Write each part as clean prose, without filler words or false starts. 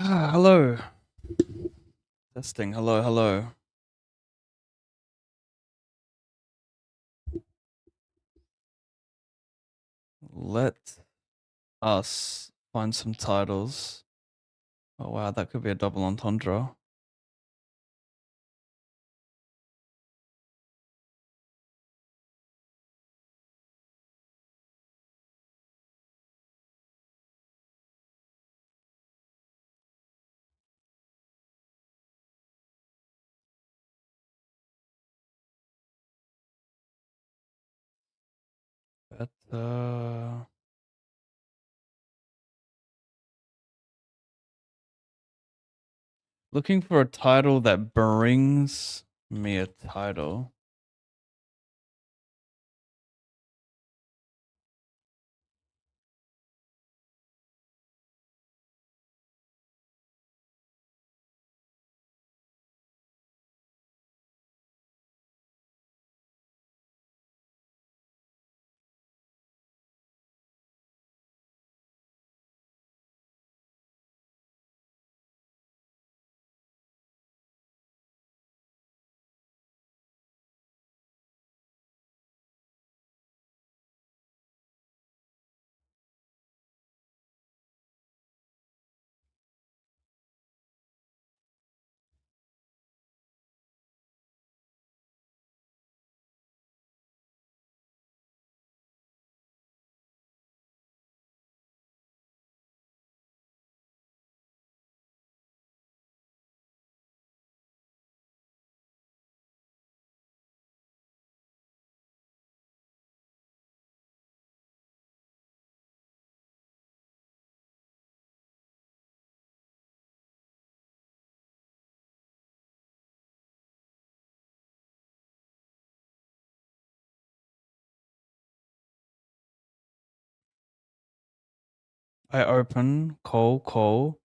Hello. Testing. Hello, hello. Let us find some titles. Oh wow, that could be a double entendre. But looking for a title that brings me a title. I open, call.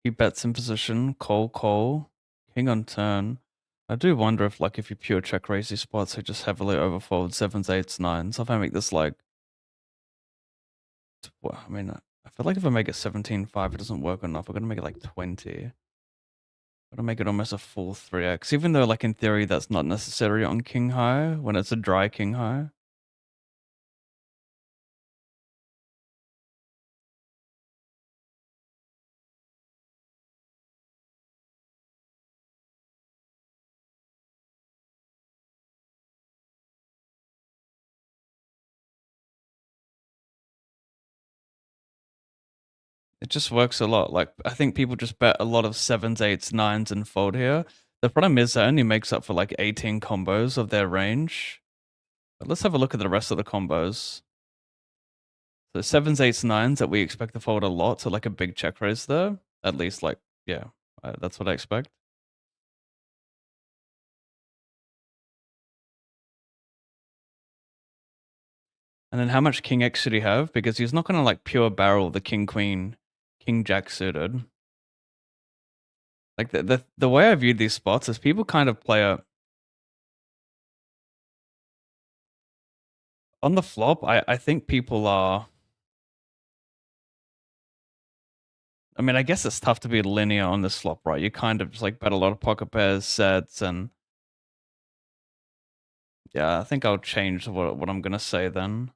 He bets in position, call. King on turn. I do wonder if if you pure check raise these spots, he just heavily overfold sevens, eights, nines. So if I make this well, I mean, I feel like if I make it 17-5, it doesn't work enough. We're gonna make it like 20. Gotta make it almost a full 3x, even though in theory that's not necessary on king high when it's a dry king high. It just works a lot. I think people just bet a lot of sevens, eights, nines and fold here. The problem is that only makes up for 18 combos of their range. But let's have a look at the rest of the combos. So sevens, eights, nines that we expect to fold a lot, so a big check raise there. At least yeah, that's what I expect. And then how much king X should he have? Because he's not gonna pure barrel the king queen, king jack suited. The way I view these spots is people kind of play on the flop. I think people are. I mean, I guess it's tough to be linear on this flop, right? You kind of just bet a lot of pocket pairs, sets, and yeah, I think I'll change what I'm gonna say then.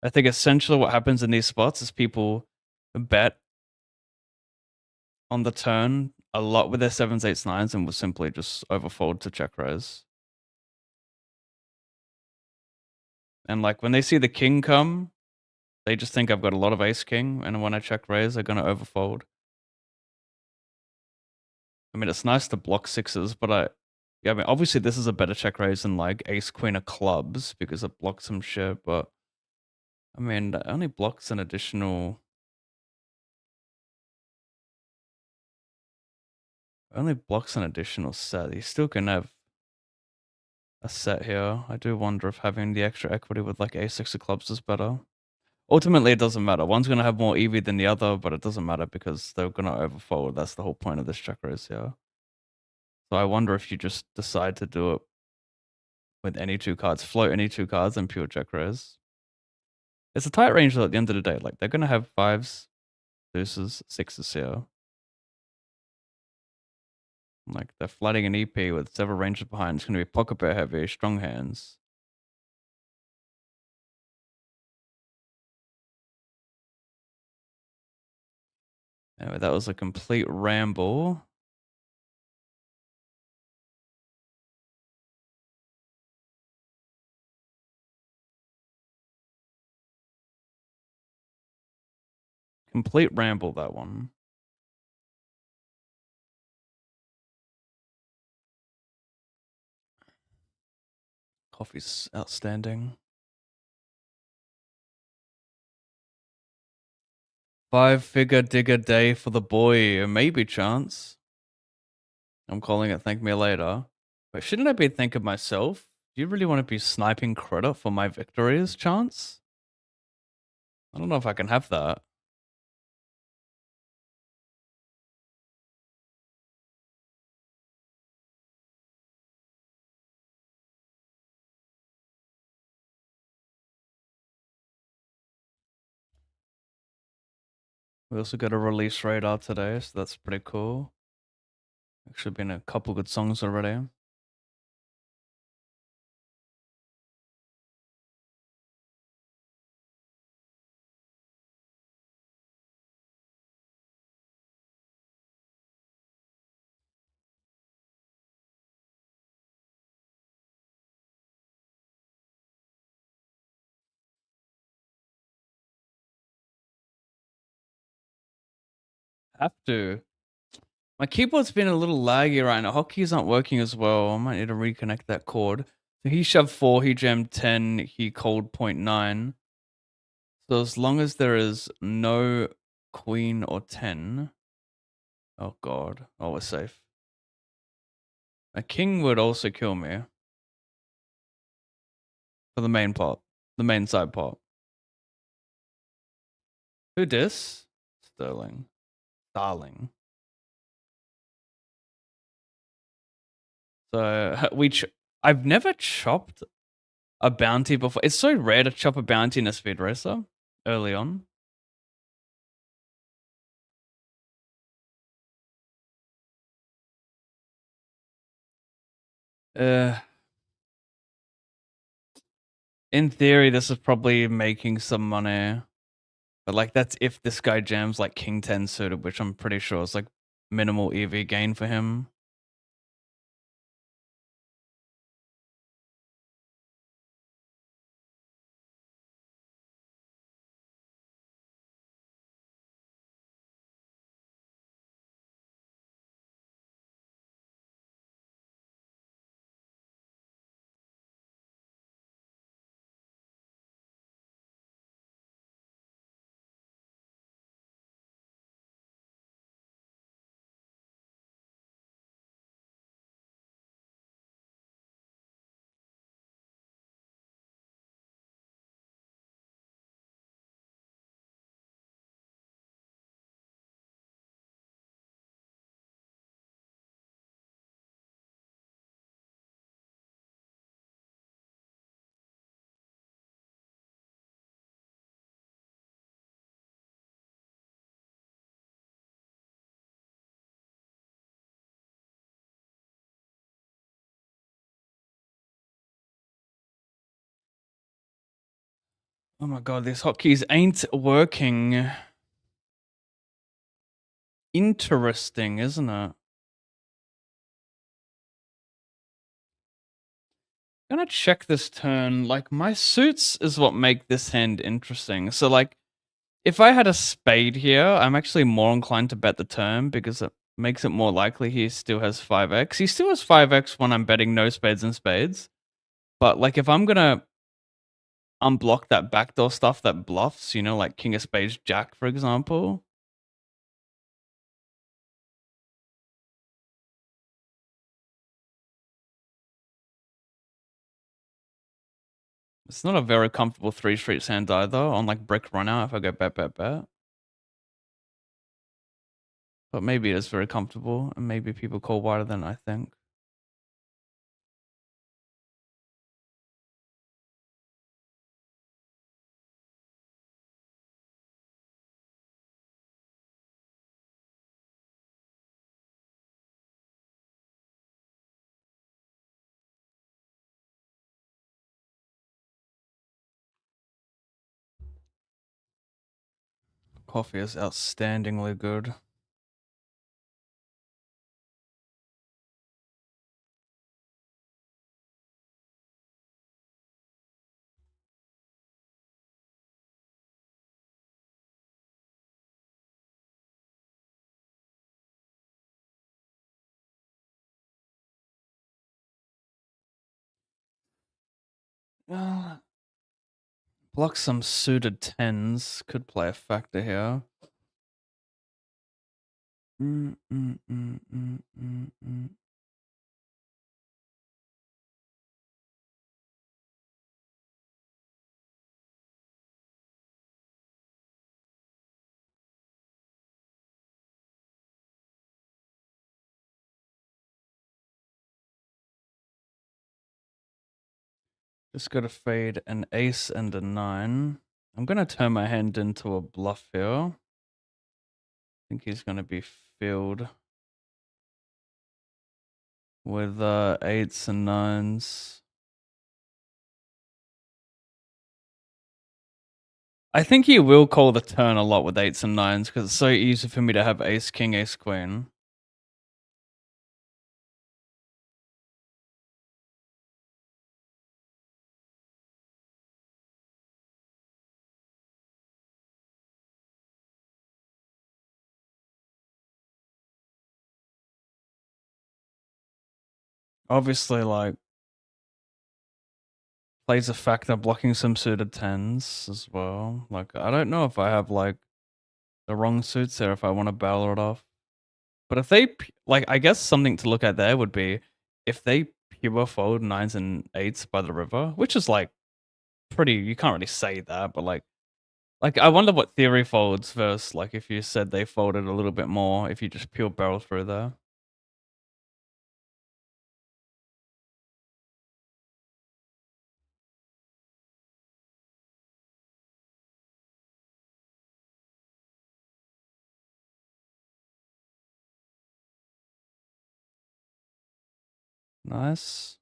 I think essentially what happens in these spots is people bet on the turn a lot with their sevens, eights, nines, and will simply just overfold to check raise. And when they see the king come, they just think I've got a lot of ace king, and when I check raise, they're gonna overfold. I mean, it's nice to block sixes, but yeah, I mean, obviously this is a better check raise than ace queen of clubs because it blocks some shit, but I mean, it only blocks an additional. Only blocks an additional set. You still can have a set here. I do wonder if having the extra equity with ace six of clubs is better. Ultimately, it doesn't matter. One's gonna have more EV than the other, but it doesn't matter because they're gonna overfold. That's the whole point of this check raise here. So I wonder if you just decide to do it with any two cards, float any two cards, and pure check raise. It's a tight range though, at the end of the day. They're gonna have fives, deuces, sixes here. Like, they're flooding an EP with several ranges behind. It's gonna be pocket pair heavy, strong hands. Anyway, that was a complete ramble. Complete ramble, that one. Coffee's outstanding. 5-figure digger day for the boy. Maybe chance. I'm calling it thank me later. But shouldn't I be thinking myself? Do you really want to be sniping credit for my victories, chance? I don't know if I can have that. We also got a release radar today, so that's pretty cool. Actually been a couple good songs already. Have to. My keyboard's been a little laggy right now. Hotkeys aren't working as well. I might need to reconnect that cord. So he shoved 4, he jammed 10, he called 0.9. So as long as there is no queen or 10. Oh god. Oh, we're safe. A king would also kill me. For the main pot. The main side pot. Who dis? Sterling. Darling. So I've never chopped a bounty before. It's so rare to chop a bounty in a speed racer early on. In theory, this is probably making some money. But like that's if this guy jams like King 10 suited, which I'm pretty sure is like minimal EV gain for him. Oh my god, these hotkeys ain't working. Interesting, isn't it? Gonna check this turn. Like my suits is what make this hand interesting. So like if I had a spade here, I'm actually more inclined to bet the turn because it makes it more likely he still has 5x. He still has 5x when I'm betting no spades and spades. But like if I'm gonna unblock that backdoor stuff that bluffs, you know, like king of spades, jack, for example. It's not a very comfortable 3 streets hand either on like brick run out if I go bet, bet, bet. But maybe it is very comfortable and maybe people call wider than I think. Coffee is outstandingly good. Block some suited tens could play a factor here. Mm, mm, mm, mm, mm, mm. Just got to fade an ace and a nine. I'm gonna turn my hand into a bluff here. I think he's gonna be filled with eights and nines. I think he will call the turn a lot with eights and nines because it's so easy for me to have ace king, ace queen. Obviously, like, plays a factor blocking some suited tens as well. Like, I don't know if I have like the wrong suits there if I want to barrel it off. But if they like, I guess something to look at there would be if they pure fold nines and eights by the river, which is like pretty. You can't really say that, but like I wonder what theory folds versus like if you said they folded a little bit more if you just pure barrel through there. Nice.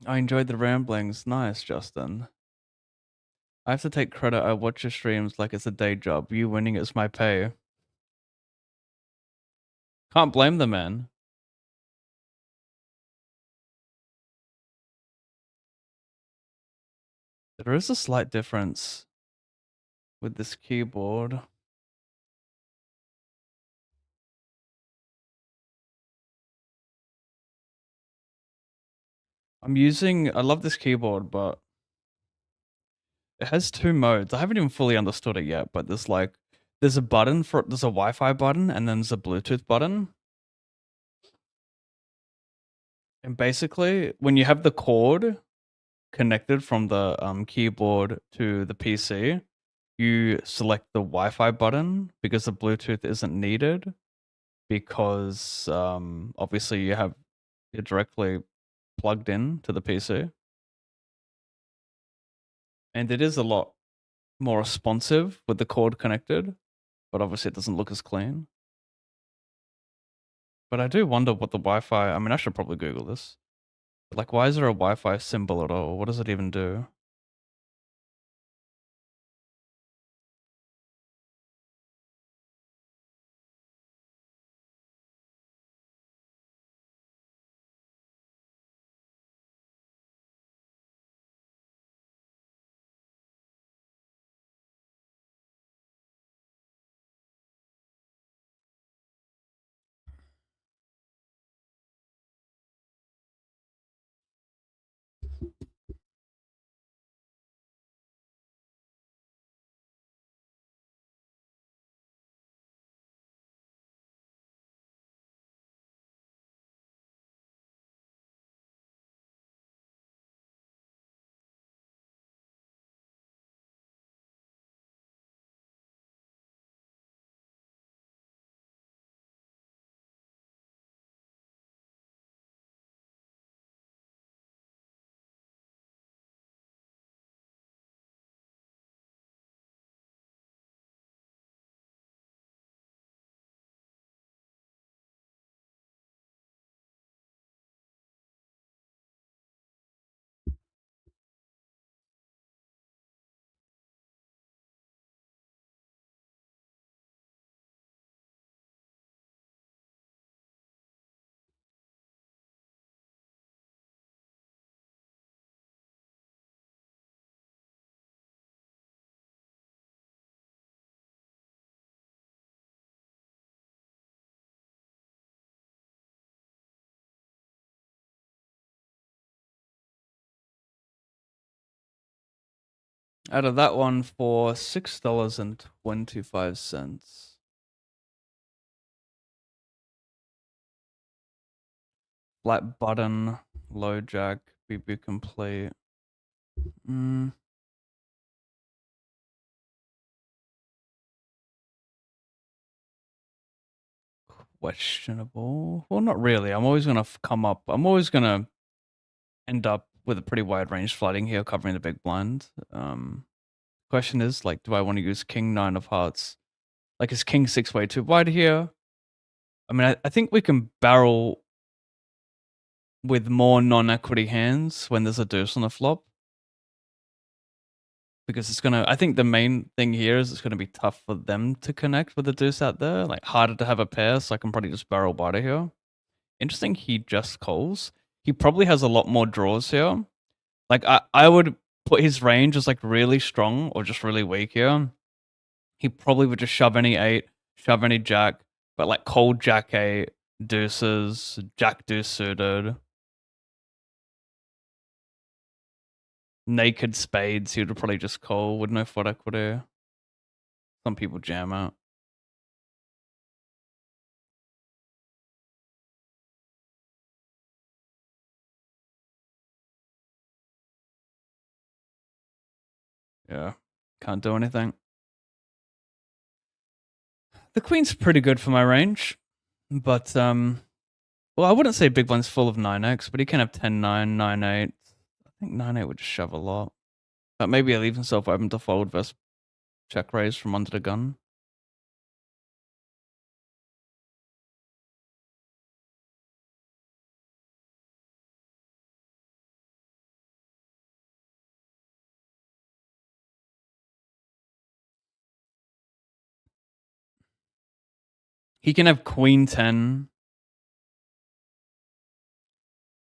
I enjoyed the ramblings. Nice, Justin. I have to take credit. I watch your streams like it's a day job. You winning is my pay. Can't blame the man. There is a slight difference with this keyboard. I love this keyboard, but it has two modes. I haven't even fully understood it yet, but there's a button there's a Wi-Fi button and then there's a Bluetooth button. And basically, when you have the cord connected from the keyboard to the PC, you select the Wi-Fi button because the Bluetooth isn't needed because obviously you're directly plugged in to the PC. And it is a lot more responsive with the cord connected, but obviously it doesn't look as clean. But I do wonder what the Wi-Fi. I mean, I should probably Google this. But like, why is there a Wi-Fi symbol at all? What does it even do? Out of that one for $6.25. Flat button, low jack, BB complete. Questionable. Well, not really. I'm always gonna end up with a pretty wide range flooding here, covering the big blind. Question is, like, do I want to use King 9 of hearts? Like, is King 6 way too wide here? I mean, I think we can barrel with more non-equity hands when there's a deuce on the flop. Because I think the main thing here is it's gonna be tough for them to connect with the deuce out there. Like, harder to have a pair, so I can probably just barrel barter here. Interesting, he just calls. He probably has a lot more draws here. Like, I would put his range as, like, really strong or just really weak here. He probably would just shove any 8, shove any jack, but, like, cold jack 8, deuces, jack deuce suited. Naked spades, he would probably just call with no flat equity. Some people jam out. Yeah, can't do anything. The queen's pretty good for my range, but well, I wouldn't say big blind's full of 9x, but he can have 10-9, 9-8. I think 9-8 would just shove a lot. But maybe he leaves himself open to fold versus check raise from under the gun. He can have queen 10,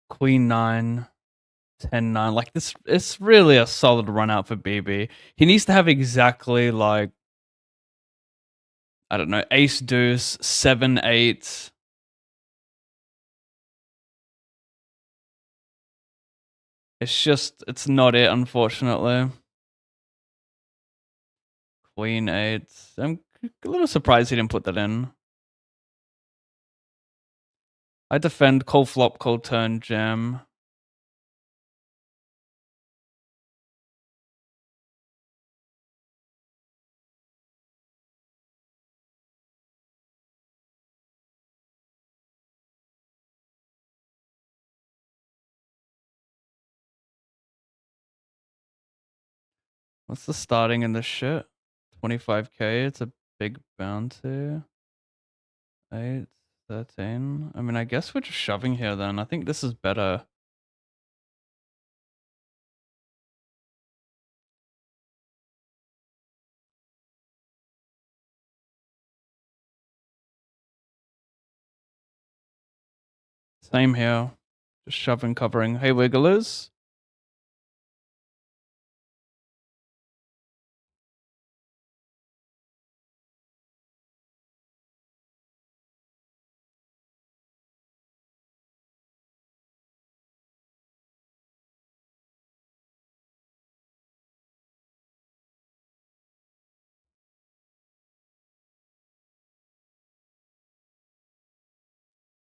queen 9, 10-9. Like, this, it's really a solid run out for BB. He needs to have exactly, like, I don't know, ace deuce, 7-8. It's not it, unfortunately. Queen 8. I'm a little surprised he didn't put that in. I defend, call flop, call turn, jam. What's the starting in this shit? 25k, it's a big bounty. 8, 13. I mean, I guess we're just shoving here then. I think this is better. Same here. Just shoving, covering. Hey, wigglers.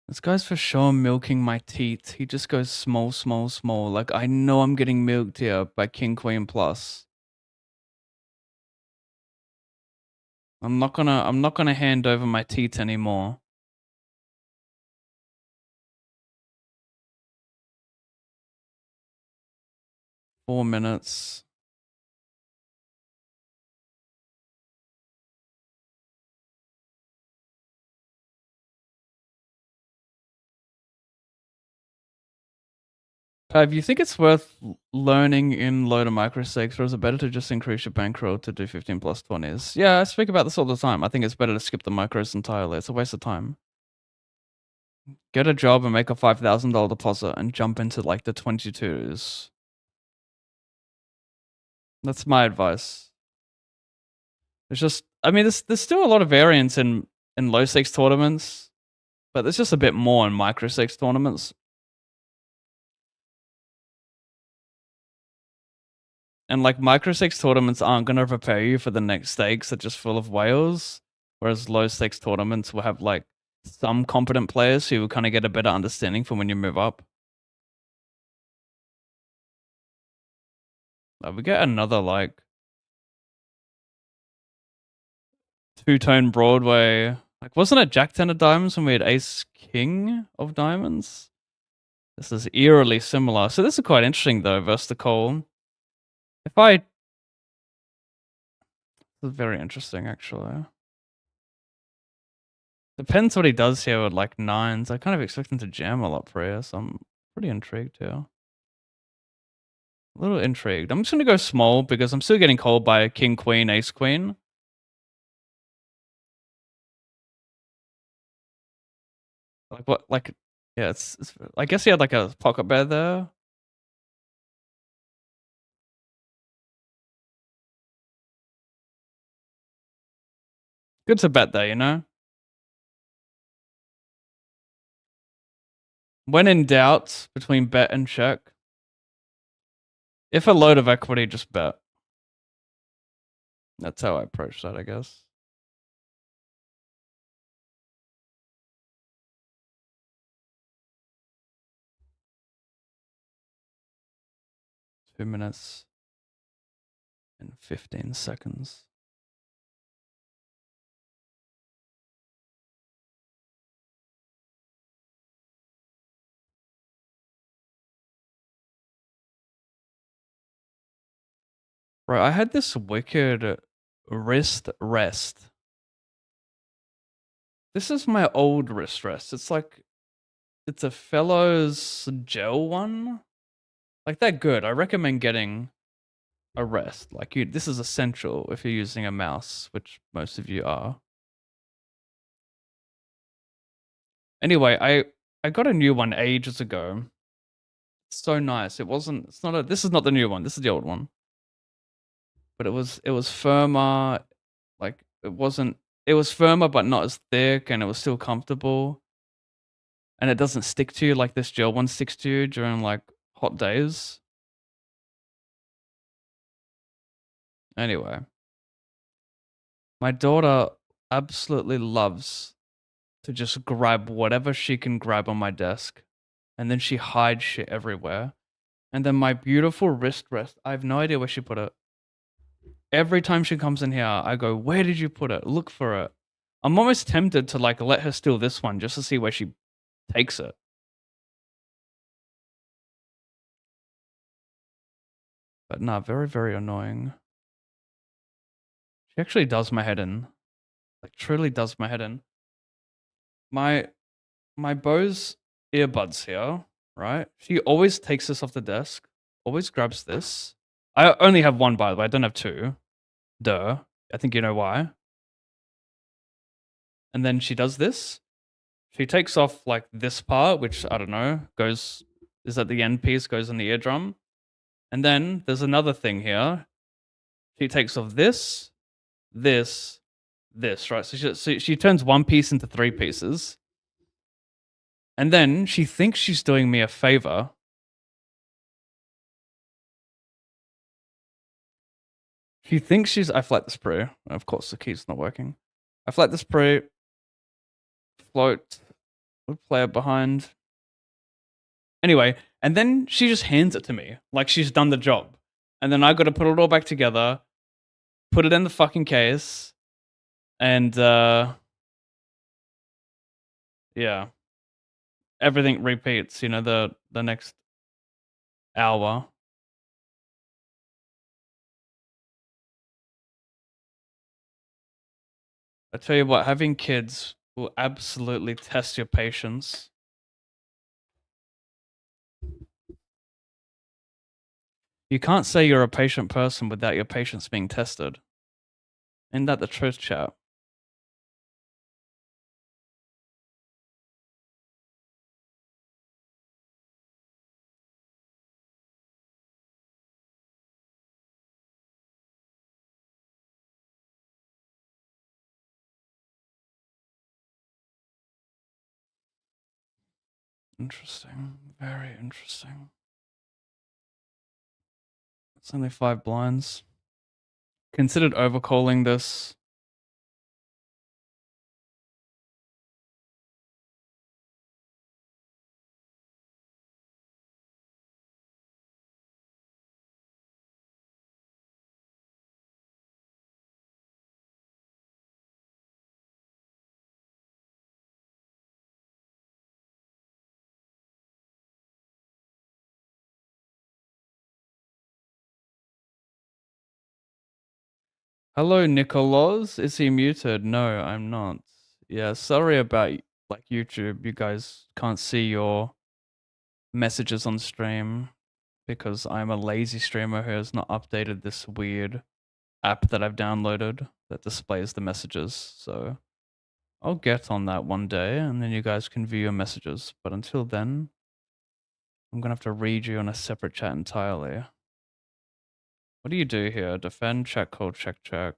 This guy's for sure milking my teeth. He just goes small, small, small. Like, I know I'm getting milked here by king, queen plus. I'm not gonna hand over my teeth anymore. Four minutes. Pav, you think it's worth learning in low to micro stakes, or is it better to just increase your bankroll to do 15 plus 20s? Yeah, I speak about this all the time. I think it's better to skip the micros entirely. It's a waste of time. Get a job and make a $5,000 deposit and jump into like the 22s. That's my advice. It's just, I mean, there's still a lot of variance in low stakes tournaments, but there's just a bit more in micro stakes tournaments. And like micro stakes tournaments aren't gonna prepare you for the next stakes that are just full of whales, whereas low stakes tournaments will have like some competent players who will kind of get a better understanding for when you move up. We get another like two-tone Broadway. Like, wasn't it Jack 10 of diamonds when we had Ace King of diamonds? This is eerily similar. So this is quite interesting though, versus the Cole. If I... This is very interesting actually. Depends what he does here with like nines. I kind of expect him to jam a lot for you, so I'm pretty intrigued here. A little intrigued. I'm just gonna go small because I'm still getting called by King, Queen, Ace, Queen. Like what? Like, yeah, it's I guess he had like a pocket bear there. Good to bet there, you know? When in doubt between bet and check, if a load of equity, just bet. That's how I approach that, I guess. $2 minutes and 15 seconds. Bro, I had this wicked wrist rest. This is my old wrist rest. It's like, it's a Fellows gel one. Like, they're good. I recommend getting a rest. Like, this is essential if you're using a mouse, which most of you are. Anyway, I got a new one ages ago. It's so nice. This is not the new one. This is the old one. But it was firmer. Like, it was firmer, but not as thick, and it was still comfortable. And it doesn't stick to you like this gel one sticks to you during like hot days. Anyway, my daughter absolutely loves to just grab whatever she can grab on my desk, and then she hides shit everywhere. And then my beautiful wrist rest, I have no idea where she put it. Every time she comes in here, I go, "Where did you put it? Look for it." I'm almost tempted to like let her steal this one just to see where she takes it. But nah, very, very annoying. She actually does my head in. Like, truly does my head in. My Bose earbuds here, right? She always takes this off the desk, always grabs this. I only have one, by the way. I don't have two. Duh. I think you know why. And then she does this. She takes off like this part, which I don't know, is at the end piece, goes on the eardrum. And then there's another thing here. She takes off this, this, this, right? So she turns one piece into three pieces. And then she thinks she's doing me a favor. She thinks she's. I flat the sprue. Of course, the key's not working. I flat the sprue. Float. Player behind. Anyway, and then she just hands it to me like she's done the job. And then I got to put it all back together, put it in the fucking case, and yeah, everything repeats. You know, the next hour. I tell you what, having kids will absolutely test your patience. You can't say you're a patient person without your patience being tested. Isn't that the truth, chat? Interesting. Very interesting. It's only 5 blinds. Considered overcalling this. Hello, Nicolas. Is he muted? No, I'm not. Yeah, sorry about like YouTube. You guys can't see your messages on stream because I'm a lazy streamer who has not updated this weird app that I've downloaded that displays the messages. So I'll get on that one day and then you guys can view your messages. But until then, I'm gonna have to read you on a separate chat entirely. What do you do here? Defend, check, call, check, check.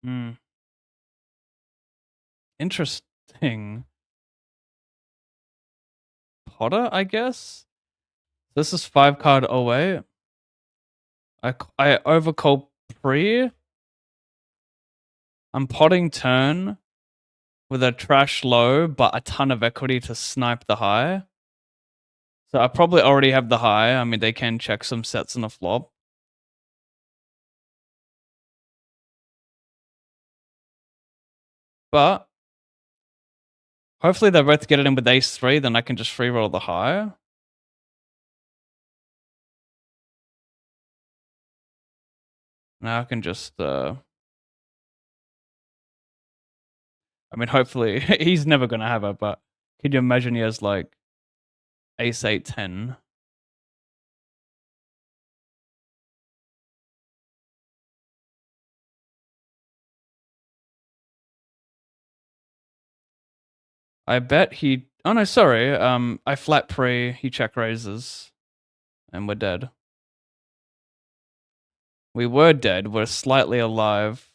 Hmm. Interesting. Potter, I guess? This is 5 card away. I overcall pre. I'm potting turn with a trash low, but a ton of equity to snipe the high. So I probably already have the high. I mean, they can check some sets on the flop. But hopefully they both get it in with ace 3, then I can just free roll the high. Now I can just I mean, hopefully he's never gonna have it, but could you imagine he has like ace 8 10? I bet he. Oh no, sorry. I flat pre. He check raises, and we're dead. We were dead. We're slightly alive.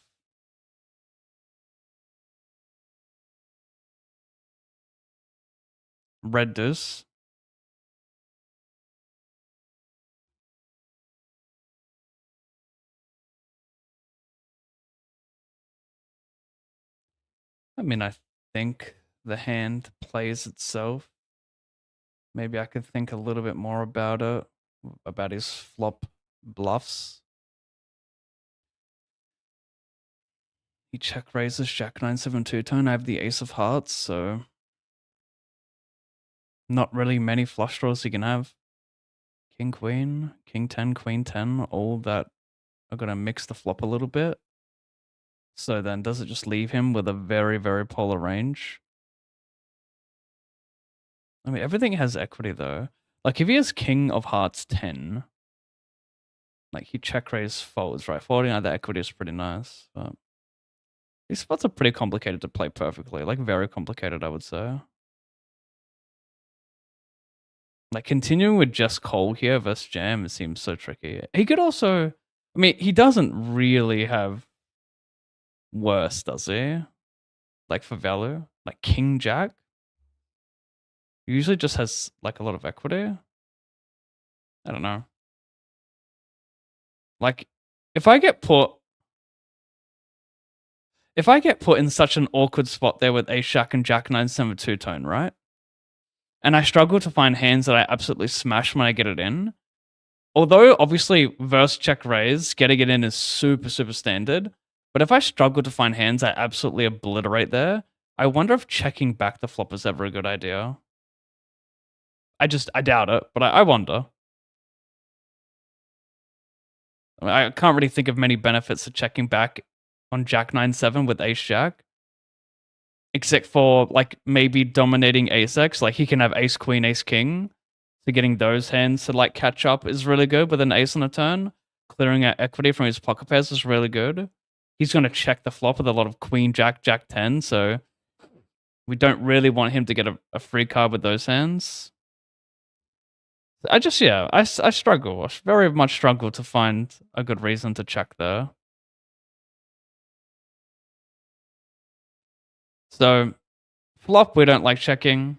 Red deuce. I mean, I think the hand plays itself. Maybe I could think a little bit more about it, about his flop bluffs. He check raises Jack 9 7 2 tone. I have the ace of hearts, so not really many flush draws he can have. King queen, king 10, queen 10, all that are gonna mix the flop a little bit. So then does it just leave him with a very, very polar range? I mean, everything has equity though. Like if he has king of hearts 10, like he check raise folds, right? Folding out the equity is pretty nice. But these spots are pretty complicated to play perfectly. Like very complicated, I would say. Like continuing with just call here versus jam, it seems so tricky. He could also, I mean, he doesn't really have worse, does he? Like for value, like king jack. He usually just has like a lot of equity. I don't know. Like if I get put in such an awkward spot there with ace jack and jack 9 7 2 tone, right? And I struggle to find hands that I absolutely smash when I get it in. Although obviously verse check raise, getting it in is super, super standard. But if I struggle to find hands I absolutely obliterate there, I wonder if checking back the flop is ever a good idea. I doubt it, but I wonder. I can't really think of many benefits of checking back on Jack 9-7 with Ace Jack, except for like maybe dominating Ace X. Like he can have Ace Queen, Ace King. So getting those hands to like catch up is really good with an ace on a turn. Clearing out equity from his pocket pairs is really good. He's going to check the flop with a lot of Queen Jack, Jack 10. So we don't really want him to get a free card with those hands. I struggle. I very much struggle to find a good reason to check there. So flop, we don't like checking.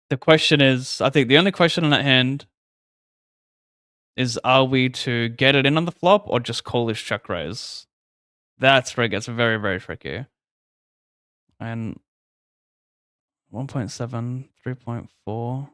The question is, I think the only question on that hand is, are we to get it in on the flop or just call his check raise? That's where it gets very, very tricky. And 1.7, 3.4.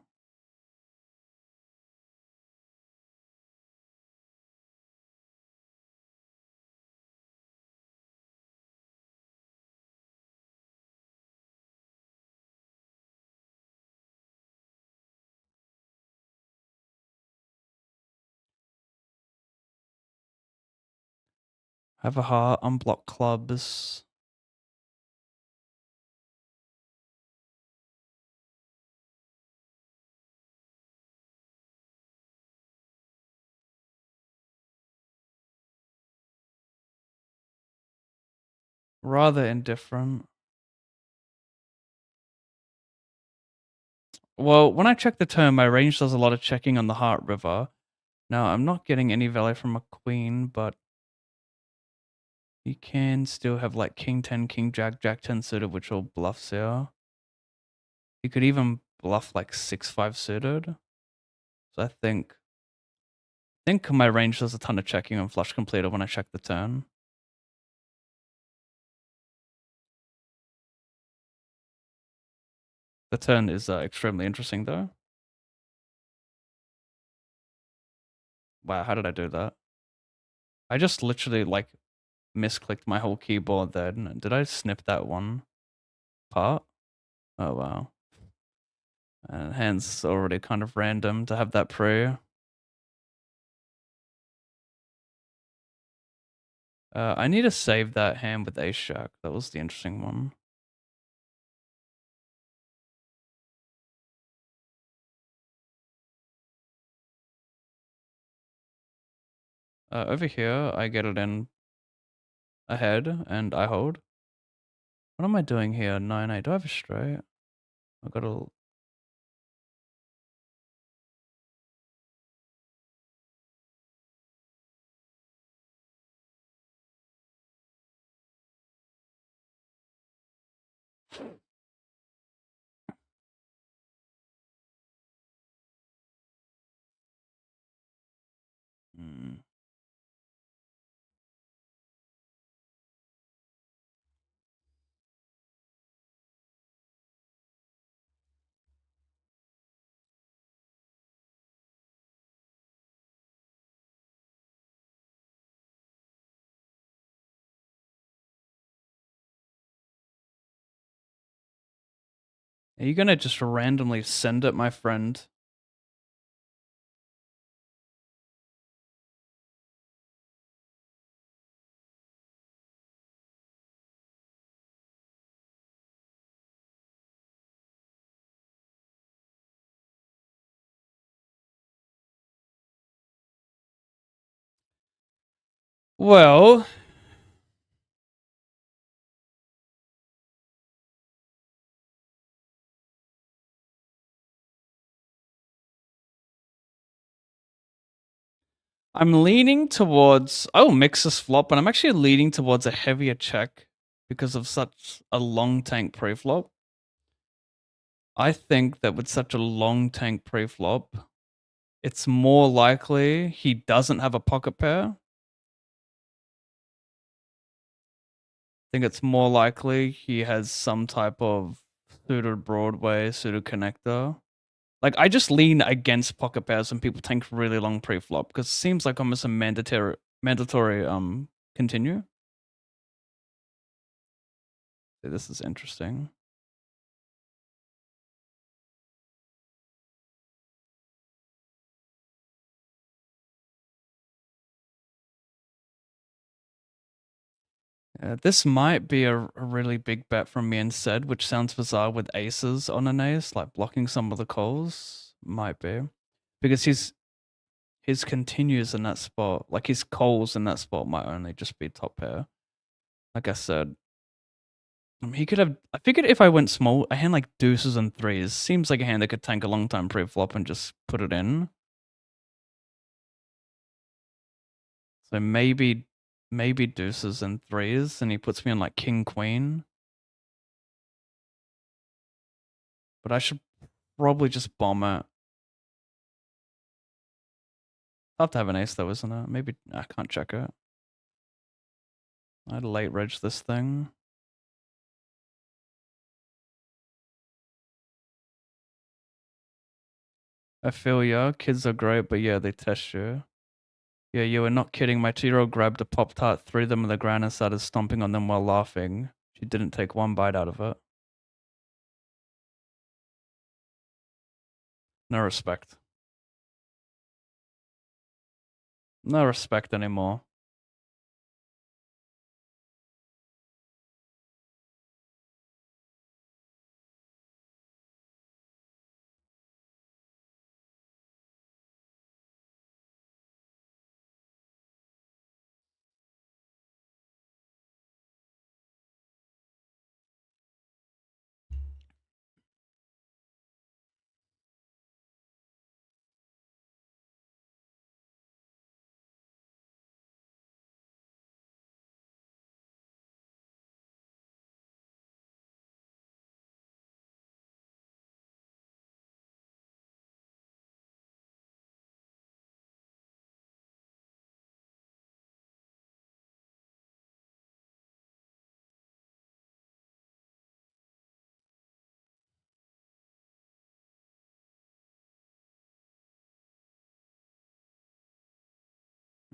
Have a heart, unblock clubs. Rather indifferent. Well, when I check the turn, my range does a lot of checking on the heart river. Now, I'm not getting any value from a queen, but you can still have like king 10, king jack, jack 10 suited, which all bluffs here. You could even bluff like 6-5 suited. So I think my range does a ton of checking on flush completer when I check the turn. The turn is extremely interesting though. Wow, how did I do that? I just literally like misclicked my whole keyboard then. Did I snip that one part? Oh wow. And hand's already kind of random to have that pre. I need to save that hand with ace jack. That was the interesting one. Over here, I get it in ahead and I hold. What am I doing here? 9-8. Do I have a straight? I got a. Hmm. Are you gonna just randomly send it, my friend? Well, I'm leaning towards. Oh, mix this flop, but I'm actually leaning towards a heavier check because of such a long tank pre-flop. I think that with such a long tank pre-flop, it's more likely he doesn't have a pocket pair. I think it's more likely he has some type of suited Broadway, suited connector. Like, I just lean against pocket pairs when people tank really long pre-flop because it seems like almost a mandatory continue. This is interesting. This might be a really big bet from me instead, which sounds bizarre with aces on an ace, like blocking some of the calls. Might be. Because his continues in that spot, like his calls in that spot might only just be top pair. Like I said, he could have. I figured if I went small, a hand like deuces and threes seems like a hand that could tank a long time pre-flop and just put it in. So maybe deuces and threes, and he puts me on like king queen. But I should probably just bomb it. I'll have to have an ace though, isn't it? Maybe I can't check it. I'd late reg this thing. I feel ya. Kids are great, but yeah, they test you. Yeah, you were not kidding. My 2-year-old grabbed a Pop Tart, threw them on the ground, and started stomping on them while laughing. She didn't take one bite out of it. No respect. No respect anymore.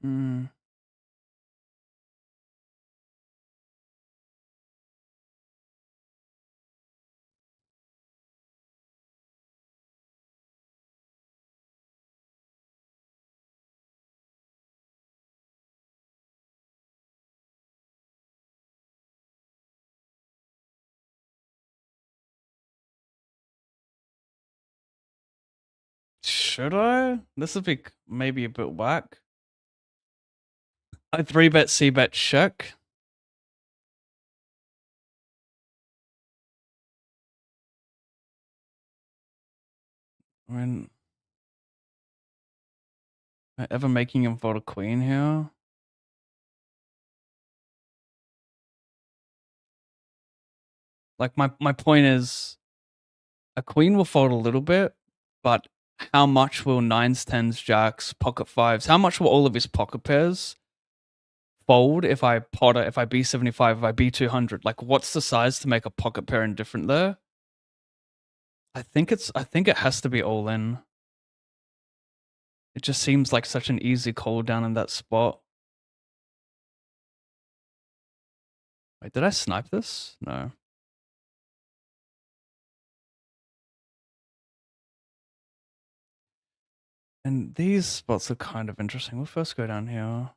Hmm. Should I? This would be maybe a bit whack. I 3-bet, C-bet, check. I mean, am I ever making him fold a queen here? Like my point is, a queen will fold a little bit, but how much will nines, tens, jacks, pocket fives? How much will all of his pocket pairs fold if I potter, if I B75, if I B200? Like, what's the size to make a pocket pair indifferent there? I think it has to be all in. It just seems like such an easy call down in that spot. Wait, did I snipe this? No. And these spots are kind of interesting. We'll first go down here.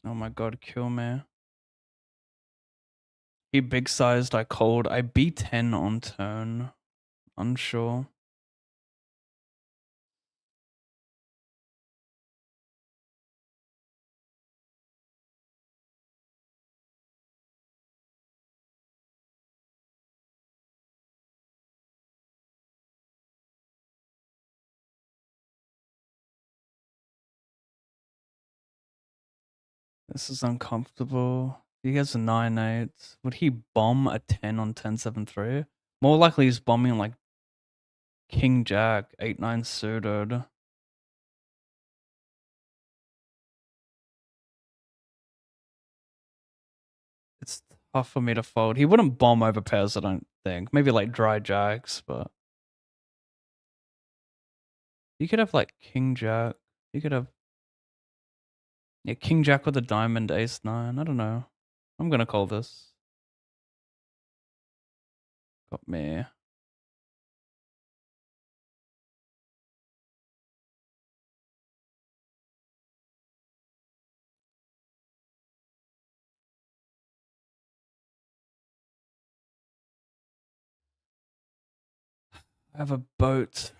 Oh my god, kill me. He big sized, I called. I B10 on turn. Unsure. This is uncomfortable. He has a 9-8. Would he bomb a 10 on 10-7-3? More likely he's bombing like King Jack, 8-9 suited. Tough for me to fold. He wouldn't bomb over pairs, I don't think. Maybe like dry jacks, but you could have like king jack. You could have king jack with a diamond, ace nine. I don't know. I'm gonna call this. Got me. I have a boat.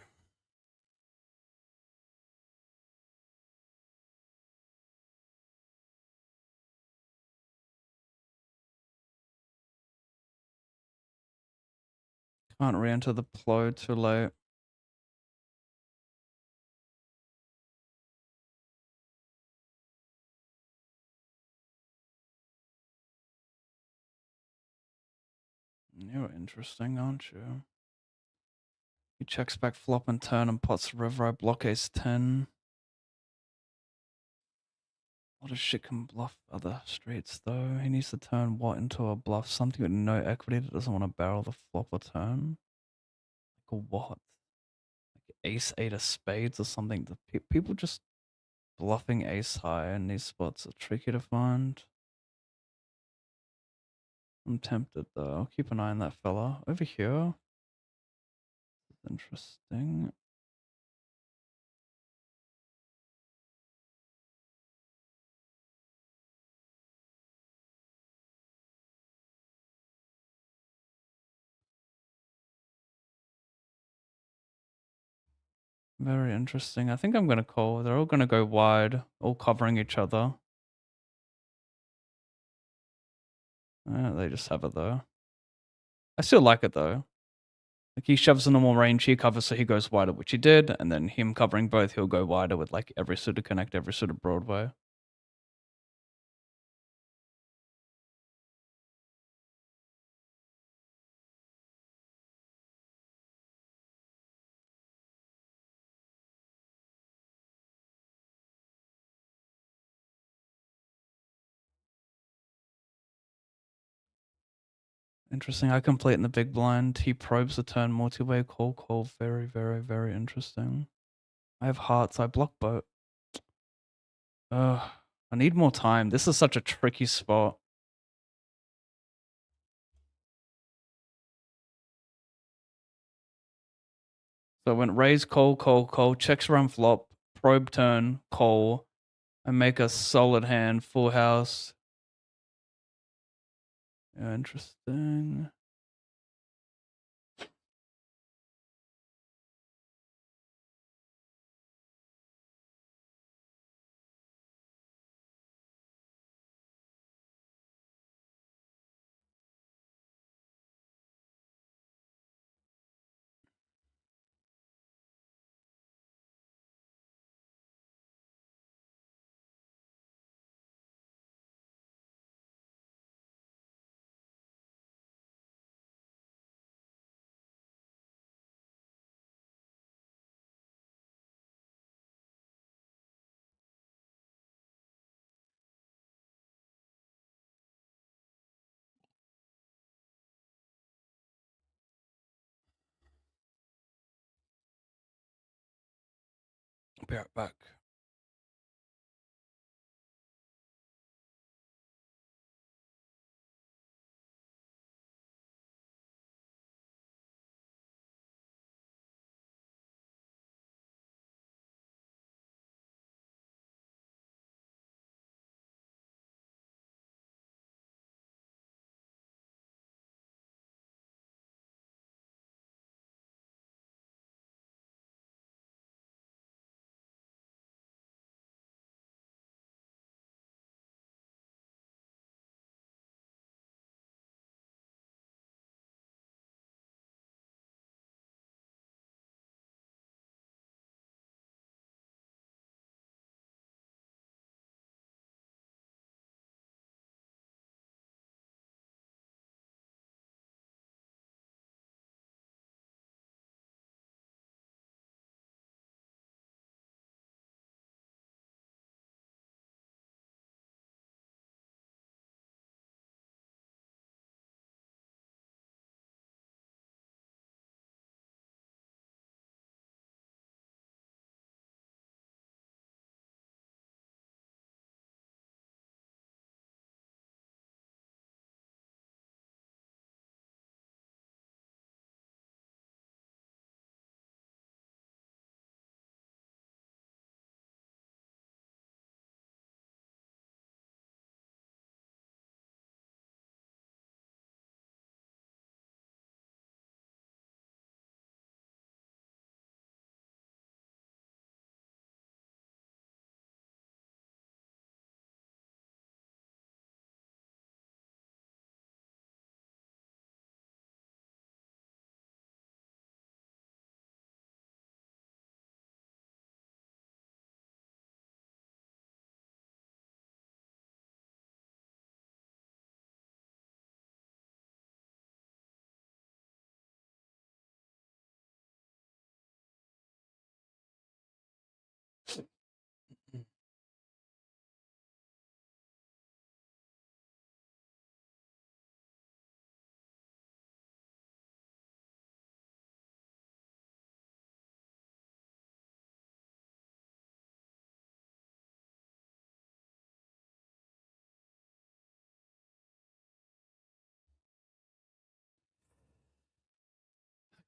Can't re-enter the plow too late. You're interesting, aren't you? He checks back flop and turn and pots the river. I block ace 10. A lot of shit can bluff other streets though. He needs to turn what into a bluff? Something with no equity that doesn't want to barrel the flop or turn? Like a what? Like ace 8 of spades or something? The people just bluffing ace high in these spots are tricky to find. I'm tempted though. I'll keep an eye on that fella. Over here. Interesting. Very interesting. I think I'm going to call. They're all going to go wide, all covering each other. They just have it though. I still like it though. Like he shoves a normal range, he covers, so he goes wider, which he did, and then him covering both, he'll go wider with like every suited connect, every suited Broadway. Interesting. I complete in the big blind. He probes the turn multi-way, call. Very, very, very interesting. I have hearts. I block boat. Ugh. I need more time. This is such a tricky spot. So I went raise, call, checks around flop, probe turn, call. I make a solid hand, full house. Yeah, interesting. Be right back.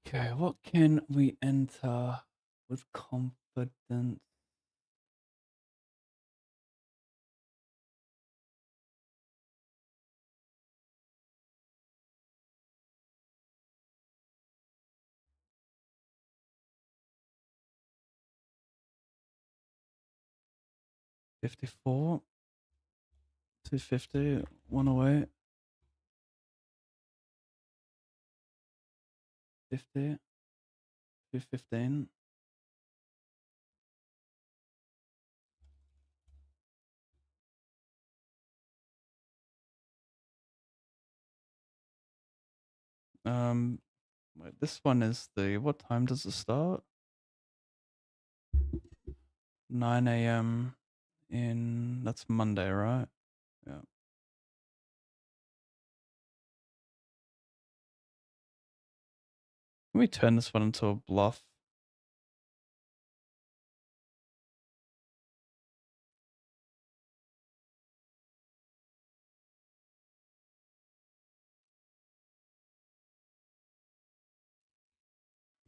Okay, what can we enter with confidence? $54, $250, 108, 50, 215. Wait, this one is what time does it start? 9 a.m. That's Monday, right? Yeah. Can we turn this one into a bluff?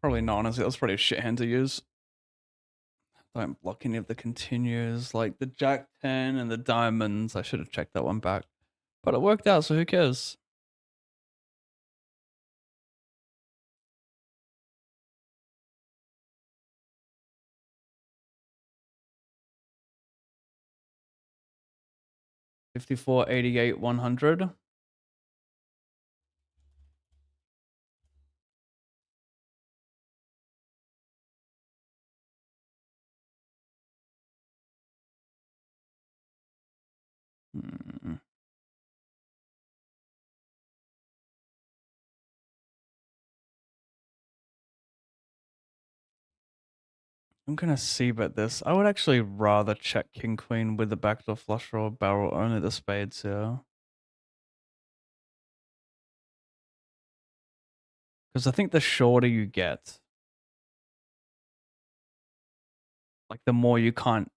Probably not, honestly. That was probably a shit hand to use. Don't block any of the continues, like the Jack 10 and the diamonds. I should have checked that one back. But it worked out, so who cares? $54, $88, $100. Hmm. I'm gonna see bet this. I would actually rather check King Queen with the backdoor flush draw barrel only the spades here. Because I think the shorter you get, like the more you can't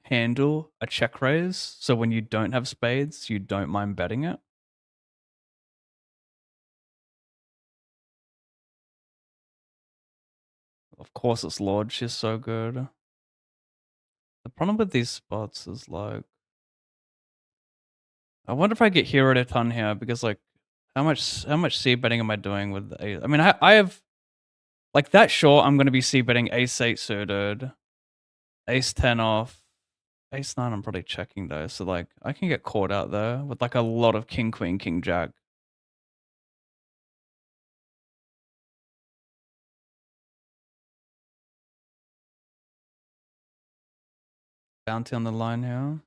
handle a check raise. So when you don't have spades, you don't mind betting it. Of course, it's Lord. She's so good. The problem with these spots is like, I wonder if I get hero a ton here because like, how much c betting am I doing with a? I mean, I have like that short. I'm gonna be c betting ace 8 suited, ace 10 off, ace 9. I'm probably checking though, so like I can get caught out there with like a lot of king queen king jack. Bounty on the line here.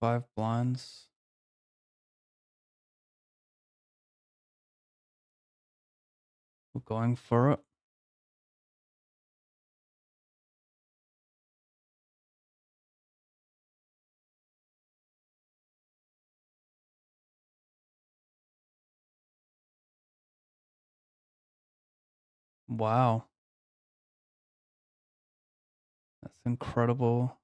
Five blinds. We're going for it. Wow. That's incredible.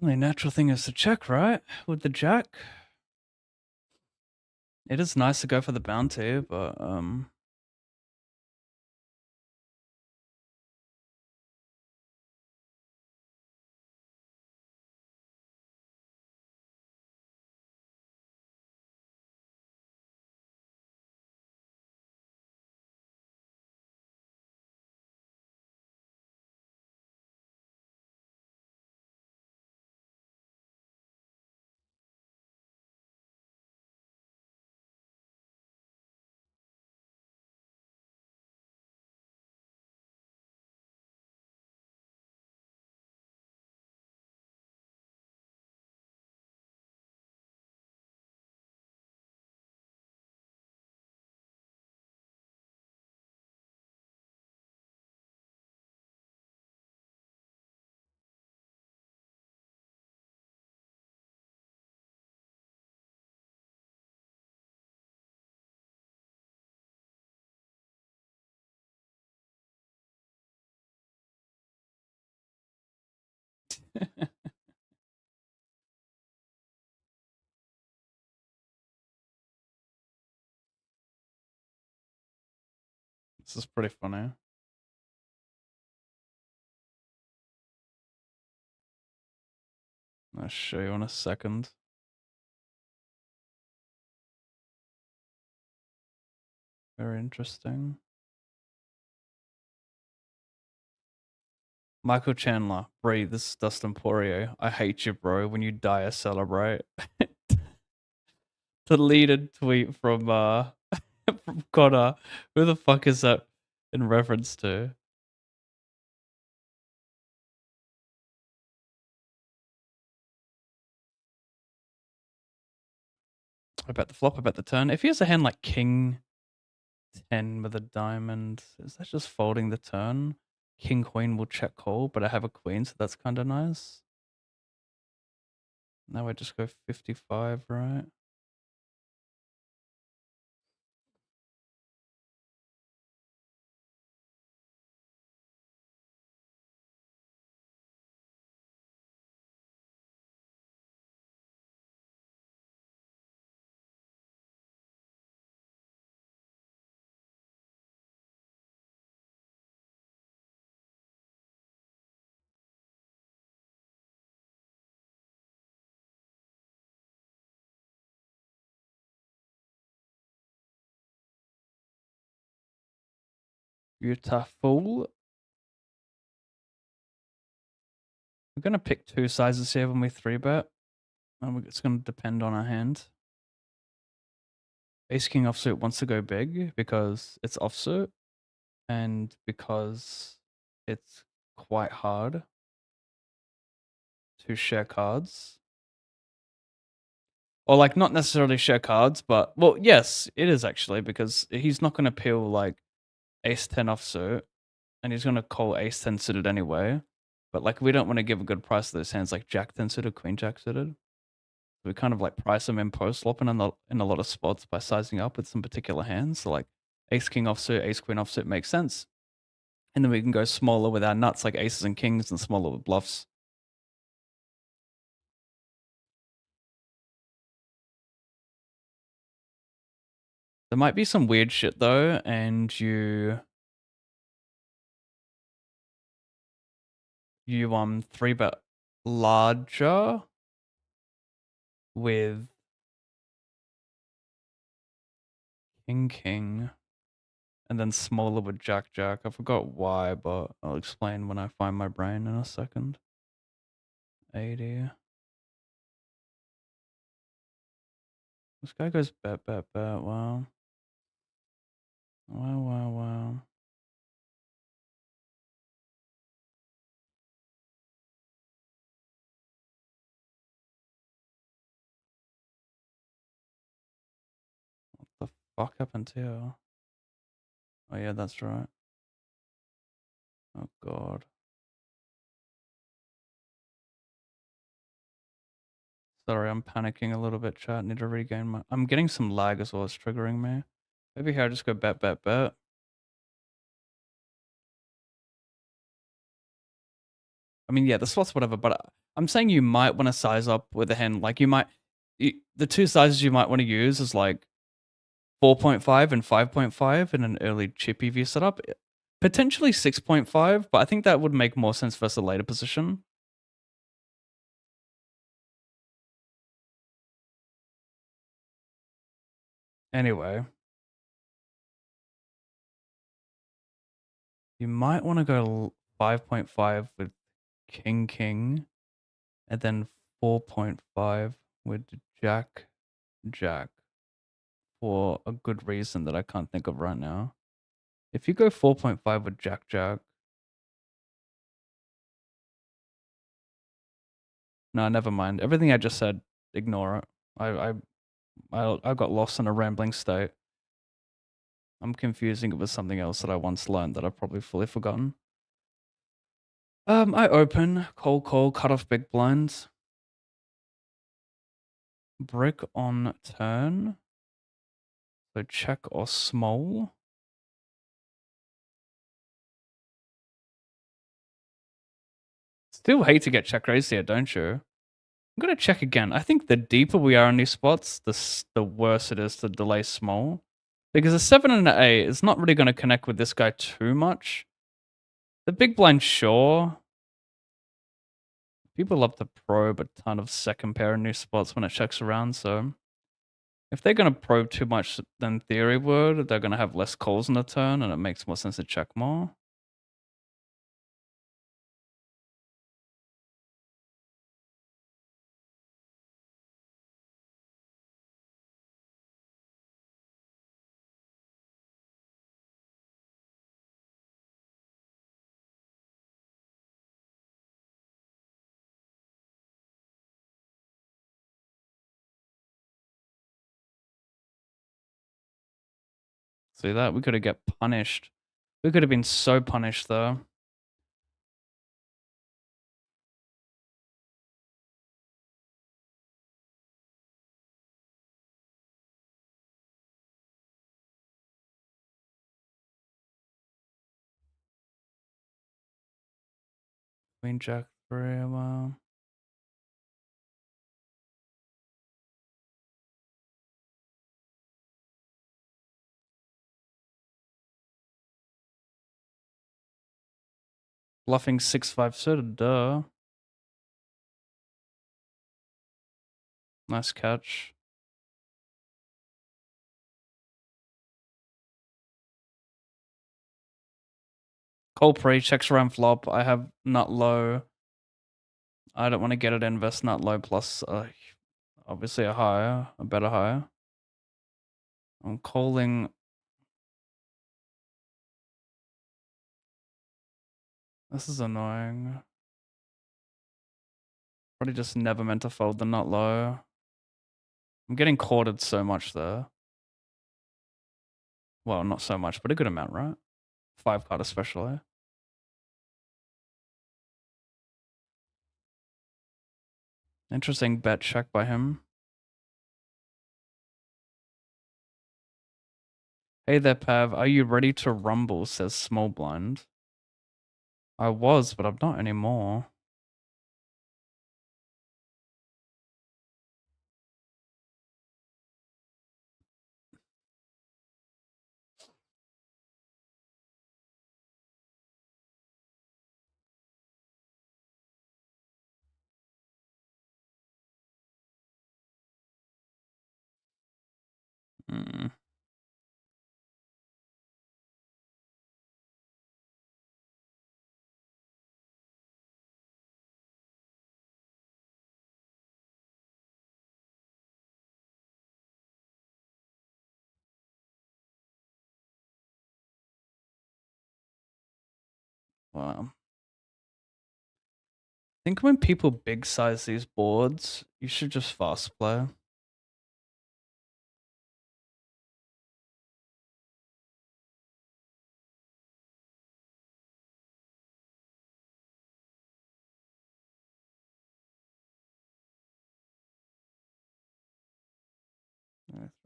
Only natural thing is to check, right? With the jack. It is nice to go for the bounty, but This is pretty funny. I'll show you in a second. Very interesting. Michael Chandler, breathe. This is Dustin Poirier. I hate you, bro. When you die, I celebrate. Deleted tweet from from Connor. Who the fuck is that in reference to? I bet the flop, I bet the turn. If he has a hand like King 10 with a diamond, is that just folding the turn? King Queen will check call, but I have a queen, so that's kind of nice. Now I just go 55, right? Beautiful. We're going to pick two sizes here when we 3-bet. And it's going to depend on our hand. Ace King offsuit wants to go big because it's offsuit and because it's quite hard to share cards. Or like not necessarily share cards, but well, yes, it is actually because he's not going to peel like Ace 10 offsuit and he's going to call Ace 10 suited anyway. But like we don't want to give a good price to those hands like Jack 10 suited, Queen Jack suited. We kind of like price them in post flopping in a lot of spots by sizing up with some particular hands. So like Ace King offsuit, Ace Queen offsuit makes sense. And then we can go smaller with our nuts like aces and kings and smaller with bluffs. There might be some weird shit though, and you 3-bet larger with King, and then smaller with Jack. I forgot why, but I'll explain when I find my brain in a second. 80. This guy goes bet. Wow. Wow. What the fuck happened here? Oh yeah, that's right. Oh god. Sorry, I'm panicking a little bit, chat. Need to regain my... I'm getting some lag as well as triggering me. Maybe here I just go bet. I mean, yeah, the slots, whatever, but I'm saying you might want to size up with a hand. Like the two sizes you might want to use is like 4.5 and 5.5 in an early chip EV setup. Potentially 6.5, but I think that would make more sense versus a later position. Anyway. You might want to go 5.5 with King, and then 4.5 with Jack, for a good reason that I can't think of right now. If you go 4.5 with Jack, no, never mind. Everything I just said, ignore it. I got lost in a rambling state. I'm confusing it with something else that I once learned that I've probably fully forgotten. I open, call, cut off big blinds. Brick on turn. So check or small. Still hate to get check raised here, don't you? I'm gonna check again. I think the deeper we are in these spots, the worse it is to delay small. Because a 7 and an 8 is not really gonna connect with this guy too much. The big blind, sure. People love to probe a ton of second pair in new spots when it checks around, so if they're gonna probe too much than theory would, they're gonna have less calls on the turn, and it makes more sense to check more. See that? We could have get punished. We could have been so punished though. Queen Jack 3, well. Bluffing 6-5 suited, duh. Nice catch. Call pre, checks around flop. I have nut low. I don't want to get it invest nut low plus obviously a better higher. I'm calling. This is annoying. Probably just never meant to fold the nut low. I'm getting courted so much there. Well, not so much, but a good amount, right? 5 card especially. Interesting bet check by him. Hey there, Pav. Are you ready to rumble? Says small blind. I was, but I'm not anymore. Mm. Wow. I think when people big size these boards, you should just fast play.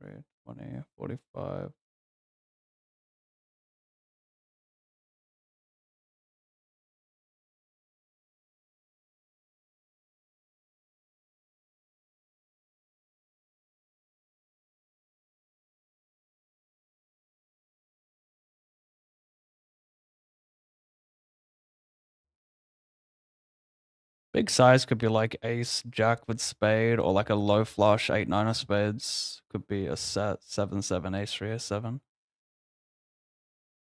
Three, 20, 45. Big size could be like ace, jack with spade, or like a low flush, 8, 9 of spades. Could be a set, 7, 7, ace, 3, ace, 7.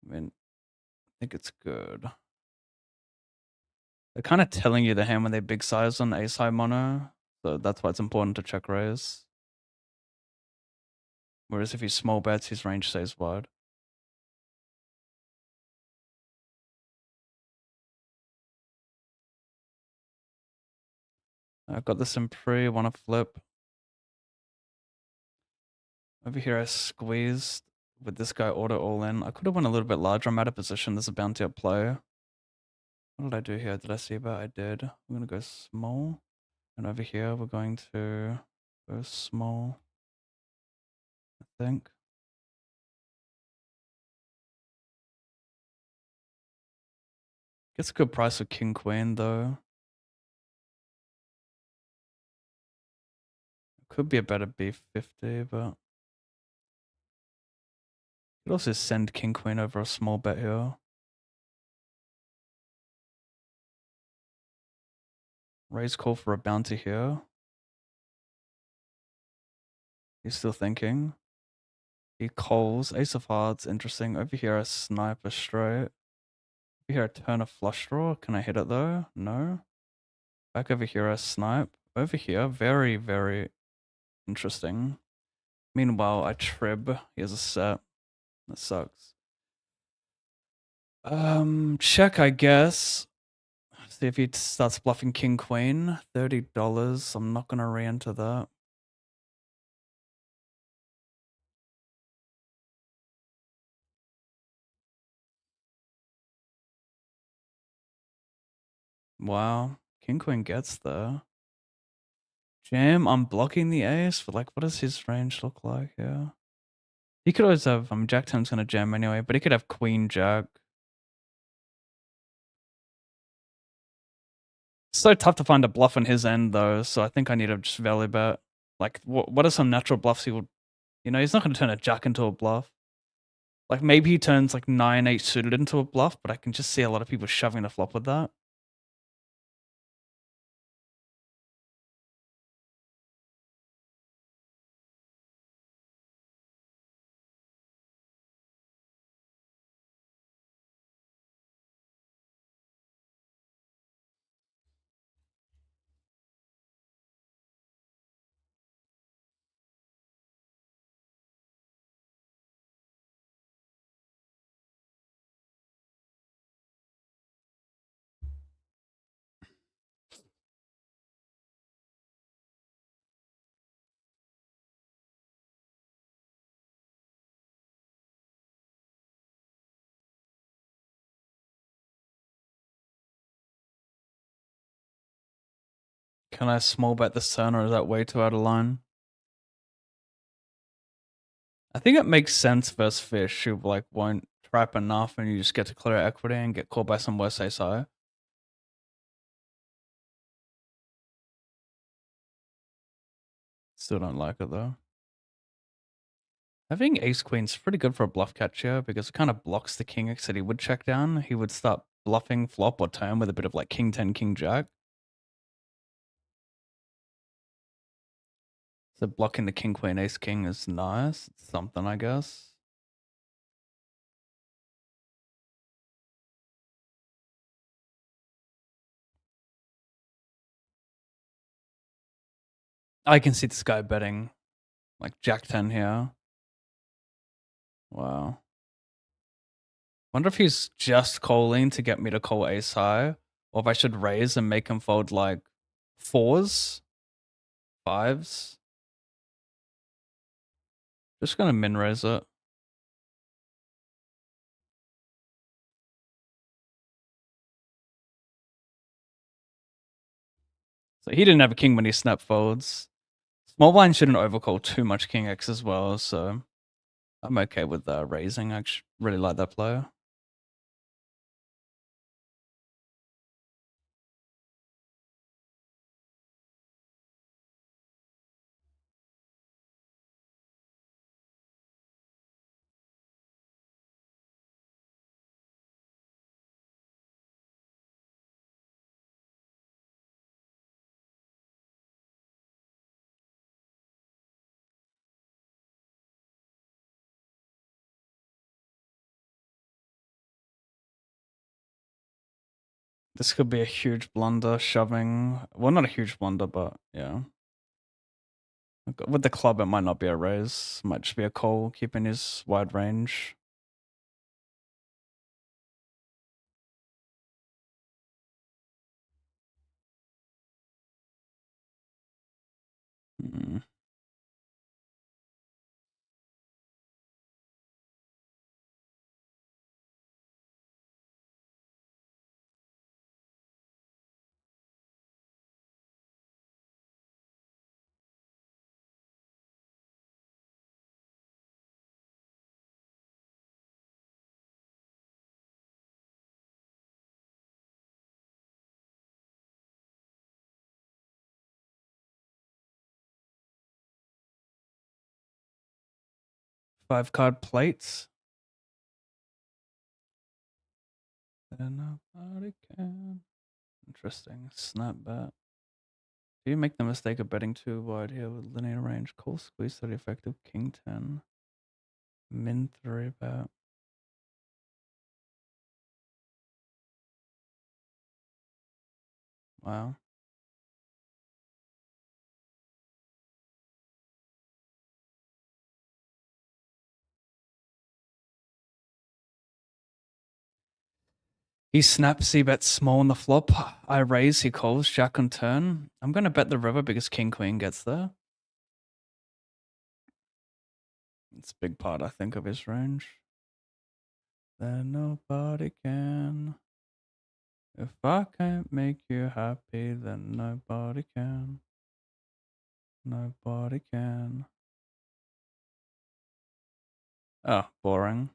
I mean, I think it's good. They're kind of telling you the hand when they big size on ace high mono, so that's why it's important to check raise. Whereas if he small bets, his range stays wide. I've got this in pre, want to flip. Over here I squeezed with this guy auto all in. I could have went a little bit larger. I'm out of position. There's a bounty up play. What did I do here? Did I see bet? I did. I'm going to go small. And over here we're going to go small, I think. Gets a good price for king queen though. Could be a better B50, but could also send king queen over a small bet here. Raise call for a bounty here. He's still thinking. He calls. Ace of hearts, interesting. Over here, I snipe a straight. Over here, I turn a flush draw. Can I hit it though? No. Back over here, I snipe. Over here, very, very interesting. Meanwhile, I trib. He has a set. That sucks. Check, I guess. See if he starts bluffing king queen. $30. I'm not gonna re-enter that. Wow. King queen gets there. Jam, I'm blocking the ace, but like, what does his range look like here? He could always have, Jack 10's gonna jam anyway, but he could have queen jack. It's so tough to find a bluff on his end though, so I think I need to just value bet. Like, what are some natural bluffs he would, he's not gonna turn a jack into a bluff. Like, maybe he turns like 9-8 suited into a bluff, but I can just see a lot of people shoving the flop with that. Can I small bet this turn, or is that way too out of line? I think it makes sense versus fish who like won't trap enough and you just get to clear equity and get caught by some worse ace high. Still don't like it though. Having ace queen's pretty good for a bluff catcher because it kind of blocks the king x that he would check down. He would start bluffing flop or turn with a bit of like king 10, king jack. So blocking the king queen ace king is nice. It's something, I guess. I can see this guy betting like jack 10 here. Wow. Wonder if he's just calling to get me to call ace high, or if I should raise and make him fold like fours, fives. Just gonna min raise it. So he didn't have a king when he snap folds. Small blind shouldn't overcall too much king x as well, so I'm okay with raising. I really like that player. This could be a huge blunder, shoving. Well, not a huge blunder, but yeah. With the club, it might not be a raise. It might just be a call, keeping his wide range. Hmm. 5 card plates. Then nobody can. Interesting. Snap bet. Do you make the mistake of betting too wide here with linear range? Call squeeze 30 effective. King 10. Min 3 bet. Wow. He snaps, he bets small on the flop. I raise, he calls, jack on turn. I'm going to bet the river because king queen gets there. It's a big part, I think, of his range. Then nobody can. If I can't make you happy, then nobody can. Nobody can. Oh, boring.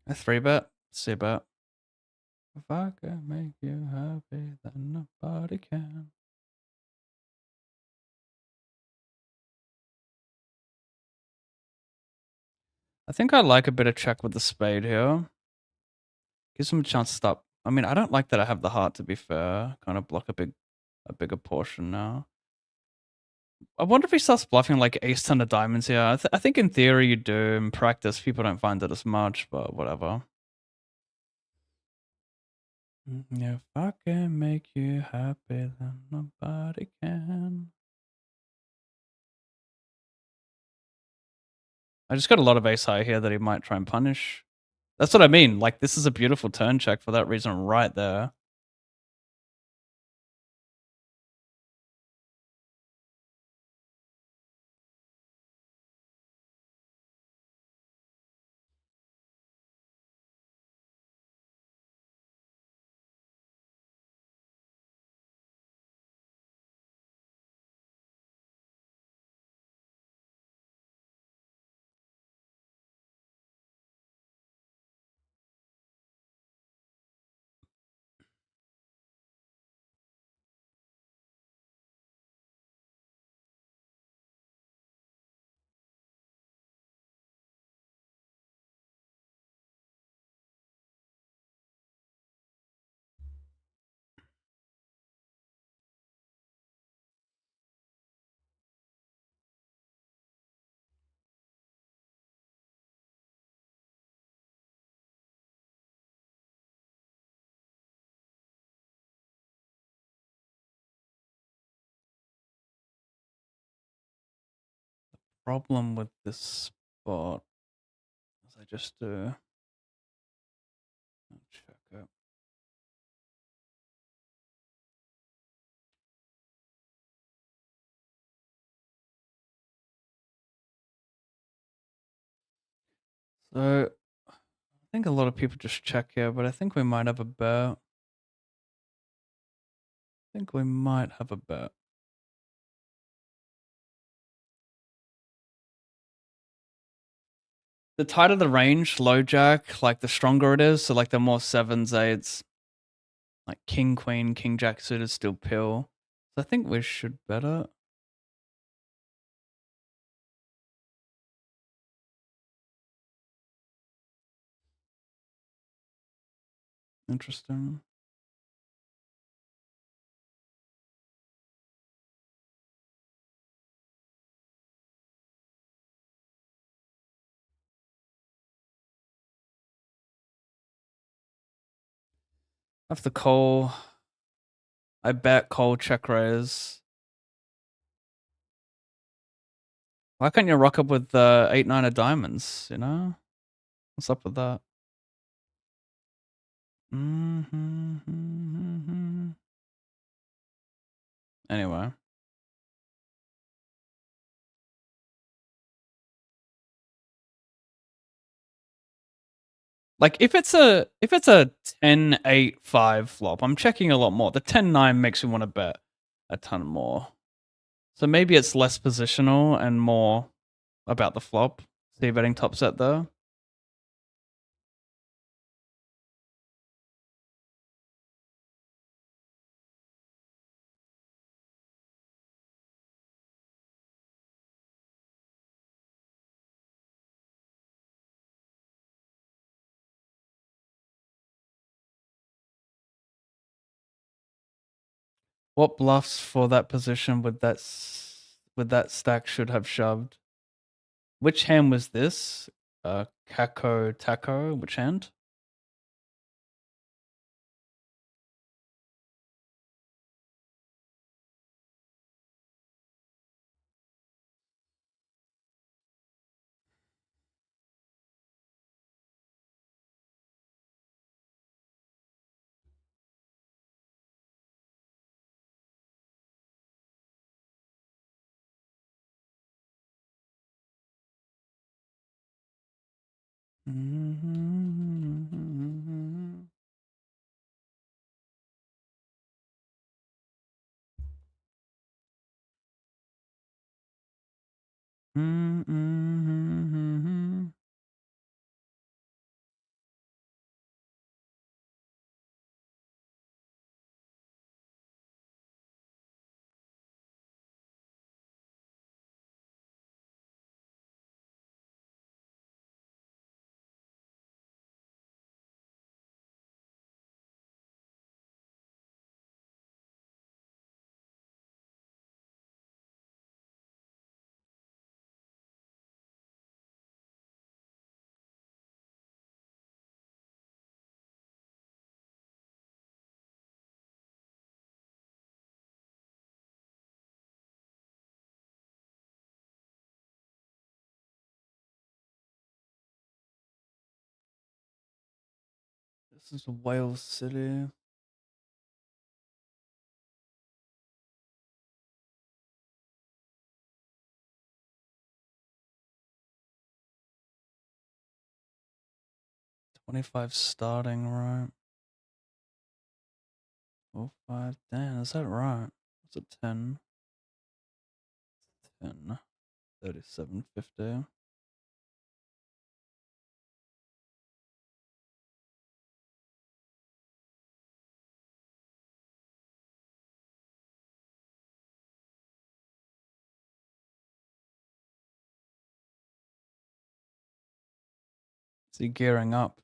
A 3-bet? C-bet. If I can make you happy, then nobody can. I think I like a bit of check with the spade here. Gives him a chance to stop. I mean, I don't like that I have the heart, to be fair. Kind of block a bigger portion now. I wonder if he starts bluffing like ace ten of diamonds here. I think in theory you do. In practice, people don't find it as much, but whatever. If I can make you happy, then nobody can. I just got a lot of ace high here that he might try and punish. That's what I mean. Like, this is a beautiful turn check for that reason right there. Problem with this spot is I just check it. So I think a lot of people just check here, but I think we might have a bet. I think we might have a bet. The tighter the range, low jack, like the stronger it is. So like the more sevens, eights, like king, queen, king, jack suited still pill. So I think we should bet it. Interesting. I have to call. I bet call check raise. Why can't you rock up with 8-9 of diamonds, you know? What's up with that? Anyway. Like if it's a 10-8-5 flop, I'm checking a lot more. The 10-9 makes me want to bet a ton more. So maybe it's less positional and more about the flop. See betting top set though. What bluffs for that position would that stack should have shoved? Which hand was this? Kako Taco. Which hand? This is Wales City. $25 starting, right? Oh, 5. Damn, is that right? It's a 10. 10. 37.50. Is he gearing up?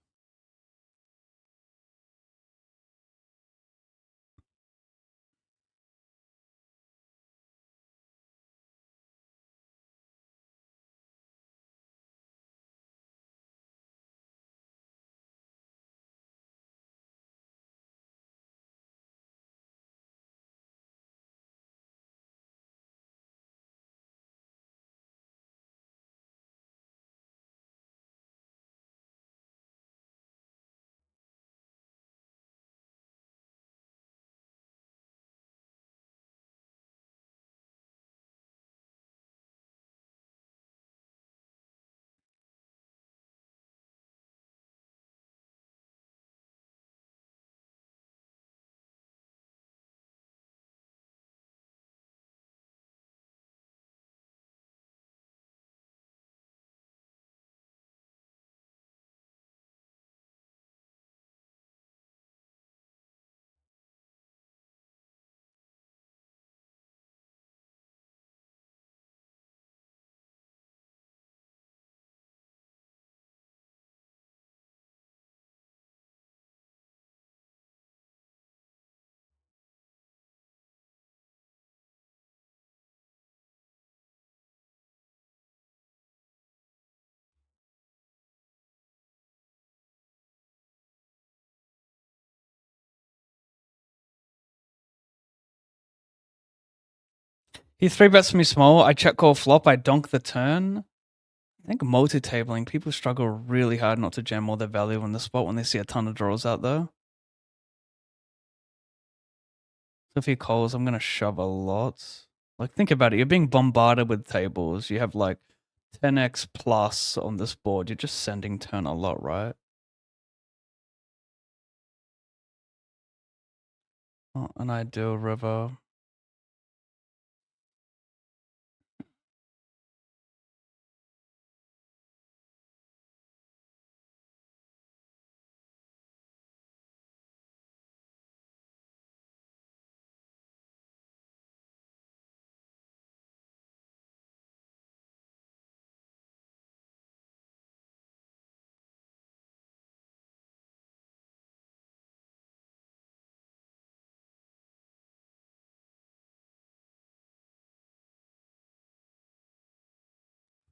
He 3-bets me small. I check call flop. I donk the turn. I think multi-tabling, people struggle really hard not to jam all their value on the spot when they see a ton of draws out there. So if he calls, I'm going to shove a lot. Like, think about it. You're being bombarded with tables. You have like 10x plus on this board. You're just sending turn a lot, right? Not an ideal river.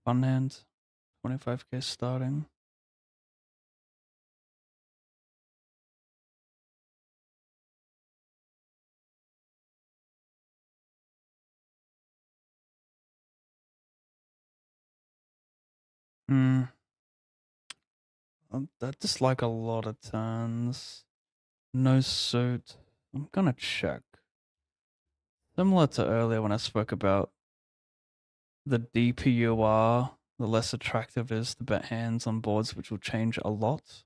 Fun hand. 25k starting. Hmm. I dislike a lot of turns. No suit. I'm gonna check. Similar to earlier when I spoke about the deeper you are, the less attractive is to bet hands on boards, which will change a lot.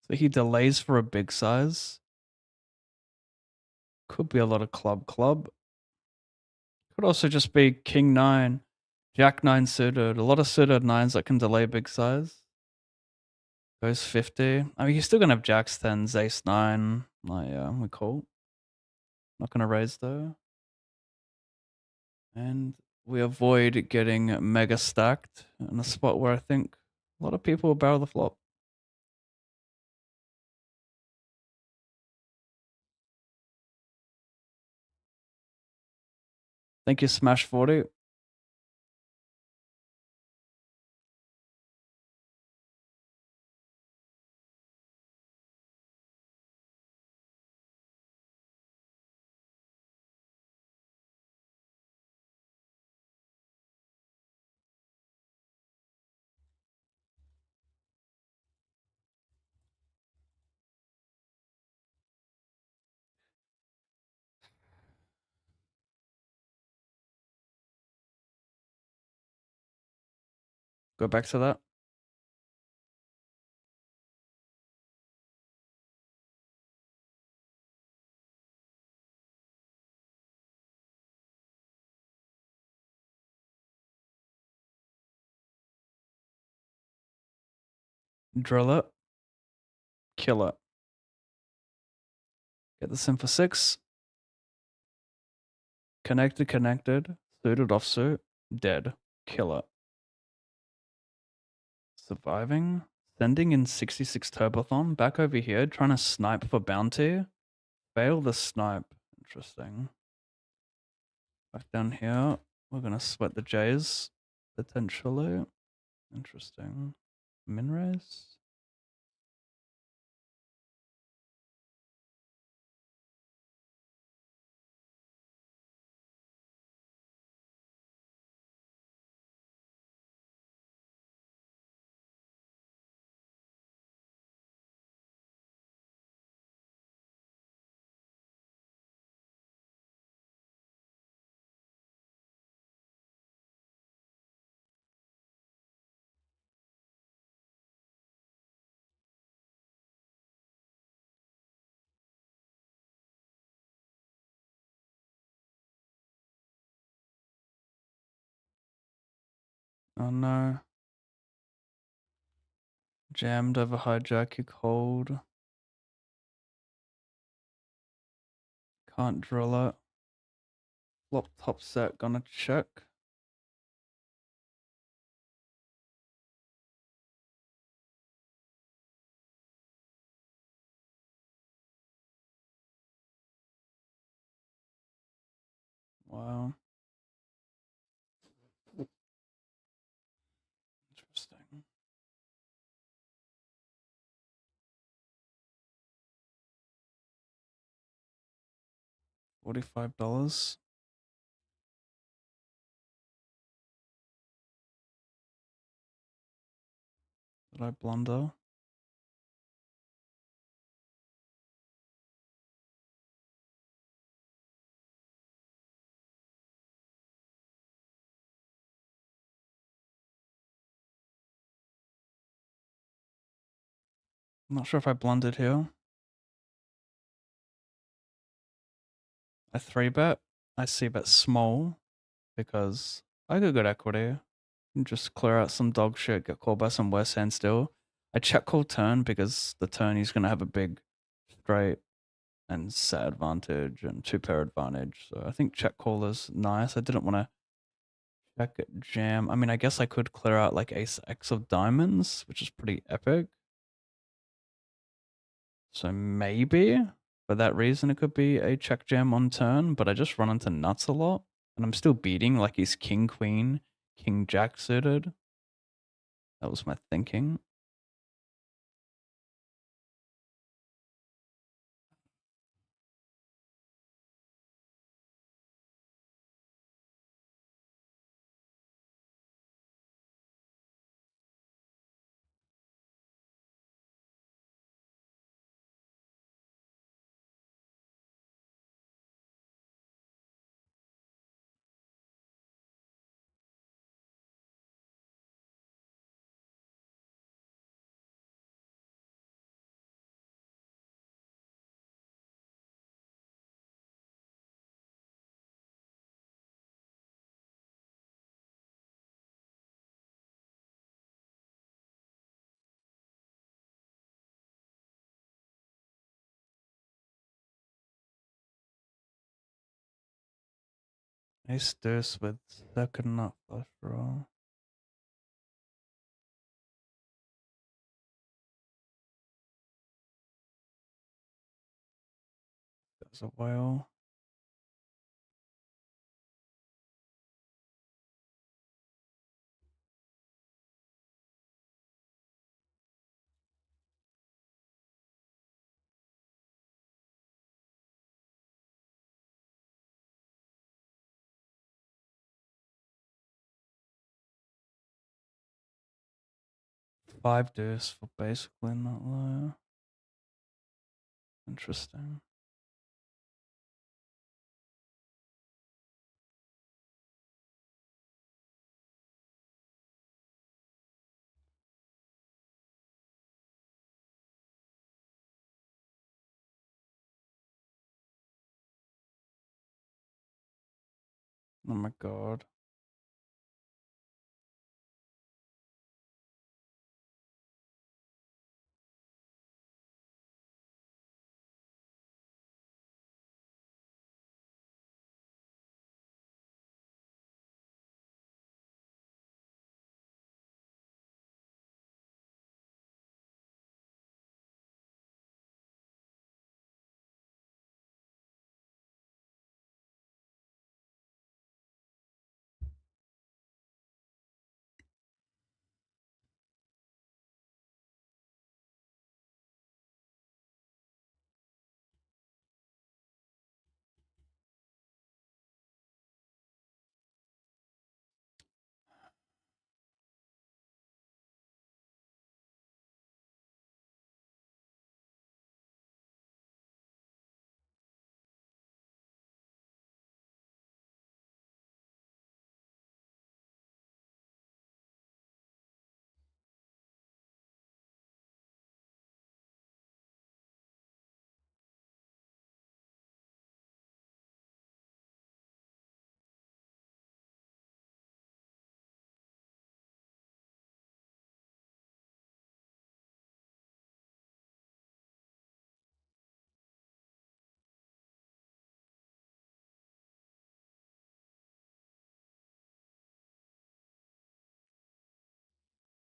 So he delays for a big size. Could be a lot of club. Could also just be king nine, jack nine suited. A lot of suited nines that can delay big size. Goes 50. I mean, he's still gonna have jacks, tens, ace nine. Like, yeah, we call. Not gonna raise though. And we avoid getting mega stacked in a spot where I think a lot of people will barrel the flop. Thank you, Smash 40. Go back to that. Drill it. Kill it. Get this in for 6. Connected. Suited offsuit. Dead. Kill it. Surviving. Sending in 66 Turbothon. Back over here. Trying to snipe for bounty. Fail the snipe. Interesting. Back down here. We're going to sweat the J's. Potentially. Interesting. Min raise. Oh no. Jammed over hijack, you cold. Can't drill it. Flop top set, gonna check. Wow. Interesting. $45. Did I blunder? I'm not sure if I blundered here. I 3-bet. I c-bet small because I got good equity. And just clear out some dog shit, get called by some worse hand still. I check call turn because the turn he's gonna have a big straight and set advantage and 2-pair advantage. So I think check call is nice. I didn't want to Check jam. I mean, I guess I could clear out like ace X of diamonds, which is pretty epic. So maybe for that reason it could be a check jam on turn, but I just run into nuts a lot. And I'm still beating like he's king, queen, king, jack suited. That was my thinking. Ace deuce with second nut flush draw. There's a whale. Five deuce for basically not low. Interesting. Oh my god.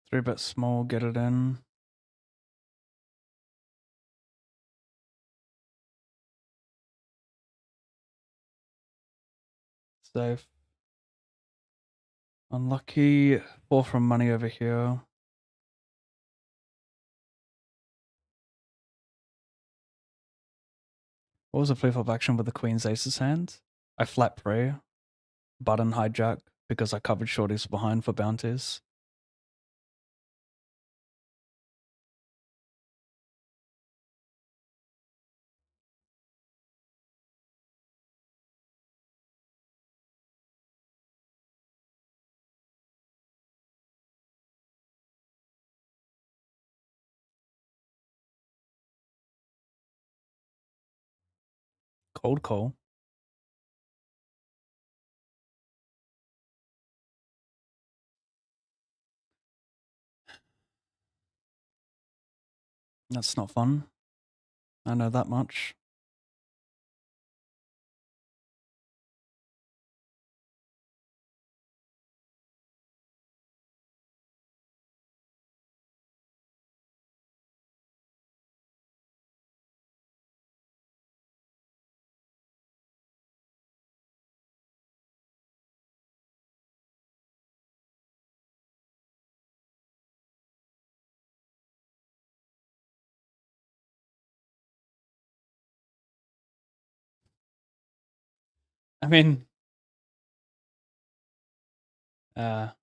Three bet small, get it in. Safe. Unlucky. Four from money over here. What was the pre-flop action with the queen's aces hand? I flat pre, button hijack, because I covered shorties behind for bounties. Cold call. That's not fun. I know that much. I mean, I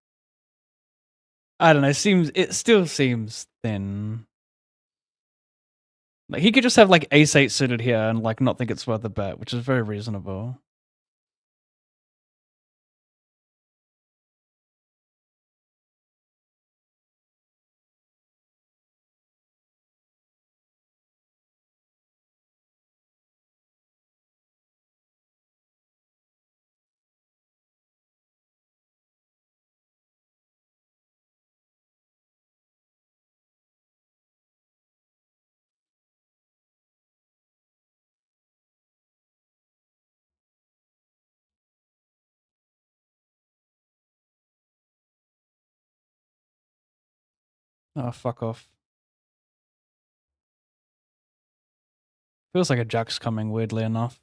don't know. It still seems thin. Like he could just have like ace eight suited here and like not think it's worth a bet, which is very reasonable. Oh, fuck off. Feels like a jack's coming, weirdly enough.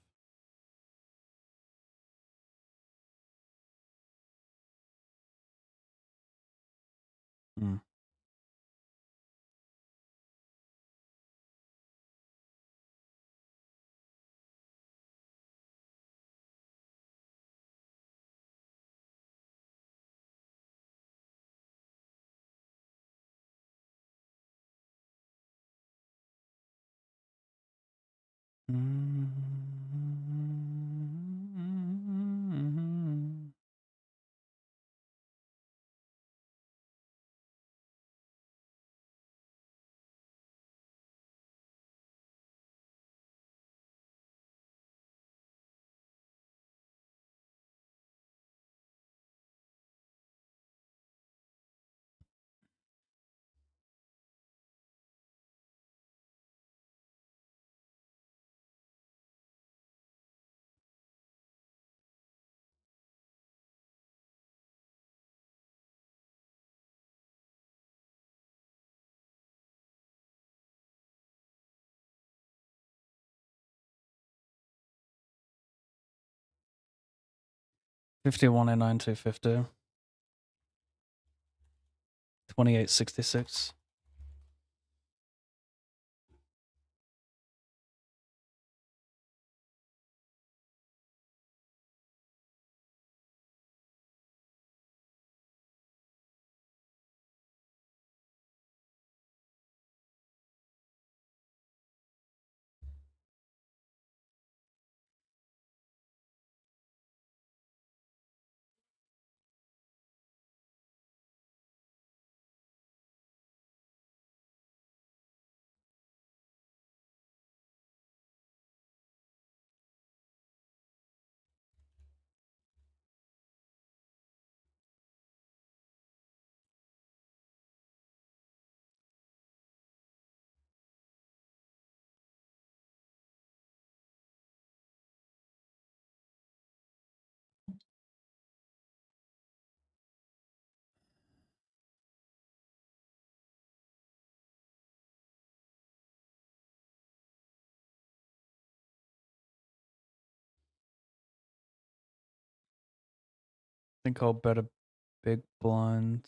Hmm. $51 and 9250. 2866. I think I'll bet a big blind.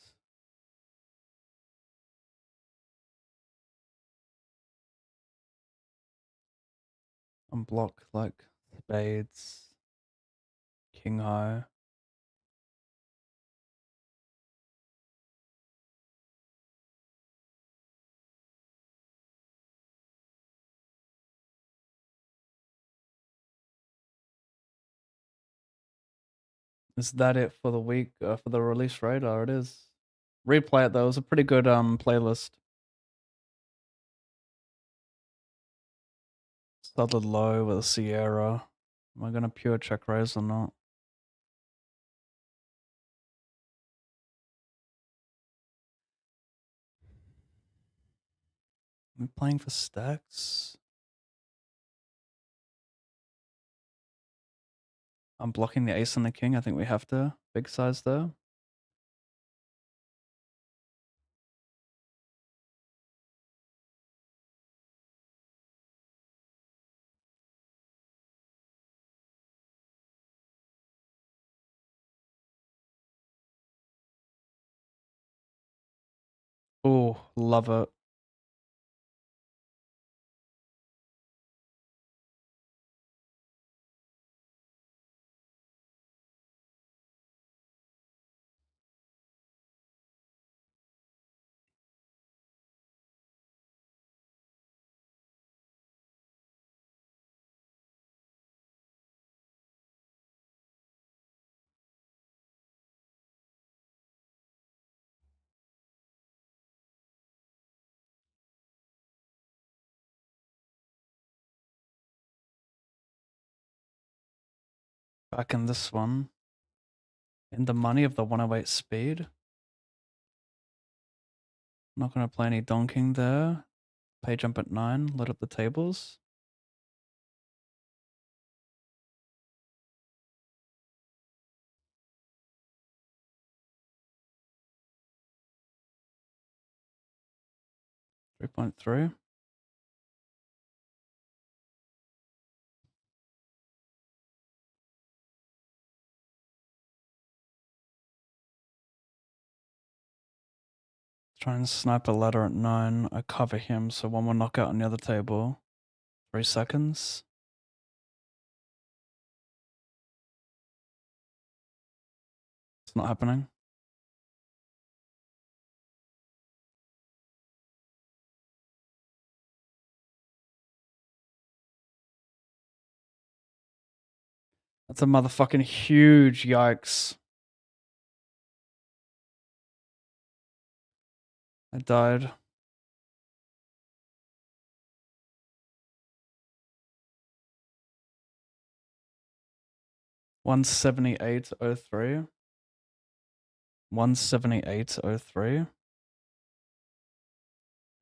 Unblock like spades, king high. Is that it for the week for the release radar? It is. Replay it though. It was a pretty good playlist. Started low with a Sierra. Am I gonna pure check raise or not? Am I playing for stacks? I'm blocking the ace and the king. I think we have to. Big size there. Oh, love it. Back in this one. In the money of the 108 speed. Not going to play any donking there. Pay jump at 9. Load up the tables. $3.3. Try and snipe a ladder at 9. I cover him, so one more knockout on the other table. 3 seconds. It's not happening. That's a motherfucking huge yikes. I died. $178.03. $178.03.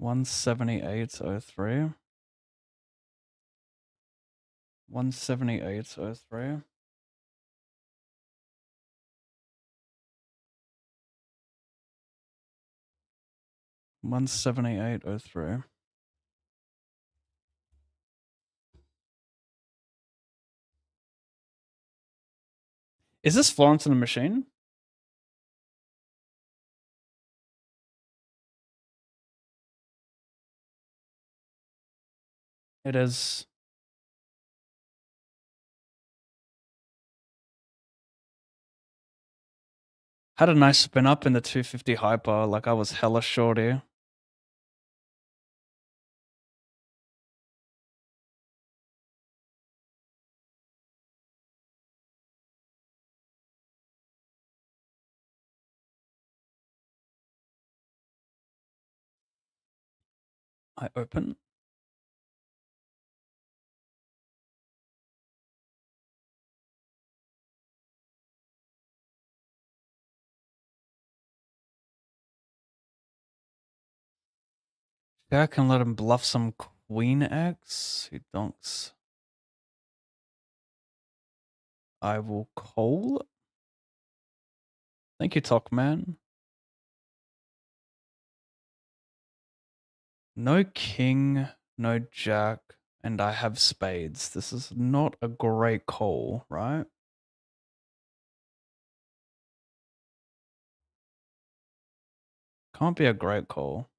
$178.03. $178.03. $178.03. Is this Florence in the Machine? It is. Had a nice spin up in the 250 hyper, like I was hella shorty. I open. Yeah, I can let him bluff some Queen X. He donks. I will call. Thank you, Talkman. No king, no jack, and I have spades. This is not a great call, right? Can't be a great call.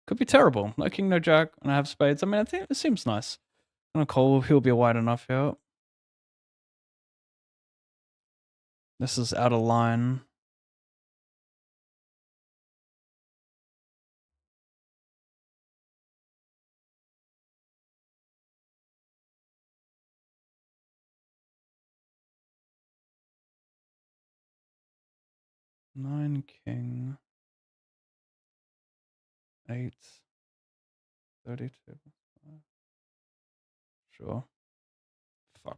Could be terrible. No king, no jack, and I have spades. I mean, I think it seems nice. I'm gonna call. He'll be wide enough here. This is out of line. Nine king. 8. 32. Sure. Fuck.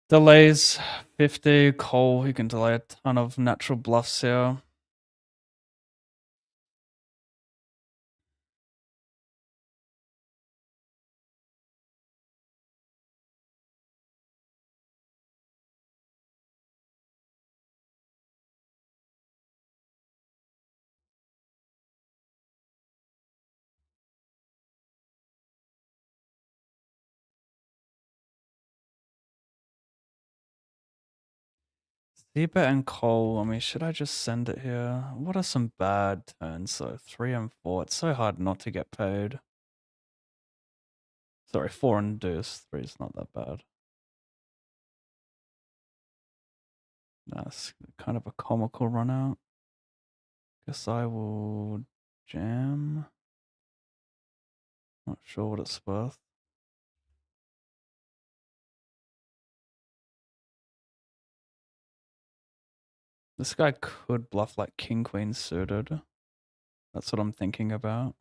Delays 50. Cole, he can delay a ton of natural bluffs here. C-bet and call. I mean, should I just send it here? What are some bad turns though? 3 and 4. It's so hard not to get paid. Sorry, 4 and deuce. 3 is not that bad. That's kind of a comical run out. Guess I will jam. Not sure what it's worth. This guy could bluff like king queen suited. That's what I'm thinking about.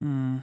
Hmm.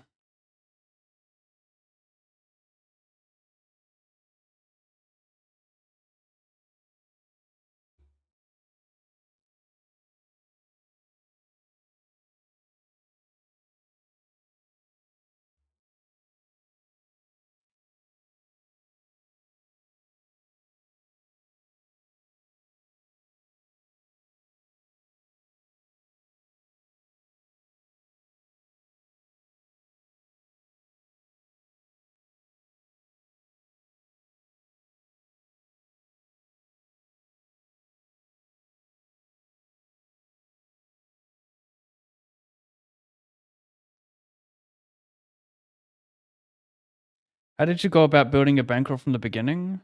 How did you go about building a bankroll from the beginning?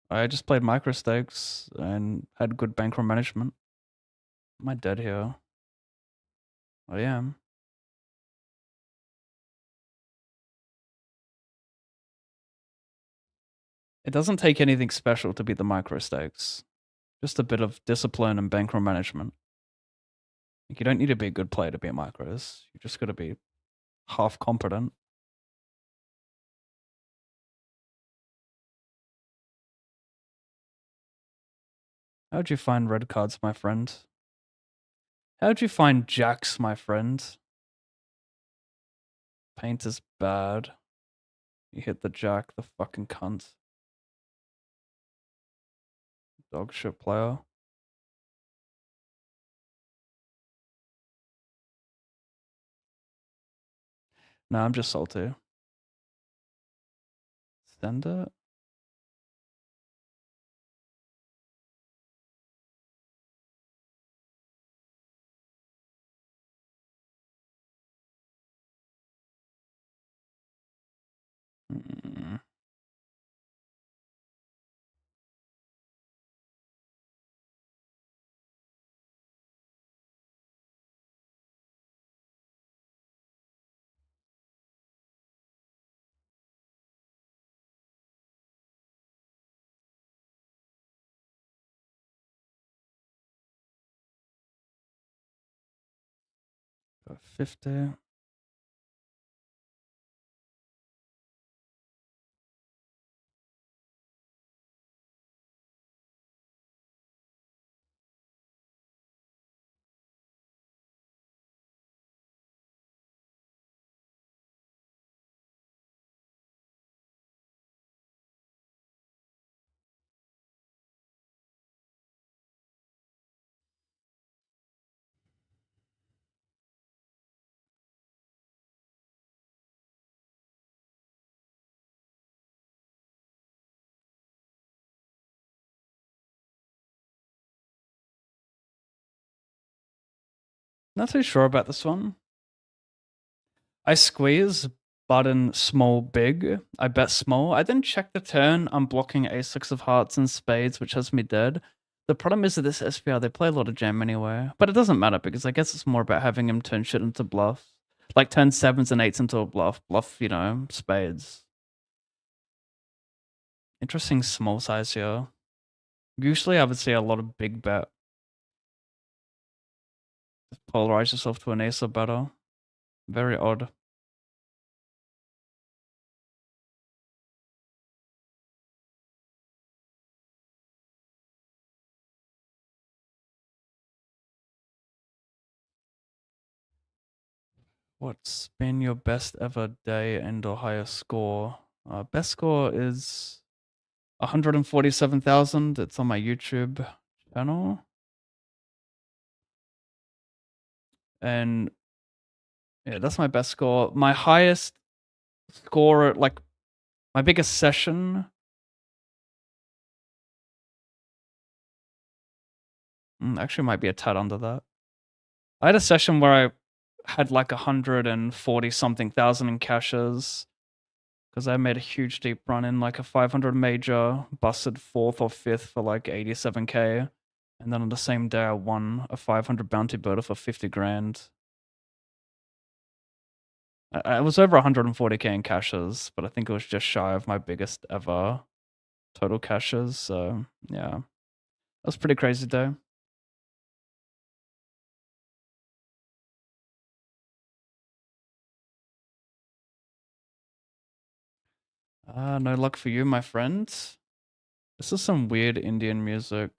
I just played micro stakes and had good bankroll management. Am I dead here? I am. It doesn't take anything special to beat the micro stakes. Just a bit of discipline and bankroll management. Like, you don't need to be a good player to beat micros. You just got to be half competent. How'd you find red cards, my friend? How'd you find jacks, my friend? Paint is bad. You hit the jack, the fucking cunt. Dog shit player. No, I'm just salty. Send it? Mm. 50. Not too sure about this one. I squeeze button small big. I bet small. I then check the turn. I'm blocking a6 of hearts and spades, which has me dead. The problem is that this SPR, they play a lot of jam anyway. But it doesn't matter because I guess it's more about having him turn shit into bluff. Like turn 7s and 8s into a bluff. Bluff, you know, spades. Interesting small size here. Usually I would see a lot of big bet. Polarize yourself to an ace or better. Very odd. What's been your best ever day and or higher score? Best score is 147,000. It's on my YouTube channel. And yeah, that's my best score. My highest score, like my biggest session. Actually, might be a tad under that. I had a session where I had like 140 something thousand in caches because I made a huge deep run in like a 500 major, busted 4th or 5th for like 87k. And then on the same day, I won a 500 bounty builder for 50 grand. I was over 140k in caches, but I think it was just shy of my biggest ever total caches. So yeah, that was a pretty crazy day. No luck for you, my friend. This is some weird Indian music.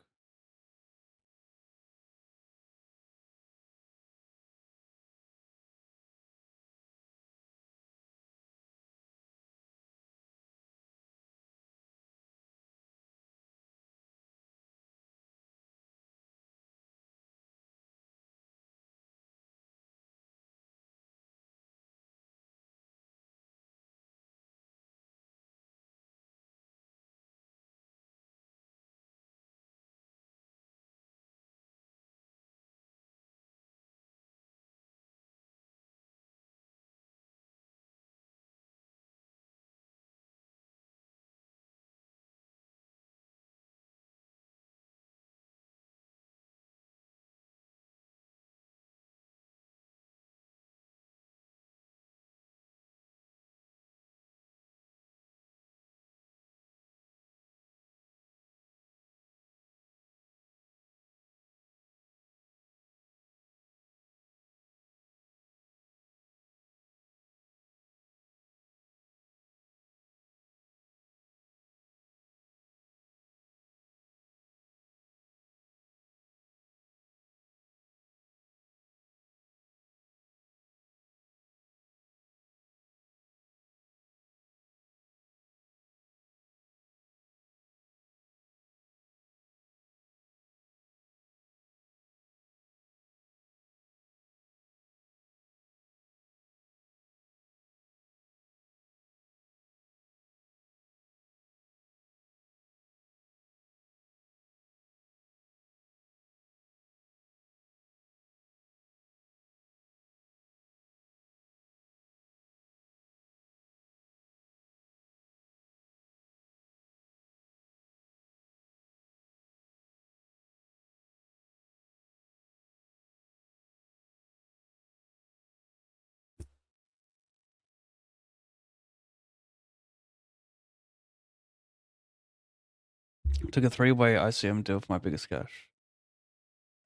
Took a 3-way ICM deal for my biggest cache.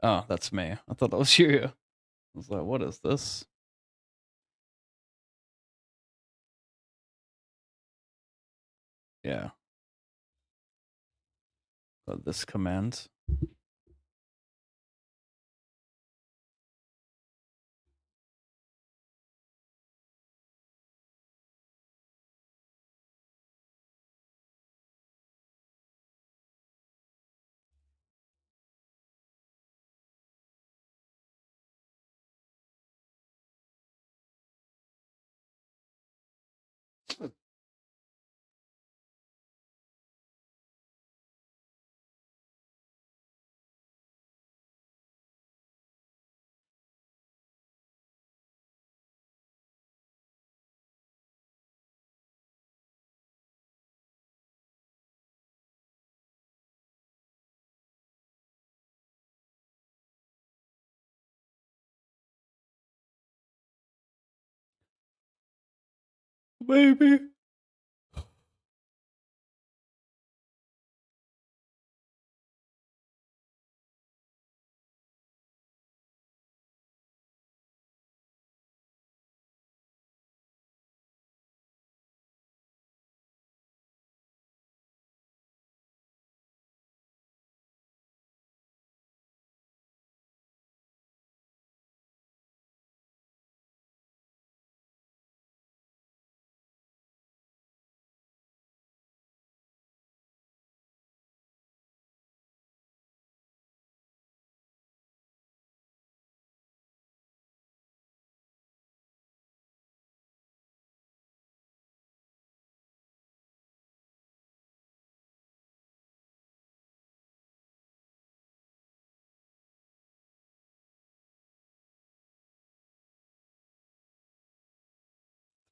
Oh, that's me. I thought that was you. I was like, what is this? Yeah. Got this command. Baby.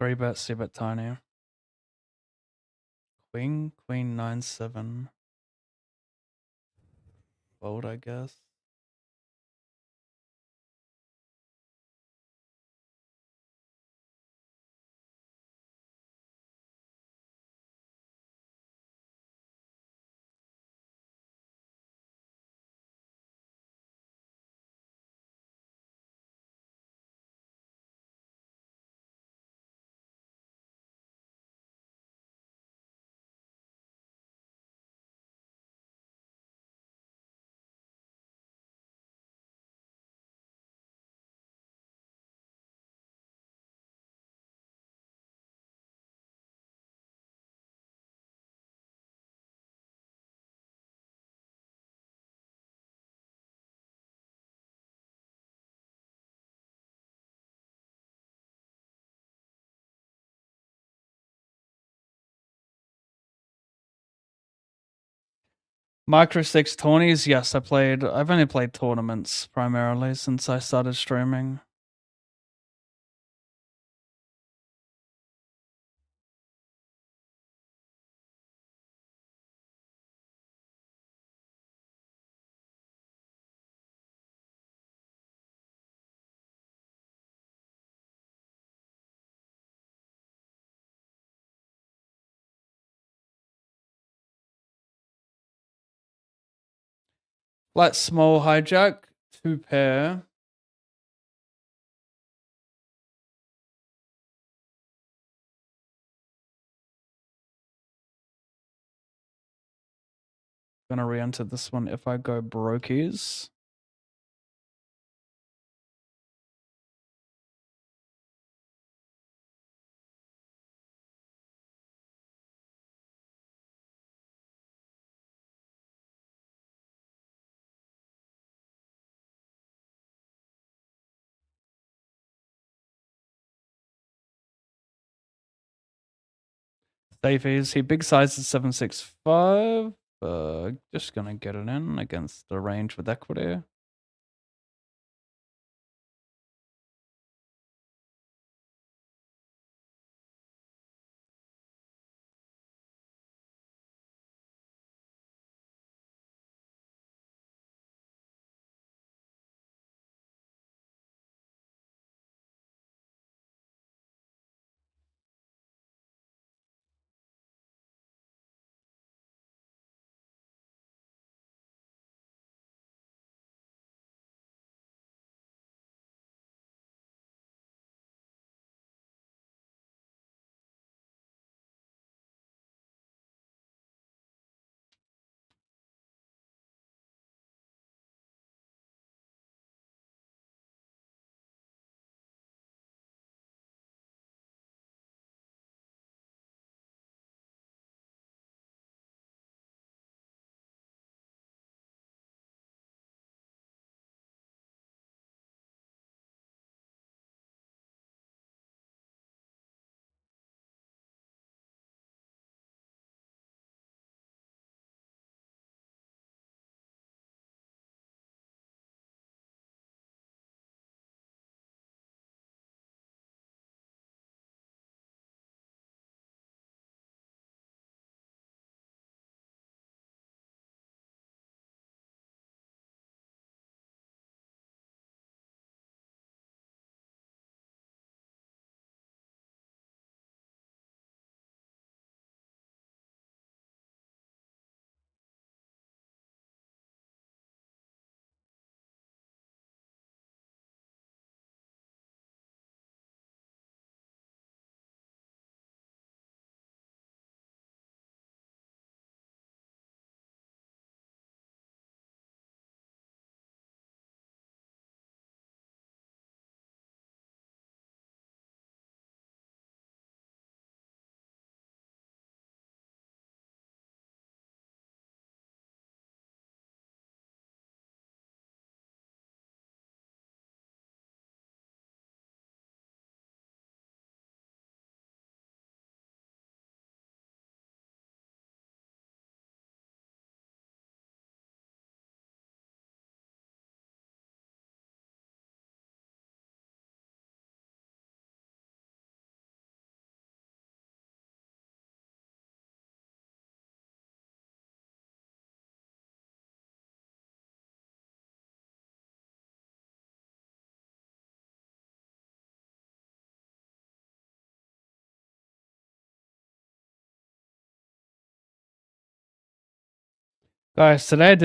3-bet, c-bet tiny. Queen, queen, 9-7. Fold, I guess. Micro 620s, yes, I've only played tournaments primarily since I started streaming. Flat small hijack, 2 pair. Gonna re-enter this one if I go brokies. Safeys, he big sizes 765. Just gonna get it in against the range with equity. Guys, today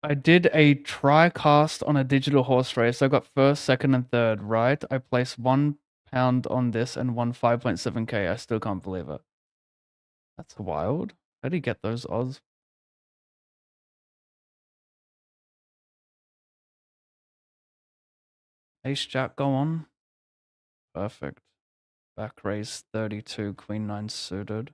I did a try cast on a digital horse race. I got first, second, and third, right? I placed £1 on this and won 5.7k. I still can't believe it. That's wild. How do you get those odds? Ace Jack, go on. Perfect. Back raise 32, Queen 9 suited.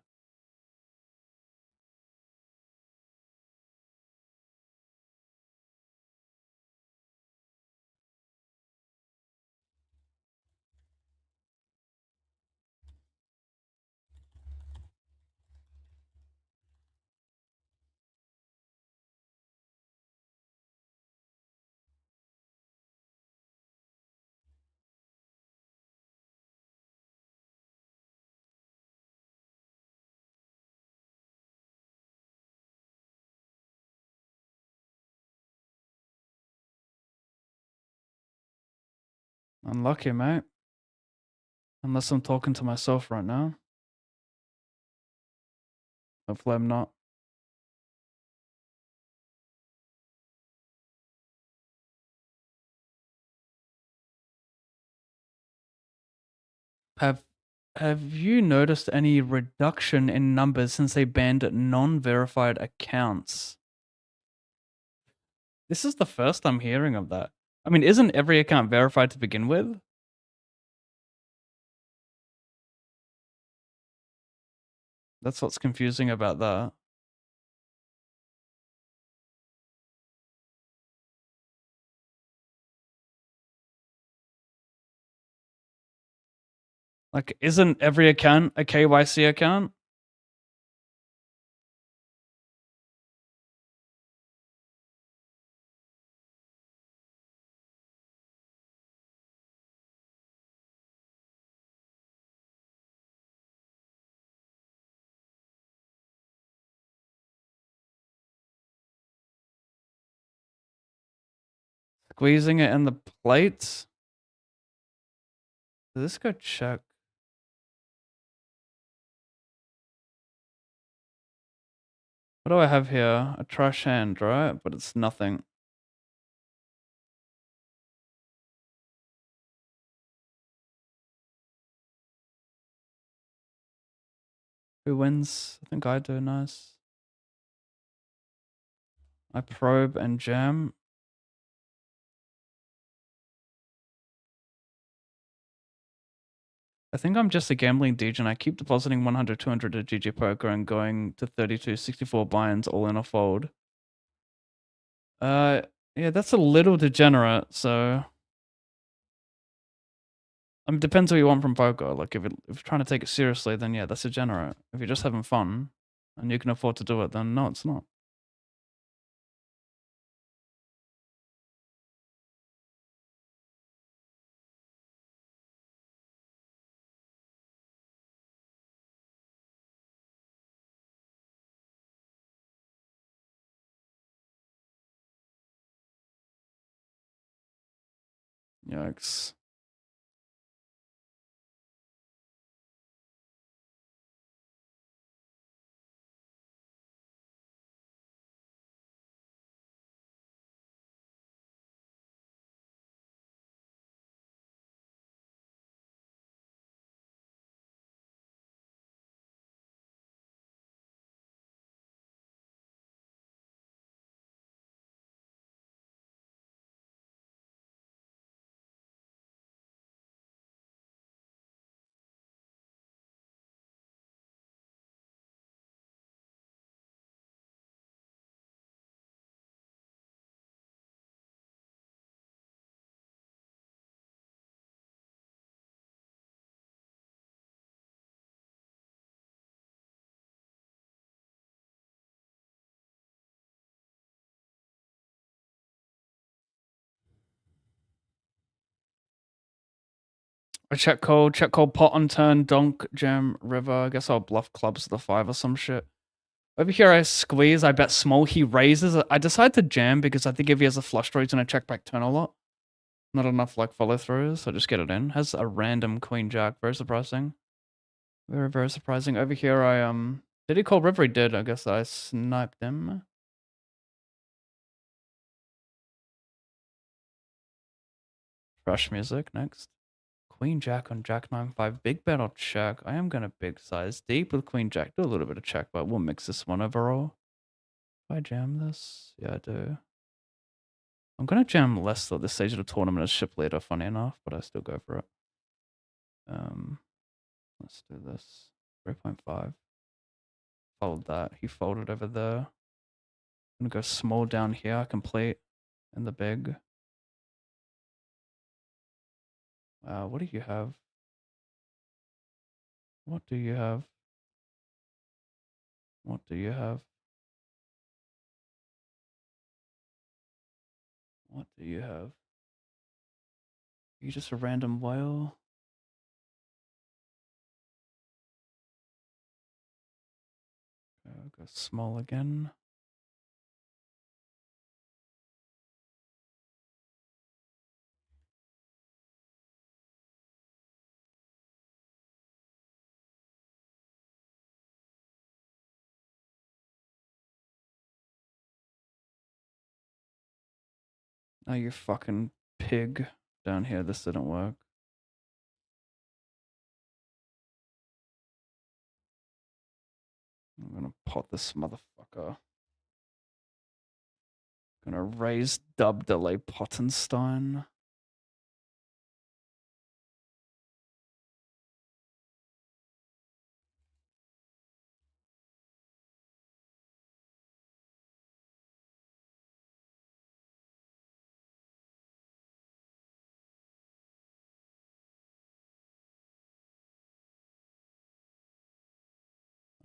Unlucky, mate. Unless I'm talking to myself right now. Hopefully I'm not. Have have you noticed any reduction in numbers since they banned non-verified accounts? This is the first I'm hearing of that. I mean, isn't every account verified to begin with? That's what's confusing about that. Like, isn't every account a KYC account? Squeezing it in the plates? Did this go check? What do I have here? A trash hand, right? But it's nothing. Who wins? I think I do. Nice. I probe and jam. I think I'm just a gambling degen. I keep depositing 100, 200 to GG Poker and going to 32, 64 buy-ins all in a fold. Yeah, that's a little degenerate, so... I mean, depends what you want from poker. Like, if you're trying to take it seriously, then yeah, that's degenerate. If you're just having fun, and you can afford to do it, then no, it's not. Yikes. I check call, pot on turn, donk, jam, river. I guess I'll bluff clubs to the 5 or some shit. Over here I squeeze, I bet small, he raises. I decide to jam because I think if he has a flush draw, he's gonna check back turn a lot. Not enough like follow throughs, so just get it in. Has a random queen jack, very surprising. Very, very surprising. Over here I did he call river? He did. I guess I sniped him. Rush music next. Queen Jack on Jack 9-5. Big bet on check. I am gonna big size deep with Queen Jack. Do a little bit of check, but we'll mix this one overall. Do I jam this? Yeah, I do. I'm gonna jam less at this stage of the tournament as ship leader, funny enough, but I still go for it. Let's do this. 3.5. Fold that. He folded over there. I'm gonna go small down here, complete, and the big. What do you have? What do you have? What do you have? What do you have? You just a random whale? Go small again. Oh, you fucking pig. Down here, this didn't work. I'm gonna pot this motherfucker. Gonna raise dub delay Pottenstein.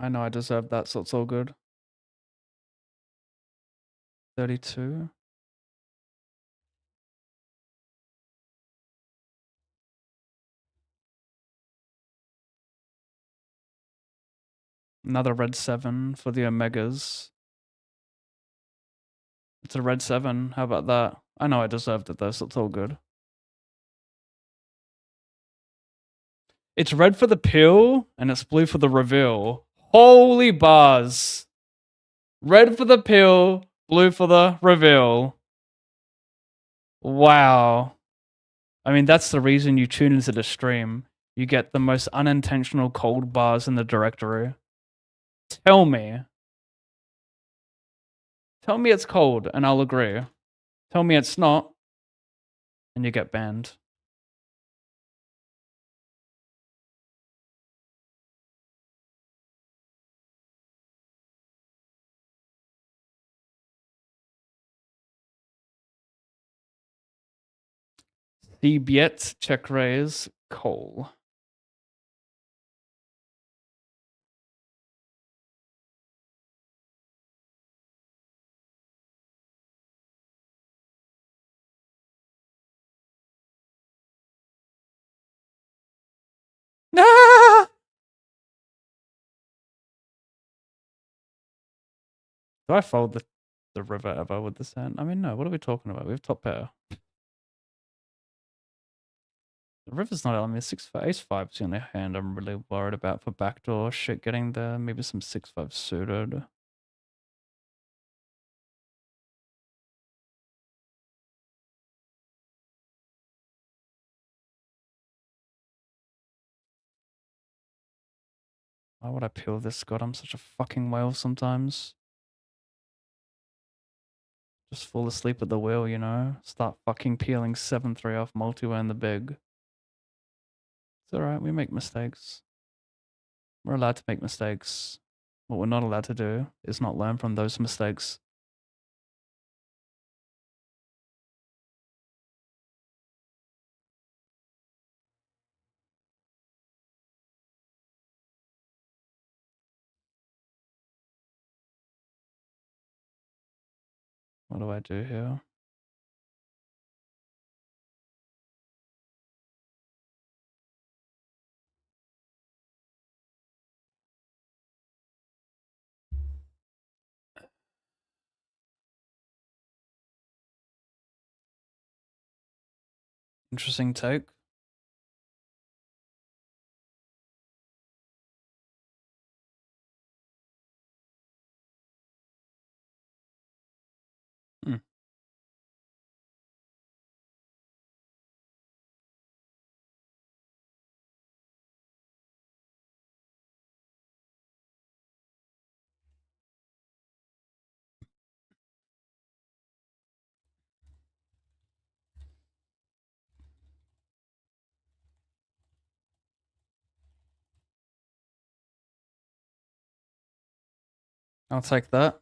I know I deserve that, so it's all good. 32. Another red 7 for the Omegas. It's a red 7. How about that? I know I deserved it though, so it's all good. It's red for the peel, and it's blue for the reveal. Holy bars. Red for the peel, blue for the reveal. Wow. I mean, that's the reason you tune into the stream. You get the most unintentional cold bars in the directory. Tell me. Tell me it's cold, and I'll agree. Tell me it's not, and you get banned. Biet, check raise, Cole. Ah! Do I fold the river ever with this hand? I mean, no. What are we talking about? We have top pair. The river's not. I mean, 6-5, ace-5's the only hand I'm really worried about for backdoor shit getting there. Maybe some 6-5 suited. Why would I peel this? God, I'm such a fucking whale sometimes. Just fall asleep at the wheel, you know? Start fucking peeling 7-3 off multi-way in the big. It's alright, we make mistakes. We're allowed to make mistakes. What we're not allowed to do is not learn from those mistakes. What do I do here? Interesting take. Hmm. I'll take that.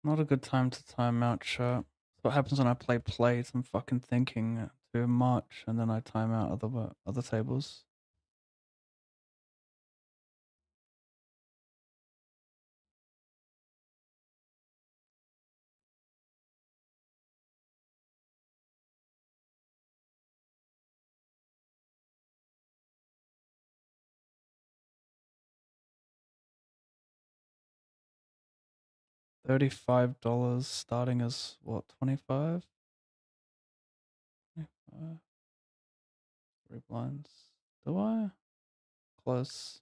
Not a good time to time out, chat. What happens when I play plate? I'm fucking thinking too much, and then I time out other tables. $35 starting as what, 25? 25? 3 blinds. Do I? Close.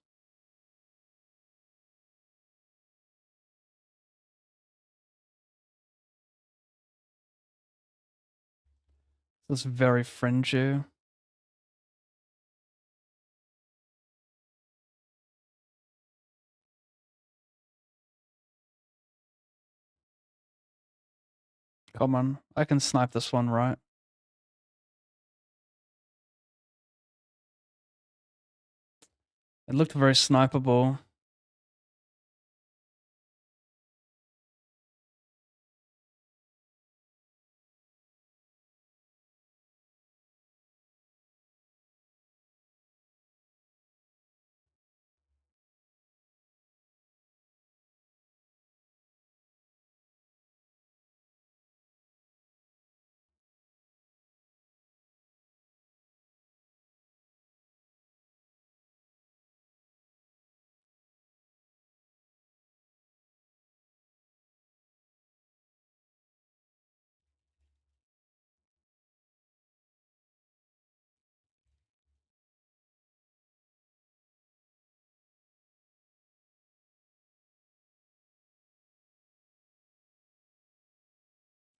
This is very fringy. Come on, I can snipe this one, right? It looked very snipeable.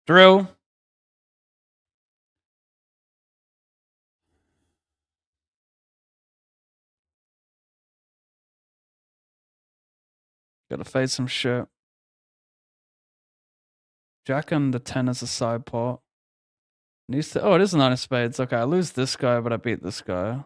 Drill. Gotta fade some shit. Jack and the 10 as a side pot. Needs to. Oh, it is a 9 of spades. Okay, I lose this guy, but I beat this guy.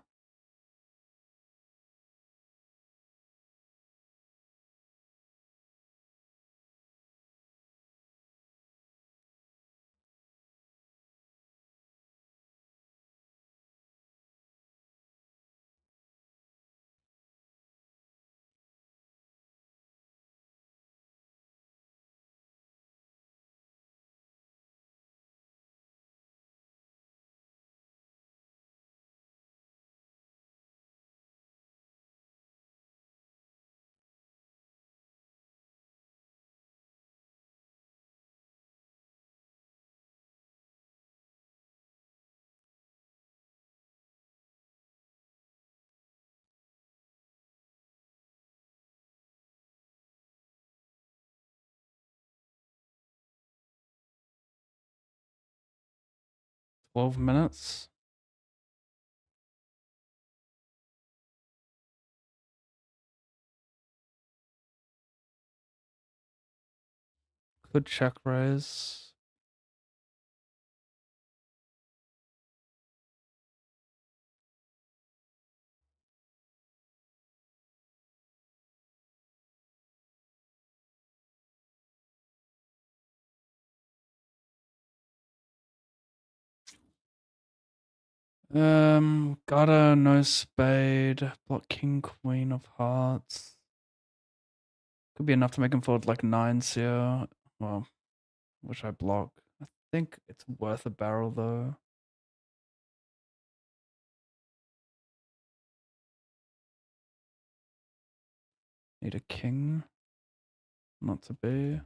$12 minutes. Could check raise. Gotta no spade. Block king, queen of hearts. Could be enough to make him fold like nines here. Well, which I block. I think it's worth a barrel though. Need a king. Not to be.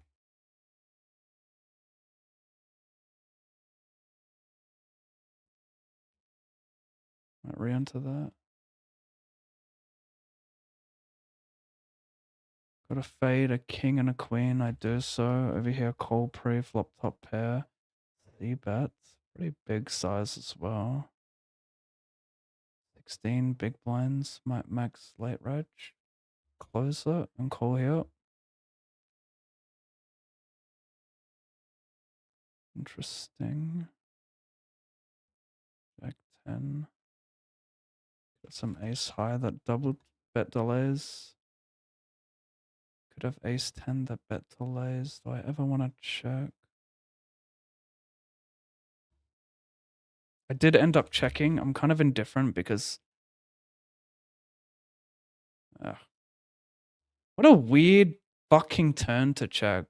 Might re-enter that. Got a fade, a king and a queen. I do so. Over here, call pre, flop top pair. 3 bets. Pretty big size as well. 16 big blinds. Might max late reg. Close it and call here. Interesting. Jack 10. Got some ace high that double bet delays. Could have ace 10 that bet delays. Do I ever want to check? I did end up checking. I'm kind of indifferent because... what a weird fucking turn to check.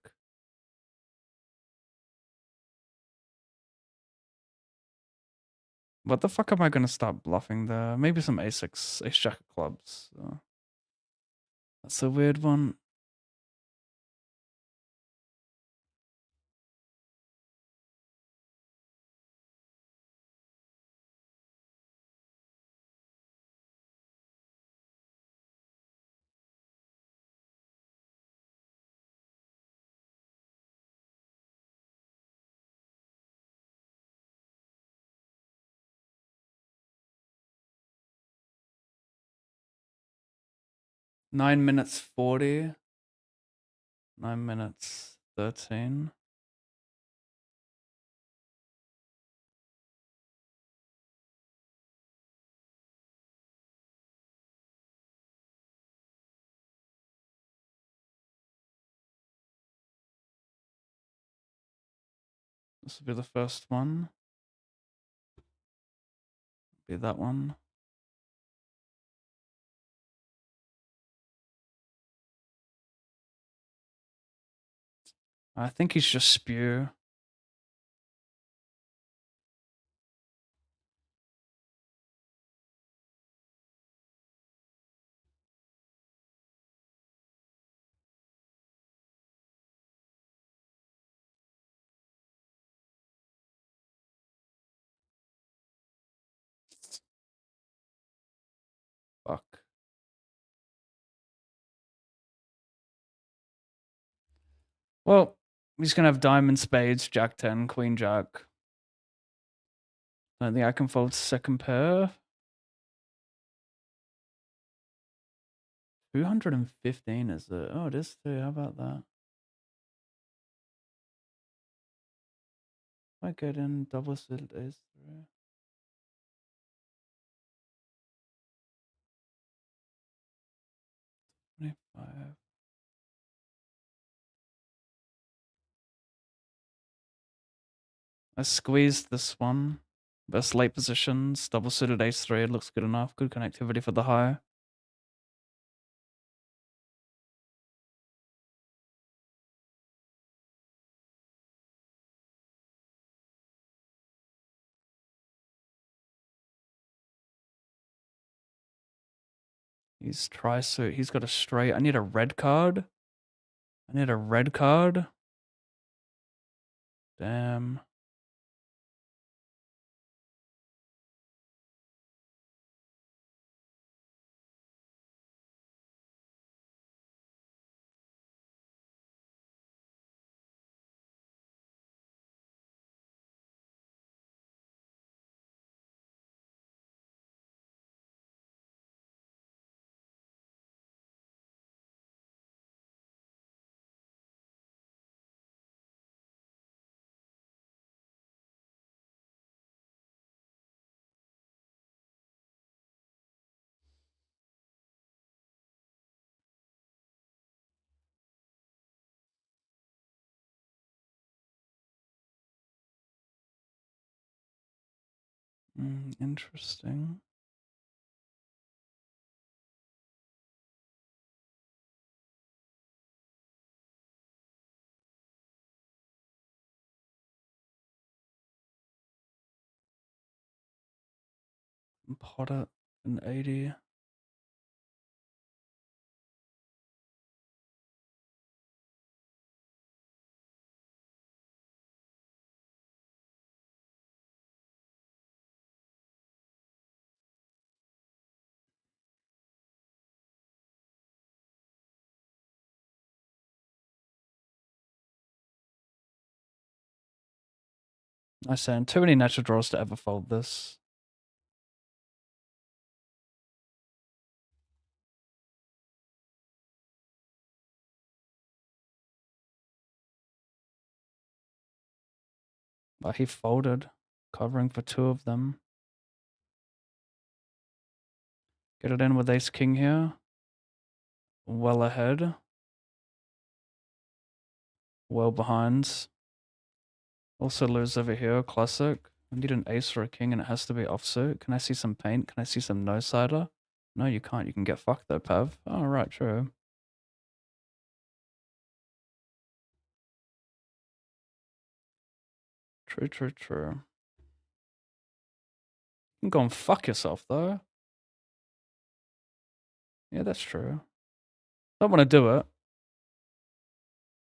What the fuck am I gonna start bluffing there? Maybe some ace-6, ace-jack of clubs. So. That's a weird one. Nine minutes 40. 9 minutes 13. This will be the first one. Be that one. I think he's just spew. Fuck. Well, he's gonna have diamond spades, jack 10, queen jack. I don't think I can fold second pair. 215 is it? Oh, it is too. How about that? I get in double suited ace 3. $25. I squeezed this one. Best late positions, double suited ace 3. It looks good enough. Good connectivity for the high. He's tri-suit. He's got a straight. I need a red card. I need a red card. Damn. Interesting. Pot it an 80. I saying too many natural draws to ever fold this. But he folded, covering for two of them. Get it in with ace king here. Well ahead. Well behind. Also lose over here, classic. I need an ace or a king and it has to be offsuit. Can I see some paint? Can I see some no-sider? No, you can't. You can get fucked though, Pav. Oh, right, true. True, true, true. You can go and fuck yourself though. Yeah, that's true. Don't want to do it.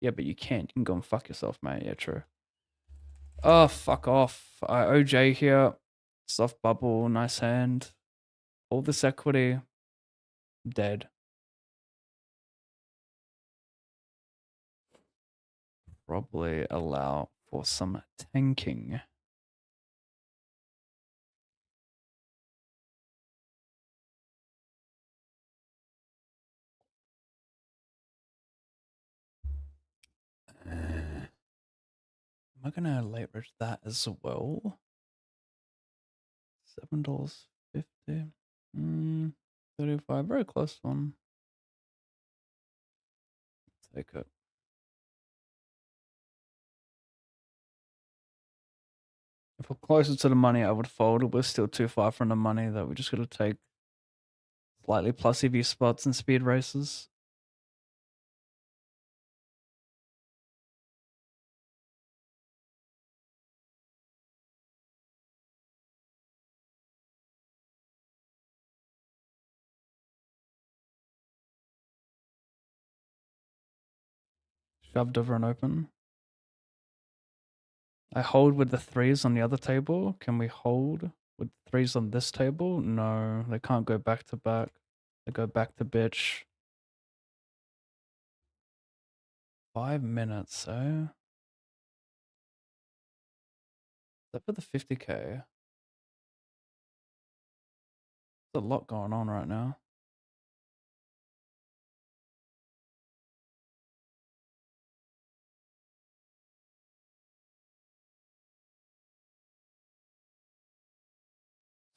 Yeah, but you can't. You can go and fuck yourself, mate. Yeah, true. Oh, fuck off. OJ here. Soft bubble, nice hand. All this equity, dead. Probably allow for some tanking. Am I gonna late rich that as well? $7.50. 35. Very close one. Take it. If we're closer to the money, I would fold. We're still too far from the money that we just got to take slightly plus EV spots and speed races. Shoved over and open. I hold with the threes on the other table. Can we hold with threes on this table? No, they can't go back to back. They go back to bitch. 5 minutes, eh? Is that for the 50k? There's a lot going on right now.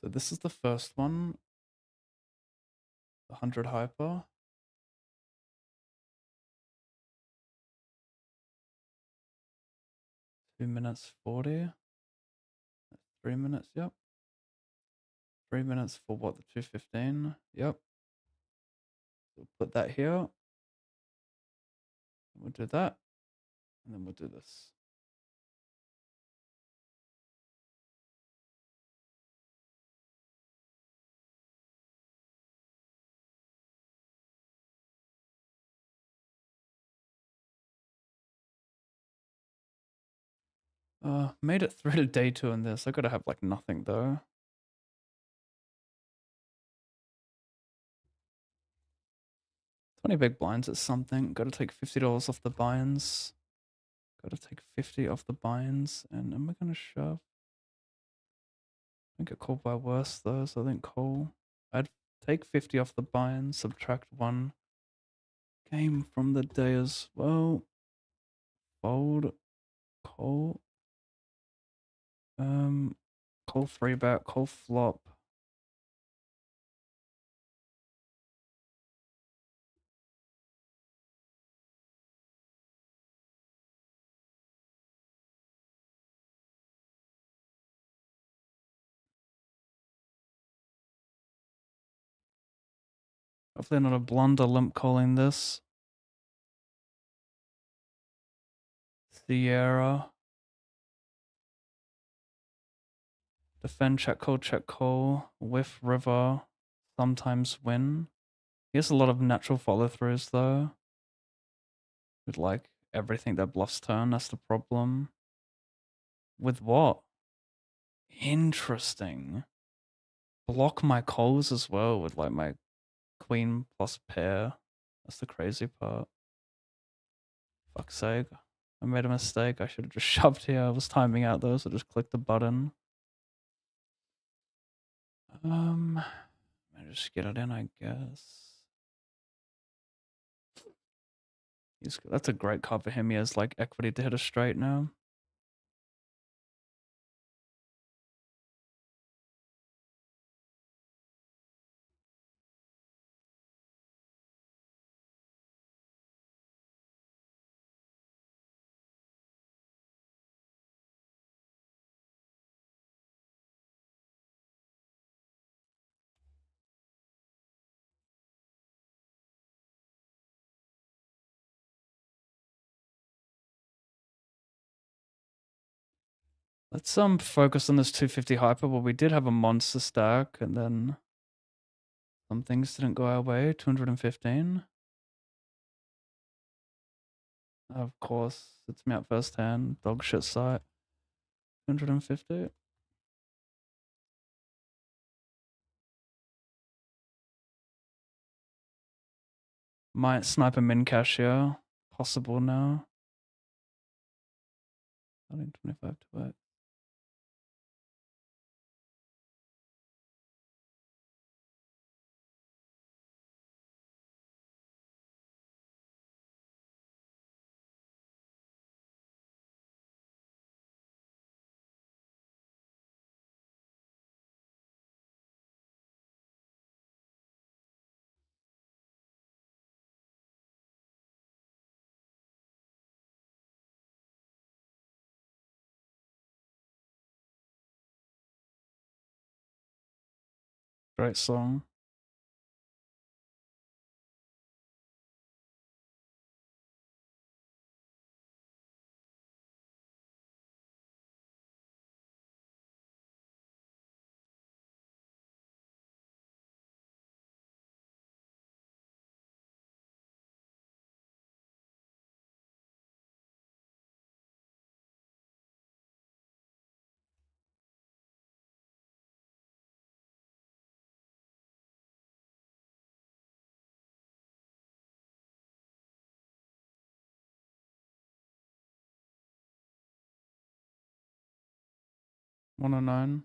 So this is the first one. 100 hyper. 2 minutes 40. 3 minutes, yep. 3 minutes for what, the 215? Yep. We'll put that here. We'll do that. And then we'll do this. Made it through to day 2 in this. I gotta have like nothing though. 20 big blinds is something. Gotta take $50 off the buy-ins. Gotta take 50 off the buy-ins. And am I gonna shove? I get called by worse though, so I think call. I'd take 50 off the buy-ins, subtract 1 game from the day as well. Fold. Call. Call 3-bet, call flop. Hopefully not a blunder limp calling this. Sierra. Defend, check call. Whiff, river. Sometimes win. He has a lot of natural follow-throughs though. With like everything that bluffs turn, that's the problem. With what? Interesting. Block my calls as well with like my queen plus pair. That's the crazy part. Fuck's sake. I made a mistake. I should have just shoved here. I was timing out though, so just click the button. I just get it in, I guess. That's a great card for him. He has like equity to hit a straight now. Let's focus on this 250 hyper. Well, we did have a monster stack, and then some things didn't go our way. 215. Of course, it's me out first hand. Dog shit sight. 250. Might snipe a min cash here. Possible now. I think 25 to it. Great song. One oh nine.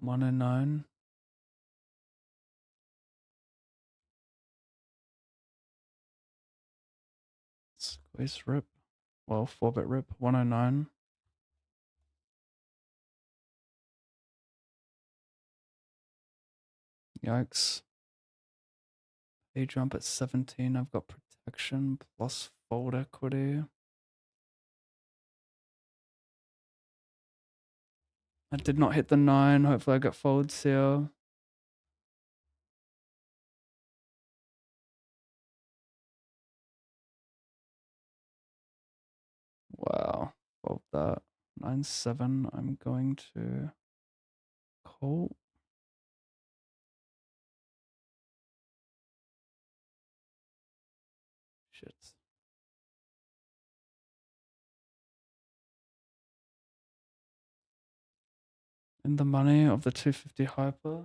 One oh nine. Squeeze rip. Well, 4-bit rip. 109. Yikes. A jump at 17. I've got protection plus fold equity. I did not hit the 9. Hopefully I get folds here. Wow. Fold that. 9-7. I'm going to call. Shit. In the money of the 250 hyper.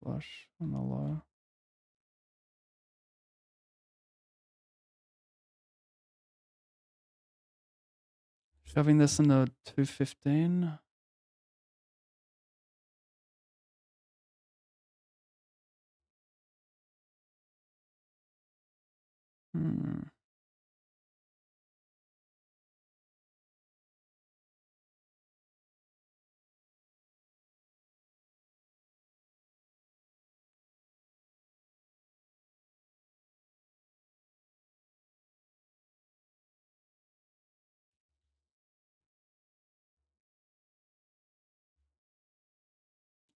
Flush on the low. Shoving this in the 215.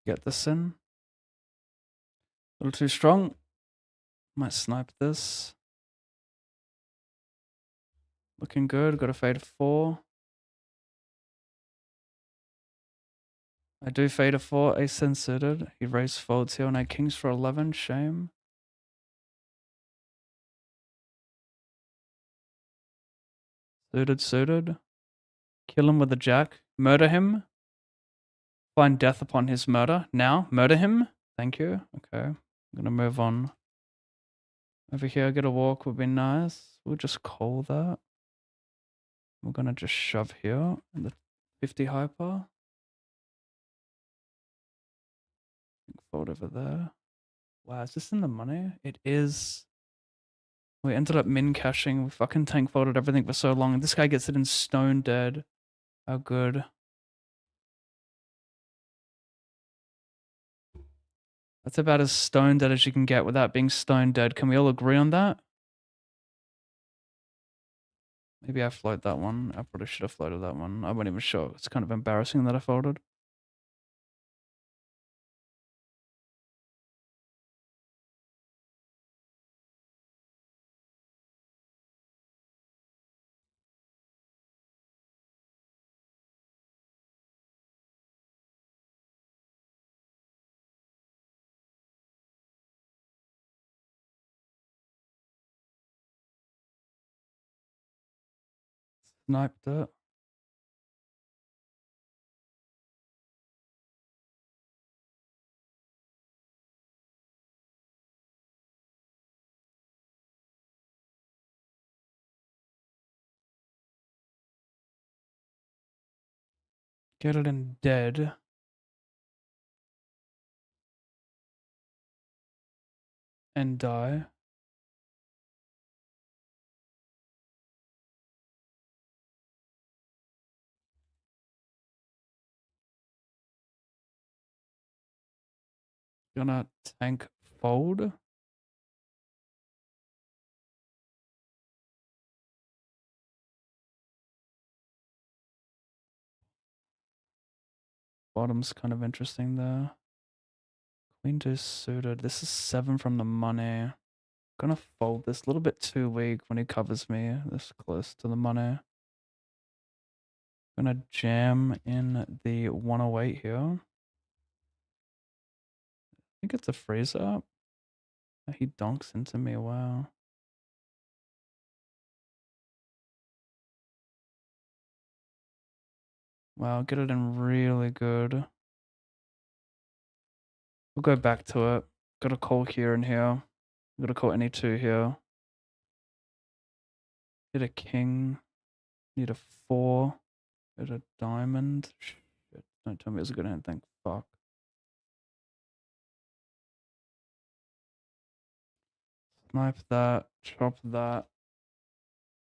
Get this in. A little too strong. Might snipe this. Looking good. Got a fade of 4. I do fade a 4. Ace 10 suited. He raised folds here, and I kings for 11. Shame. Suited. Kill him with a jack. Murder him. Find death upon his murder. Now, murder him. Thank you. Okay. I'm gonna move on. Over here, get a walk would be nice. We'll just call that. We're gonna just shove here in the 50 hyper. Fold over there. Wow, is this in the money? It is. We ended up min cashing. We fucking tank folded everything for so long. And this guy gets it in stone dead. How good. That's about as stone dead as you can get without being stone dead. Can we all agree on that? Maybe I float that one. I probably should have floated that one. I wasn't even sure. It's kind of embarrassing that I folded. Sniped it. Get it in dead. And die. Gonna tank fold. Bottom's kind of interesting there. Queen 2 suited. This is 7 from the money. Gonna fold this a little bit too weak when he covers me this close to the money. Gonna jam in the 108 here. I think it's a freeze up. He donks into me. Wow. Wow, get it in really good. We'll go back to it. Got a call here and here. Got a call any 2 here. Hit a king. Need a 4. Hit a diamond. Shit. Don't tell me it's a good hand. Thank fuck. Snipe that. Chop that.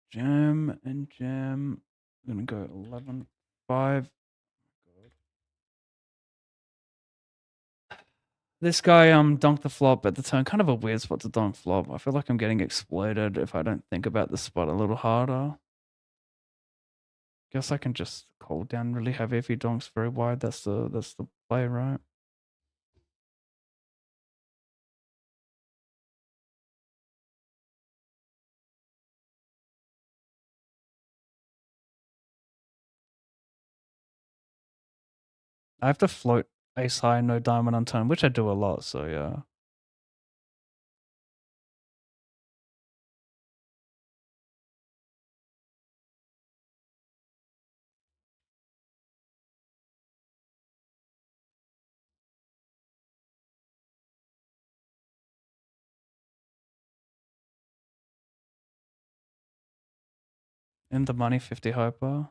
Jam and jam. I'm gonna go 11, 5. This guy dunked the flop at the turn. Kind of a weird spot to dunk flop. I feel like I'm getting exploited if I don't think about this spot a little harder. Guess I can just call down really heavy if he donks very wide. That's the play, right? I have to float ace high, no diamond on turn, which I do a lot, so yeah. In the money, 50 hyper.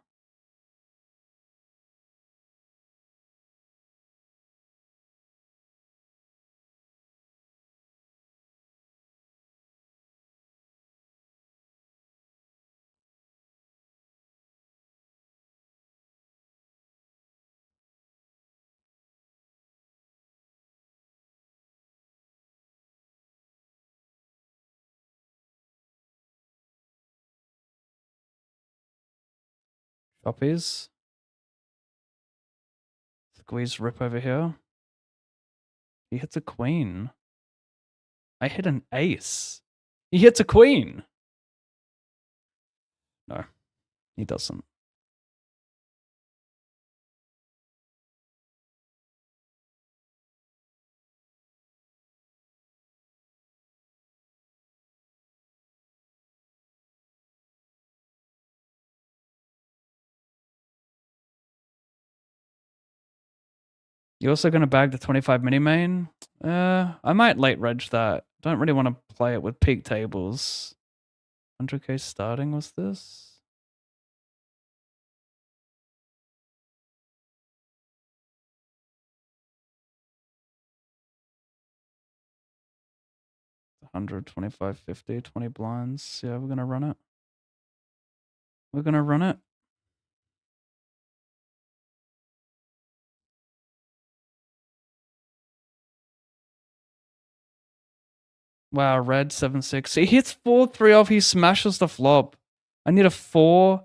Choppies. Squeeze rip over here. He hits a queen. I hit an ace. He hits a queen. No, he doesn't. You're also going to bag the 25 mini main? I might late reg that. Don't really want to play it with peak tables. 100k starting was this? $100, 25, 50, 20 blinds. Yeah, we're going to run it. We're going to run it. Wow, red 7-6. He hits 4-3 off. He smashes the flop. I need a 4,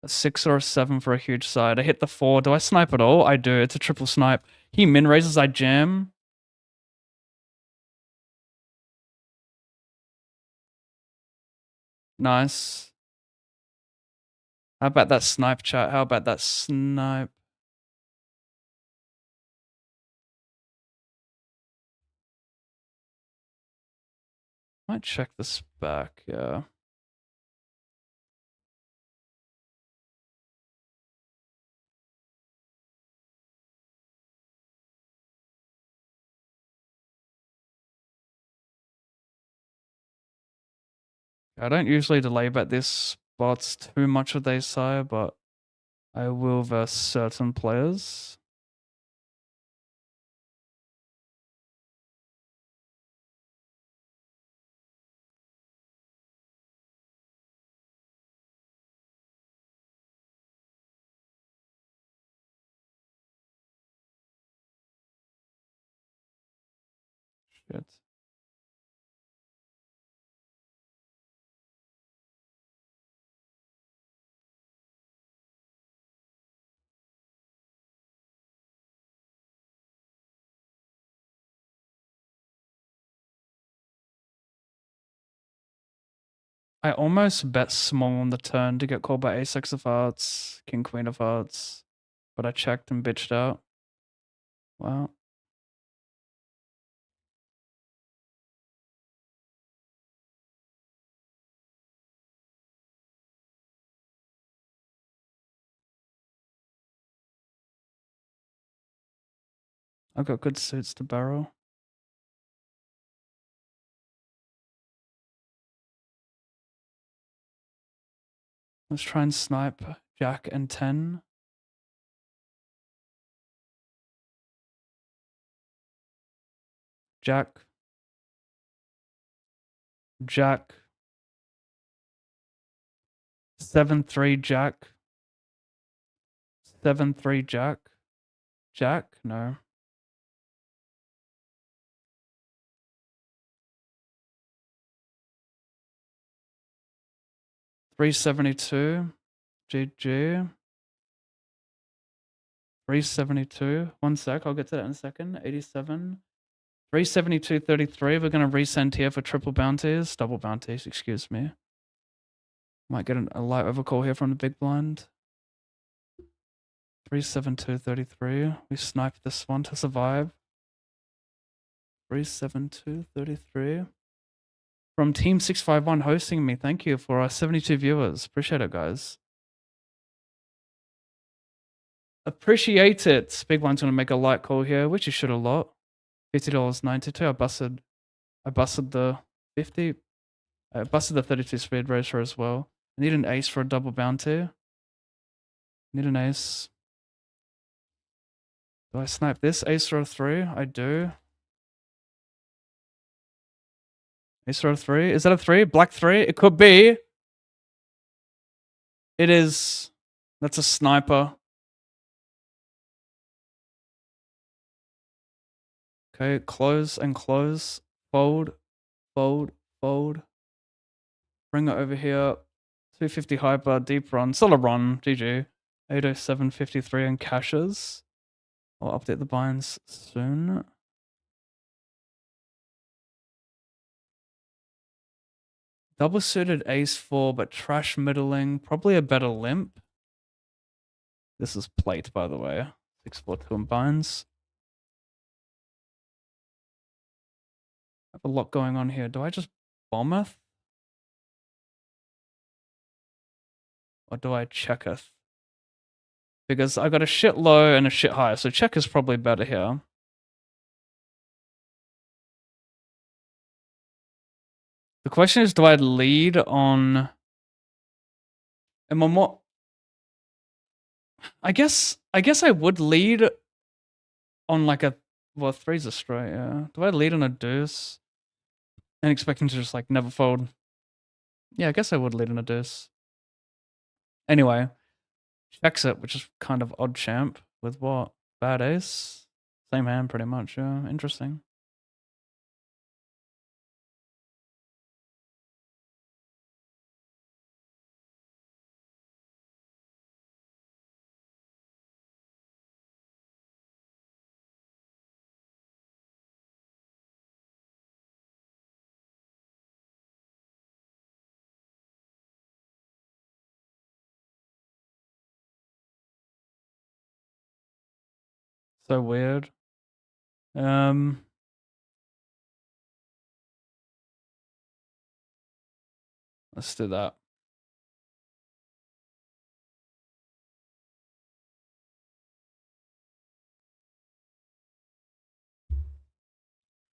a 6, or a 7 for a huge side. I hit the 4. Do I snipe at all? I do. It's a triple snipe. He min raises. I jam. Nice. How about that snipe, chat? How about that snipe? Might check this back, yeah. I don't usually delay bet this spots too much of their sire, but I will verse certain players. Shit. I almost bet small on the turn to get called by ace-6 of hearts, king queen of hearts, but I checked and bitched out. Wow. I've got good suits to barrel. Let's try and snipe jack and 10. Jack. Jack. 7-3 jack. 7-3 jack. Jack? No. $372. GG. 372. 1 sec. I'll get to that in a second. 87. 372.33. We're going to resend here for triple bounties. Double bounties, excuse me. Might get a light overcall here from the big blind. 372.33. We sniped this one to survive. 372.33. From Team 651 hosting me. Thank you for our 72 viewers. Appreciate it, guys. Appreciate it. Big one's going to make a light call here, which you should a lot. $50.92. I busted the 50. I busted the 32 speed racer as well. I need an ace for a double bounty. Need an ace. Do I snipe this? Ace row 3? I do. Ace row 3? Is that a 3? Black 3? It could be. It is. That's a sniper. Okay, close and close. Fold, fold, fold. Bring it over here. 250 hyper, deep run. Still a run. GG. 807.53 and cashes. I'll update the binds soon. Double suited ace-4, but trash middling. Probably a better limp. This is plate, by the way. 6-4 2 binds. I have a lot going on here. Do I just bombeth? Or do I checketh? Because I got a shit low and a shit high, so check is probably better here. The question is, do I lead on... Am I more... I guess I would lead on like a... Well, three's a straight, yeah. Do I lead on a deuce? And expecting to just like never fold? Yeah, I guess I would lead on a deuce. Anyway, checks it, which is kind of odd champ with what? Bad ace? Same hand pretty much, yeah. Interesting. So weird. Let's do that.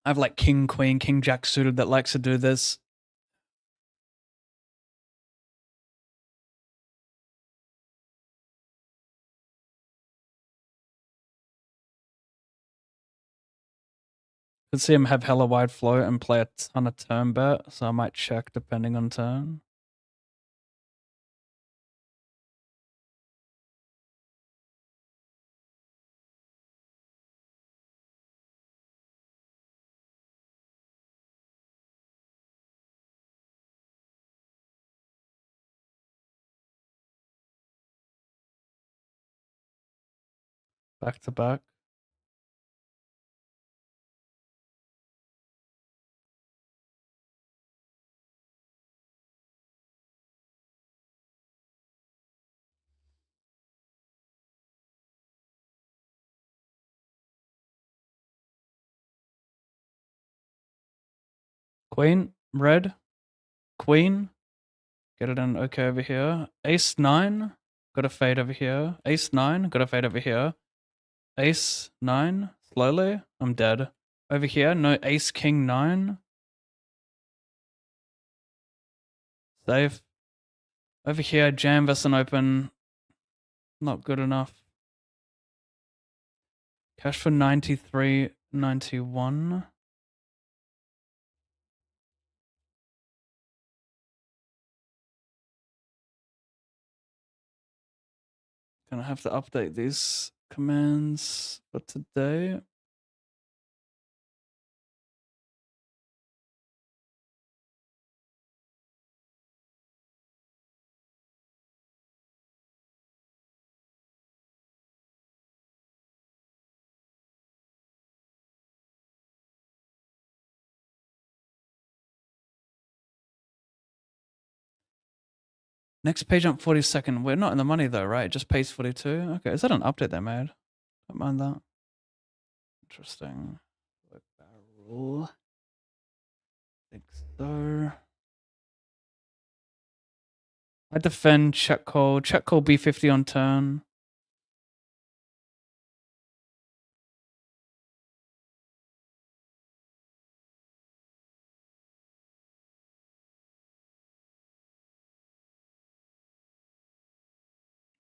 I have like king, queen, king, jack suited that likes to do this. Could see him have hella wide float and play a ton of turn bet, so I might check depending on turn. Back to back. Queen, red, queen. Get it in okay over here. Ace 9, got a fade over here. Ace 9, got a fade over here. Ace 9, slowly. I'm dead. Over here, no ace king 9. Safe. Over here, jam versus an open. Not good enough. Cash for 93, 91. Gonna have to update these commands for today. Next page up 42nd. We're not in the money though, right? It just pays 42. Okay, is that an update they made? Don't mind that. Interesting. Barrel. Think so. I defend, check call B50 on turn.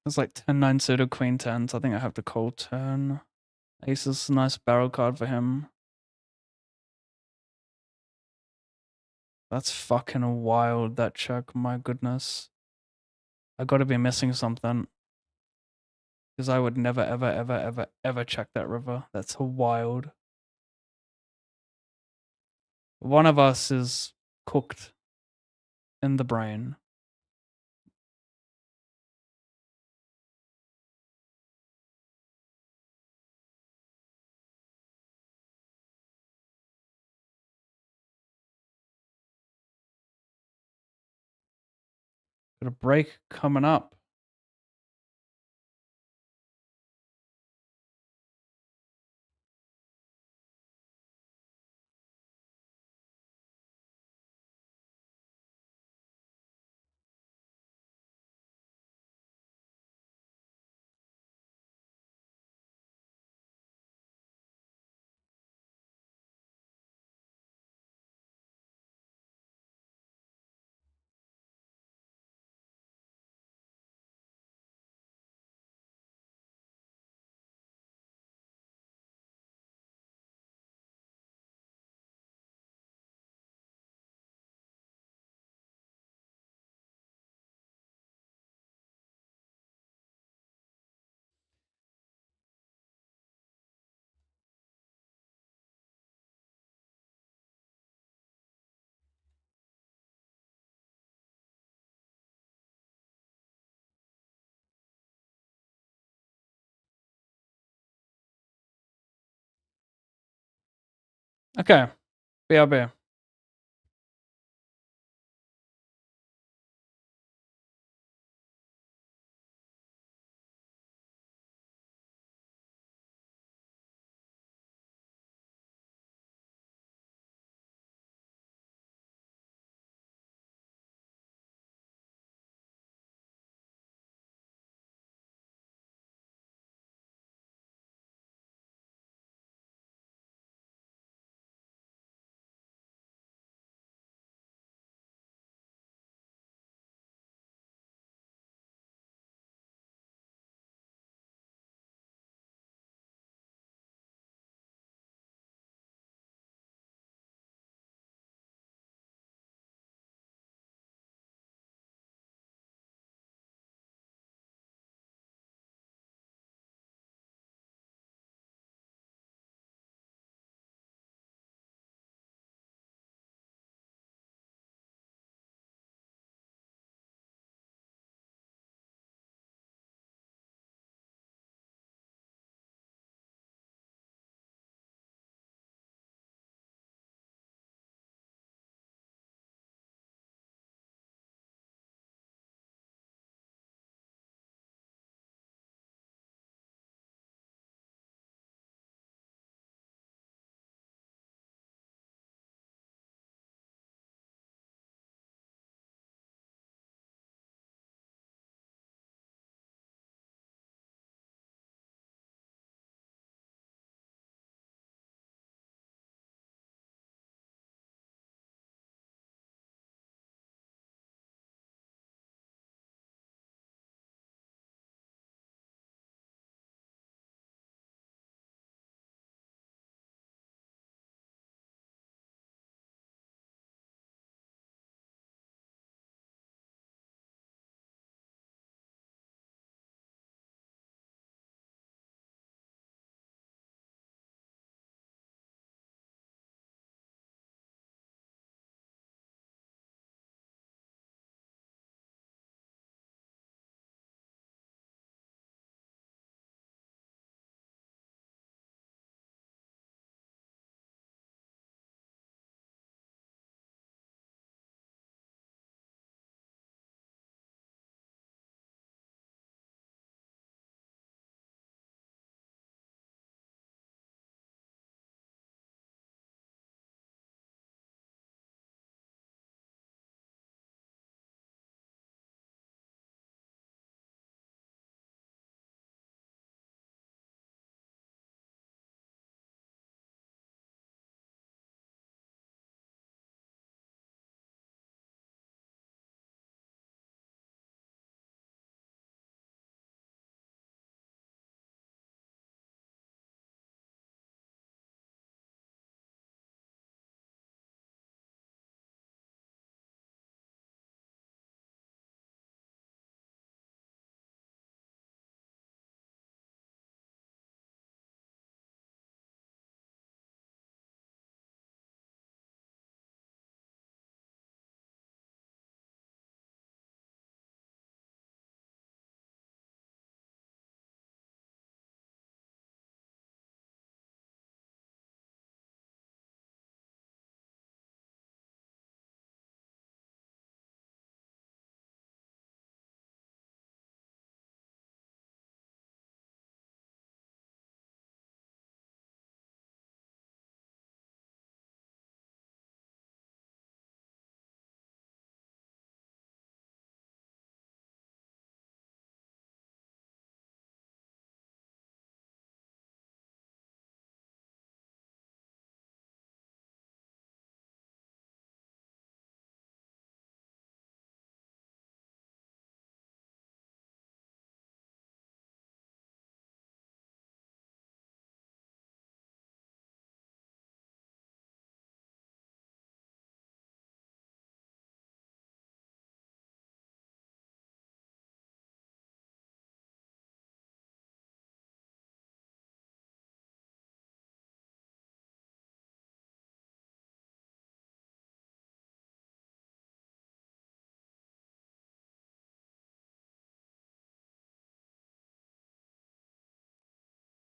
It's like 10-9 suited, queen 10, so I think I have to call turn. Ace is a nice barrel card for him. That's fucking wild, that check, my goodness. I gotta be missing something. Because I would never, ever, ever, ever, ever check that river. That's wild. One of us is cooked in the brain. Got a break coming up. Okay. BRB.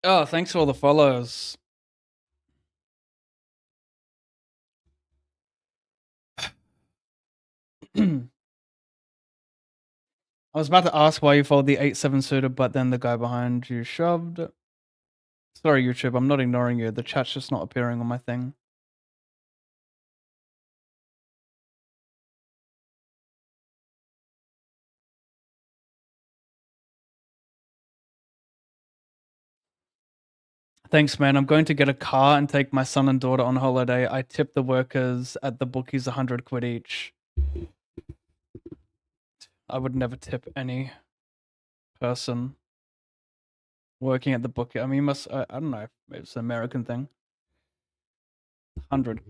Oh, thanks for all the follows. I was about to ask why you followed the 8-7 suitor, but then the guy behind you shoved. Sorry, YouTube, I'm not ignoring you. The chat's just not appearing on my thing. Thanks, man. I'm going to get a car and take my son and daughter on holiday. I tip the workers at the bookies 100 quid each. I would never tip any person working at the bookie. I mean, I don't know. Maybe it's an American thing. 100.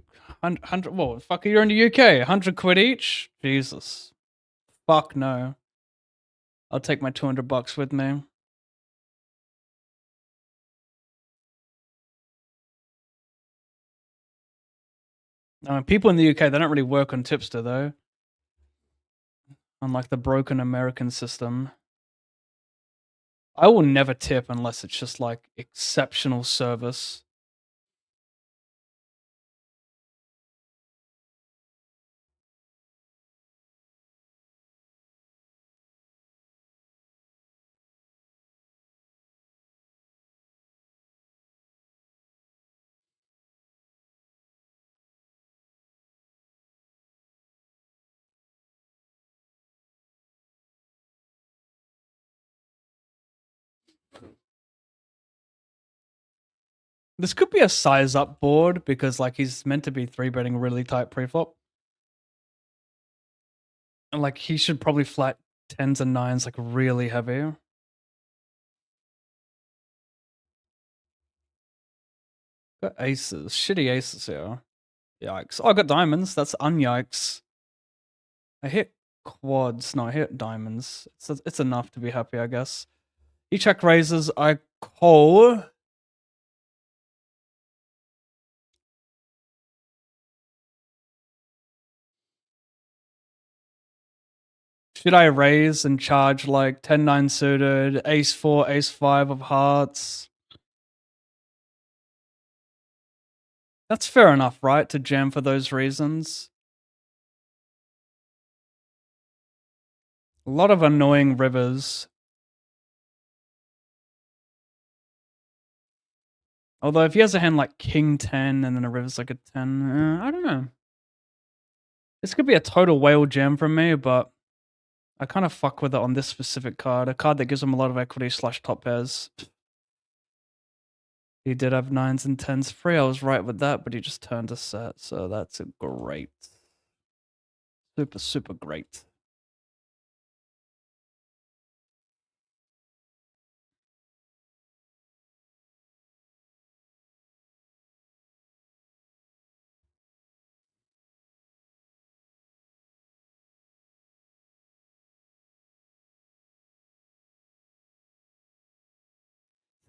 Well, fuck, you're in the UK. 100 quid each? Jesus. Fuck no. I'll take my 200 bucks with me. People in the UK, they don't really work on Tipster, though. Unlike the broken American system. I will never tip unless it's just like exceptional service. This could be a size up board because like he's meant to be 3-betting really tight preflop. And like he should probably flat 10s and 9s like really heavy. Got aces. Shitty aces here. Yikes. Oh, I got diamonds. That's unyikes. I hit quads. No, I hit diamonds. It's enough to be happy, I guess. He check raises. I call. Should I raise and charge like 10-9 suited, ace 4, ace 5 of hearts? That's fair enough, right? To jam for those reasons. A lot of annoying rivers. Although if he has a hand like king 10 and then a river's like a 10, I don't know. This could be a total whale jam from me, but I kind of fuck with it on this specific card. A card that gives him a lot of equity / top pairs. He did have 9s and 10s free. I was right with that, but he just turned a set. So that's a great. Super, super great.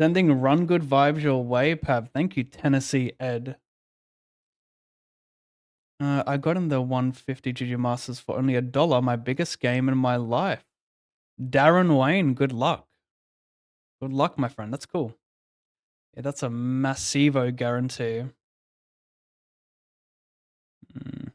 Sending run good vibes your way, Pav. Thank you, Tennessee Ed. I got in the 150 GG Masters for only $1. My biggest game in my life. Darren Wayne, good luck. Good luck, my friend. That's cool. Yeah, that's a massivo guarantee. Mm.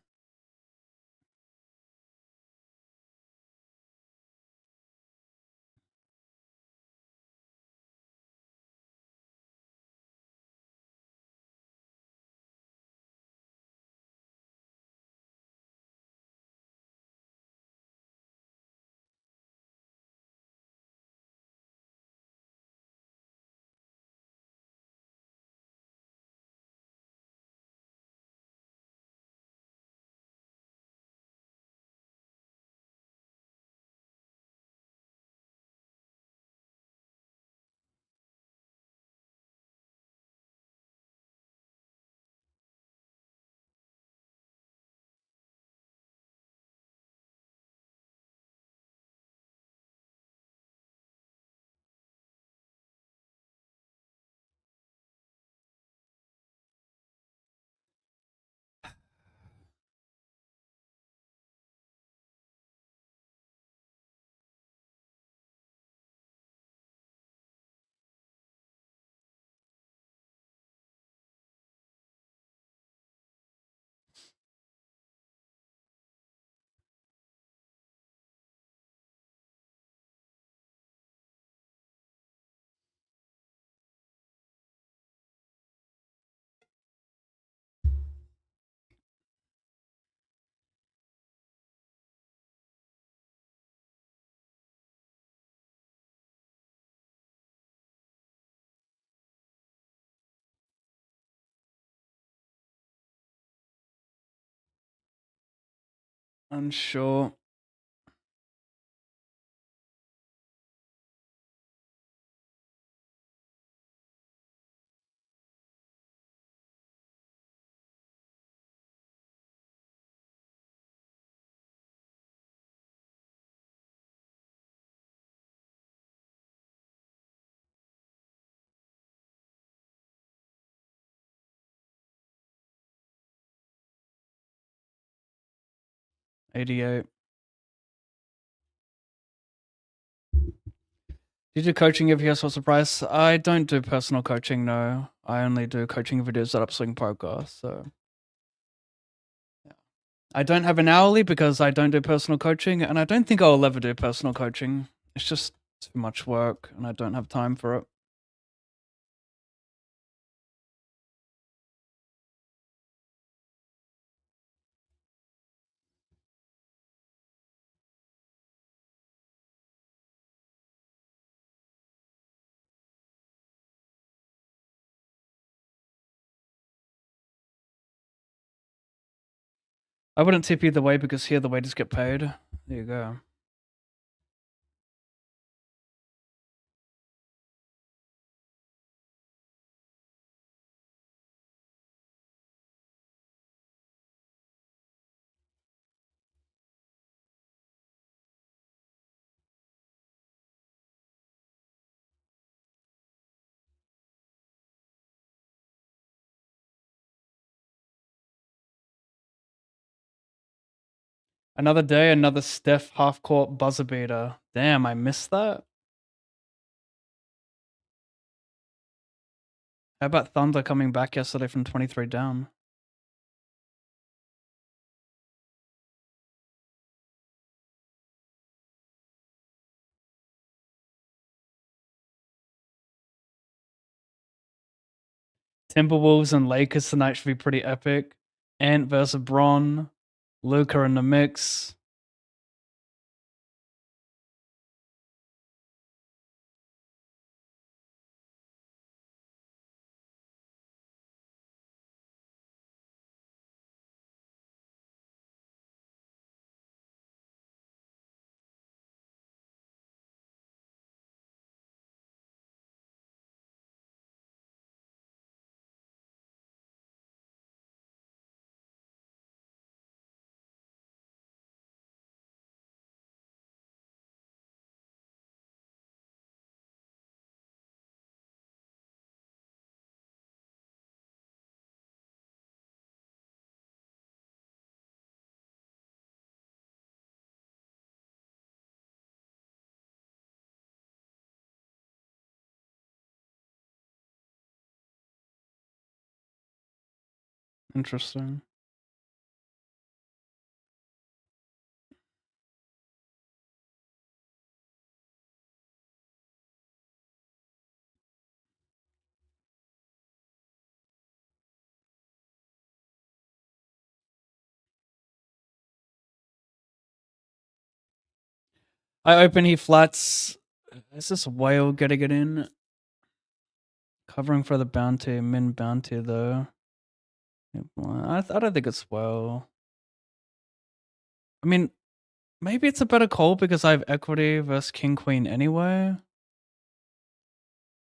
Unsure. $88. Do you do coaching if yes, what's the price? I don't do personal coaching, no. I only do coaching videos at Upswing Poker, so yeah. I don't have an hourly because I don't do personal coaching, and I don't think I'll ever do personal coaching. It's just too much work, and I don't have time for it. I wouldn't tip either way because here the waiters get paid. There you go. Another day, another Steph half-court buzzer beater. Damn, I missed that. How about Thunder coming back yesterday from 23 down? Timberwolves and Lakers tonight should be pretty epic. Ant versus Bron. Luca in the mix. Interesting. I open, he flats. Is this whale getting it in? Covering for the bounty, min bounty though. I don't think it's whale. I mean, maybe it's a better call because I have equity versus king queen anyway.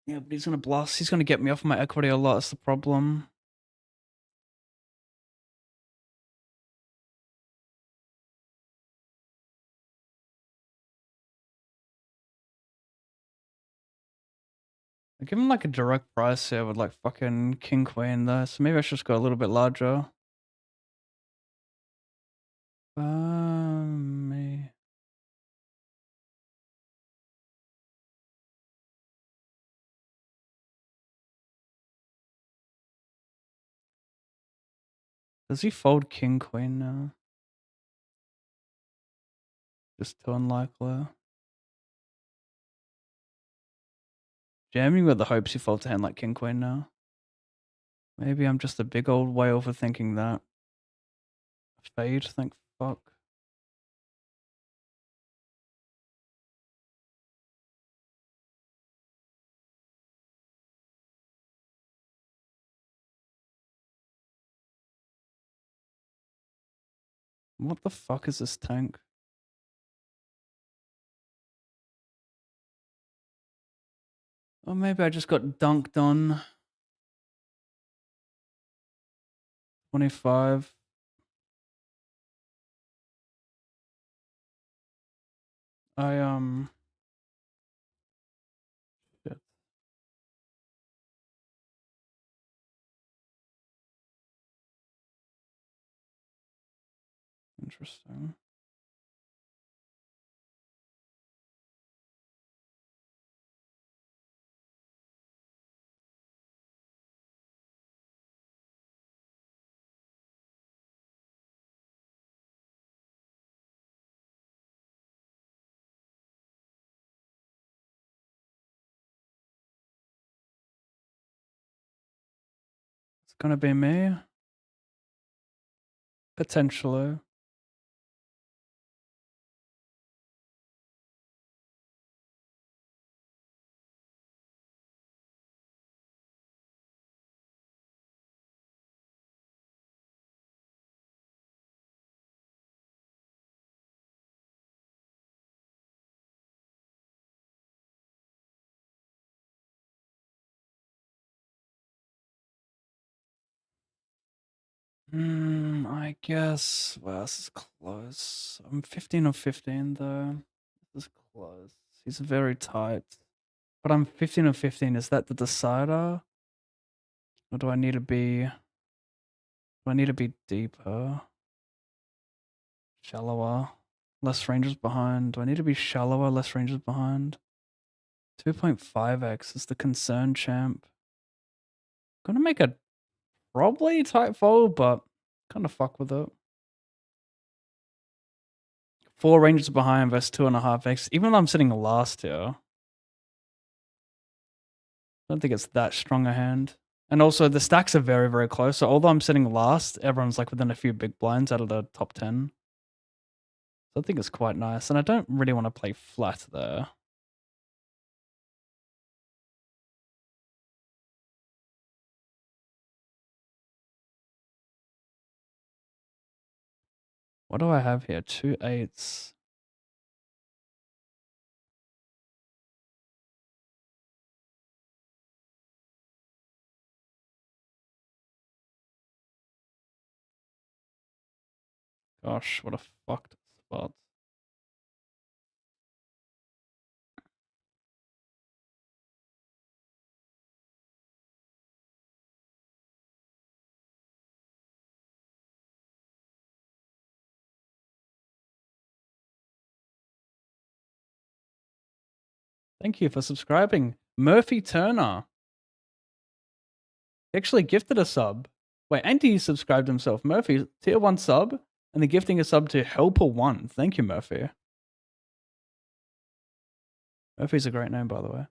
Yeah, but he's gonna blast. He's gonna get me off my equity a lot. That's the problem. I give him like a direct price here with like fucking king queen though. So maybe I should just go a little bit larger. Me. Does he fold king queen now? Just too unlikely. Jamming with the hopes he folds a hand like king queen now. Maybe I'm just a big old way overthinking that. Fade, thank fuck. What the fuck is this tank? Or maybe I just got dunked on. 25. I shit. Interesting. It's gonna be me. Potentially. I guess. Wow, this is close. I'm 15 of 15 though. This is close. He's very tight. But I'm 15 of 15. Is that the decider? Or do I need to be deeper? Shallower? Less ranges behind. Do I need to be shallower, less ranges behind? 2.5x is the concern, champ. Gonna make a probably tight fold, but kind of fuck with it. 4 ranges behind versus 2.5x. Even though I'm sitting last here, I don't think it's that strong a hand. And also, the stacks are very, very close. So, although I'm sitting last, everyone's like within a few big blinds out of the top 10. So, I think it's quite nice. And I don't really want to play flat there. What do I have here? 2 8s. Gosh, what a fucked spot. Thank you for subscribing. Murphy Turner actually gifted a sub. Wait, and he subscribed himself. Murphy, tier 1 sub, and then gifting a sub to Helper1. Thank you, Murphy. Murphy's a great name, by the way.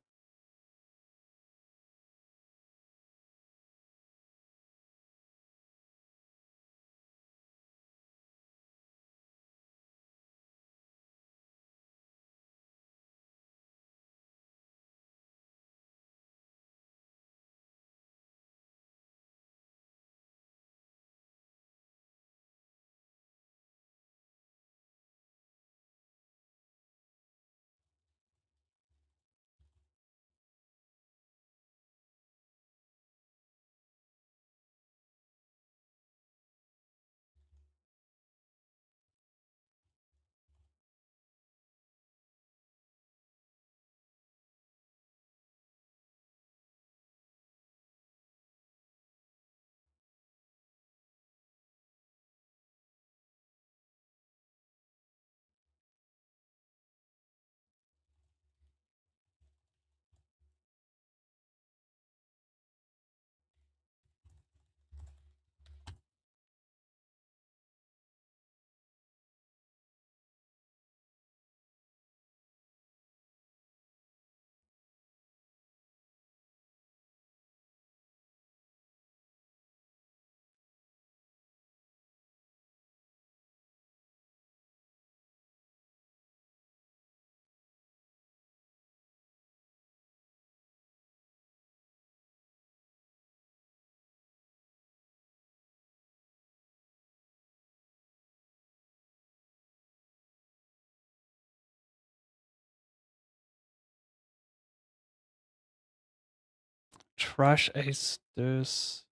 trash ace deuce.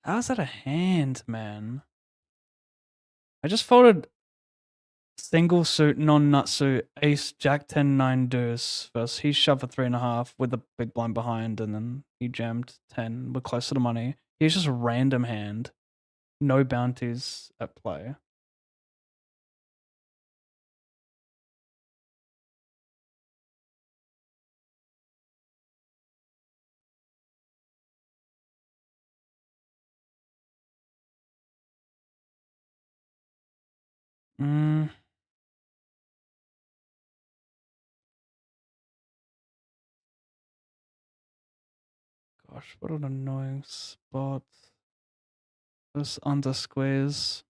How's that a hand, man? I just folded single suit, non-nut suit, ace, jack 10, 9 deuce. First, he shoved for 3.5 with the big blind behind, and then he jammed 10. We're close to the money. He's just a random hand. No bounties at play. Mm. Gosh, what an annoying spot. This under squares.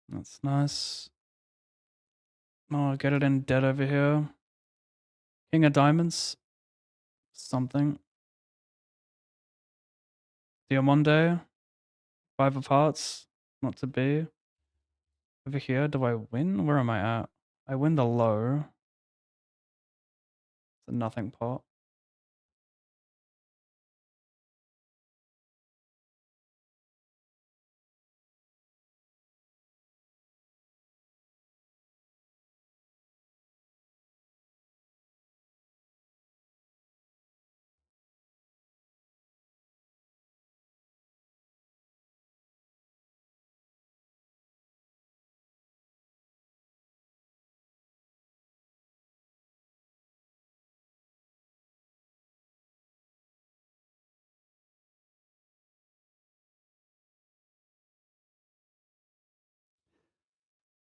That's nice. Oh, get it in dead over here. King of diamonds. Something. Diamante. 5 of hearts. Not to be. Over here, do I win? Where am I at? I win the low. It's a nothing pot.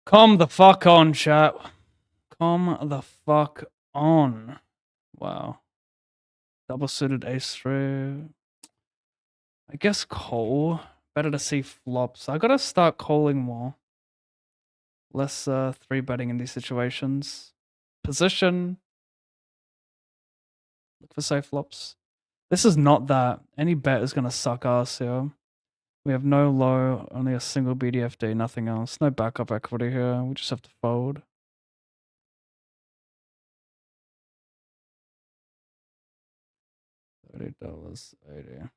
Come the fuck on, chat. Come the fuck on. Wow. Double suited ace through. I guess call. Better to see flops. I gotta start calling more. Less 3-betting in these situations. Position. Look for safe flops. This is not that. Any bet is gonna suck ass here. We have no low, only a single BDFD, nothing else. No backup equity here. We just have to fold. $30.80.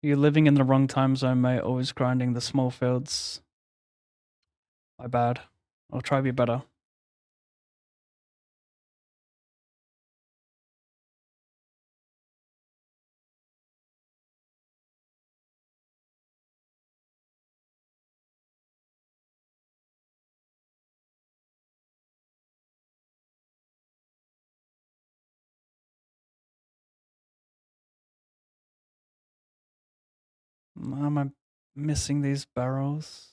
You're living in the wrong time zone, mate. Always grinding the small fields. My bad. I'll try to be better. Why am I missing these barrels?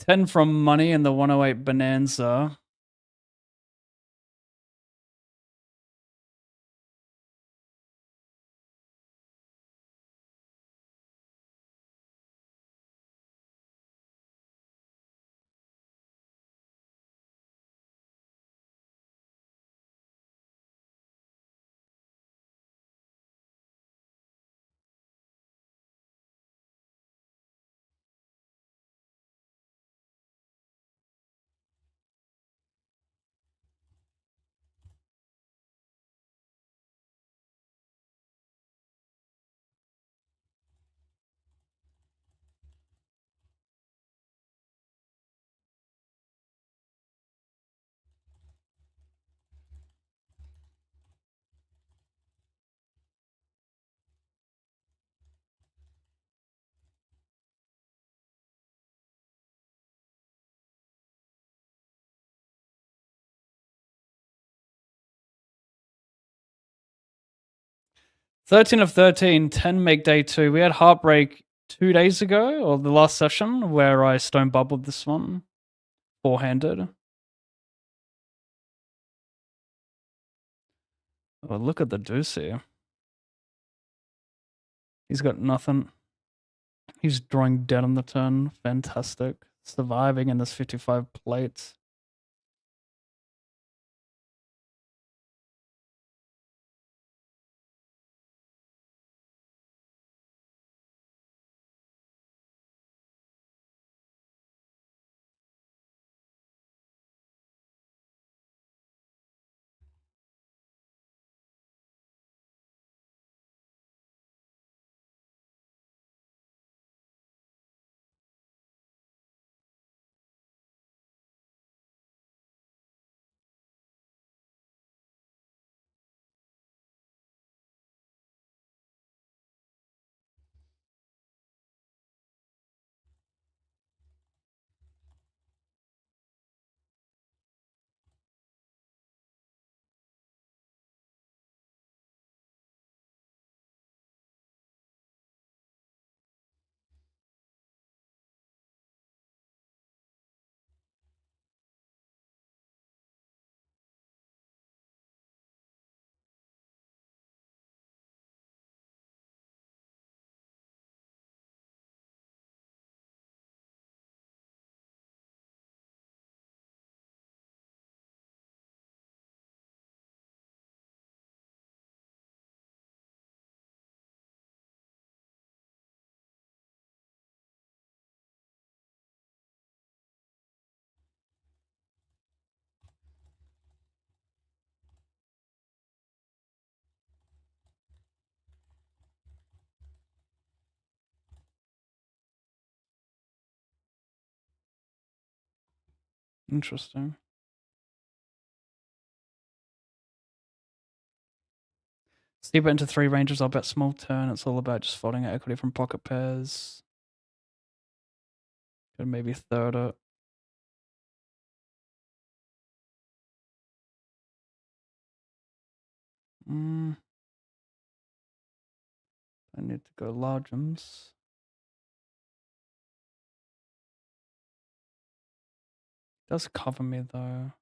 10 from money and the 108 bonanza. Thirteen of 13, 10 make day 2. We had Heartbreak 2 days ago, or the last session, where I stone bubbled this one. Four-handed. Oh, look at the deuce here. He's got nothing. He's drawing dead on the turn. Fantastic. Surviving in this 55 plates. Interesting. Steep it into 3 ranges, I'll bet small turn. It's all about just folding out equity from pocket pairs. Could maybe third it. I need to go largems. Does cover me though.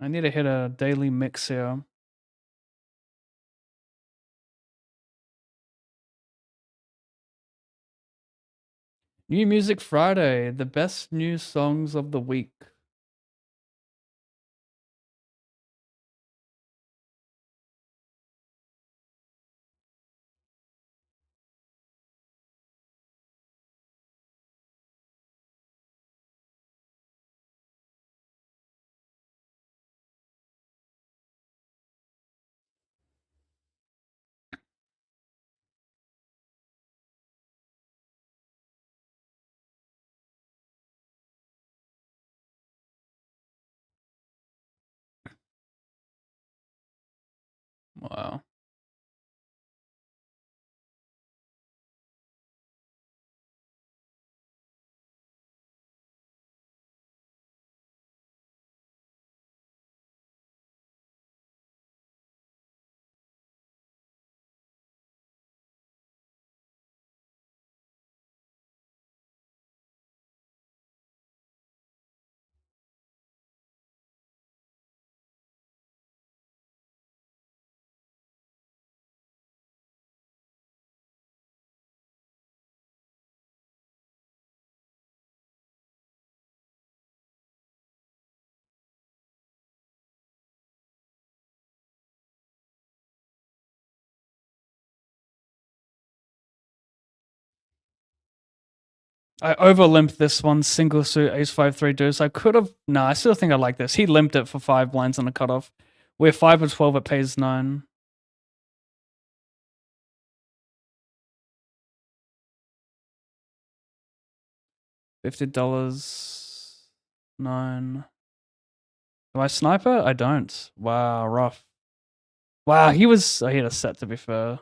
I need to hit a daily mix here. New Music Friday, the best new songs of the week. Wow. I over limped this one single suit ace 5 3 deuce. I could have. Nah, I still think I like this. He limped it for 5 blinds on the cutoff. We're 5 or 12. It pays 9. $50. 9. Do I sniper? I don't. Wow, rough. Wow, he was. He had a set to be fair.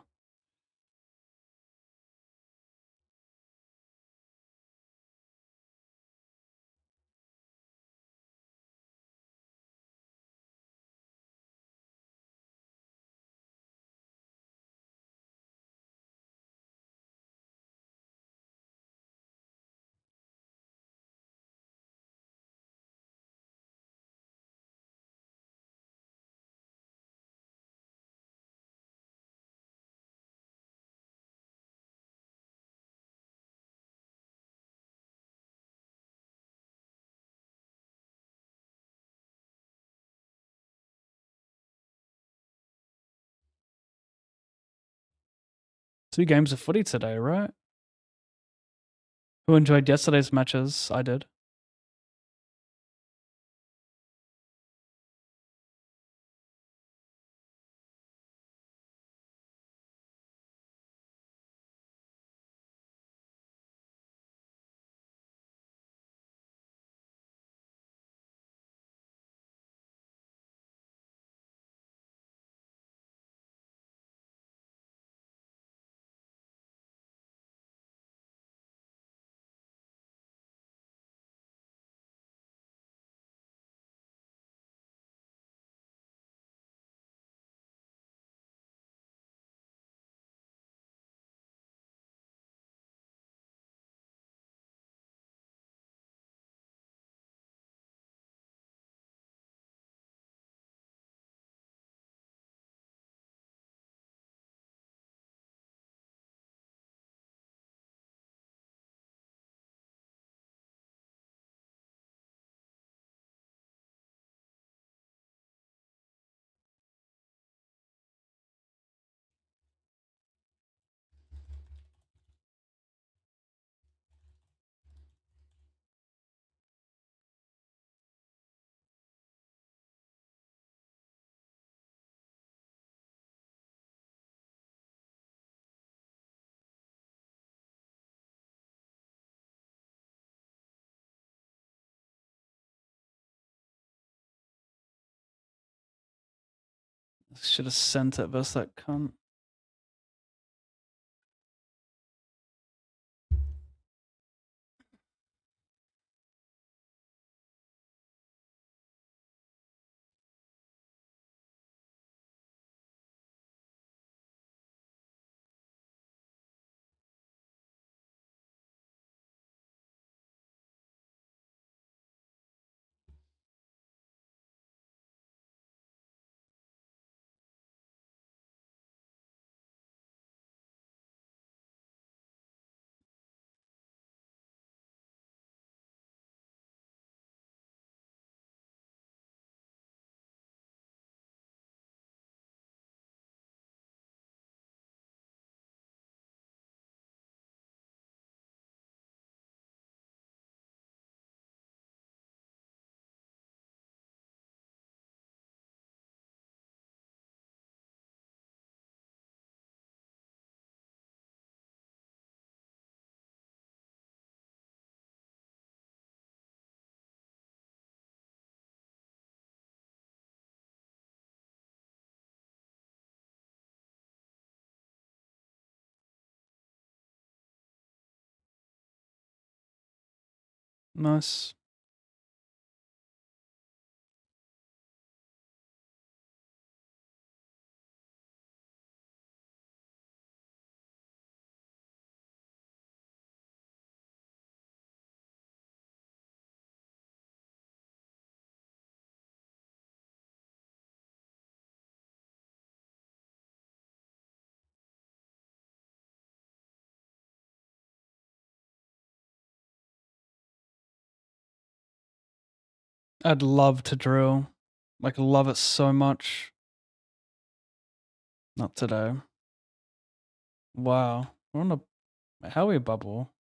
Two games of footy today, right? Who enjoyed yesterday's matches? I did. Should have sent it versus that cunt. Nice. I'd love to drill. Like, love it so much. Not today. Wow. We're on a. How are we bubble?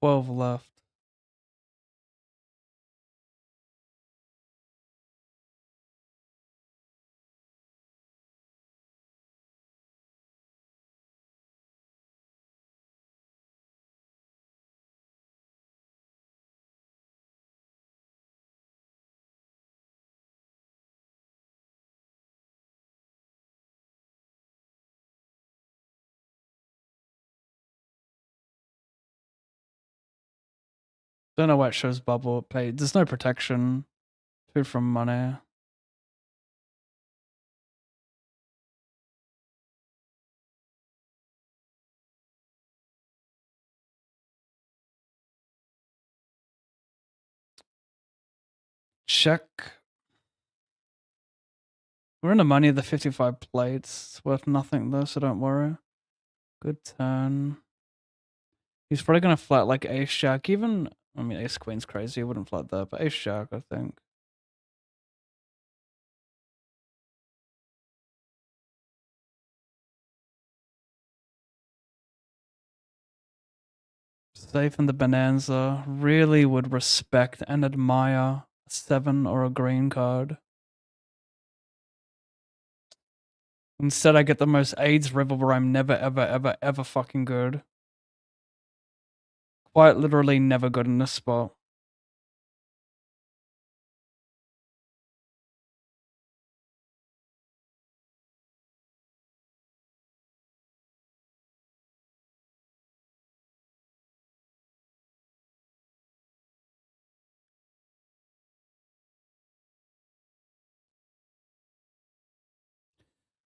12 left. Don't know why it shows bubble. There's no protection. Two from money. Check. We're in the money of the 55 plates. It's worth nothing though, so don't worry. Good turn. He's probably gonna flat like ace jack. Even I mean ace queen's crazy. He wouldn't flat that, but ace jack I think. Safe in the bonanza. Really would respect and admire a 7 or a green card. Instead, I get the most AIDS river where I'm never, ever, ever, ever fucking good. Quite literally never good in this spot.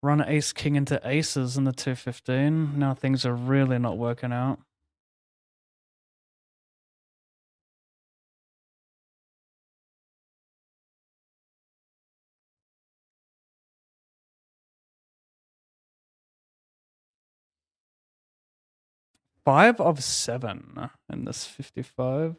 Run ace king into aces in the 215. Now things are really not working out. Five of 7 in this 55.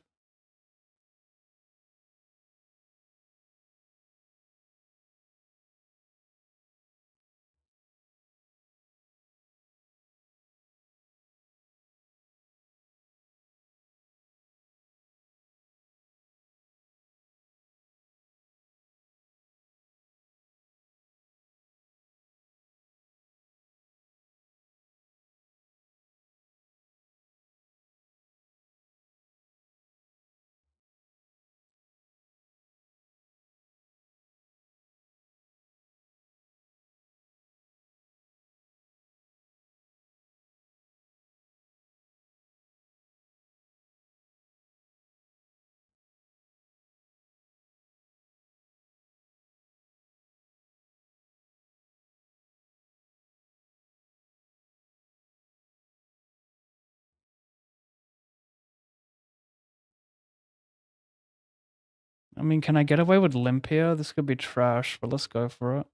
I mean, can I get away with limp here? This could be trash, but let's go for it.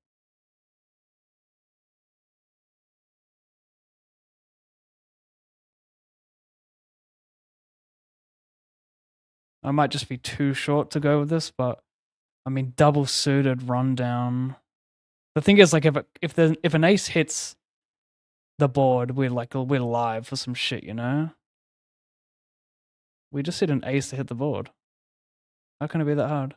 I might just be too short to go with this, but I mean, double suited rundown. The thing is, like, if an ace hits the board, we're live for some shit, you know. We just hit an ace to hit the board. How can it be that hard?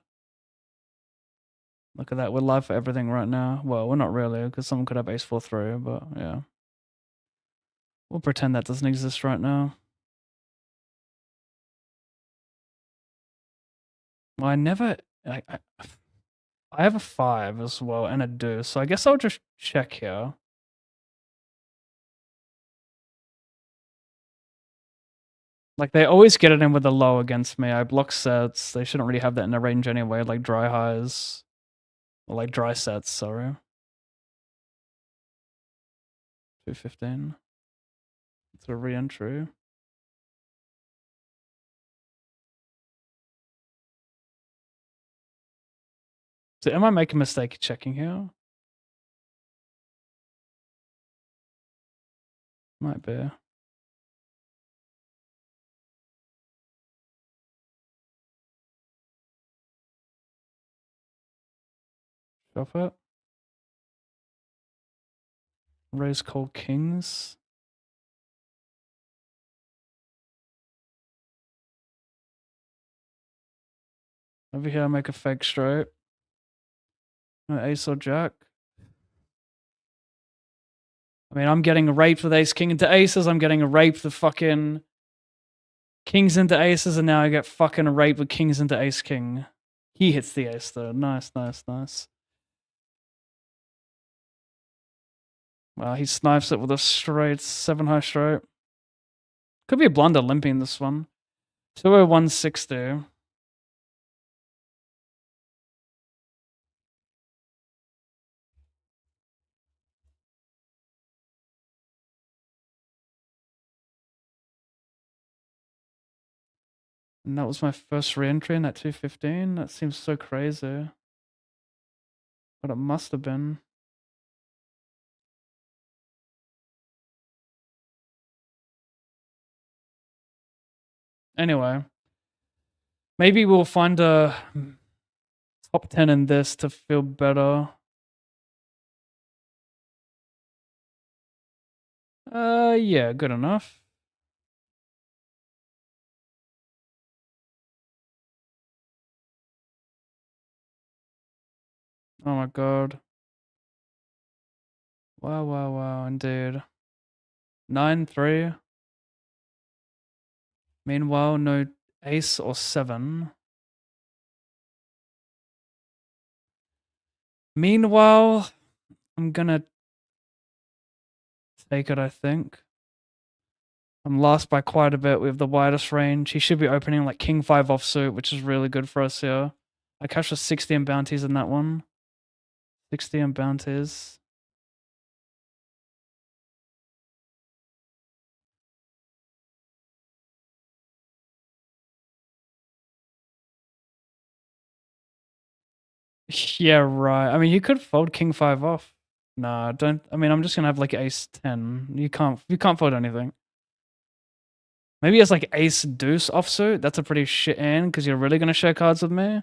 Look at that. We're live for everything right now. Well, we're not really, because someone could have ace 4-3, but yeah. We'll pretend that doesn't exist right now. Well, I have a 5 as well and a deuce, so I guess I'll just check here. Like, they always get it in with a low against me. I block sets. They shouldn't really have that in their range anyway, like dry highs. Or like dry sets, sorry. 215. It's a re-entry. So am I making a mistake checking here? Might be. Shove it. Raise call kings. Over here, I make a fake straight. No ace or jack. I mean, I'm getting raped with ace king into aces. I'm getting raped with fucking kings into aces, and now I get fucking raped with kings into ace king. He hits the ace though. Nice, nice, nice. Wow, he snipes it with a straight 7 high straight. Could be a blunder limping this one. 20160. And that was my first re-entry in at 215. That seems so crazy. But it must have been. Anyway. Maybe we'll find a top 10 in this to feel better. Yeah, good enough. Oh my god. Wow, wow, wow, indeed. 9-3. Meanwhile, no ace or 7. Meanwhile, I'm gonna take it, I think. I'm last by quite a bit with the widest range. He should be opening like king 5 offsuit, which is really good for us here. I cashed a 60 in bounties in that one. 60 in bounties. Yeah, right. I mean, you could fold king 5 off. Nah, don't. I mean, I'm just gonna have like ace 10. You can't fold anything. Maybe it's like ace deuce offsuit. That's a pretty shit hand because you're really gonna share cards with me.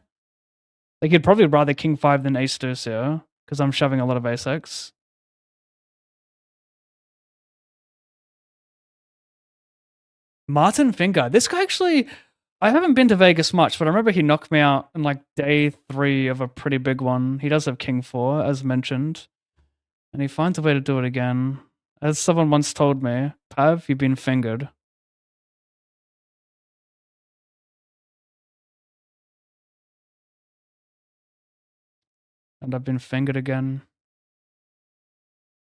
Like you'd probably rather king 5 than ace deuce here because I'm shoving a lot of ace x. Martin Finger. This guy actually, I haven't been to Vegas much, but I remember he knocked me out in like day 3 of a pretty big one. He does have king 4, as mentioned. And he finds a way to do it again. As someone once told me, Pav, you've been fingered. And I've been fingered again.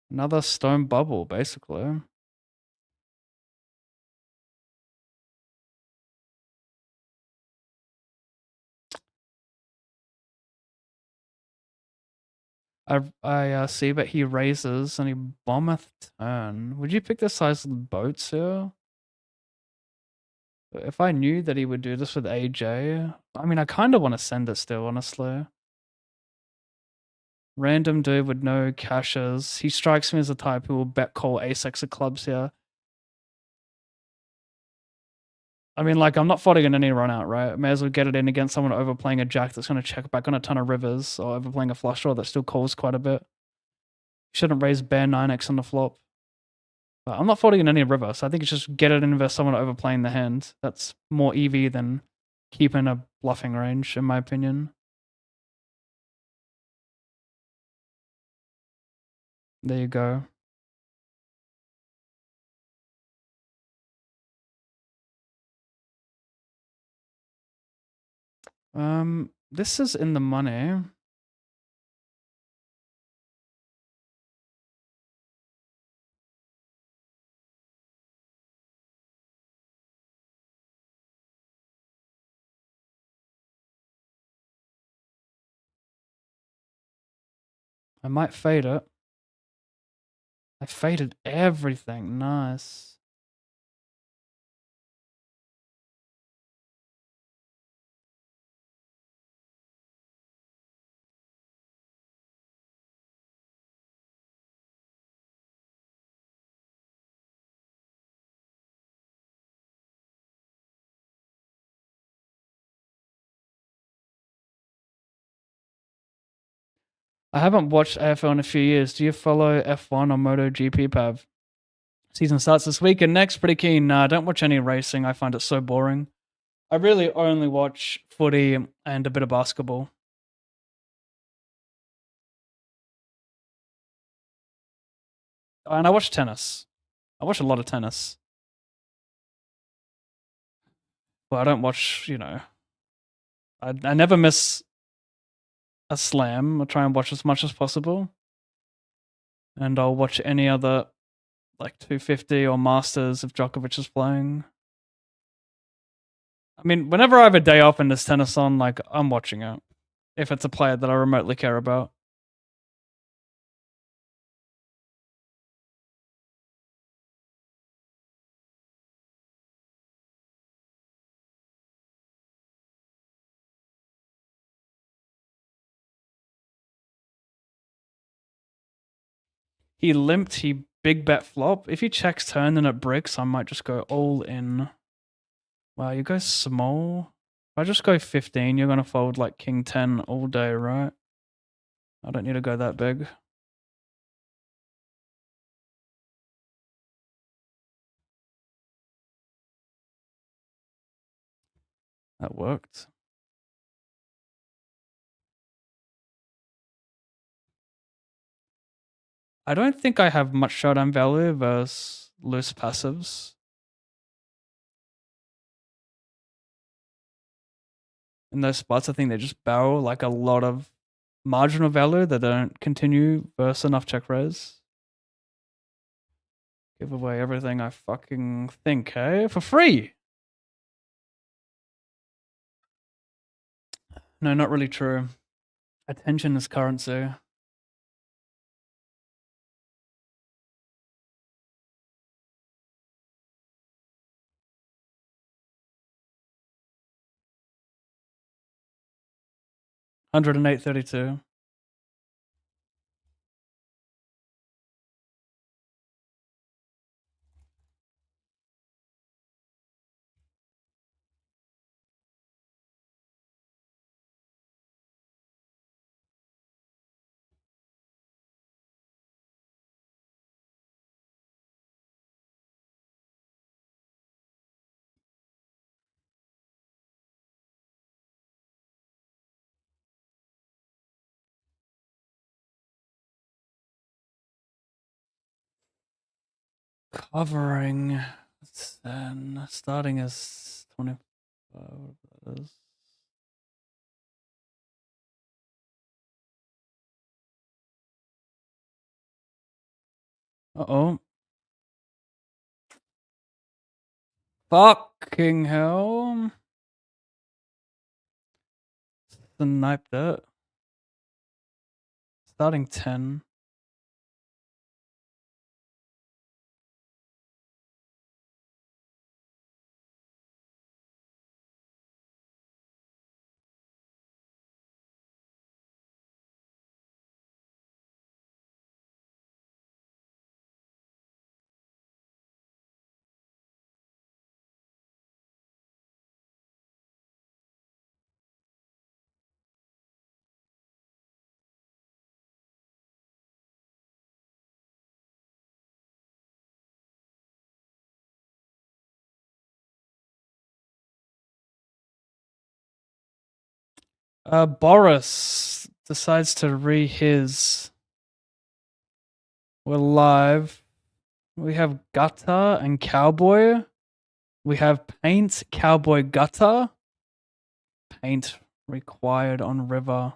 Another stone bubble, basically. I see that he raises and he bombeth turn. Would you pick the size of the boats here? If I knew that he would do this with AJ, I mean, I kind of want to send it still, honestly. Random dude with no cashes. He strikes me as a type who will bet call ace x of clubs here. I mean, like, I'm not folding in any run out, right? May as well get it in against someone overplaying a jack that's going to check back on a ton of rivers, or overplaying a flush draw that still calls quite a bit. Shouldn't raise bare 9x on the flop. But I'm not folding in any river, so I think it's just get it in versus someone overplaying the hand. That's more EV than keeping a bluffing range, in my opinion. There you go. This is in the money. I might fade it. I faded everything. Nice. I haven't watched AFL in a few years. Do you follow F1 or MotoGP, Pav? Season starts this week and next. Pretty keen. Nah, don't watch any racing. I find it so boring. I really only watch footy and a bit of basketball. And I watch tennis. I watch a lot of tennis. Well, I don't watch, I never miss a slam. I try and watch as much as possible. And I'll watch any other, like 250 or Masters if Djokovic is playing. I mean, whenever I have a day off and there's tennis on, like, I'm watching it. If it's a player that I remotely care about. He limped, he big bet flop. If he checks turn and it bricks, I might just go all in. Wow, you go small. If I just go 15, you're gonna fold like king 10 all day, right? I don't need to go that big. That worked. I don't think I have much showdown value versus loose passives. In those spots, I think they just barrel like a lot of marginal value that don't continue versus enough check raise. Give away everything I fucking think, hey? For free! No, not really true. Attention is currency. $108.32. Covering. Then starting as 25. That is. Uh-oh. Fucking hell. Sniped it. Starting 10. Boris decides to re-his. We're live. We have gutter and cowboy. We have paint, cowboy, gutter. Paint required on river.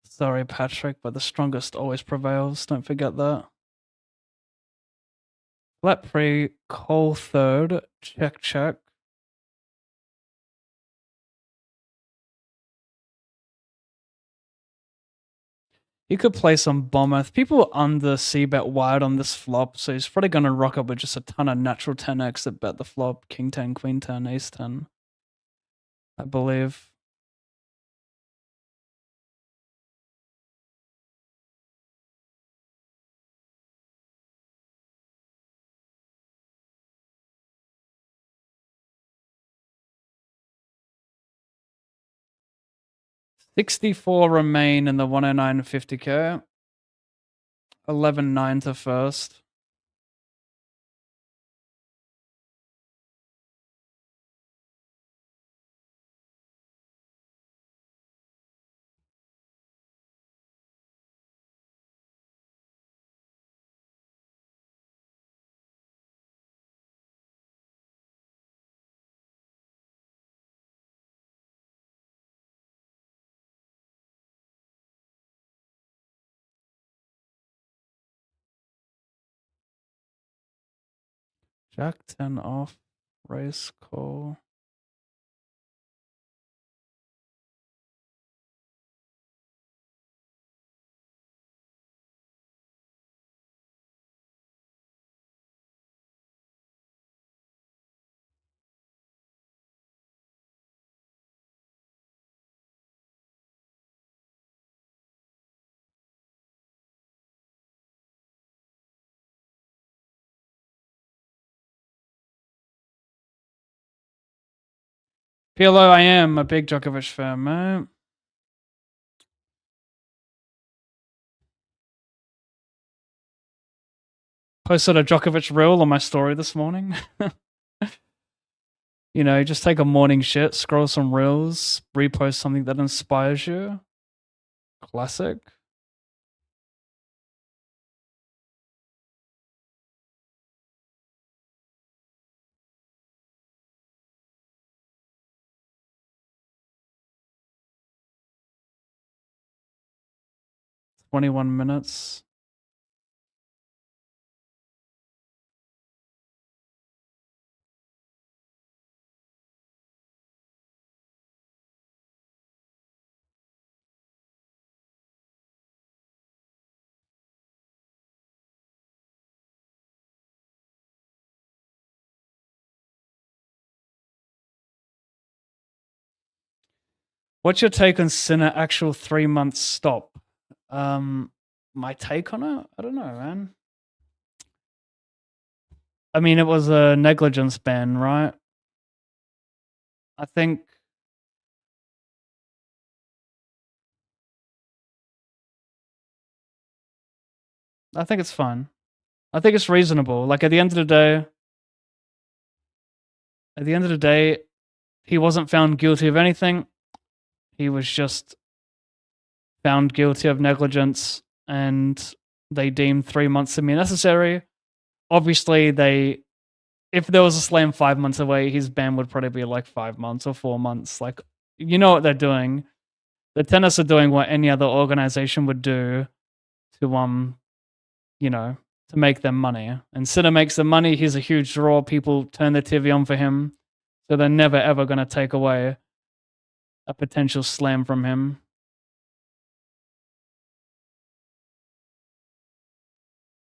Sorry, Patrick, but the strongest always prevails. Don't forget that. Flat pre, call third. Check, check. He could play some Bournemouth. People under c-bet wide on this flop, so he's probably going to rock up with just a ton of natural 10x that bet the flop. King 10, queen 10, ace 10. I believe. $64 remain in the 109.50k. 11.9 to first. Jack 10 off. Race call. PLO, I am a big Djokovic fan, mate. Posted a Djokovic reel on my story this morning. You know, just take a morning shit, scroll some reels, repost something that inspires you. Classic. "21 minutes." What's your take on Sinner actual 3-month stop? My take on it? I don't know, man. I mean, it was a negligence ban, right? I think it's fine. I think it's reasonable. Like, at the end of the day, he wasn't found guilty of anything. He was just found guilty of negligence, and they deemed 3 months to be necessary. Obviously, if there was a slam 5 months away, his ban would probably be like 5 months or 4 months. Like, you know what they're doing. The tennis are doing what any other organization would do to you know, to make them money. And Sinner makes them money. He's a huge draw. People turn the TV on for him. So they're never ever going to take away a potential slam from him.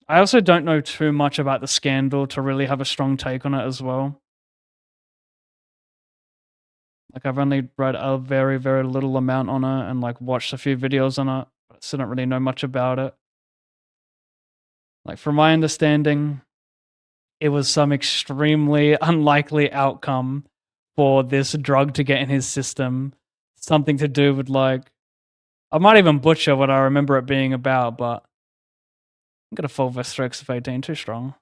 I also don't know too much about the scandal to really have a strong take on it as well. Like, I've only read a very, very little amount on it and like watched a few videos on it, but I still don't really know much about it. Like, from my understanding, it was some extremely unlikely outcome for this drug to get in his system. Something to do with like, I might even butcher what I remember it being about, but I'm gonna full Vestrix of 18 too strong.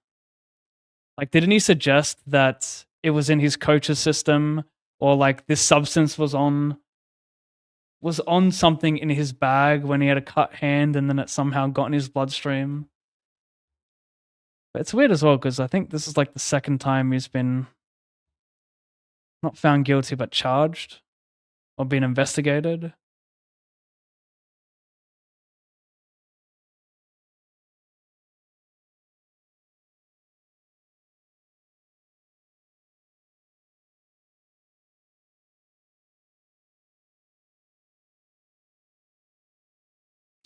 Like, didn't he suggest that it was in his coach's system, or like this substance was on something in his bag when he had a cut hand, and then it somehow got in his bloodstream? But it's weird as well because I think this is like the second time he's been not found guilty but charged or been investigated.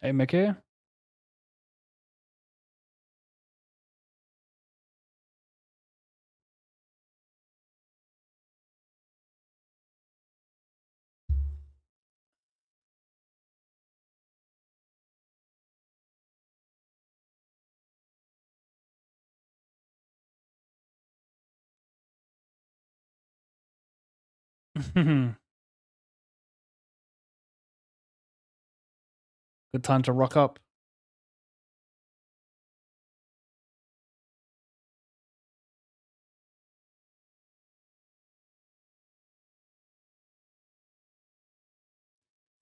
Hey, Mickey. Good time to rock up.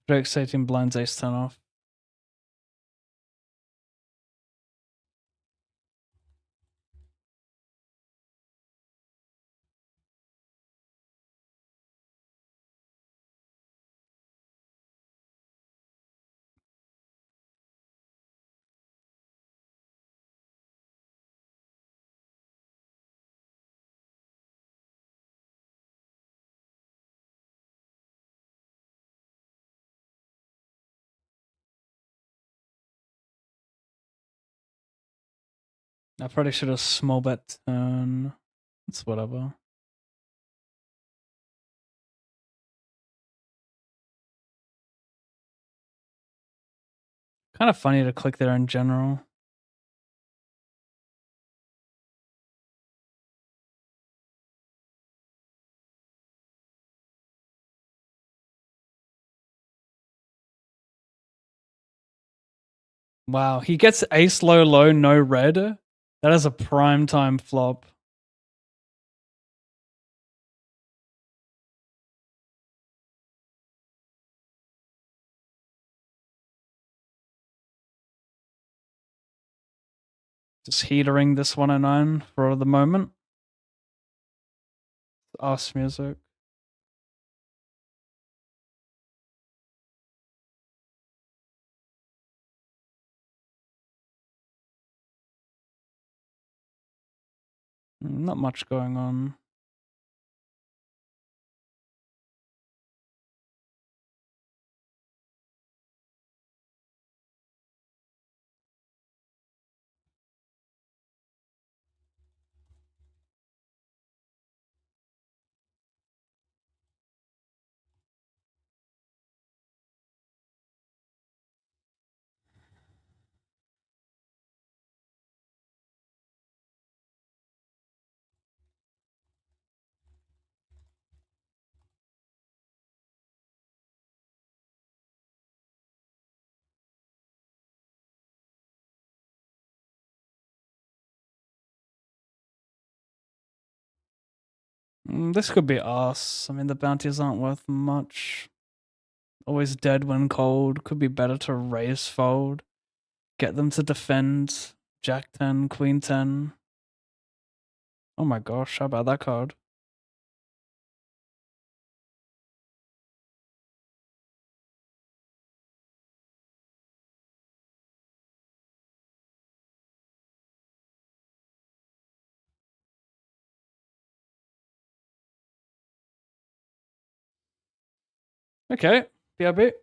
Drake 18 blinds ace 10 off. I probably should have small bet turn. It's whatever. Kind of funny to click there in general. Wow, he gets ace low low, no red. That is a prime time flop. Just heatering this 109 for the moment. Us music. Not much going on. This could be us. I mean, the bounties aren't worth much. Always dead when cold. Could be better to raise fold. Get them to defend. Jack 10, Queen 10. Oh my gosh, how about that card? Okay, BRB.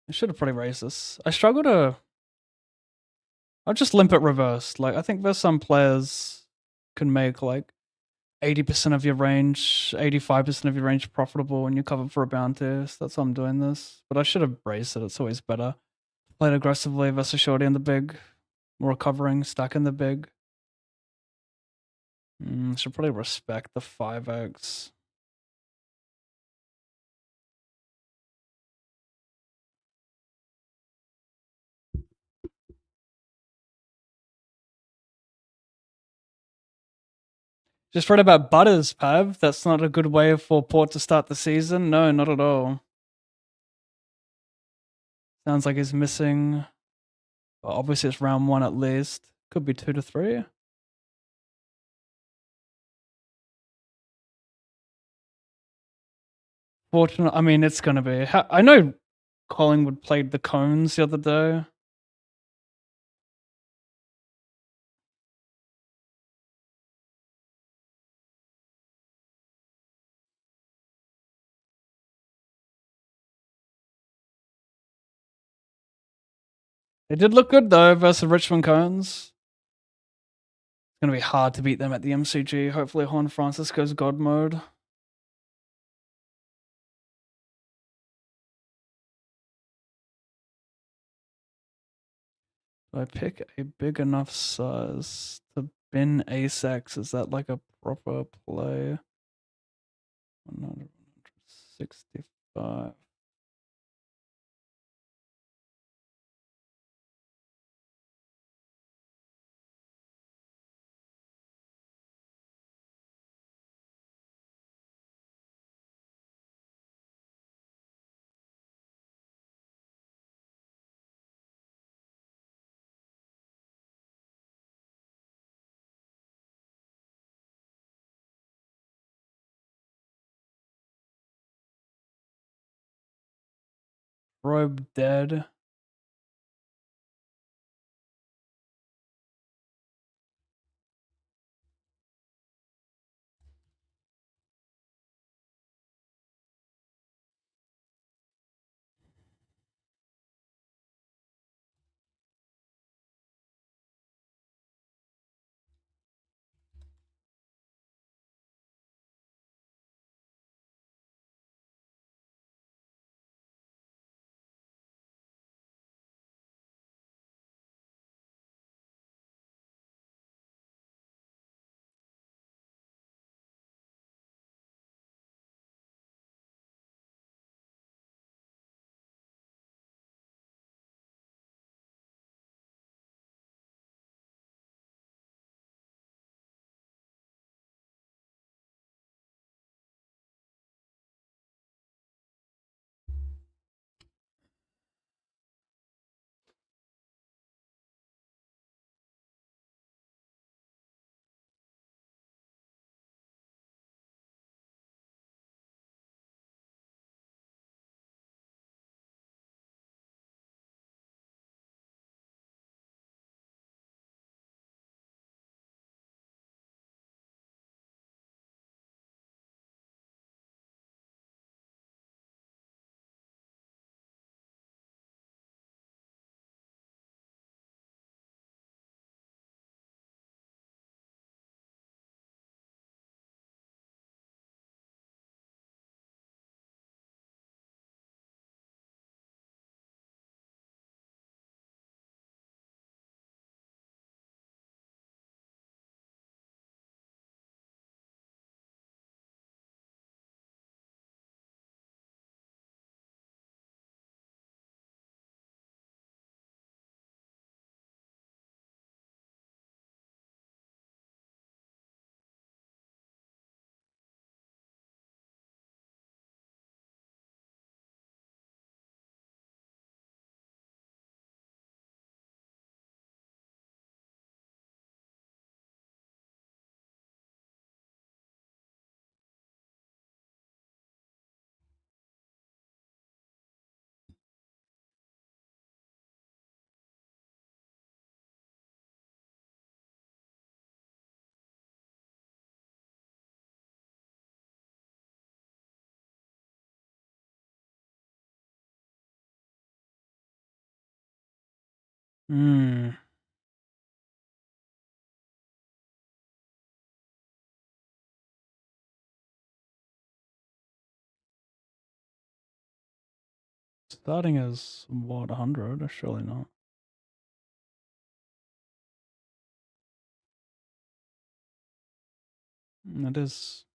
I should have probably raised this. I struggle to. I'll just limp it reversed. Like I think there's some players can make like 80% of your range, 85% of your range profitable when you cover for a bounty. So that's why I'm doing this. But I should have braced it. It's always better. Played aggressively versus shorty in the big. More covering, stack in the big. Should probably respect the 5x. Just read about Butters, Pav. That's not a good way for Port to start the season. No, not at all. Sounds like he's missing. Well, obviously, it's round 1 at least. Could be 2 to 3. Fortunate. I mean, it's going to be. I know Collingwood played the Cones the other day. They did look good, though, versus Richmond Cones. It's going to be hard to beat them at the MCG. Hopefully, Juan Francis goes God mode. Do I pick a big enough size to bin ace-x? Is that like a proper play? 165. Probe dead. Hmm. Starting as what, 100? Surely not. It is.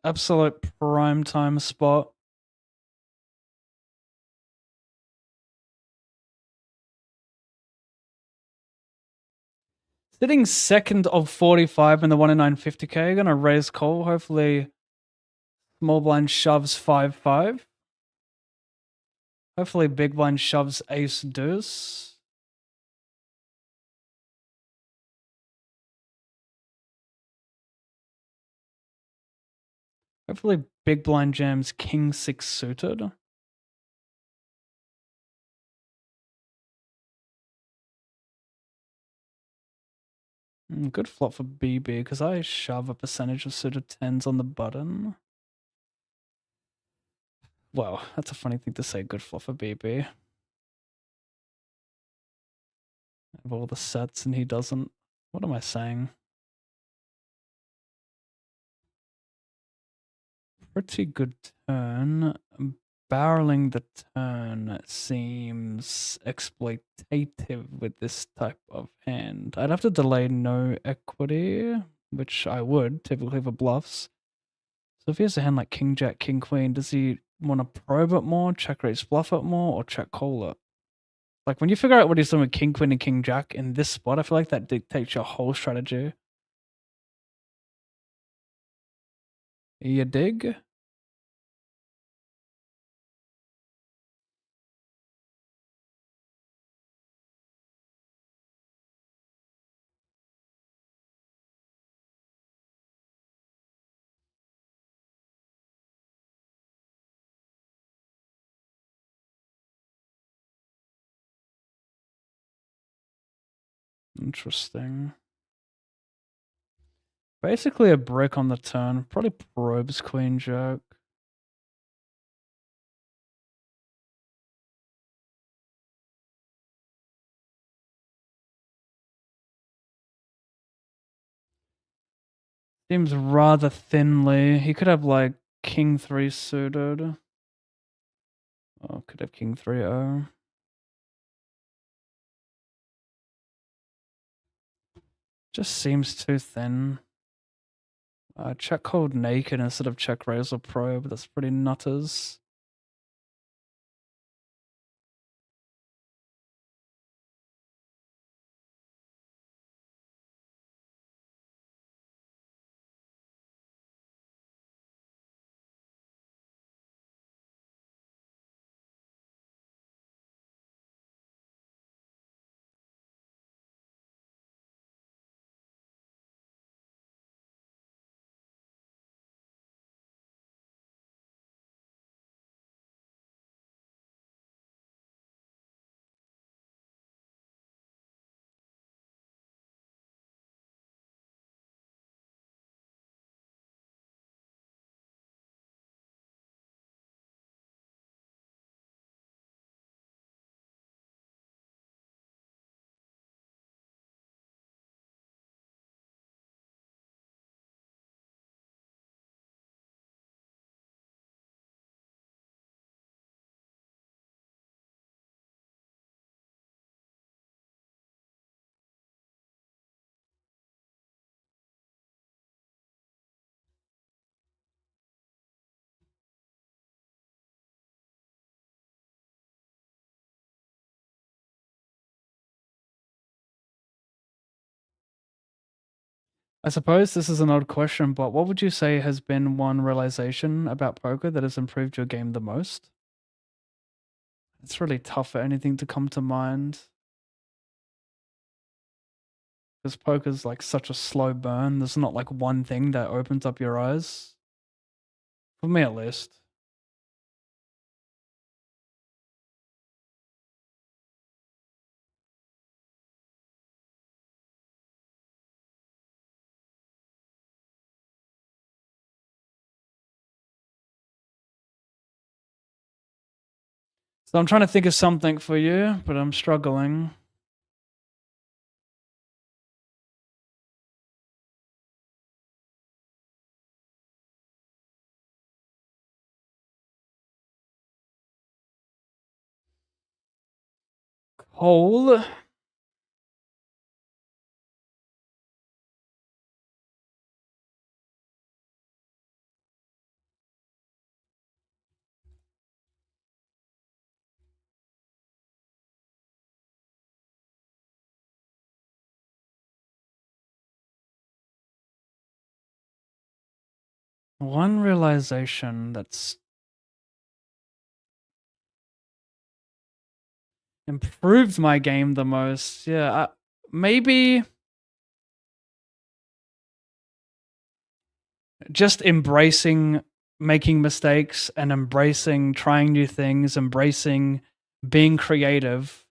Absolute prime time spot. Sitting second of 45 in the 1 in 950k. Gonna raise call. Hopefully, small blind shoves 5-5. Hopefully, big blind shoves ace deuce. Hopefully, big blind jams king 6 suited. Good flop for BB because I shove a percentage of suited 10s on the button. Well, that's a funny thing to say, good flop for BB. Of all the sets and he doesn't. What am I saying? Pretty good turn. Barreling the turn seems exploitative with this type of hand. I'd have to delay no equity, which I would typically for bluffs. So if he has a hand like king jack, king queen, does he want to probe it more, check raise bluff it more, or check call it? Like when you figure out what he's doing with king queen and king jack in this spot, I feel like that dictates your whole strategy. You dig? Interesting. Basically a brick on the turn. Probably probes queen jack. Seems rather thinly. He could have like king 3 suited. Oh, could have king 3-0. Just seems too thin. Check called naked instead of check raise or probe. That's pretty nutters. I suppose this is an odd question, but what would you say has been one realization about poker that has improved your game the most? It's really tough for anything to come to mind. Because poker's like such a slow burn. There's not like one thing that opens up your eyes. For me, at least. So I'm trying to think of something for you, but I'm struggling. Cole. One realization that's improved my game the most. Yeah, maybe just embracing making mistakes and embracing trying new things, embracing being creative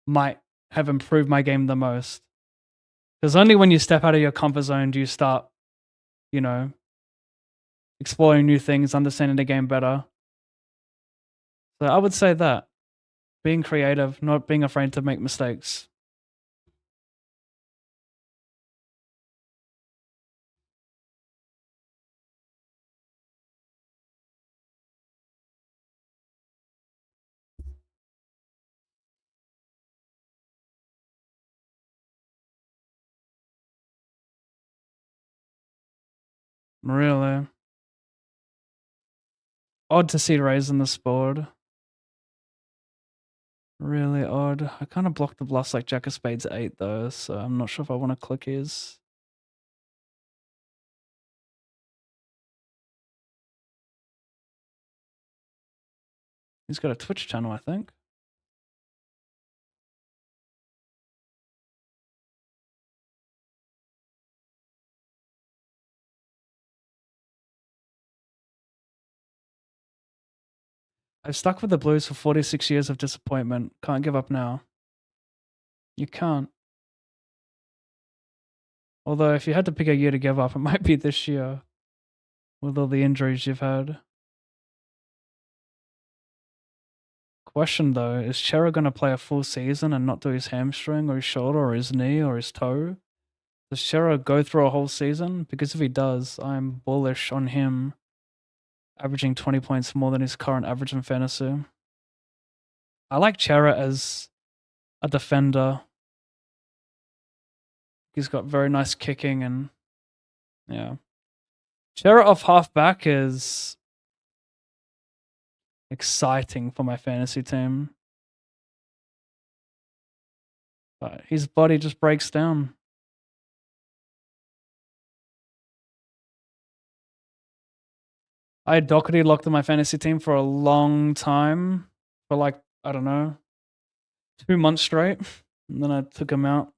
might have improved my game the most. Because only when you step out of your comfort zone do you start, you know, exploring new things, understanding the game better. So I would say that being creative, not being afraid to make mistakes. Really odd to see Rays in this board. Really odd. I kind of blocked the bluffs like Jack of Spades 8 though, so I'm not sure if I want to click his. He's got a Twitch channel, I think. I've stuck with the Blues for 46 years of disappointment. Can't give up now. You can't. Although, if you had to pick a year to give up, it might be this year with all the injuries you've had. Question though, is Chera going to play a full season and not do his hamstring or his shoulder or his knee or his toe? Does Chera go through a whole season? Because if he does, I'm bullish on him averaging 20 points more than his current average in fantasy. I like Chera as a defender. He's got very nice kicking and yeah. Chera off halfback is exciting for my fantasy team. But his body just breaks down. I had Doherty locked in my fantasy team for a long time. For like, I don't know, 2 months straight. And then I took him out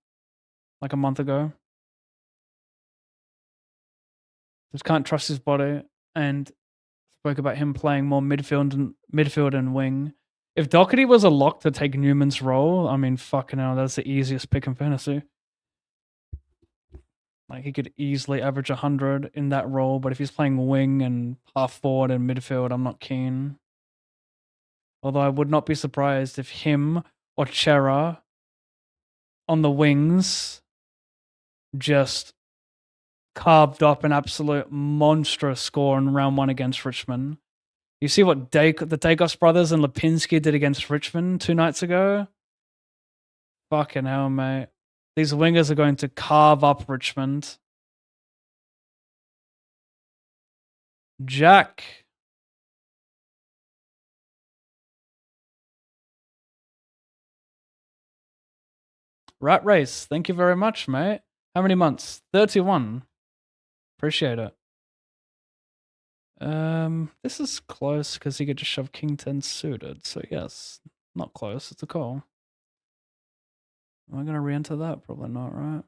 like a month ago. Just can't trust his body. And spoke about him playing more midfield and wing. If Doherty was a lock to take Newman's role, I mean, fucking hell, that's the easiest pick in fantasy. Like, he could easily average 100 in that role, but if he's playing wing and half forward and midfield, I'm not keen. Although I would not be surprised if him or Chera on the wings just carved up an absolute monstrous score in round 1 against Richmond. You see what the Dacos brothers and Lipinski did against Richmond 2 nights ago? Fucking hell, mate. These wingers are going to carve up Richmond. Jack. Rat Race, thank you very much, mate. How many months? 31. Appreciate it. This is close because he could just shove King 10 suited. So yes, not close. It's a call. Am I going to re-enter that? Probably not, right?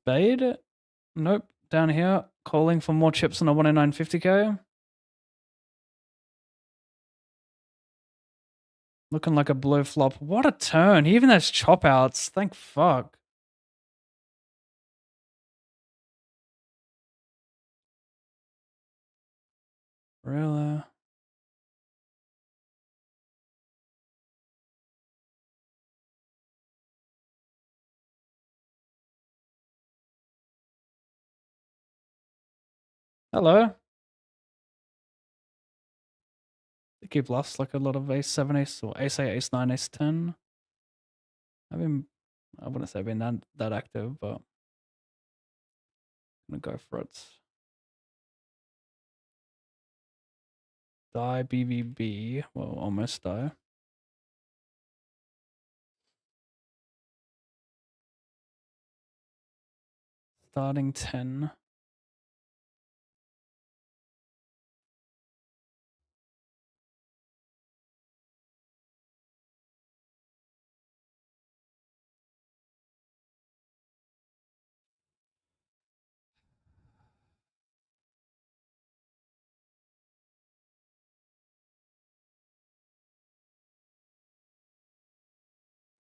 Spade? Nope. Down here, calling for more chips on a 109.50k. Looking like a blue flop. What a turn. He even has chop outs. Thank fuck. Really? Hello. I think he bluffs like a lot of ace 7, ace, or ace 8, ace 9, ace 10. I wouldn't say I've been that active, but I'm gonna go for it. Die BVB. Well, almost die. Starting 10.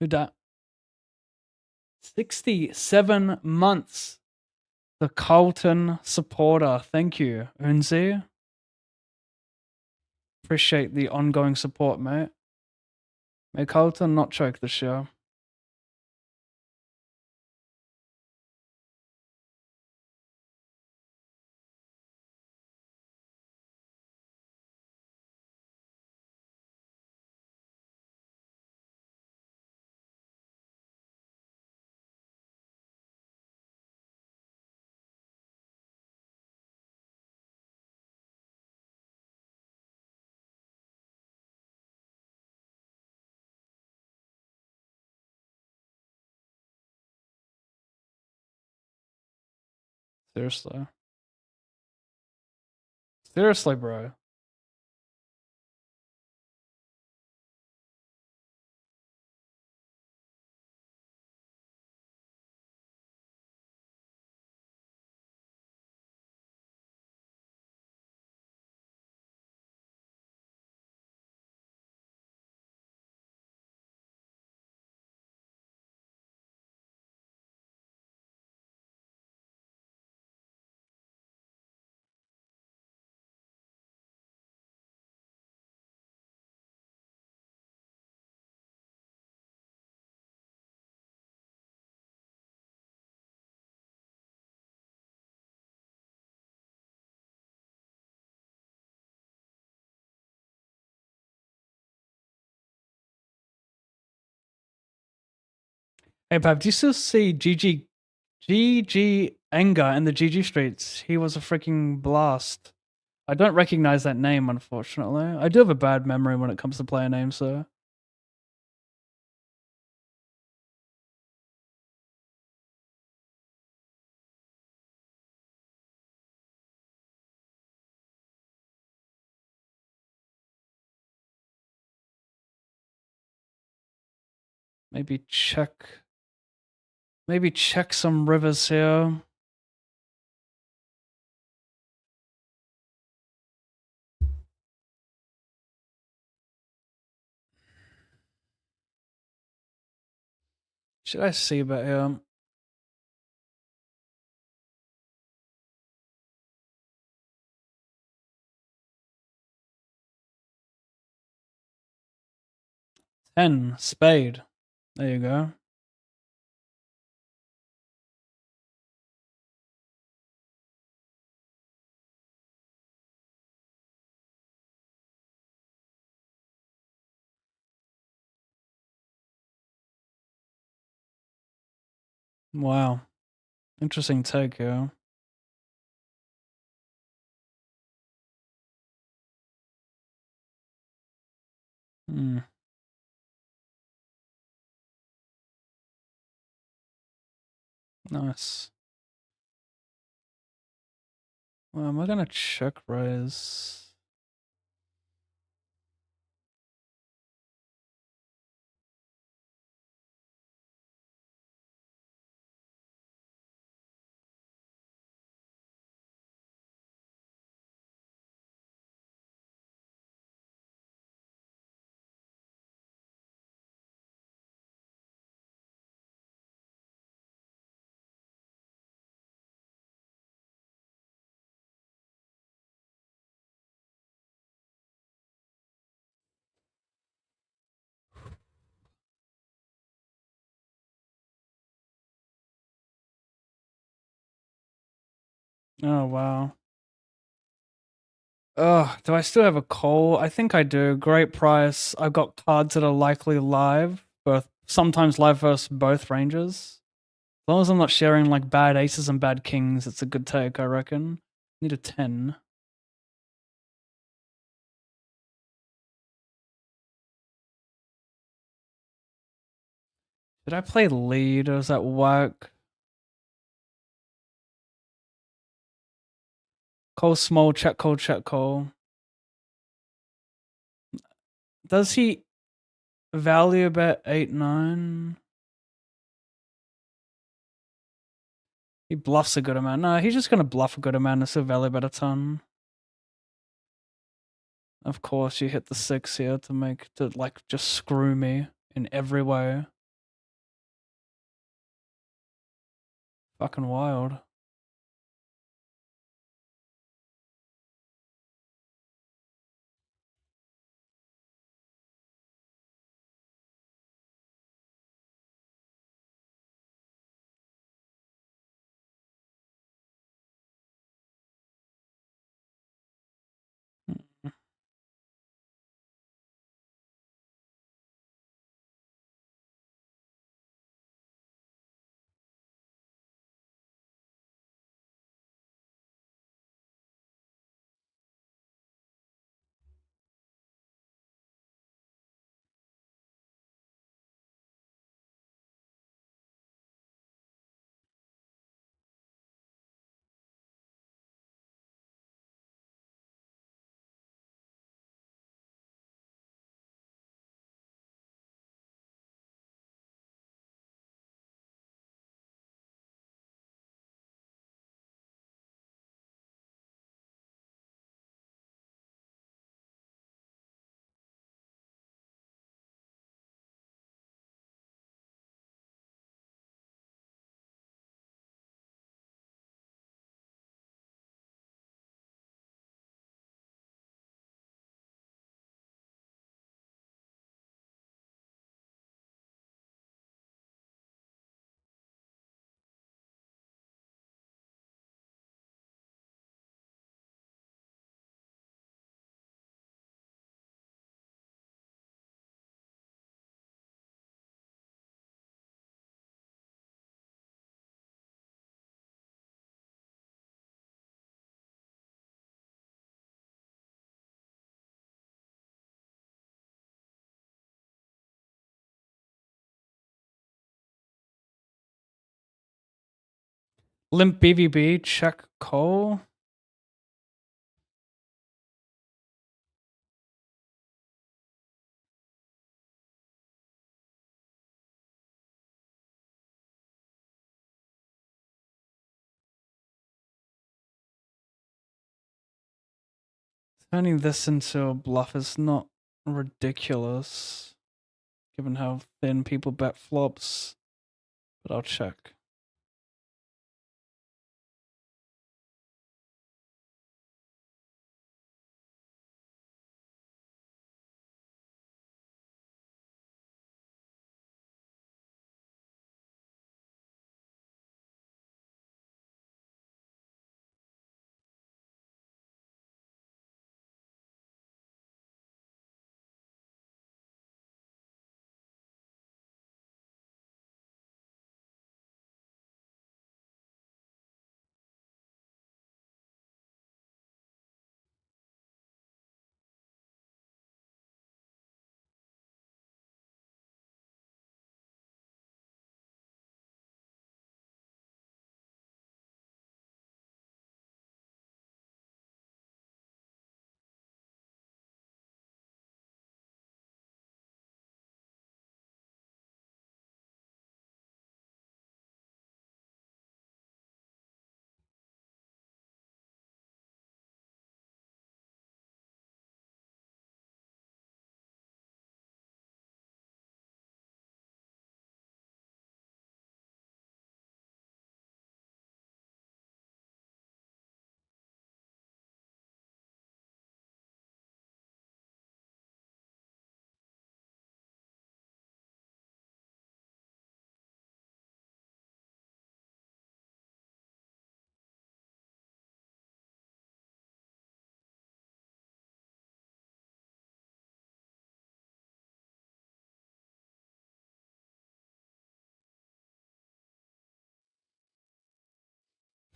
Who died? 67 months. The Carlton supporter. Thank you, Unzi. Appreciate the ongoing support, mate. May Carlton not choke this year. Seriously. Seriously, bro. Hey, Pab, do you still see GG Anger in the GG streets? He was a freaking blast. I don't recognize that name, unfortunately. I do have a bad memory when it comes to player names, so. Maybe check some rivers here. Should I see about here? Ten spade. There you go. Wow. Interesting take here. Hmm. Nice. Well, am I gonna check raise? Oh, wow. Ugh, do I still have a call? I think I do. Great price. I've got cards that are likely live, both sometimes live versus both ranges. As long as I'm not sharing like bad aces and bad kings, it's a good take, I reckon. Need a 10. Did I play lead or was that whack? Call small, check call, check call. Does he value bet 8-9? He bluffs a good amount. No, he's just gonna bluff a good amount and still value bet a ton. Of course, you hit the 6 here to like just screw me in every way. Fucking wild. Limp BVB, check call. Turning this into a bluff is not ridiculous, given how thin people bet flops, but I'll check.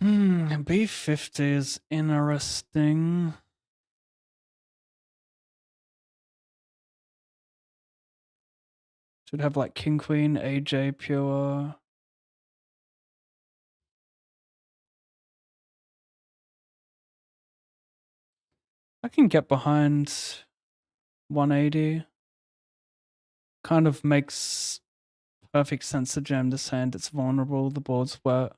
B50 is interesting. Should have like king queen, AJ pure. I can get behind 180. Kind of makes perfect sense to jam this hand. It's vulnerable. The board's wet.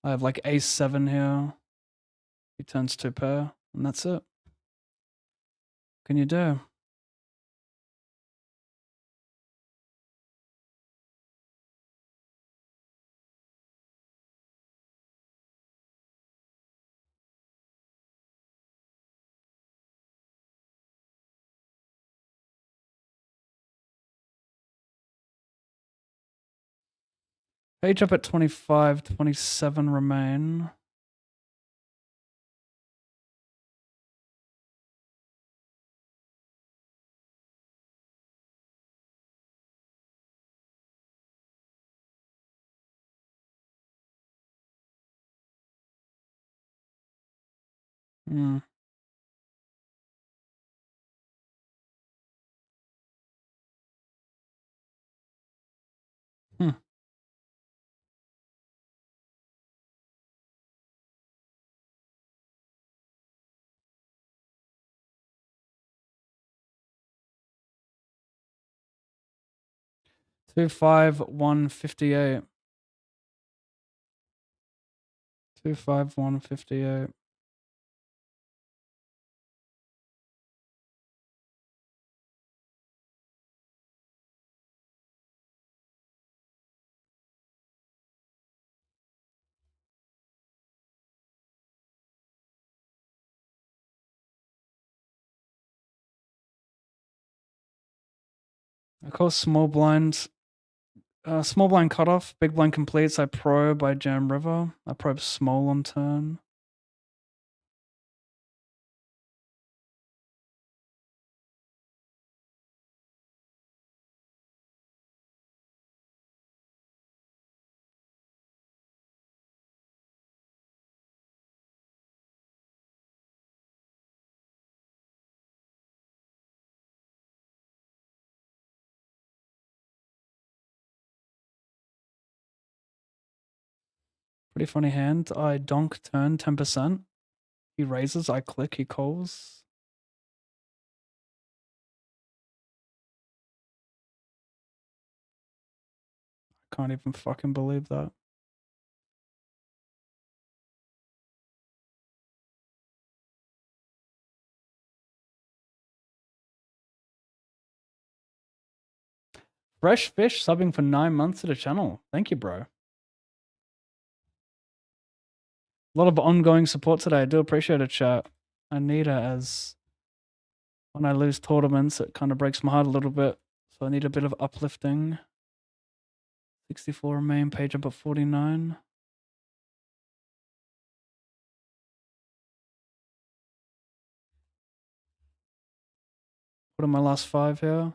I have like ace 7 here. He turns 2 pair, and that's it. Can you do? Page up at 25, 27 remain. Hmm. Hmm. 25158. 25158. I call small blind cutoff, big blind completes. I probe, I jam river. I probe small on turn. Pretty funny hand. I donk turn 10%. He raises, I click, he calls. Can't even fucking believe that. Fresh Fish subbing for 9 months to the channel. Thank you, bro. A lot of ongoing support today. I do appreciate it, chat. I need it, as when I lose tournaments, it kind of breaks my heart a little bit. So I need a bit of uplifting. 64 remain, page up at 49. What are my last 5 here?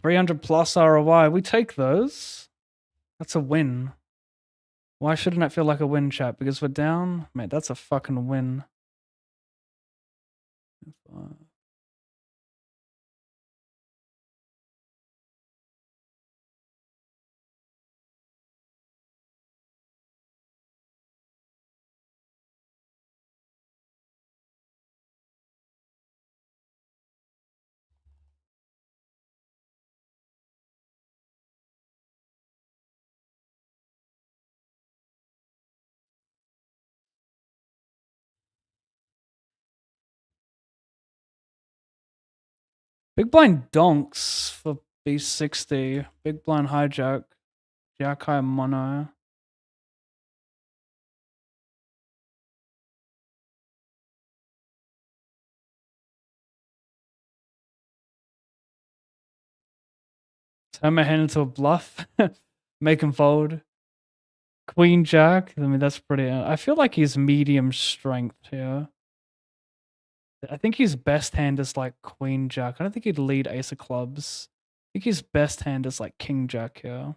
$300 plus ROI. We take those. That's a win. Why shouldn't it feel like a win, chat? Because we're down? Mate, that's a fucking win. Big blind donks for B60. Big blind hijack. Jack high mono. Turn my hand into a bluff. Make him fold. Queen Jack. I mean, that's pretty. I feel like he's medium strength here. I think his best hand is like Queen Jack. I don't think he'd lead Ace of Clubs. I think his best hand is like King Jack here.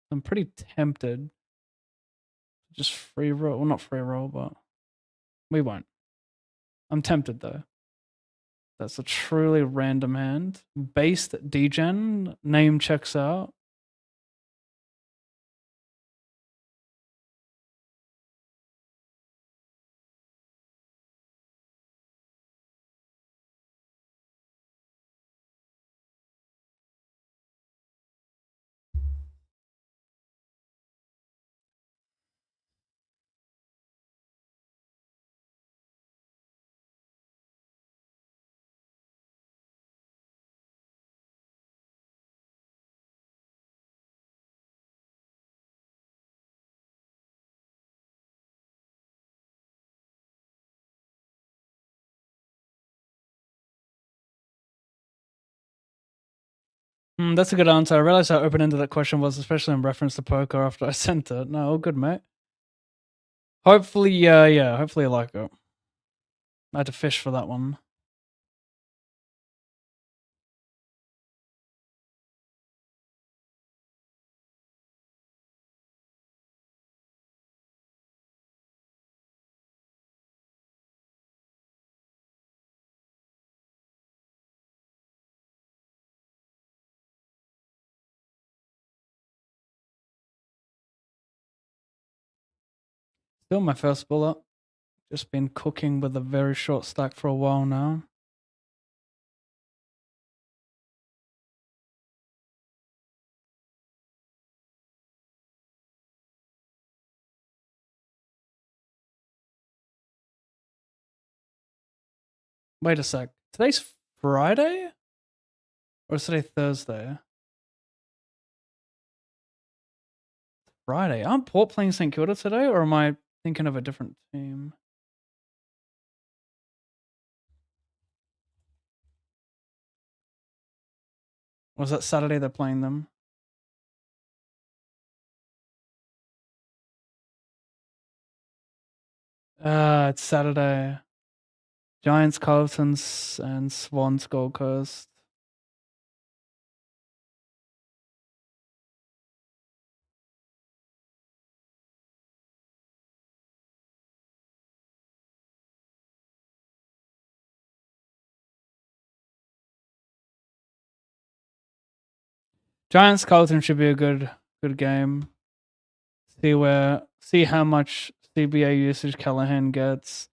I'm pretty tempted. Just free roll. Well, not free roll, but we won't. I'm tempted though. That's a truly random hand. Based degen. Name checks out. That's a good answer. I realized how open-ended that question was, especially in reference to poker after I sent it. No, all good, mate. Hopefully, yeah. Hopefully you like it. I had to fish for that one. Still my first bullet. Just been cooking with a very short stack for a while now. Wait a sec. Today's Friday? Or is today Thursday? Friday. Aren't Port playing St Kilda today, or am I thinking of a different team? Was that Saturday they're playing them? It's Saturday. Giants, Carltons, and Swans, Gold Coast. Giants, Carlton should be a good game. See how much CBA usage Callahan gets.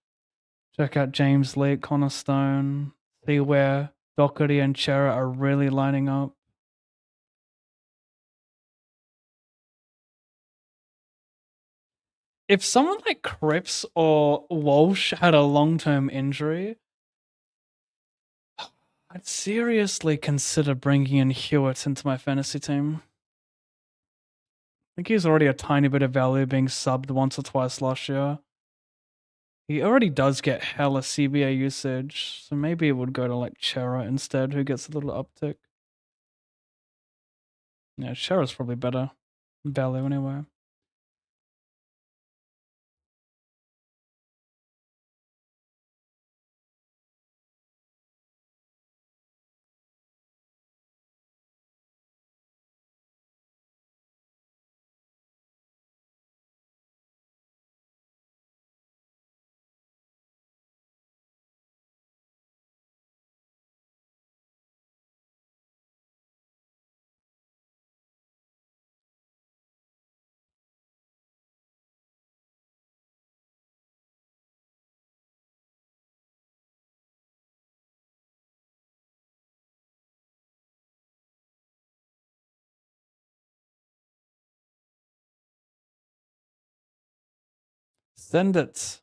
Check out James Lake, Connor Stone. See where Doherty and Chera are really lining up. If someone like Cripps or Walsh had a long-term injury, I'd seriously consider bringing in Hewitt into my fantasy team. I think he's already a tiny bit of value being subbed once or twice last year. He already does get hella CBA usage, so maybe it would go to like Chera instead, who gets a little uptick. Yeah, Chera's probably better value anyway. Send it.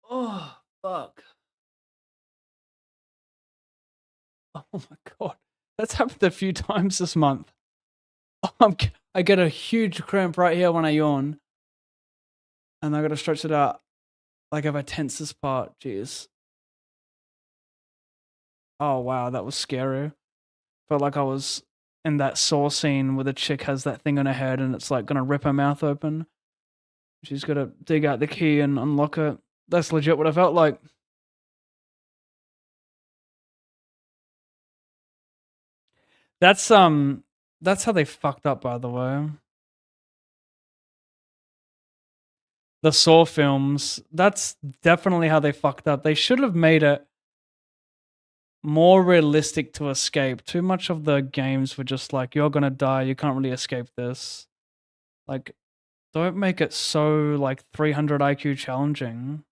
Oh, fuck. Oh my god. That's happened a few times this month. I get a huge cramp right here when I yawn, and I gotta stretch it out. Like if I tense this part, jeez. Oh wow, that was scary. Felt like I was in that Saw scene where the chick has that thing on her head and it's like gonna rip her mouth open. She's gotta dig out the key and unlock it. That's legit what I felt like. That's that's how they fucked up, by the way. The Saw films, that's definitely how they fucked up. They should have made it more realistic to escape. Too much of the games were just like, you're gonna die, you can't really escape this. Like, don't make it so like 300 IQ challenging.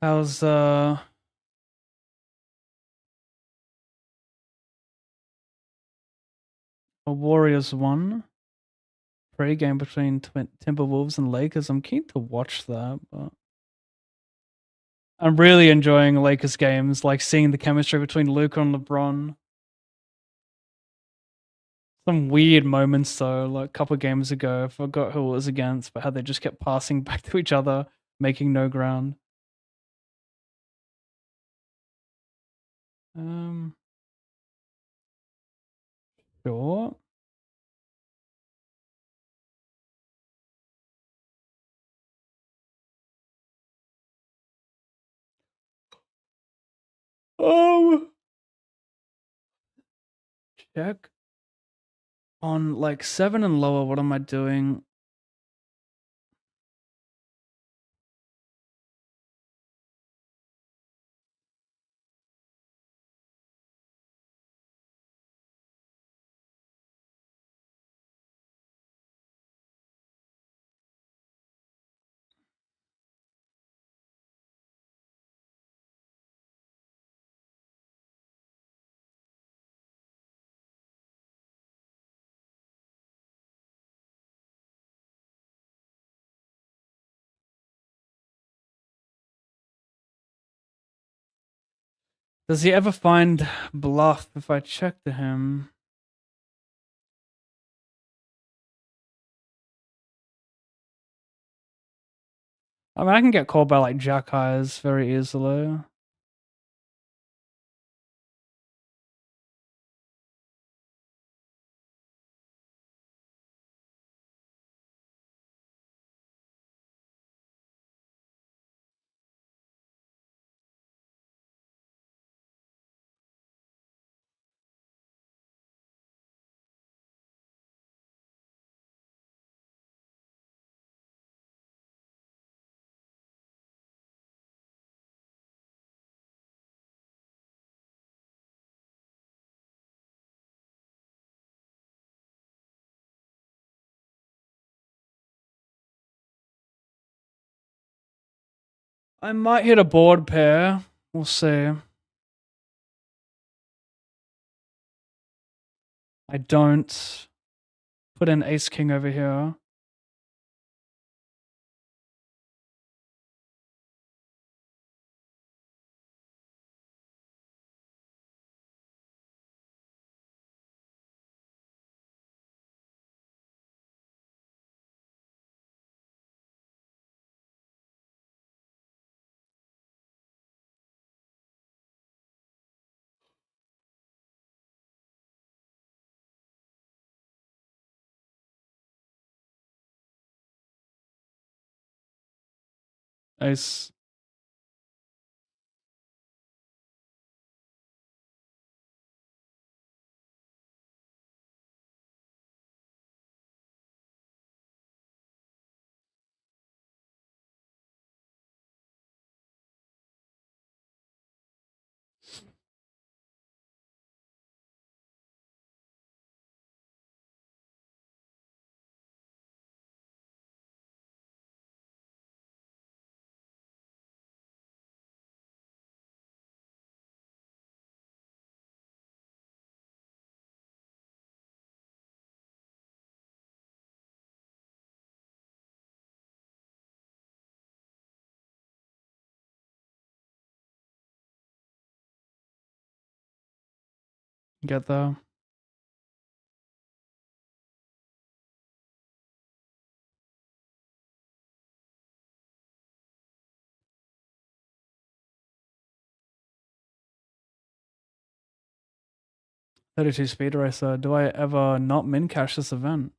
How's a Warriors 1 pre-game between Timberwolves and Lakers? I'm keen to watch that, but I'm really enjoying Lakers games, like seeing the chemistry between Luka and LeBron. Some weird moments though, like a couple games ago, I forgot who it was against, but how they just kept passing back to each other, making no ground. Um, sure. Um, check on like 7 and lower. What am I doing? Does he ever find Bluff if I check to him? I mean, I can get called by like Jack Highs very easily. I might hit a board pair. We'll see. I don't. Put in ace king over here. Ace. Get there. .32 speed racer. Do I ever not min cash this event?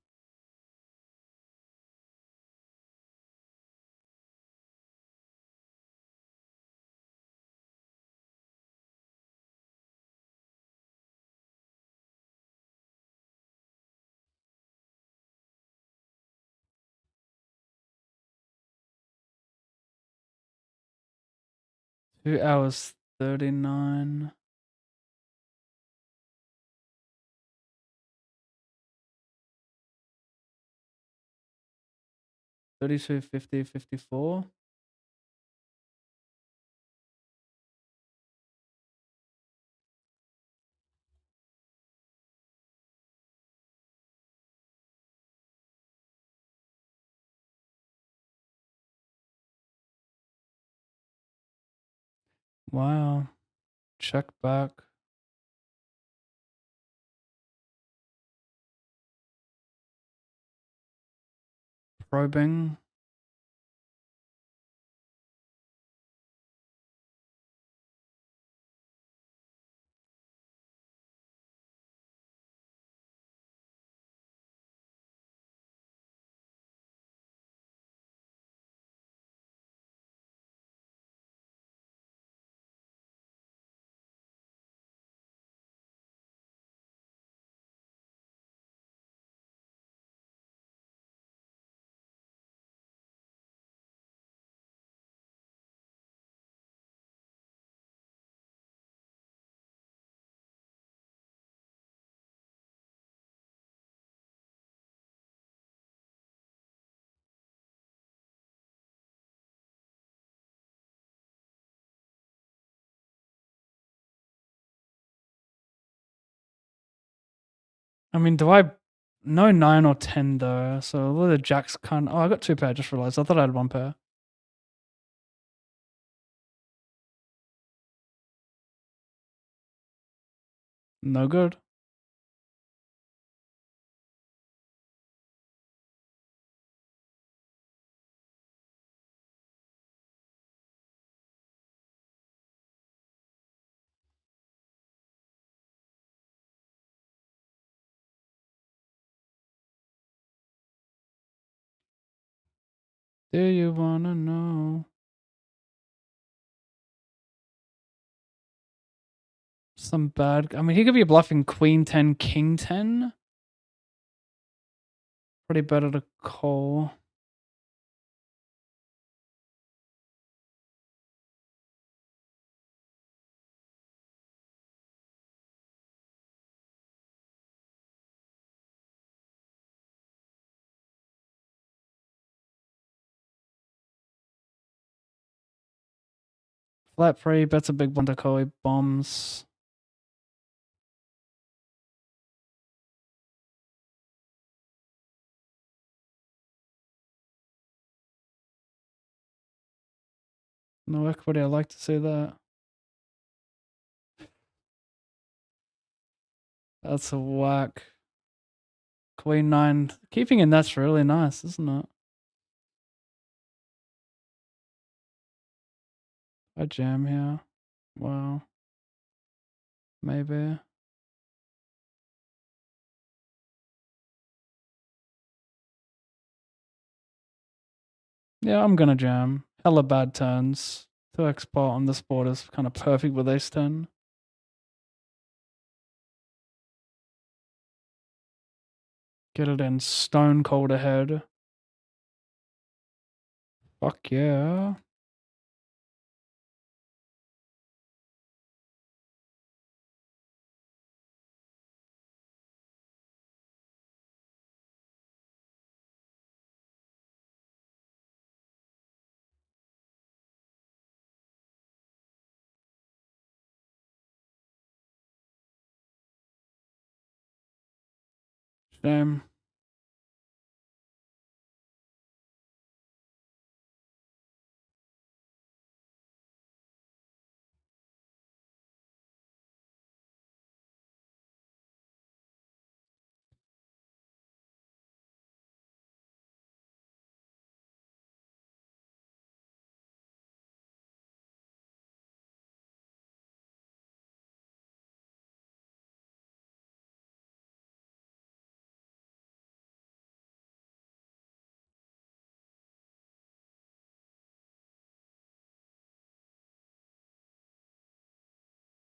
Two hours 39. .32, 50, 54. Wow. Check back. Probing. I mean, do I no 9 or 10 though? So what are the jacks kind oh, I got two pair, I just realized. I thought I had one pair. No good. Do you wanna know? Some bad I mean, he could be bluffing queen 10, king 10. Probably better to call. Flat free, bets a big one to call. He bombs. No equity. I like to see that. That's a whack. Queen 9. Keeping in that's really nice, isn't it? I jam here. Wow. Maybe. Yeah, I'm gonna jam. Hella bad turns. 2x pot on this board is kind of perfect with ace 10. Get it in stone cold ahead. Fuck yeah. Shame.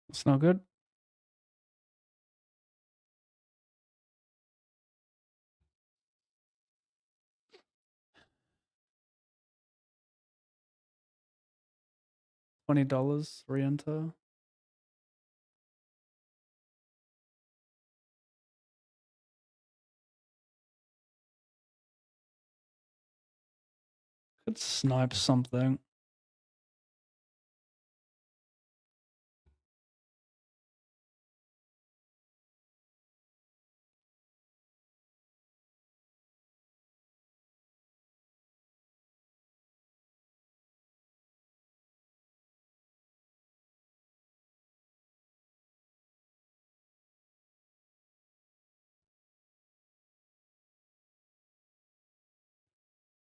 It's not good. $20 re-enter. Could snipe something.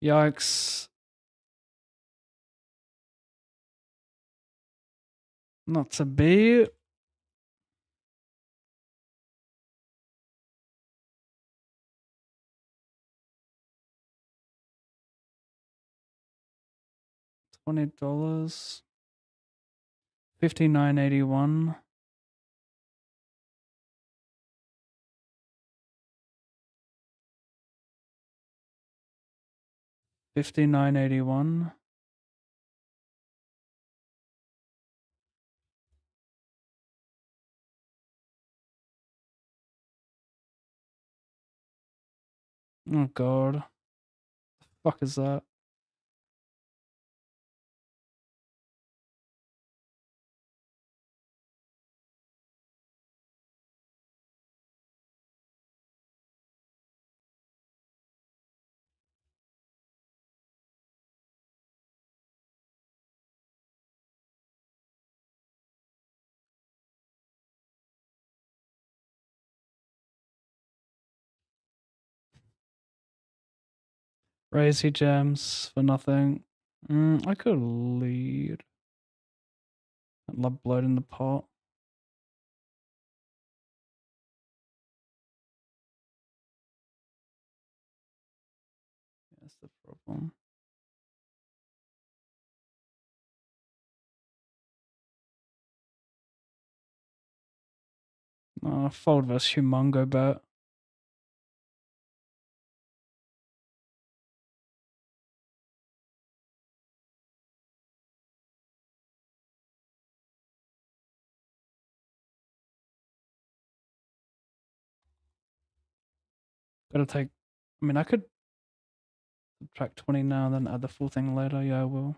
Yikes. Not to be. $20. 59.81. 59.81. Oh god. Fuck is that? Raise he jams for nothing. I could lead. I love blood in the pot. That's the problem. Fold versus humongo bet. Gotta take. I mean, I could subtract 20 now, then add the full thing later. Yeah, I will.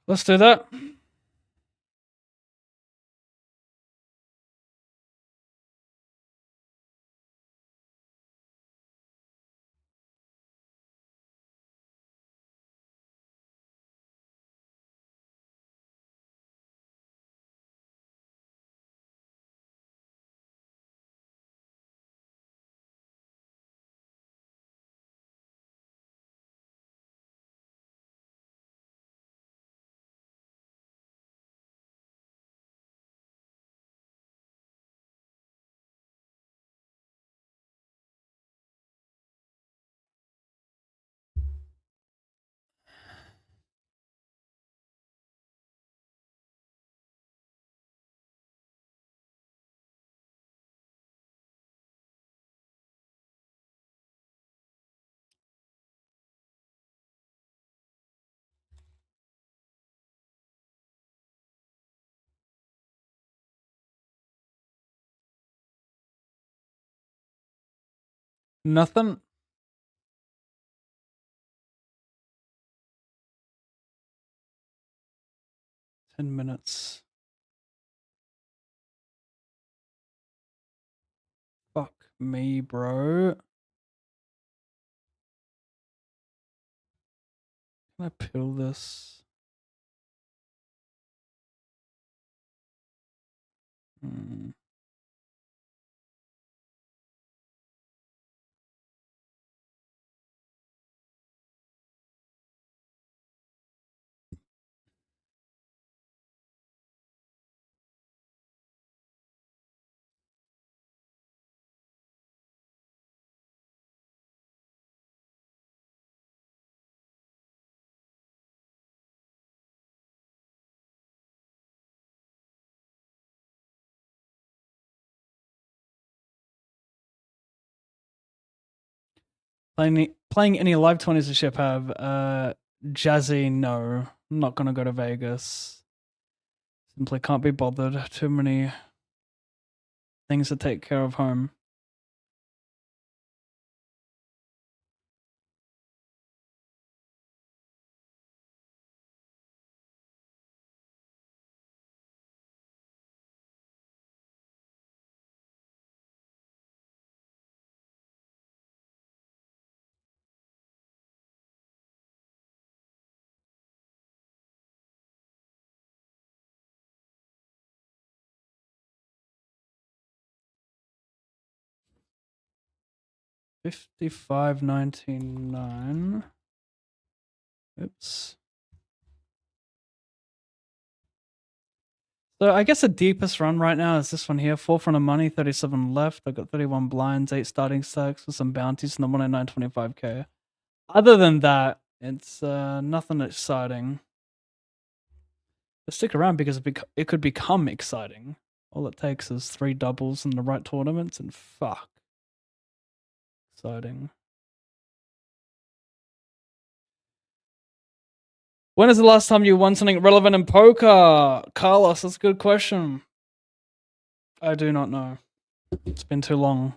Let's do that. Nothing. $10. Fuck me, bro. Can I pill this? Hmm. Playing any live 20s as ship have Jazzy, no. I'm not gonna go to Vegas. Simply can't be bothered. Too many things to take care of home. $55.99. Oops. So I guess the deepest run right now is this one here. 4 front of money, 37 left. I got 31 blinds, 8 starting stacks with some bounties, and the 109.25k. Other than that, it's nothing exciting. But stick around because it could become exciting. All it takes is 3 doubles in the right tournaments, and fuck, exciting. When is the last time you won something relevant in poker? Carlos, that's a good question. I do not know. It's been too long.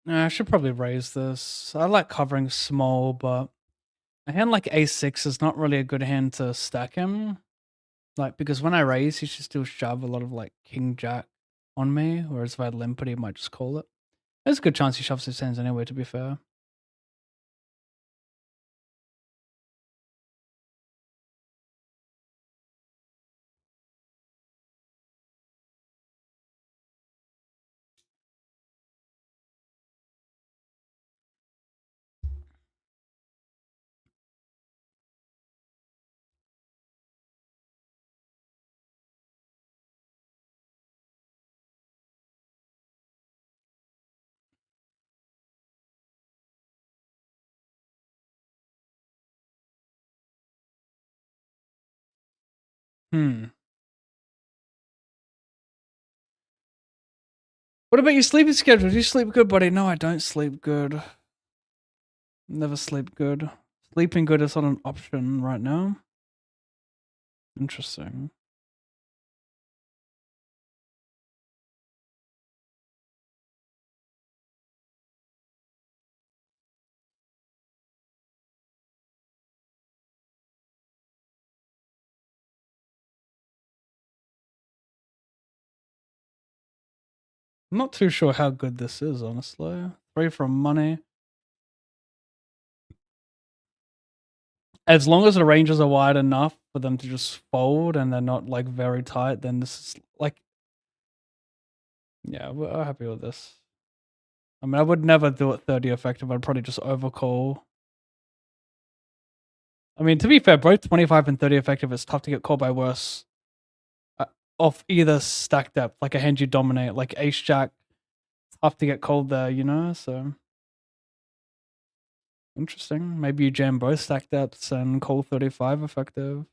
I should probably raise this. I like covering small, but a hand like a6 is not really a good hand to stack him. Like, because when I raise, he should still shove a lot of like king jack on me, whereas if I limp it, he might just call it. There's a good chance he shoves his hands anyway, to be fair. Hmm. What about your sleeping schedule? Do you sleep good, buddy? No, I don't sleep good. Never sleep good. Sleeping good is not an option right now. Interesting. I'm not too sure how good this is, honestly. 3 from money. As long as the ranges are wide enough for them to just fold and they're not like very tight, then this is like, yeah, we're happy with this. I mean, I would never do it 30 effective. I'd probably just overcall. I mean, to be fair, both 25 and 30 effective is tough to get called by worse off either stack depth, like a hand you dominate, like ace jack. Tough to get called there, you know? So interesting. Maybe you jam both stack depths and call 35 effective.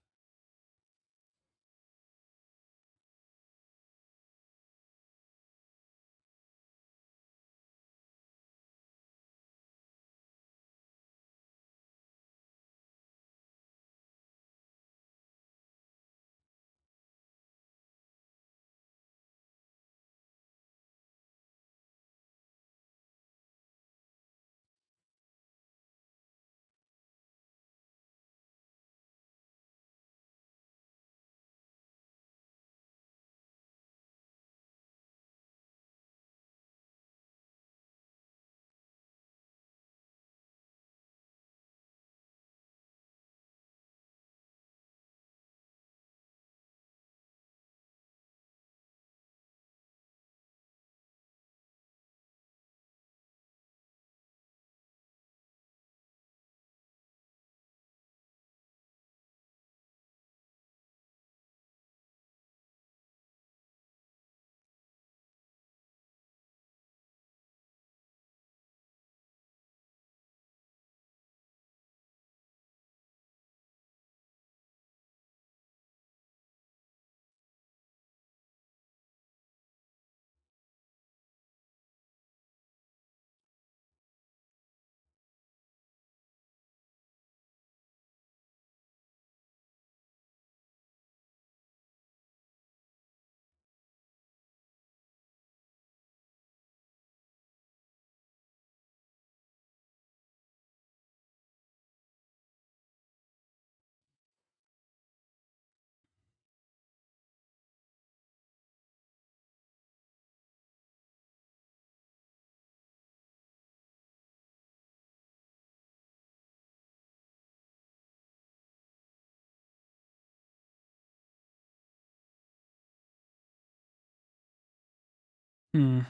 Hmm.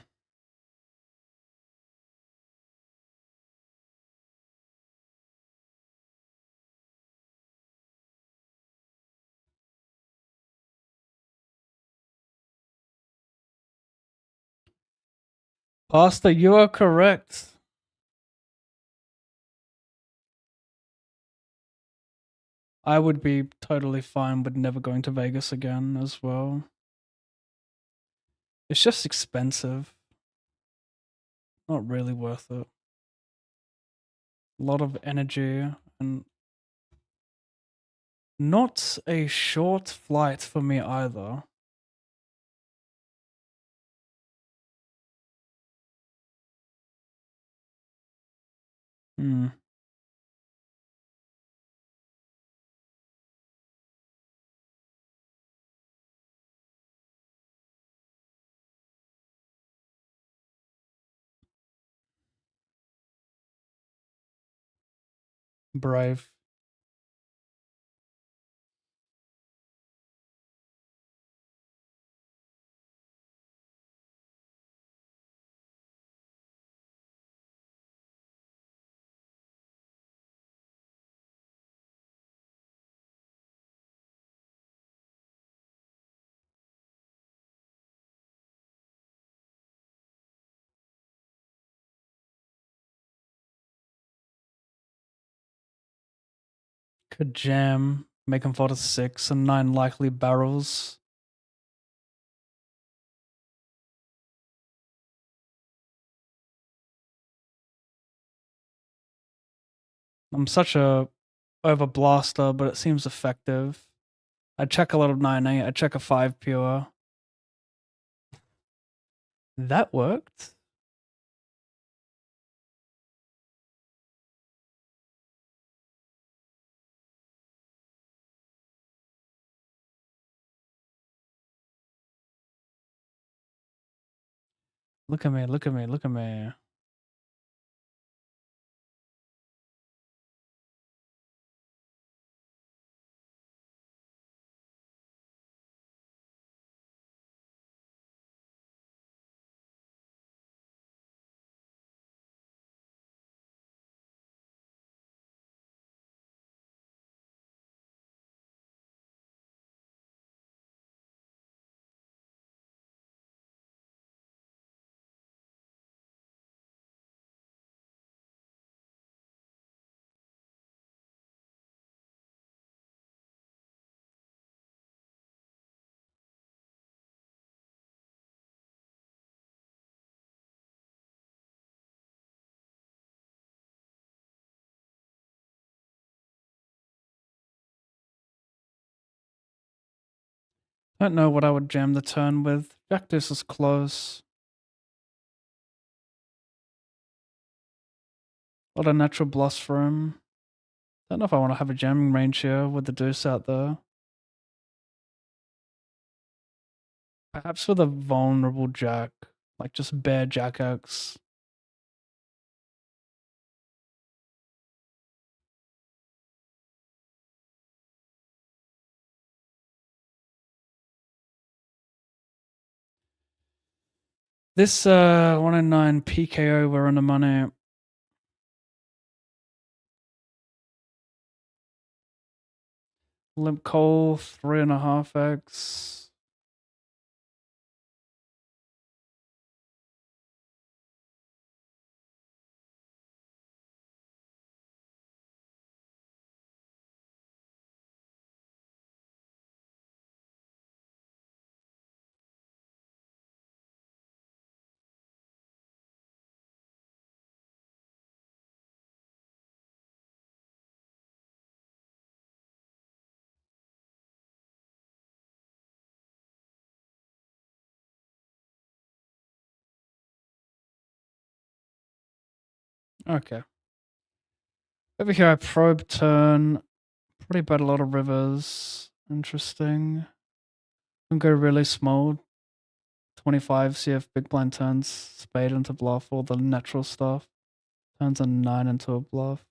Pastor, you are correct. I would be totally fine with never going to Vegas again as well. It's just expensive. Not really worth it. A lot of energy and not a short flight for me either. Hmm. Brave. Could jam. Make him fold a 6 and 9 likely barrels. I'm such a overblaster, but it seems effective. I check a lot of 9-8. I check a 5 pure. That worked. Look at me, look at me, look at me. I don't know what I would jam the turn with. Jack deuce is close. A lot of natural bluffs for him. Don't know if I want to have a jamming range here with the deuce out there. Perhaps with a vulnerable jack, like just bare jack X. This 109 PKO, we're on the money. Limp Coal, 3.5x. Okay. Over here, I probe turn. Probably bet a lot of rivers. Interesting. I'm go really small. 25, see if big blind turns spade into bluff, all the natural stuff. Turns a 9 into a bluff.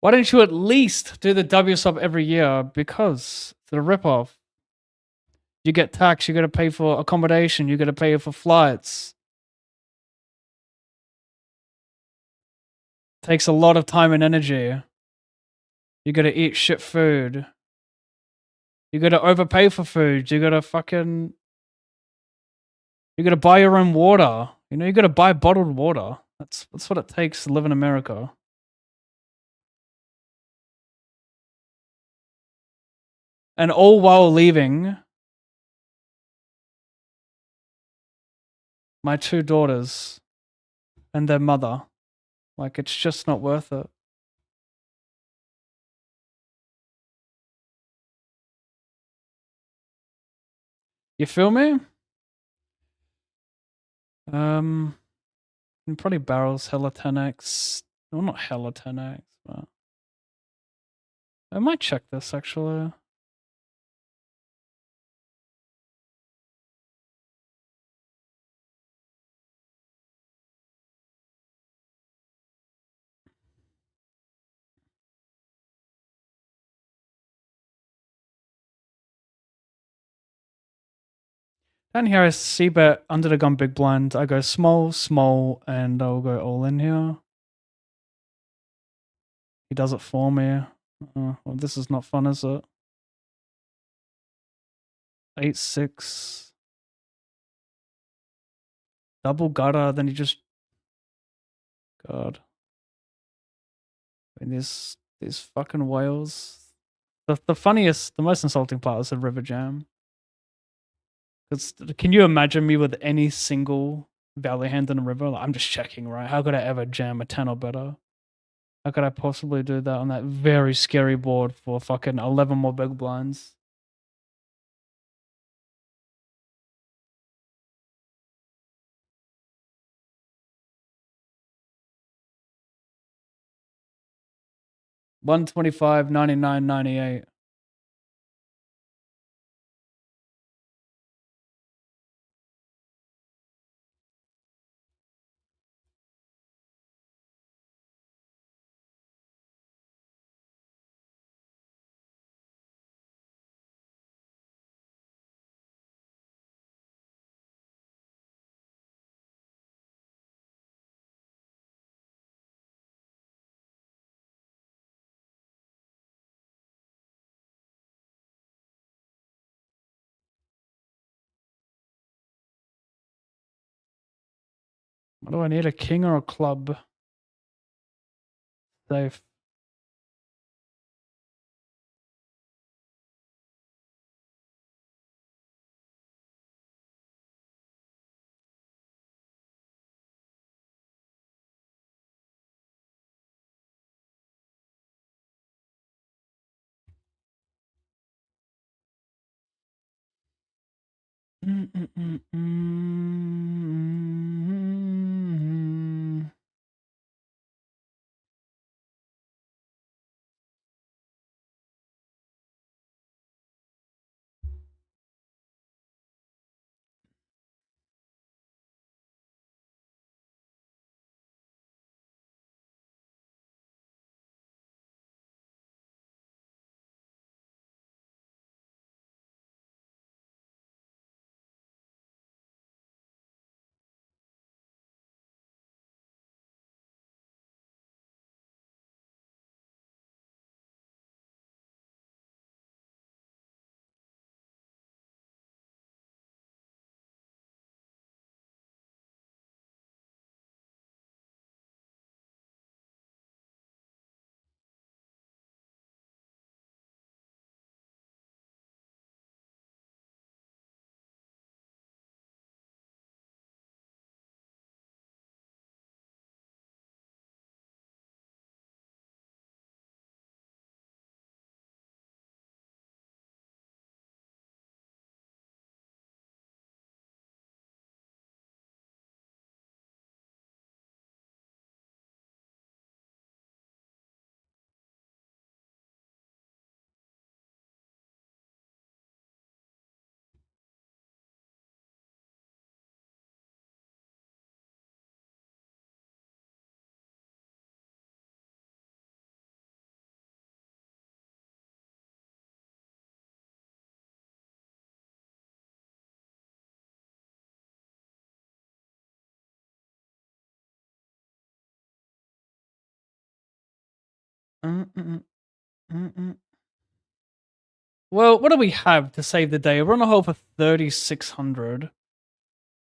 Why don't you at least do the W sub every year? Because it's a ripoff. You get taxed, you gotta pay for accommodation, you gotta pay for flights. Takes a lot of time and energy. You gotta eat shit food. You gotta overpay for food. You gotta buy your own water. You know, you gotta buy bottled water. That's what it takes to live in America. And all while leaving my 2 daughters and their mother. Like, it's just not worth it. You feel me? Probably barrels hella 10x. Well, not hella 10x, but I might check this actually. Down here I see bet under the gun big blind. I go small, small, and I'll go all in here. He does it for me. Well, this is not fun, is it? 8-6. Double gutter, then he just God. I mean, these fucking whales. The funniest, the most insulting part is the river jam. Because can you imagine me with any single valley hand in a river? Like, I'm just checking, right? How could I ever jam a 10 or better? How could I possibly do that on that very scary board for fucking 11 more big blinds? $125, $99, $98. What do I need? A king or a club? Safe. Well, what do we have to save the day? We're on a hole for 3,600.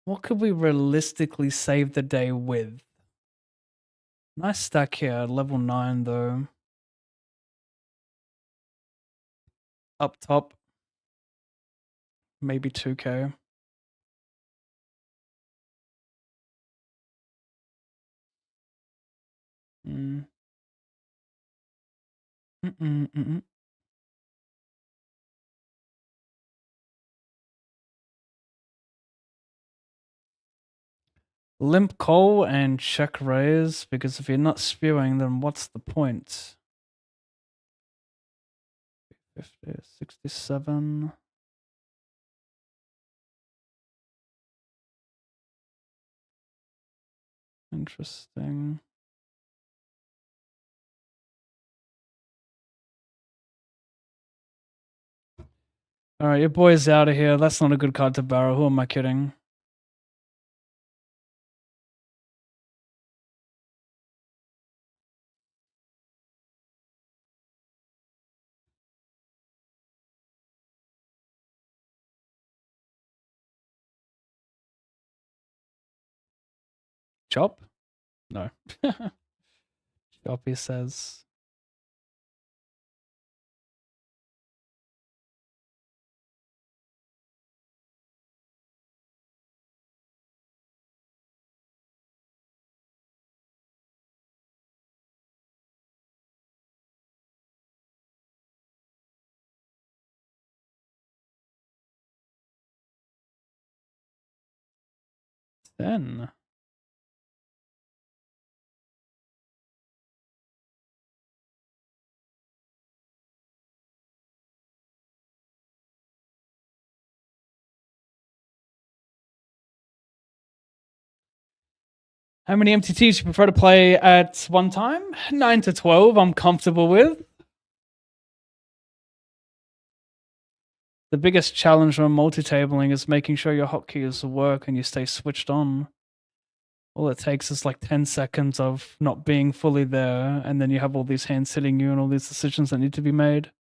What could we realistically save the day with? Nice stack here, level 9 though. Up top, maybe 2k. Mm. Limp coal and check raise, because if you're not spewing, then what's the point? 50, 67. Interesting. Alright, your boy's out of here. That's not a good card to barrel. Who am I kidding? Chop? No. Chop, he says. Then. How many MTTs do you prefer to play at one time? 9 to 12, I'm comfortable with. The biggest challenge when multi-tabling is making sure your hotkeys work and you stay switched on. All it takes is like 10 seconds of not being fully there, and then you have all these hands hitting you and all these decisions that need to be made.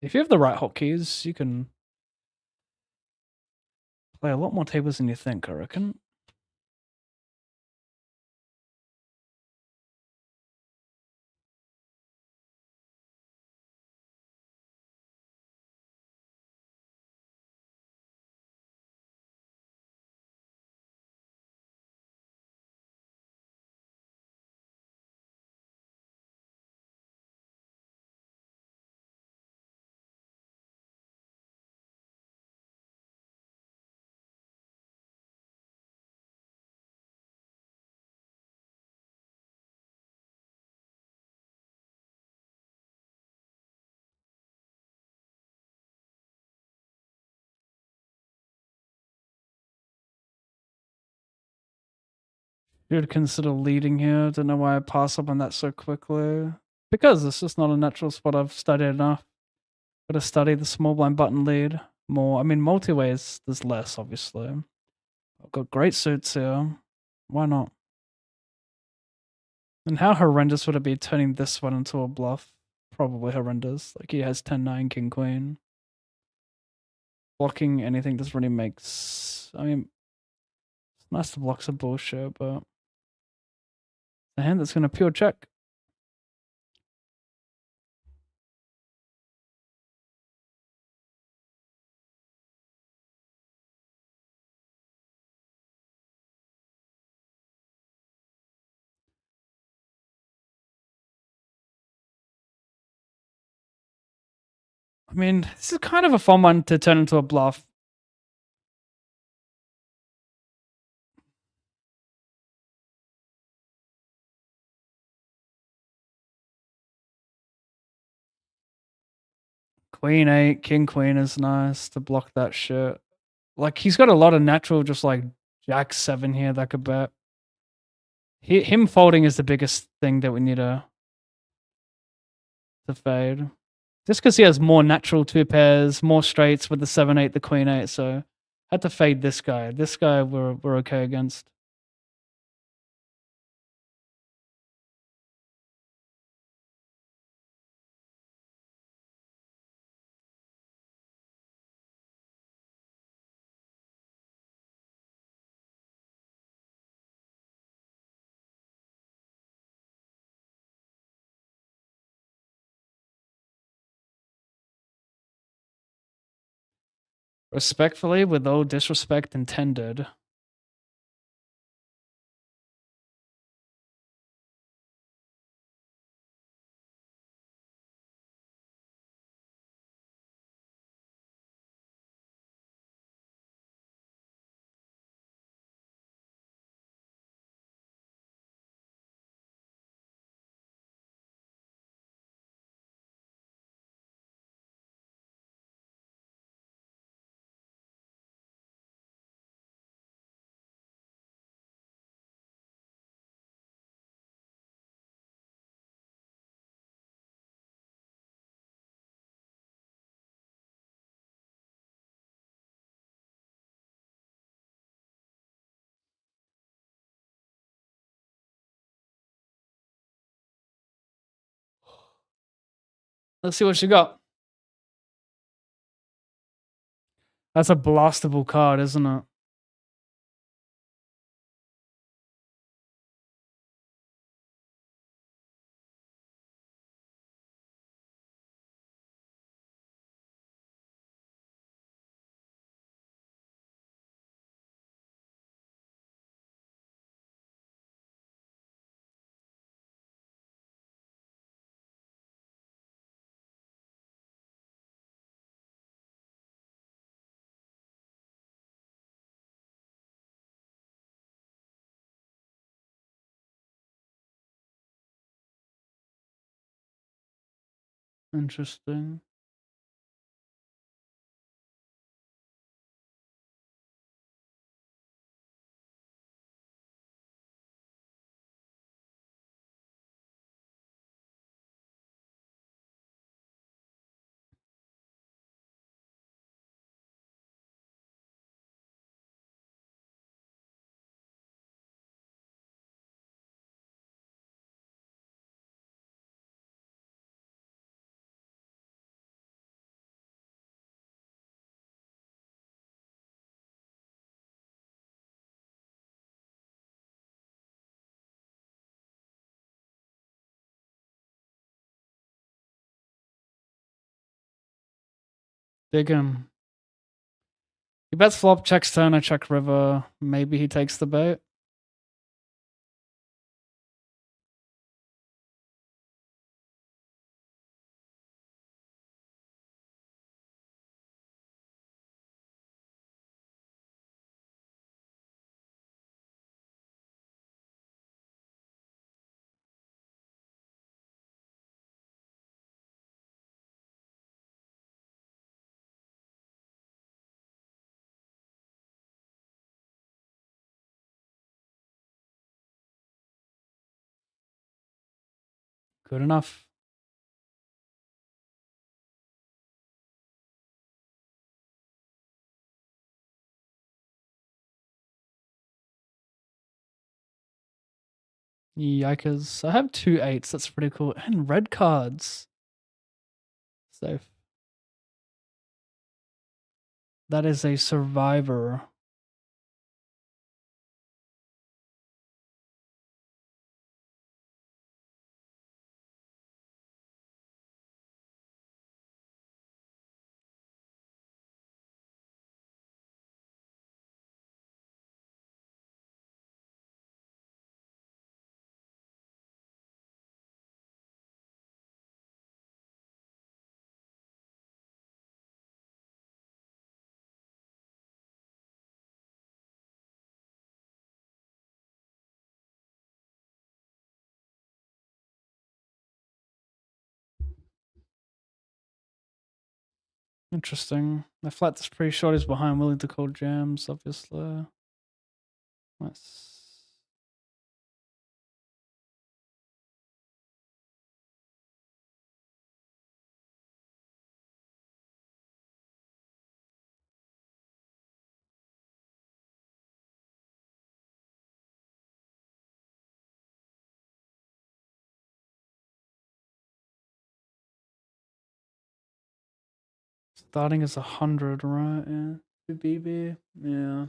If you have the right hotkeys, you can play a lot more tables than you think, I reckon. Should consider leading here. Don't know why I pass up on that so quickly. Because it's just not a natural spot I've studied enough. Gotta study the small blind button lead more. I mean, multi-ways, there's less, obviously. I've got great suits here. Why not? And how horrendous would it be turning this one into a bluff? Probably horrendous. Like, he has 10-9, king, queen. Blocking anything doesn't really make I mean, it's nice to block some bullshit, but a hand that's gonna pure check. I mean, this is kind of a fun one to turn into a bluff. Queen 8, king queen is nice to block that shit. Like, he's got a lot of natural, just like jack 7 here that could bet. Him folding is the biggest thing that we need to fade. Just because he has more natural 2 pairs, more straights with the 7-8, the queen 8, so had to fade this guy. This guy we're okay against. Respectfully, with all disrespect intended. Let's see what you got. That's a blastable card, isn't it? Interesting. Dig him. He bets flop, checks turn, I check river. Maybe he takes the bait. Good enough. Yikers. I have 2 8s. That's pretty cool. And red cards. Safe. That is a survivor. Interesting. The flat that's pretty short is behind, willing to call jams, obviously. Nice. Starting is 100, right? Yeah. BB. Yeah.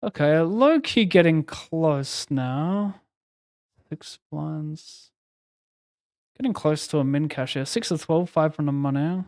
Okay, low key getting close now. 6 blinds. Getting close to a min cash here. 6 of 12, 5 from the money.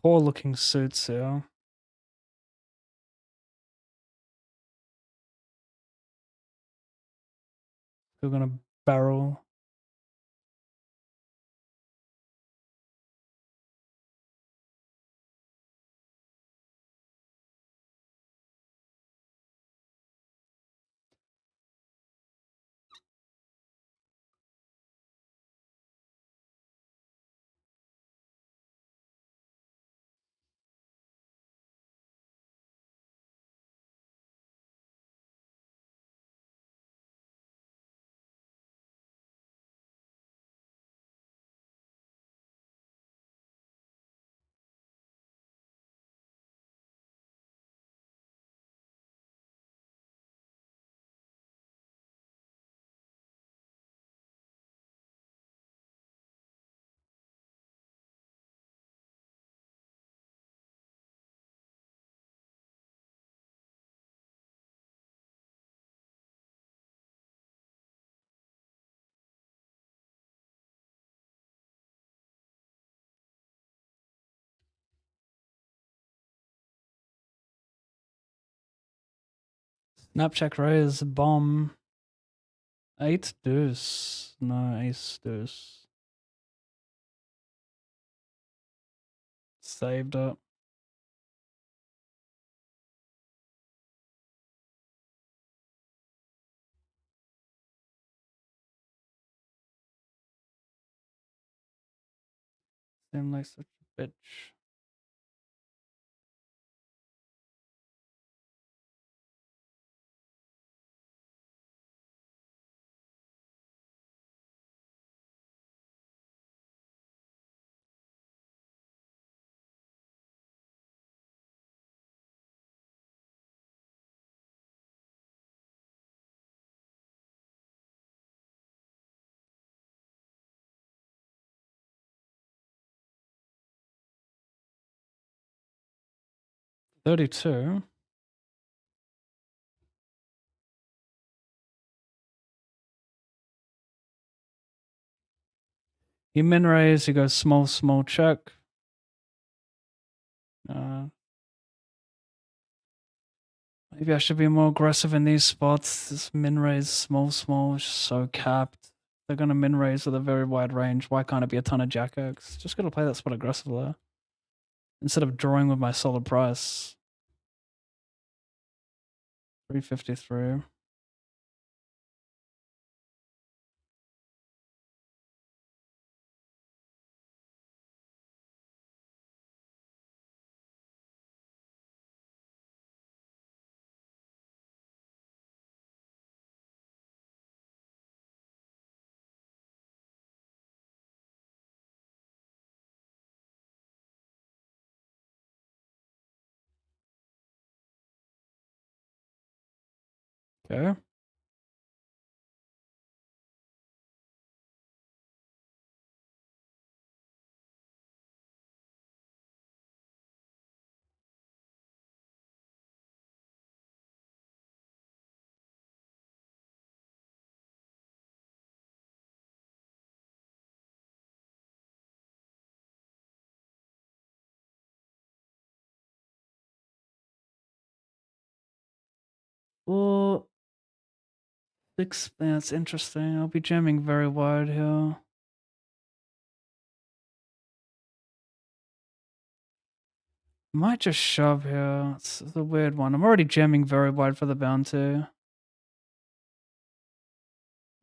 Poor looking suits here. We're gonna barrel. Snapcheck raise, bomb. 8 deuce. No, ace deuce. Saved it. Seem like such a bitch. $32. You min raise, you go small, small check. Maybe I should be more aggressive in these spots. This min raise, small, small, is so capped. They're gonna min raise with a very wide range. Why can't it be a ton of jack X? Just gotta play that spot aggressively instead of drawing with my solid price. 353. Okay. Well, six. That's interesting. I'll be jamming very wide here. Might just shove here. It's a weird one. I'm already jamming very wide for the bounty.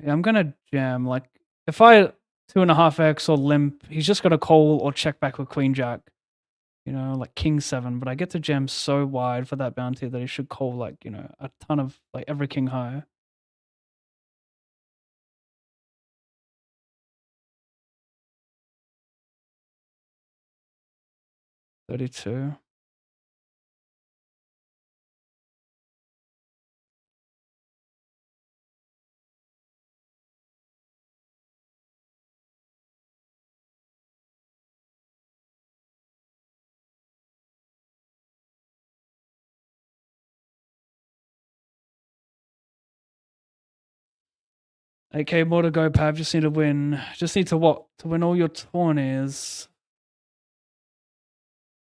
Yeah, I'm gonna jam. Like, if I 2.5x or limp, he's just gonna call or check back with Queen Jack. You know, like King 7. But I get to jam so wide for that bounty that he should call, like, you know, a ton of, like, every king high. 32. $8K more to go, Pav. Just need to win. Just need to what? To win all your tourneys.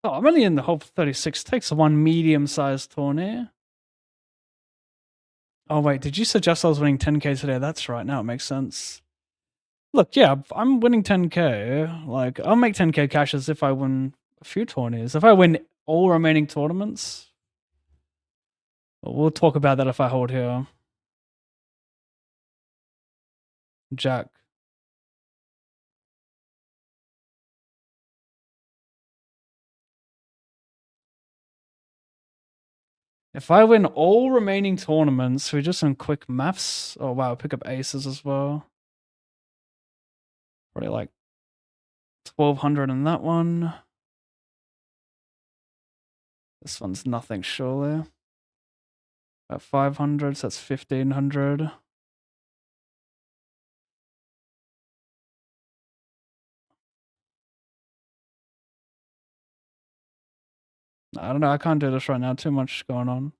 Oh, I'm only in the hole for 36. Takes one medium-sized tourney. Oh, wait. Did you suggest I was winning 10K today? That's right. Now it makes sense. Look, yeah, I'm winning 10K. Like, I'll make 10K cashes if I win a few tourneys. If I win all remaining tournaments, we'll talk about that if I hold here. Jack. If I win all remaining tournaments, we just some quick maths. Oh, wow. Pick up aces as well. Probably like 1,200 in that one. This one's nothing, surely. At 500, so that's 1,500. I don't know. I can't do this right now. Too much going on.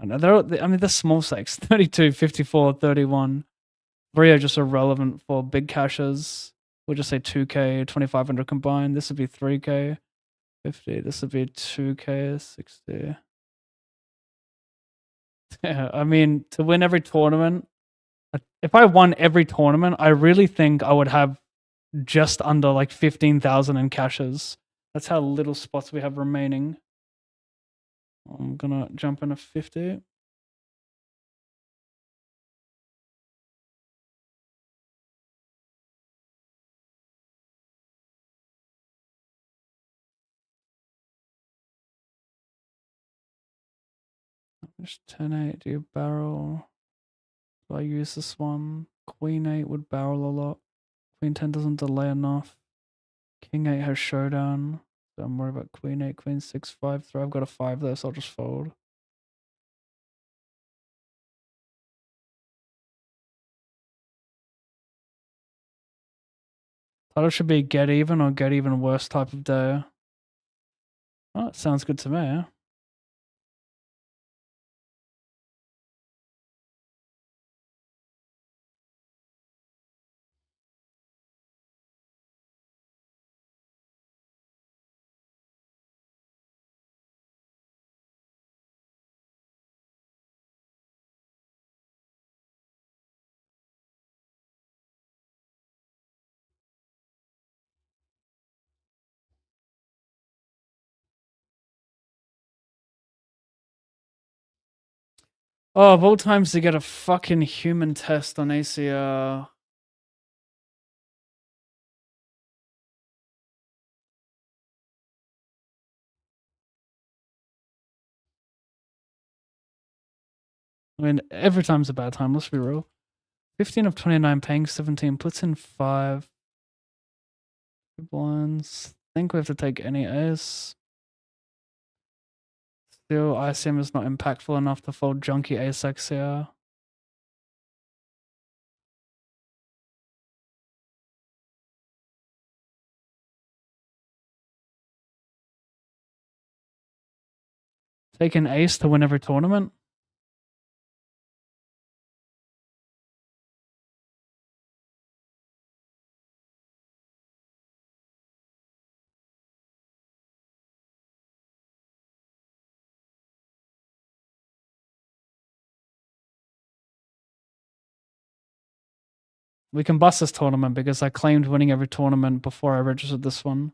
I know they're small stakes 32, 54, 31. 3 are just irrelevant for big cashes. We'll just say 2K, 2,500 combined. This would be 3K, 50. This would be 2K, 60. Yeah, I mean, to win every tournament, if I won every tournament, I really think I would have just under like 15,000 in cashes. That's how little spots we have remaining. I'm gonna jump in a 50. Just 10-8, do you barrel? Do I use this one? Queen 8 would barrel a lot. Queen 10 doesn't delay enough. King 8 has showdown. So I'm worried about Queen 8, Queen 6, 5, 3. I've got a 5 there, so I'll just fold. Title should be get even or get even worse type of day. Oh, it sounds good to me. Oh, of all times to get a fucking human test on ACR. I mean, every time's a bad time, let's be real. 15 of 29 paying 17, puts in 5. Blinds. I think we have to take any ace. Still, ICM is not impactful enough to fold junky ace X here. Take an ace to win every tournament. We can bust this tournament because I claimed winning every tournament before I registered this one.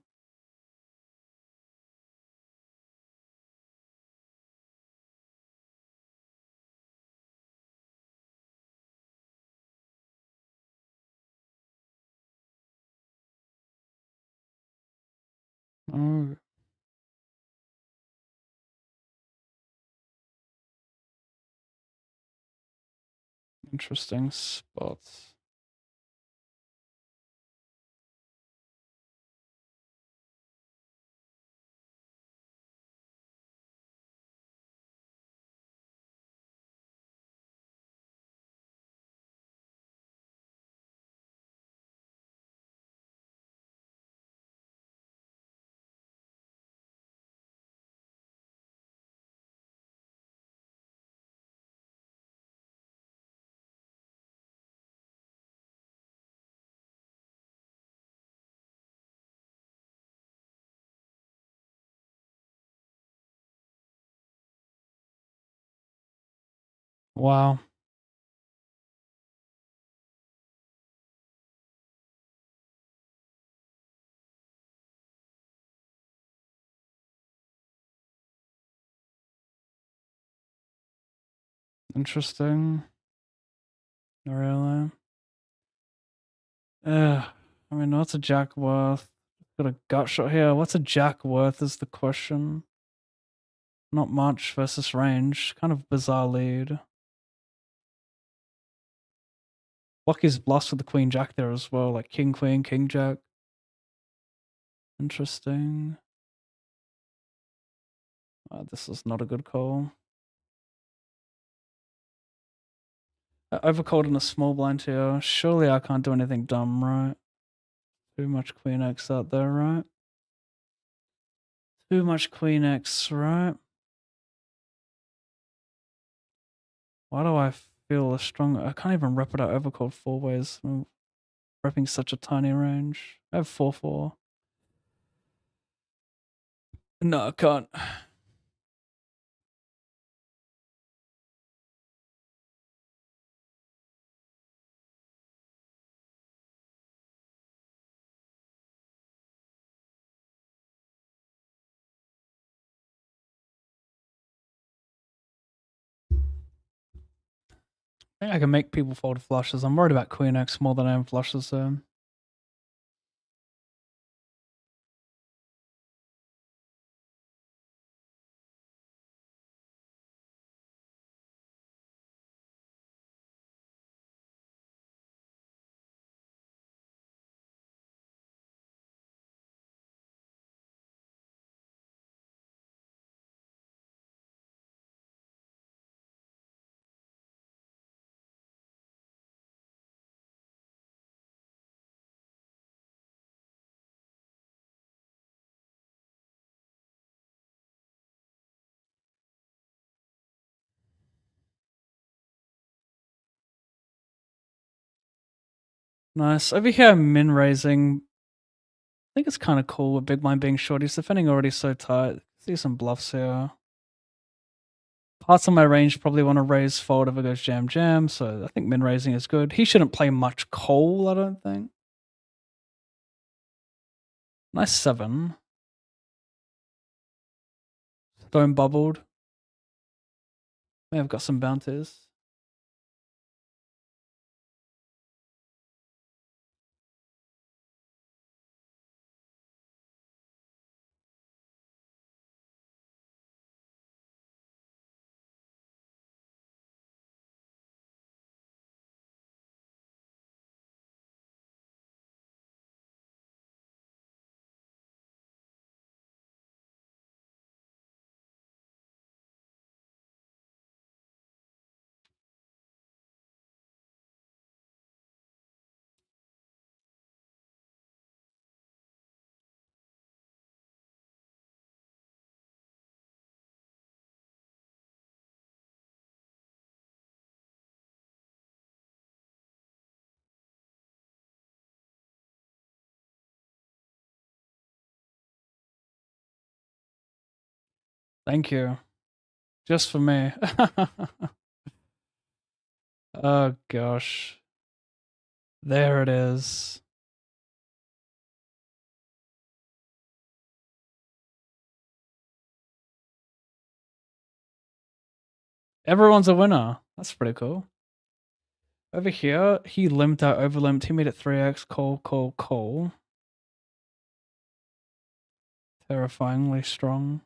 Oh, interesting spots. Wow. Interesting. Really? I mean, what's a jack worth? Got a gut shot here. What's a jack worth is the question. Not much versus range. Kind of bizarre lead. Lucky's bluffs with the queen jack there as well, like king queen, king jack. Interesting. This is not a good call. I overcalled in a small blind here. Surely I can't do anything dumb, right? Too much queen X out there, right? Too much queen X, right? Why do I feel a strong... I can't even rep it out overcalled 4 ways. I'm repping such a tiny range. I have 4-4. No, I can't. I think I can make people fold flushes. I'm worried about queen X more than I am flushes, though. Nice. Over here, I'm min raising. I think it's kind of cool with big blind being short. He's defending already so tight. See some bluffs here. Parts of my range probably want to raise fold if it goes jam jam, so I think min raising is good. He shouldn't play much call, I don't think. Nice 7. Stone bubbled. May have got some bounties. Thank you. Just for me. Oh gosh. There it is. Everyone's a winner. That's pretty cool. Over here, he limped out, overlimped. He made it 3x. Call, call, call. Terrifyingly strong.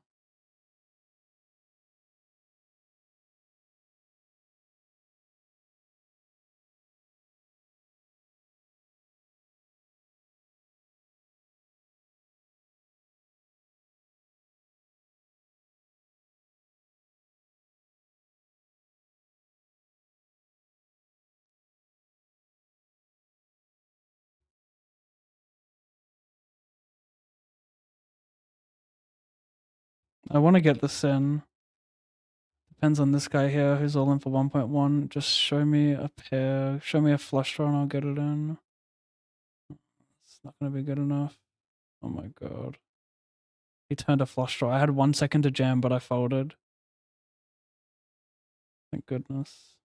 I want to get this in. Depends on this guy here who's all in for 1.1. Just show me a pair. Show me a flush draw and I'll get it in. It's not going to be good enough. Oh my god. He turned a flush draw. I had 1 second to jam, but I folded. Thank goodness.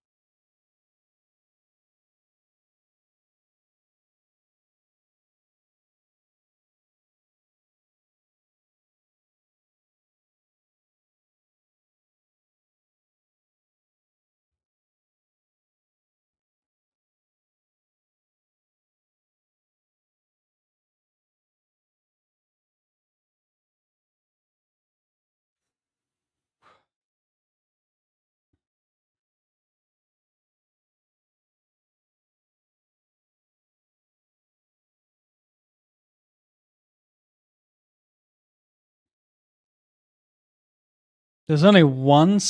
There's only one.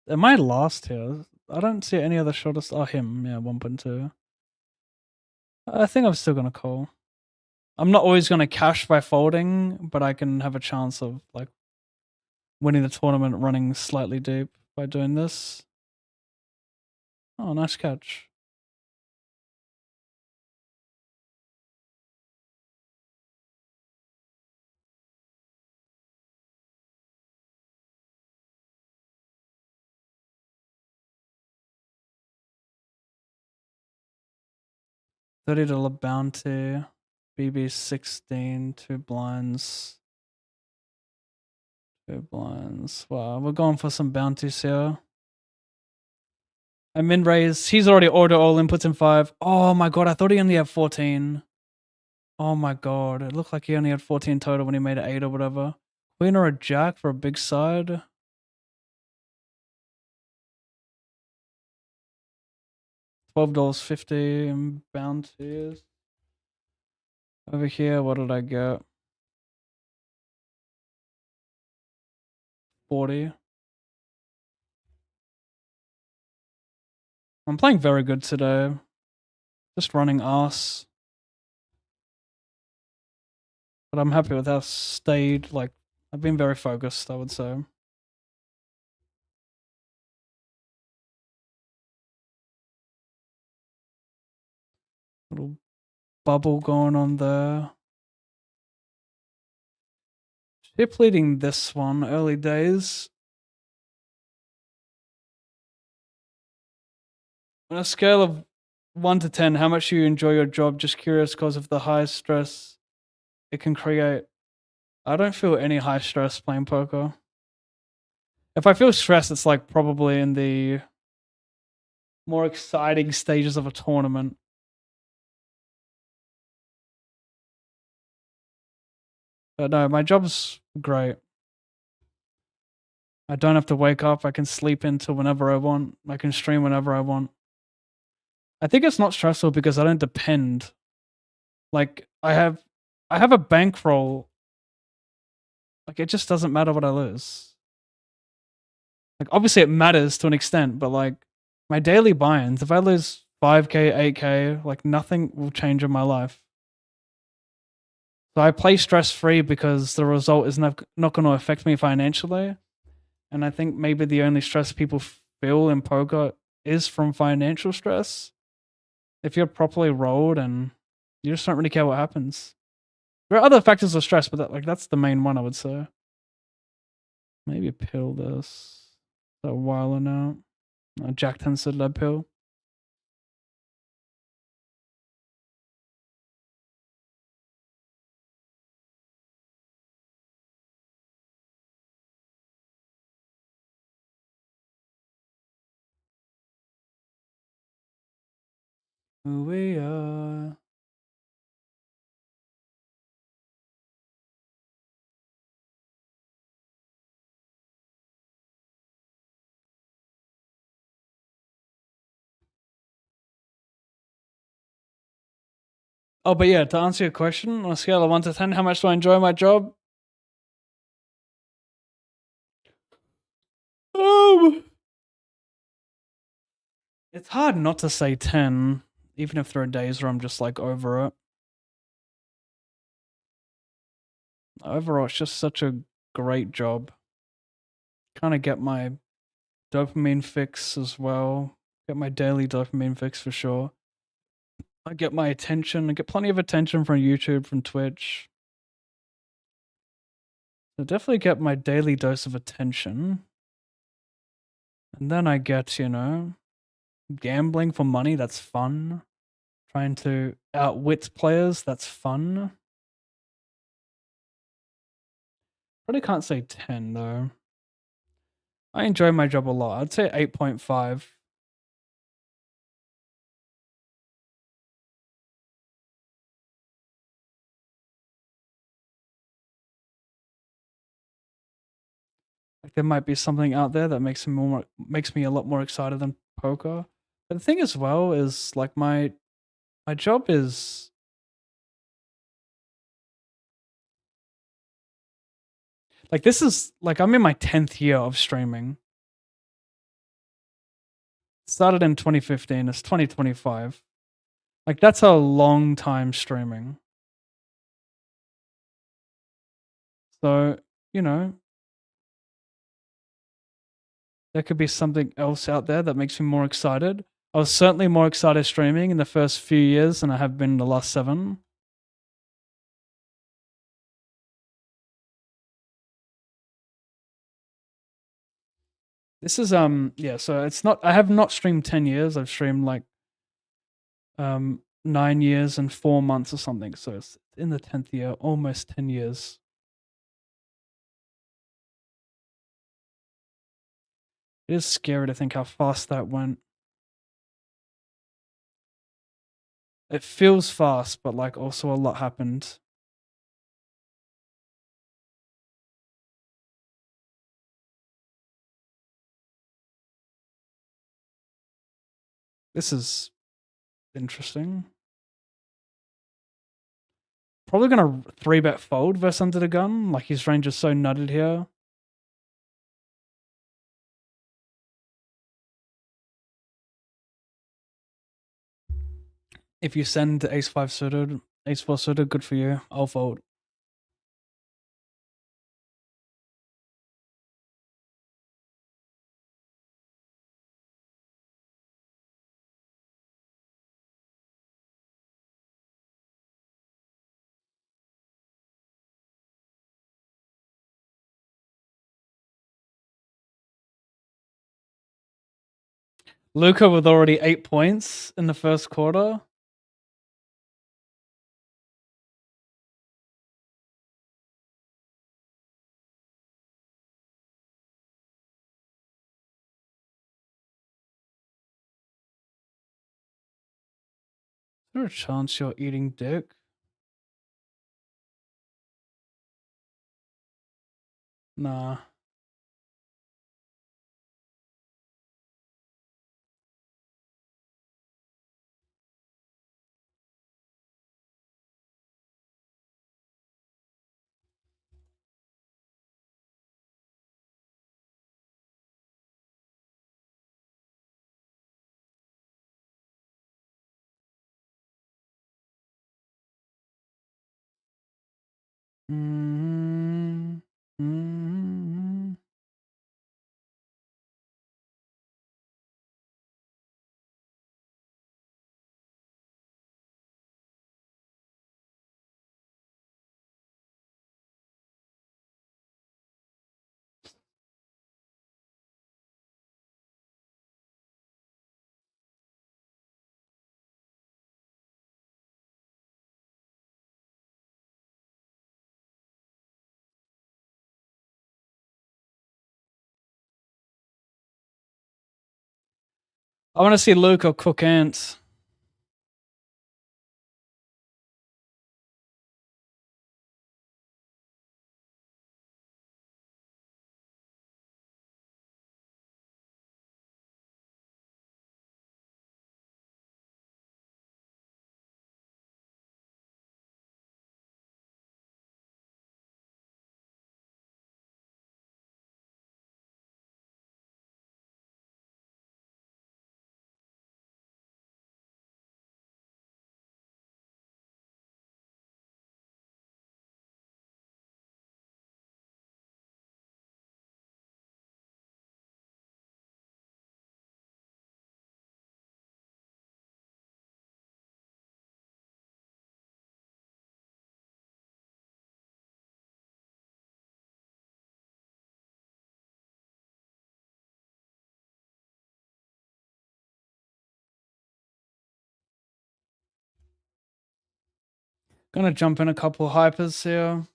Am I last here? I don't see any other shortest. Oh, him. Yeah, 1.2. I think I'm still gonna call. I'm not always gonna cash by folding, but I can have a chance of like winning the tournament running slightly deep by doing this. Oh, nice catch. $30 bounty. BB 16, 2 blinds. 2 blinds. Wow, we're going for some bounties here. I min raise. He's already ordered all inputs in 5. Oh my god, I thought he only had 14. Oh my god, it looked like he only had 14 total when he made it 8 or whatever. Queen or a jack for a big side. $12.50 in bounties. Over here, what did I get? 40. I'm playing very good today. Just running ass. But I'm happy with how stayed, like, I've been very focused, I would say. Little bubble going on there. Chip leading this one, early days. On a scale of 1 to 10, how much do you enjoy your job? Just curious because of the high stress it can create. I don't feel any high stress playing poker. If I feel stressed, it's like probably in the more exciting stages of a tournament. But no, my job's great. I don't have to wake up. I can sleep until whenever I want. I can stream whenever I want. I think it's not stressful because I don't depend. Like I have a bankroll. Like it just doesn't matter what I lose. Like obviously it matters to an extent, but like my daily buy-ins, if I lose 5k, 8k, like nothing will change in my life. So I play stress-free because the result is not going to affect me financially. And I think maybe the only stress people feel in poker is from financial stress. If you're properly rolled and you just don't really care what happens. There are other factors of stress, but that's the main one I would say. Maybe pill this. A while now. Jack 10 said lead pill. Who we are. Oh, but yeah, to answer your question, on a scale of 1 to 10, how much do I enjoy my job? It's hard not to say 10, even if there are days where I'm just like over it. Overall, it's just such a great job. Kind of get my dopamine fix as well. Get my daily dopamine fix for sure. I get my attention. I get plenty of attention from YouTube, from Twitch. So definitely get my daily dose of attention. And then I get, gambling for money. That's fun. Trying to outwit players. That's fun. Probably can't say 10 though. I enjoy my job a lot. I'd say 8.5. Like there might be something out there that makes me a lot more excited than poker. But the thing as well is like my job is Like this is like I'm in my 10th year of streaming. Started in 2015. It's 2025. Like that's a long time streaming. So, you know, there could be something else out there that makes me more excited. I was certainly more excited streaming in the first few years than I have been in the last 7. This is yeah, so it's not I have not streamed 10 years. I've streamed like 9 years and 4 months or something. So it's in the 10th year, almost 10 years. It is scary to think how fast that went. It feels fast, but like also a lot happened. This is interesting. Probably gonna 3-bet fold versus under the gun. Like his range is so nutted here. If you send ace 5 suited, ace 4 suited, good for you. I'll fold. Luca with already 8 points in the first quarter. Is there a chance you're eating dick? Nah. Mm-hmm. Mm-hmm. I want to see Luca cook ants. Gonna jump in a couple hypers here.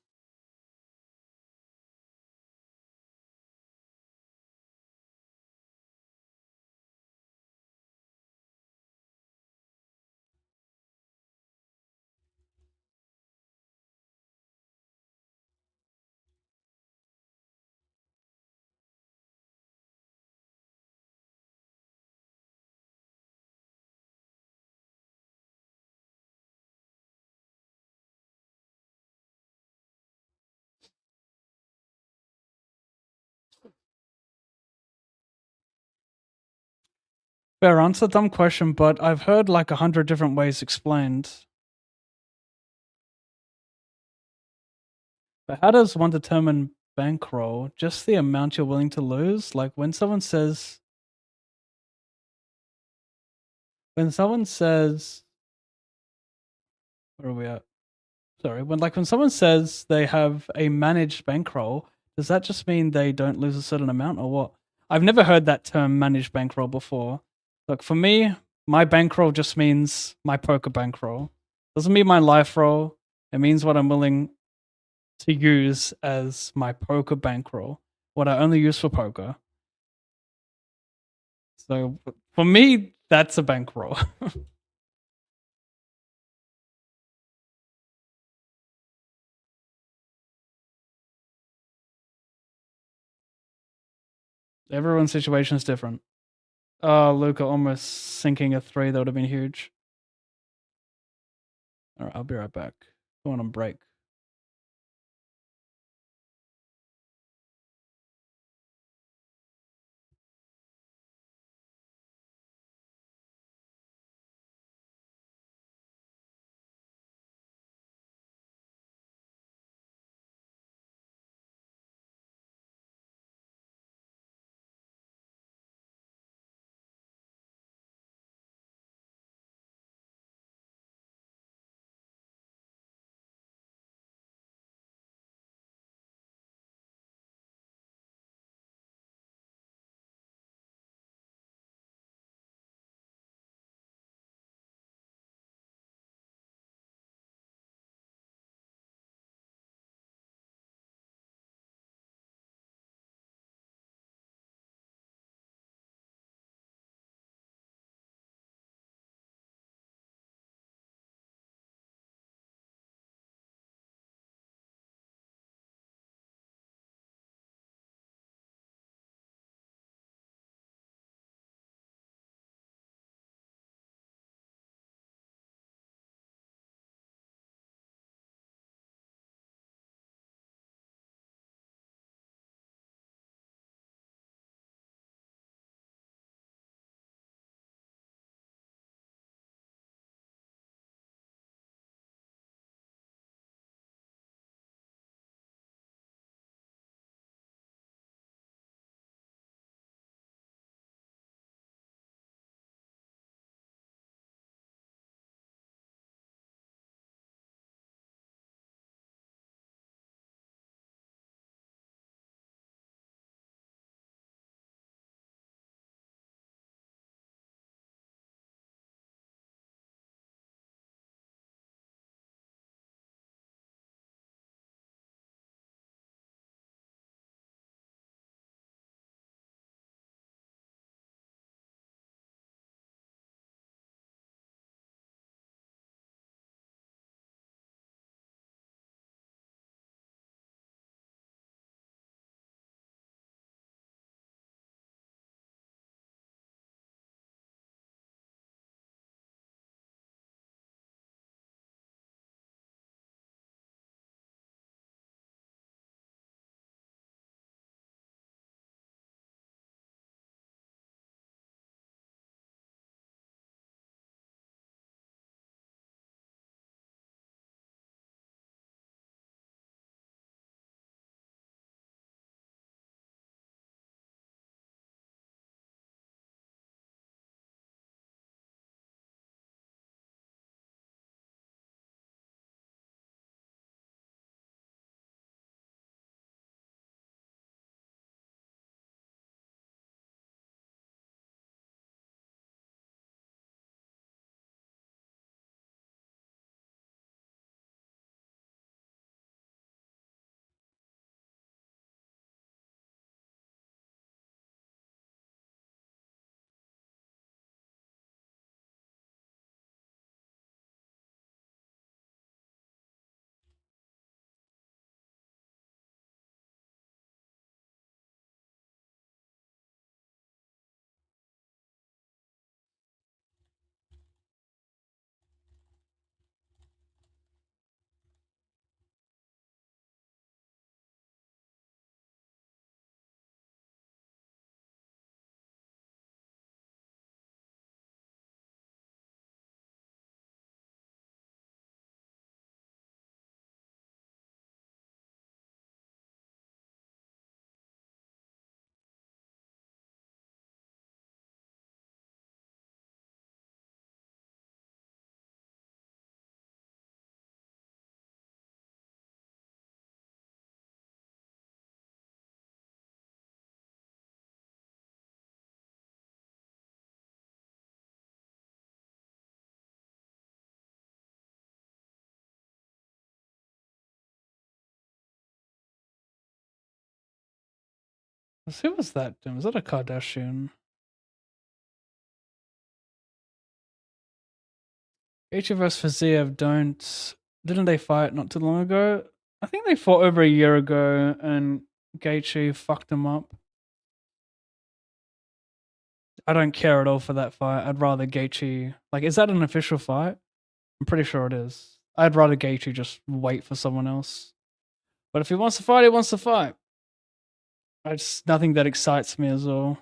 Fair answer, dumb question, but I've heard like 100 different ways explained. But how does one determine bankroll? Just the amount you're willing to lose? Like when someone says, where are we at? Sorry, when someone says they have a managed bankroll, does that just mean they don't lose a certain amount or what? I've never heard that term managed bankroll before. Look, for me, my bankroll just means my poker bankroll. Doesn't mean my life roll. It means what I'm willing to use as my poker bankroll, what I only use for poker. So for me, that's a bankroll. Everyone's situation is different. Oh, Luca almost sinking a three. That would have been huge. All right, I'll be right back. Going on break. Who was that? Was that a Kardashian? Gaethje versus Fiziev didn't they fight not too long ago? I think they fought over a year ago, and Gaethje fucked him up. I don't care at all for that fight. I'd rather Gaethje. Like, is that an official fight? I'm pretty sure it is. I'd rather Gaethje just wait for someone else. But if he wants to fight, he wants to fight. It's nothing that excites me as well.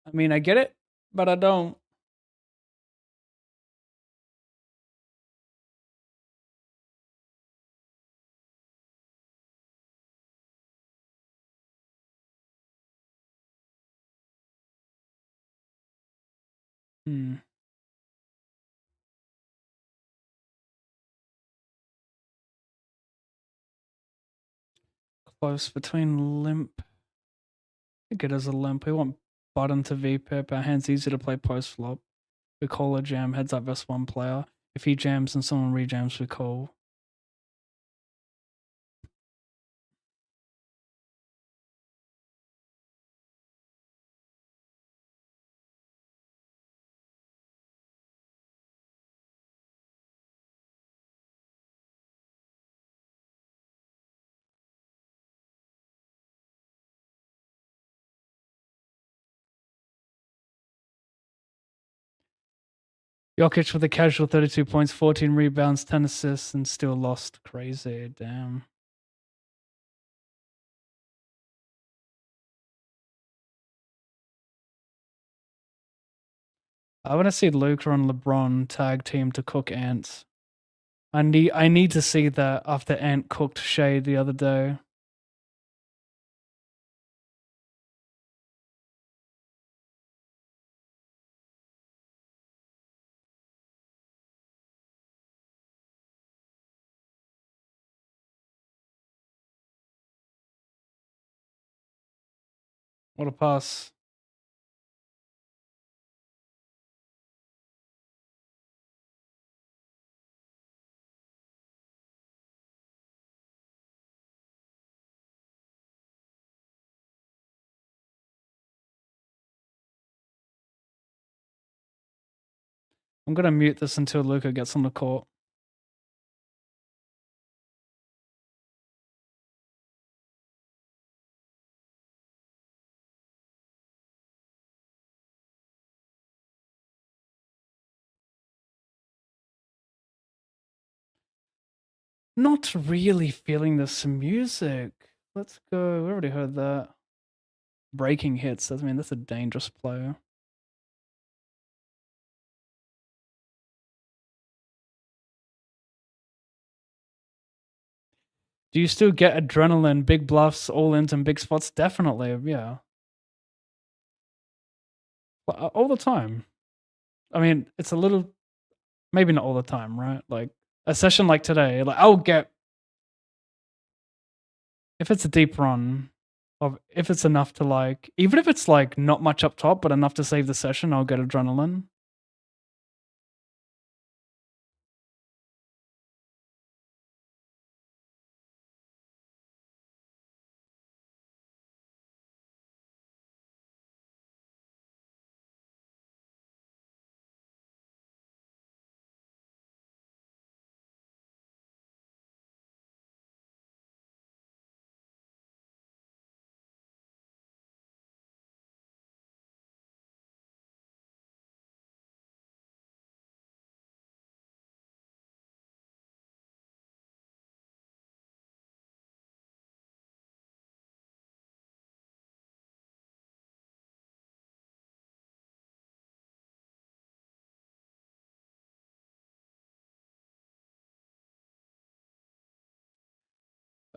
I mean, I get it, but I don't. Hmm. Close between limp. I think it is a limp. We want button to V-pip. Our hand's easy to play post flop. We call a jam, heads up versus one player. If he jams and someone rejams, we call. Jokic with a casual 32 points, 14 rebounds, 10 assists, and still lost. Crazy. Damn. I want to see Luca and LeBron tag team to cook Ants. I need to see that after Ant cooked Shade the other day. What a pass. I'm gonna mute this until Luca gets on the court. Not really feeling this music. Let's go. We already heard that. Breaking hits. I mean, that's a dangerous player. Do you still get adrenaline, big bluffs, all ins, and big spots? Definitely, yeah. All the time. I mean, it's a little, maybe not all the time, right? Like a session like today, like I'll get, if it's a deep run, of if it's enough to like, even if it's like not much up top, but enough to save the session, I'll get adrenaline.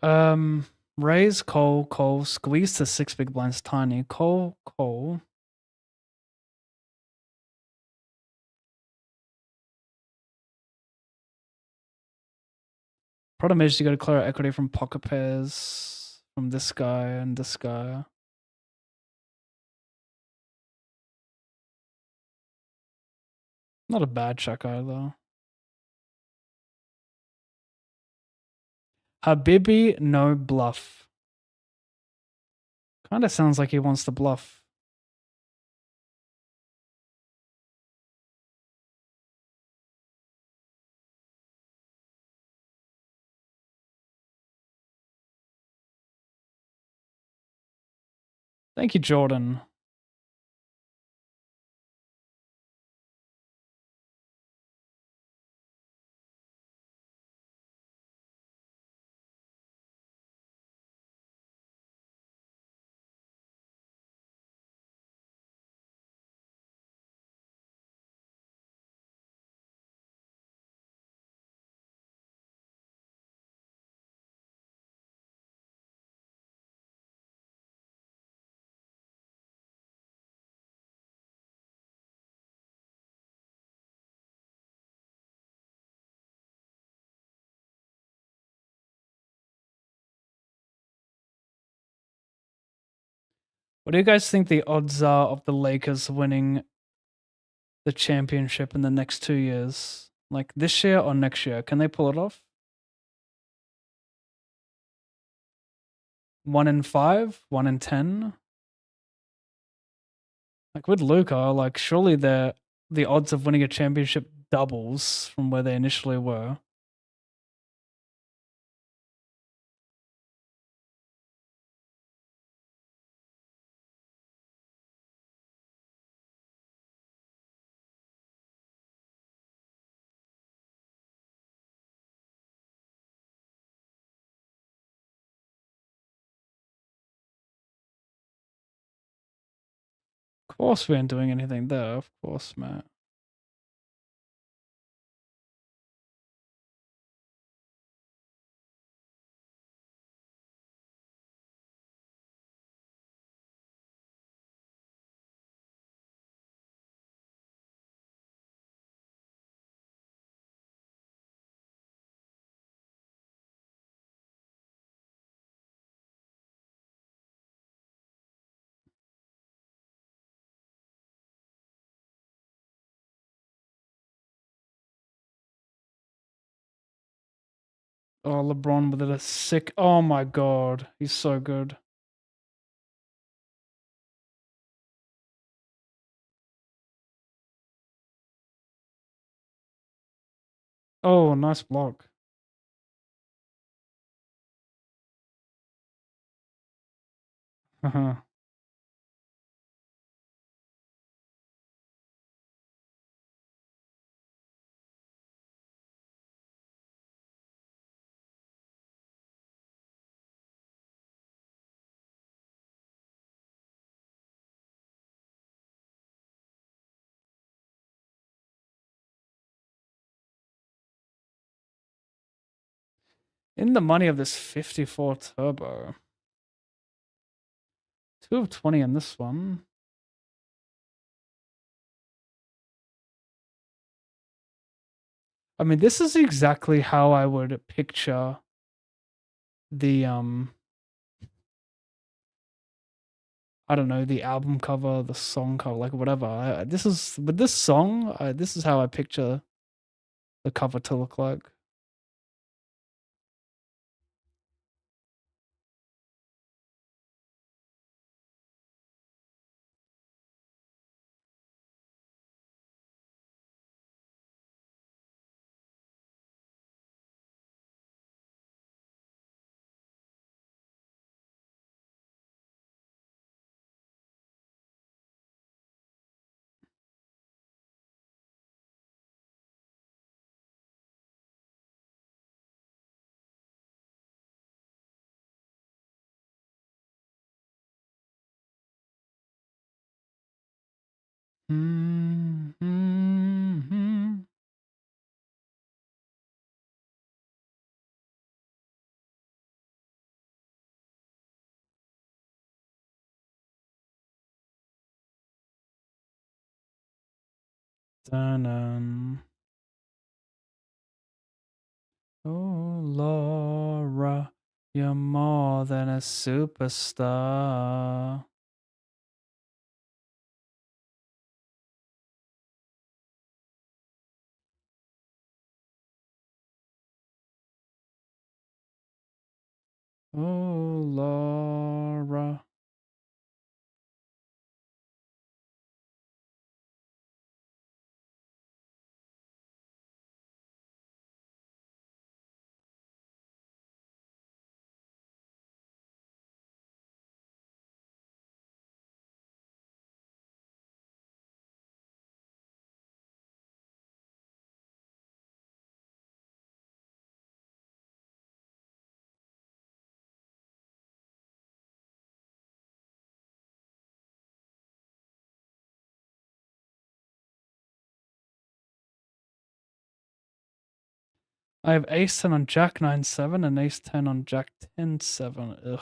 Um, Raise, Cole, squeeze to 6 big blinds, tiny. Cole. Problem is you gotta clear out equity from pocket pairs, from this guy and this guy. Not a bad check either. Habibi, no bluff. Kind of sounds like he wants to bluff. Thank you, Jordan. What do you guys think the odds are of the Lakers winning the championship in the next 2 years? Like this year or next year? Can they pull it off? 1 in 5? 1 in 10? Like with Luca, like surely the odds of winning a championship doubles from where they initially were. Of course we ain't doing anything there, of course, Matt. Oh, LeBron with a sick. Oh my god, he's so good. Oh, nice block. In the money of this 54 turbo. 2 of 20 in this one. I mean, this is exactly how I would picture the I don't know, the album cover, the song cover, like whatever. This is with this song, this is how I picture the cover to look like. Mm-hmm. Dun-dun. Oh, Laura, you're more than a superstar. Oh, Laura. I have ace 10 on jack 9-7 and ace 10 on jack 10-7. Ugh.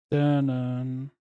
Dun.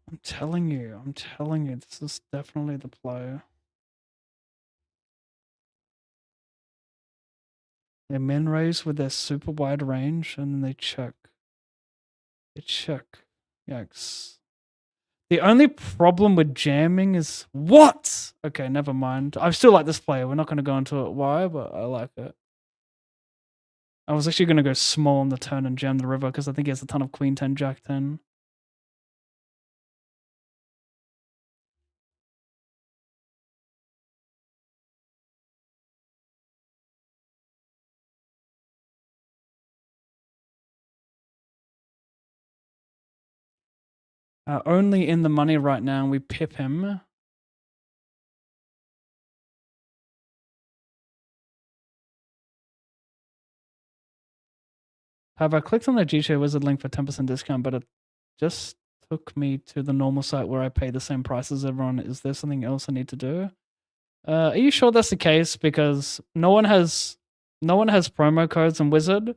I'm telling you, this is definitely the play. They min raise with their super wide range and then they check. They check. Yikes. The only problem with jamming is what? Okay, never mind. I still like this player. We're not going to go into it why, but I like it. I was actually going to go small on the turn and jam the river because I think he has a ton of queen 10, jack 10. Only in the money right now. We pip him. Have I clicked on the GTA Wizard link for 10% discount, but it just took me to the normal site where I pay the same price as everyone. Is there something else I need to do? Are you sure that's the case? Because no one has promo codes in Wizard.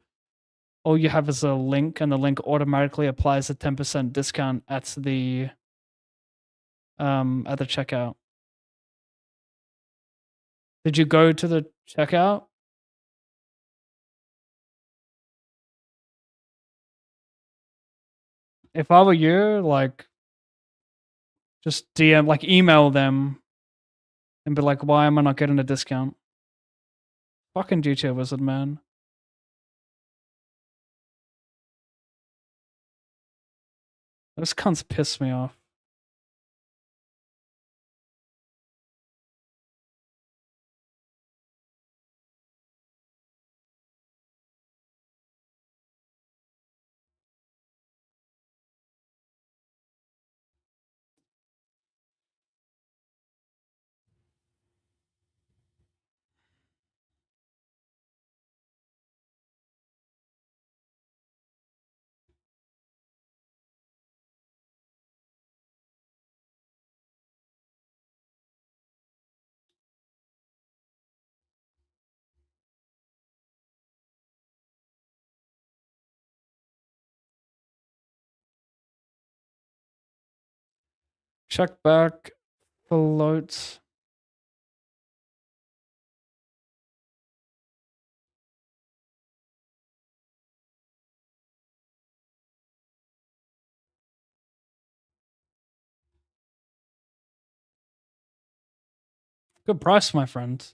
All you have is a link, and the link automatically applies a 10% discount at the checkout. Did you go to the checkout? If I were you, like, just DM, like, email them and be like, why am I not getting a discount? Fucking GTA Wizard, man. Those cunts piss me off. Check back, floats. Good price, my friend.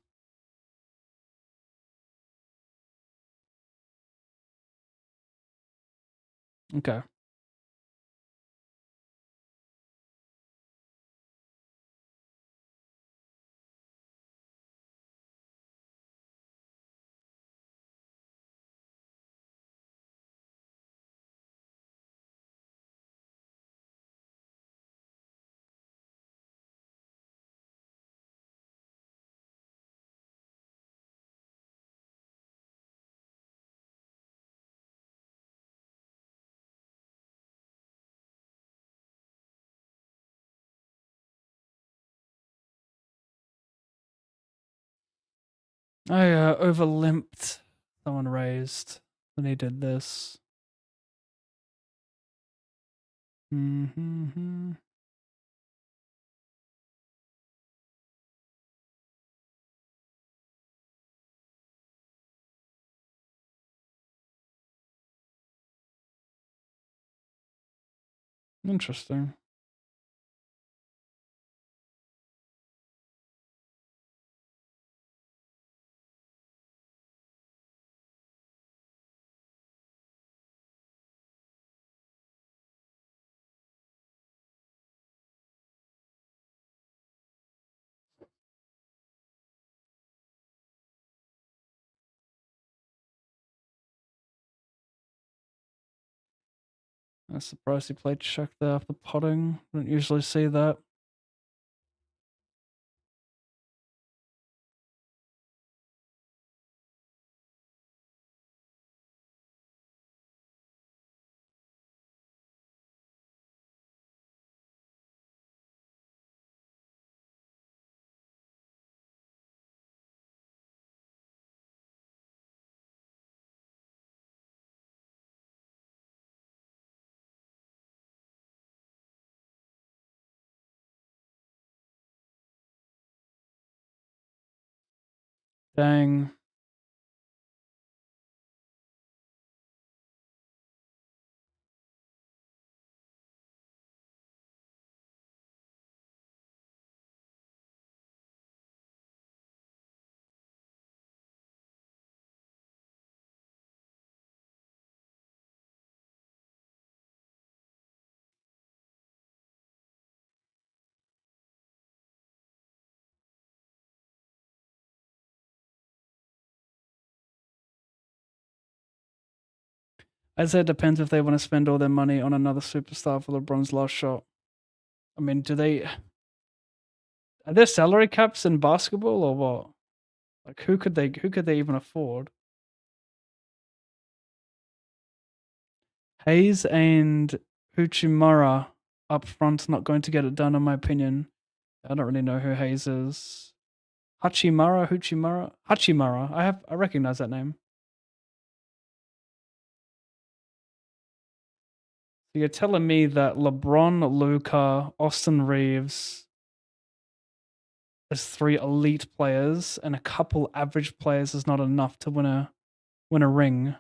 Okay. I overlimped. Someone raised. Then he did this. Mm-hmm. Interesting. I'm surprised he played check there after potting. Don't usually see that. Dang. I'd say it depends if they want to spend all their money on another superstar for LeBron's last shot. I mean, are there salary caps in basketball or what? Like who could they even afford? Hayes and Uchimura up front not going to get it done in my opinion. I don't really know who Hayes is. Hachimura. I recognize that name. So you're telling me that LeBron, Luca, Austin Reeves as three elite players and a couple average players is not enough to win a ring.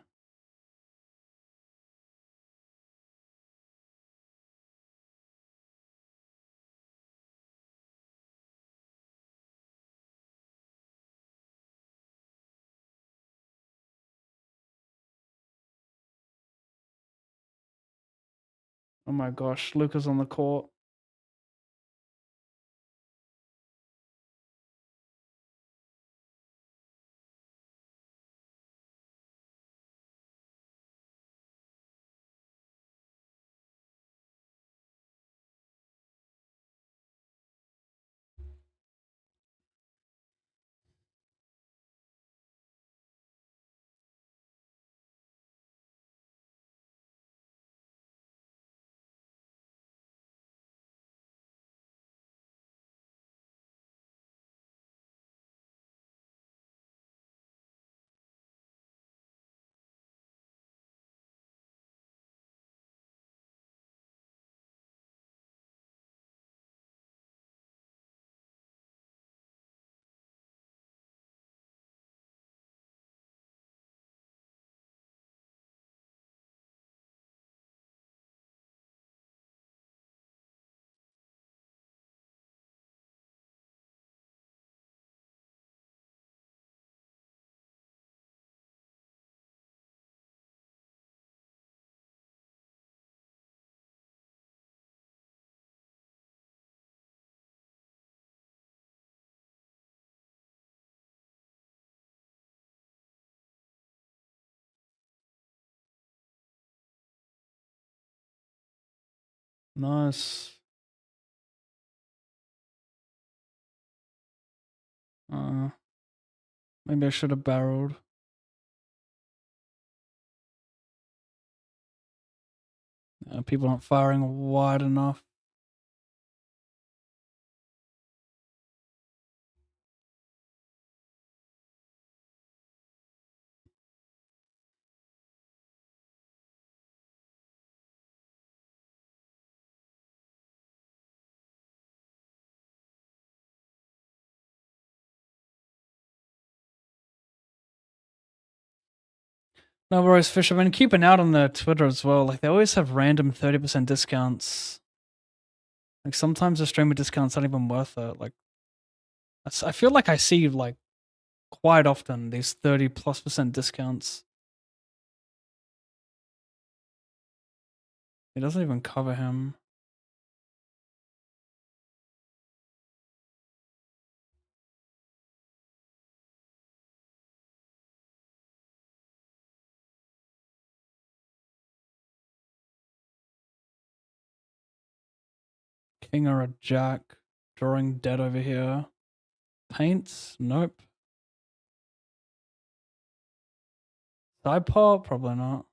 Oh my gosh, Luca's on the court. Nice. Uh, maybe I should have barreled. People aren't firing wide enough. No worries, Fish. I've been keeping out on their Twitter as well. Like, they always have random 30% discounts. Like, sometimes the streamer discounts aren't even worth it. Like, I feel like I see, like, quite often these 30+% discounts. It doesn't even cover him. King or a jack. Drawing dead over here. Paints? Nope. Side pot? Probably not.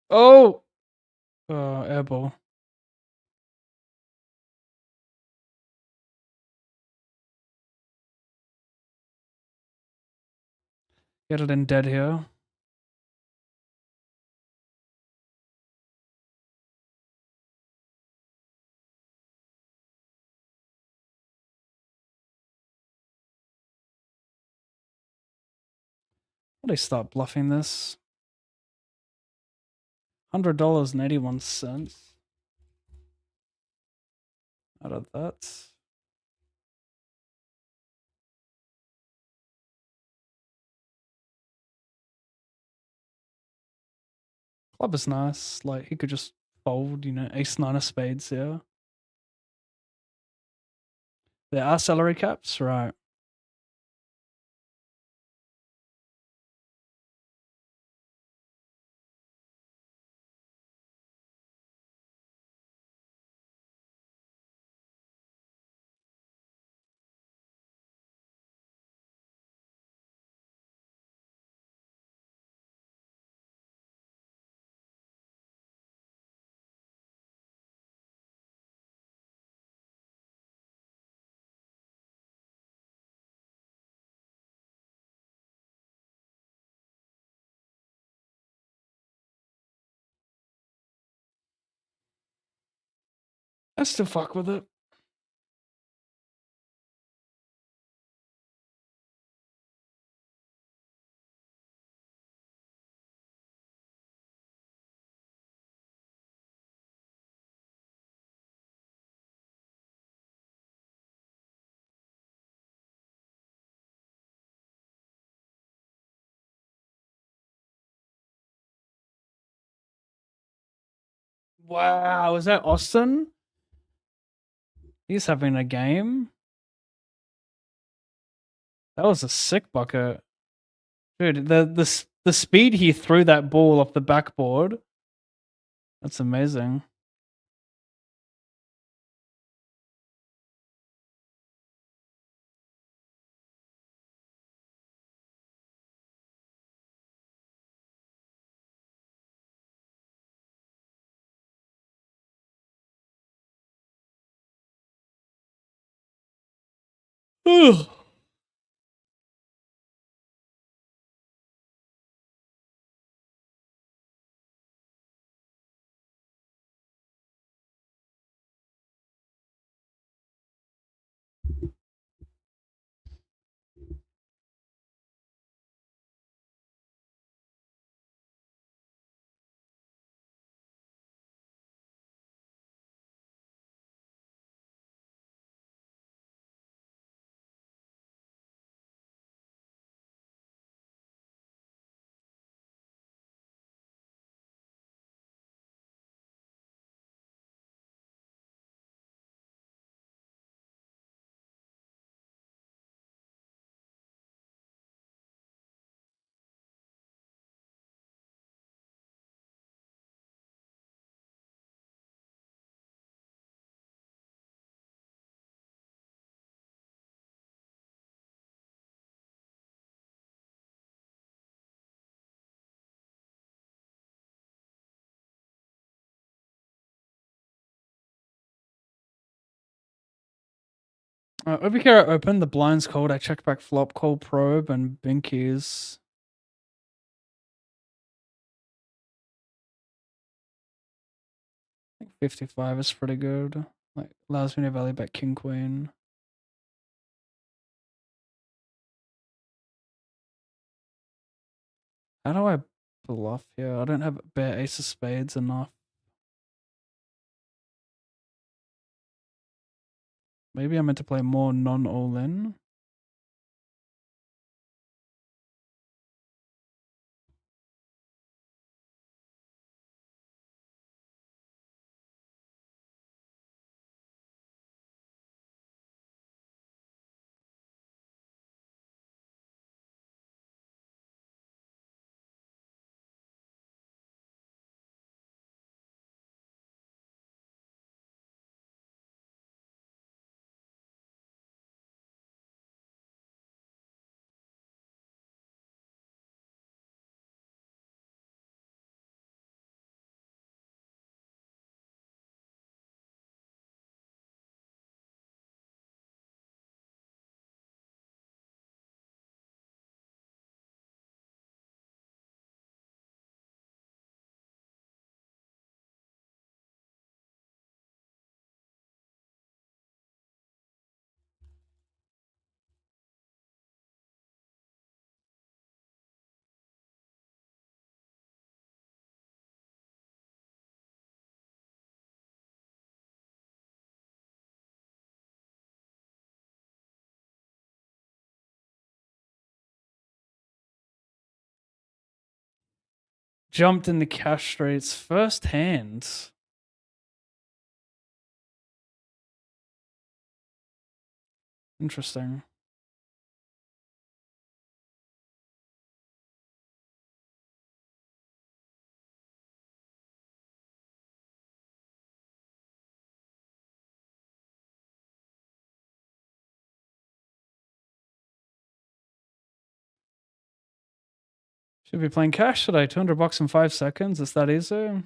Oh! Airball. Get it in dead here. Will they start bluffing this? $100.81 out of that. Club is nice. Like, he could just fold, ace nine of spades here. There are salary caps, right? I still fuck with it. Wow, is that Austin? He's having a game. That was a sick bucket. Dude, the speed he threw that ball off the backboard. That's amazing. Ugh. Over here, I opened the blinds cold. I checked back flop, call probe, and binkies. I think 55 is pretty good. Like, allows me to value bet king, queen. How do I bluff here? I don't have bare ace of spades enough. Maybe I'm meant to play more non-all-in. Jumped in the cash streets first hand. Interesting. Should be playing cash today. 200 bucks in 5 seconds. It's that easy.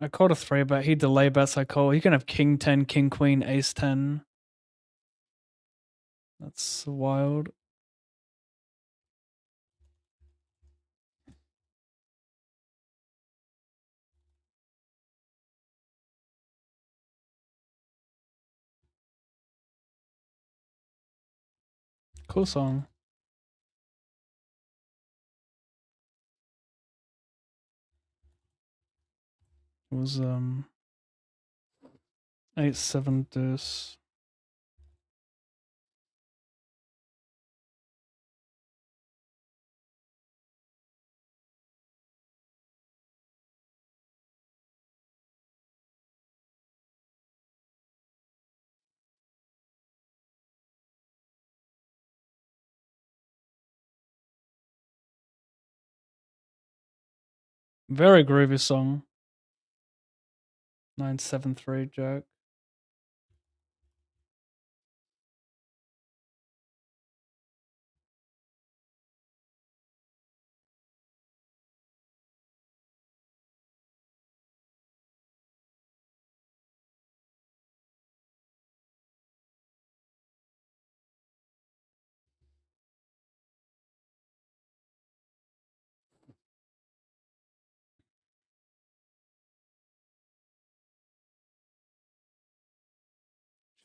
I called a 3-bet. He delay bets. I call. He can have king 10, king queen, ace 10. That's wild. Cool song. It was 8-7 deuce. Very groovy song. 9-7-3 jack.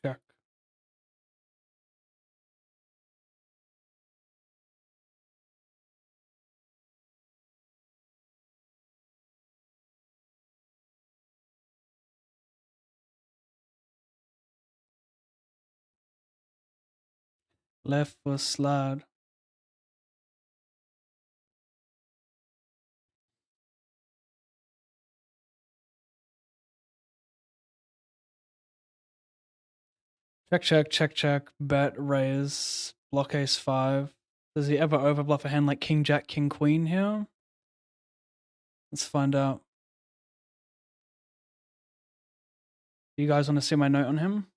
Check. Left was slide. Check, check, check, check. Bet, raise, block ace 5. Does he ever overbluff a hand like king, jack, king, queen here? Let's find out. You guys want to see my note on him?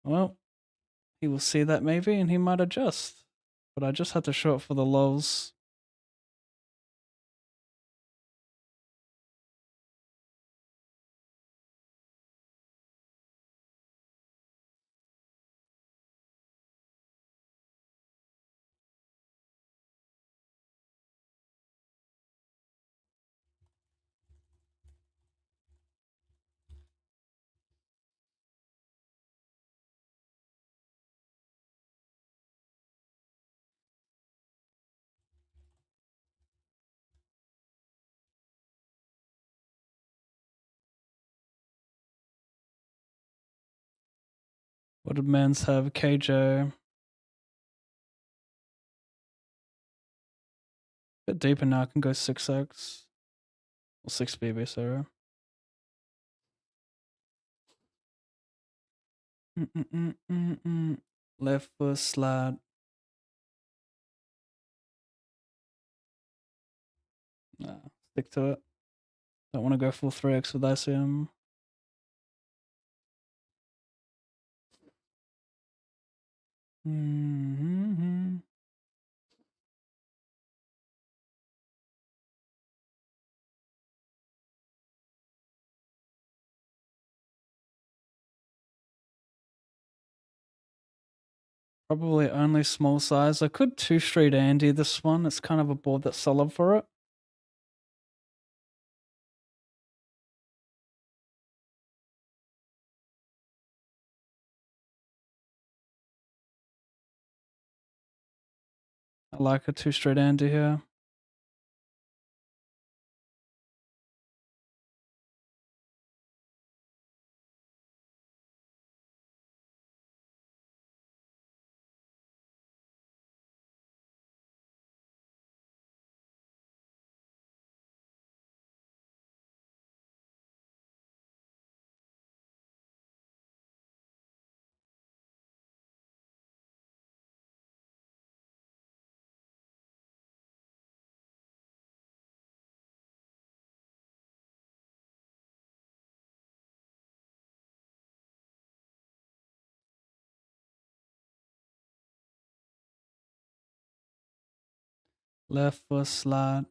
Well, he will see that maybe and he might adjust. But I just had to show it for the lols. What did Mans have? KJ. Bit deeper now, I can go 6x. Or 6BB, sorry. Left foot slide. Nah, stick to it. Don't want to go full 3x with ICM. Probably only small size. I could 2 straight Andy this one. It's kind of a board that's solid for it. I like a 2 straight Andy here. Left foot slide.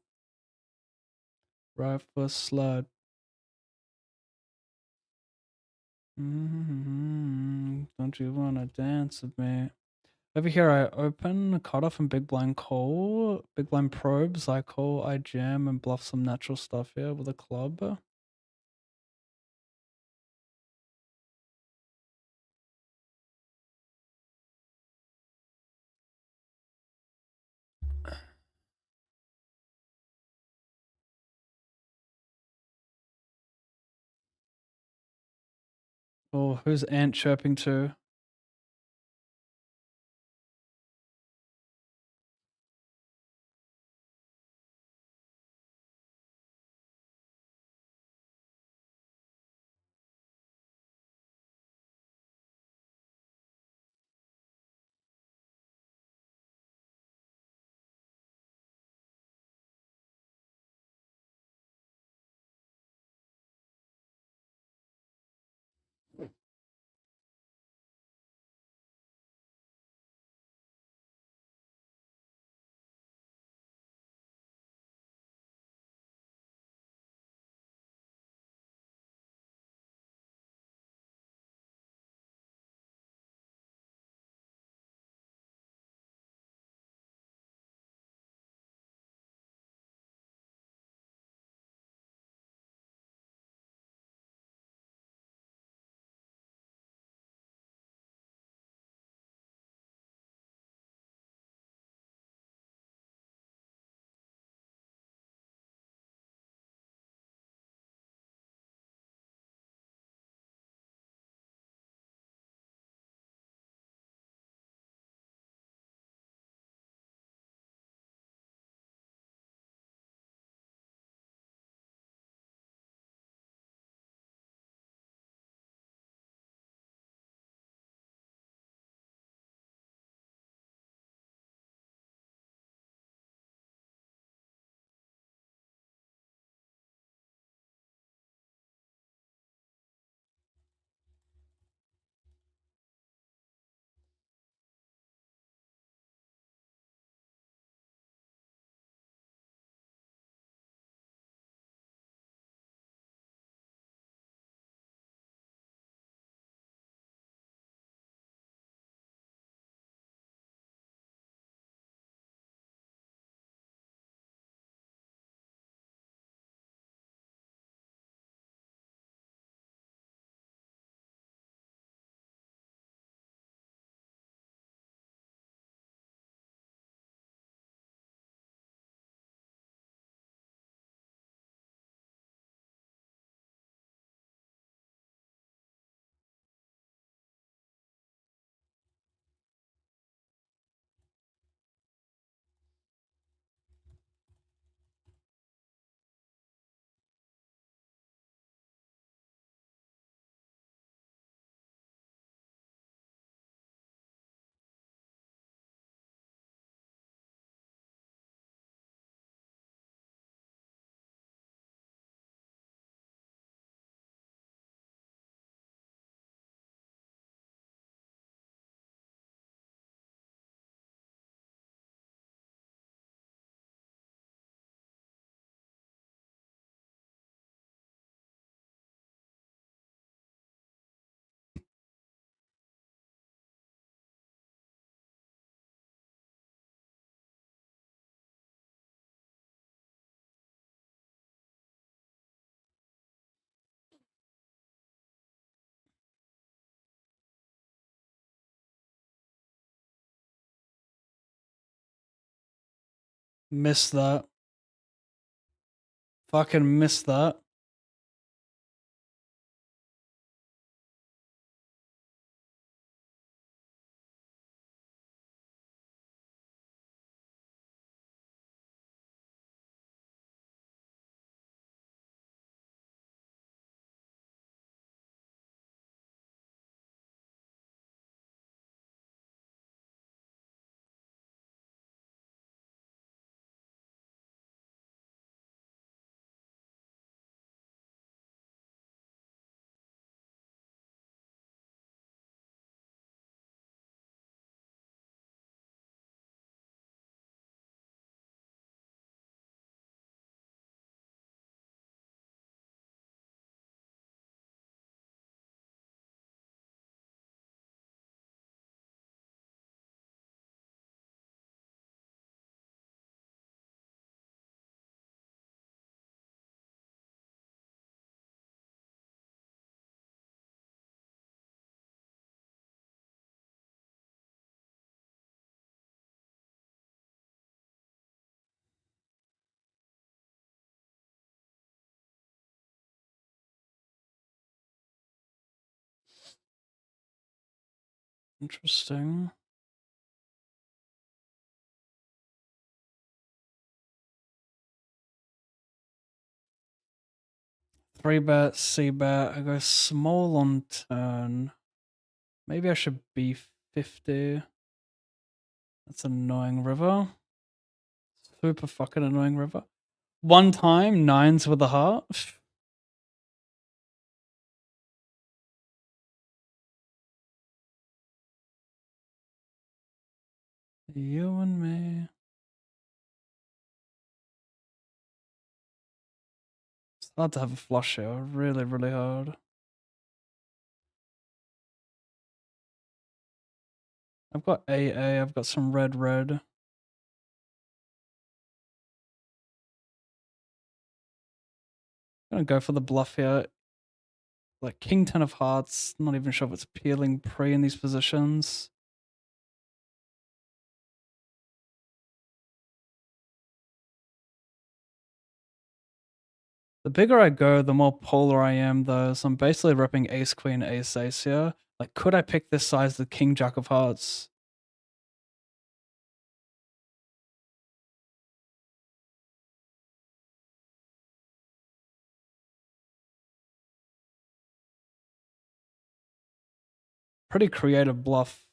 Right foot slide. Don't you wanna dance with me? Over here, I open, cut off, and big blind call. Big blind probes. I call, I jam, and bluff some natural stuff here with a club. Oh, who's ant chirping to? Missed that. Fucking missed that. Interesting. Three bet, C bet. I go small on turn. Maybe I should B50. That's annoying river. Super fucking annoying river. One time, nines with a heart. You and me. It's hard to have a flush here. Really, really hard. I've got AA. I've got some red, red. I'm gonna go for the bluff here. Like king 10 of hearts. Not even sure if it's peeling pre in these positions. The bigger I go, the more polar I am, though. So I'm basically ripping ace, queen, ace, ace here. Like, could I pick this size, the king, jack of hearts? Pretty creative bluff.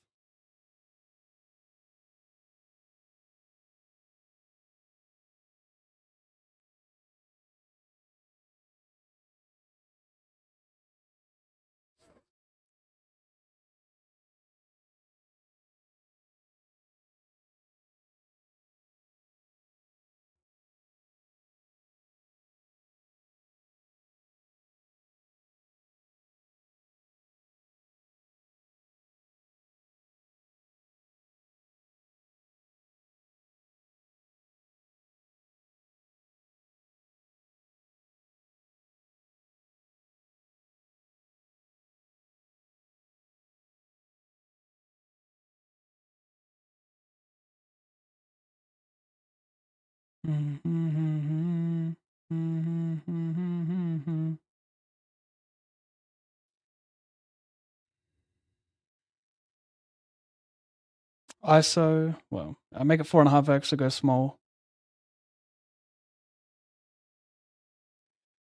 ISO, well, I make it 4.5x to go small.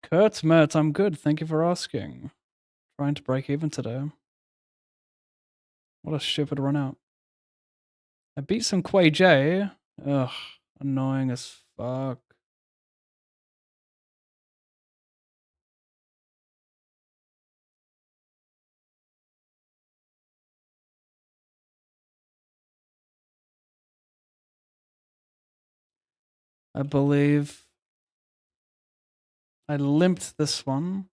Kurt, Mert, I'm good. Thank you for asking. Trying to break even today. What a stupid run out. I beat some Quay J. Ugh, annoying as fuck. I believe I limped this one.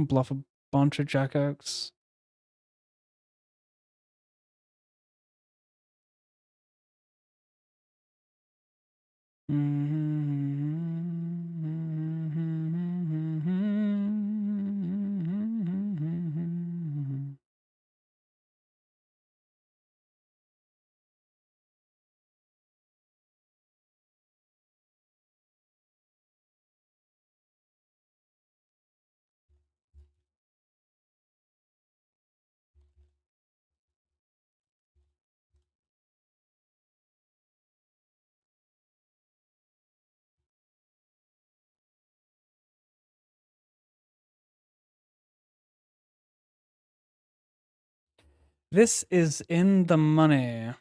Bluff a bunch of Jack X. This is in the money.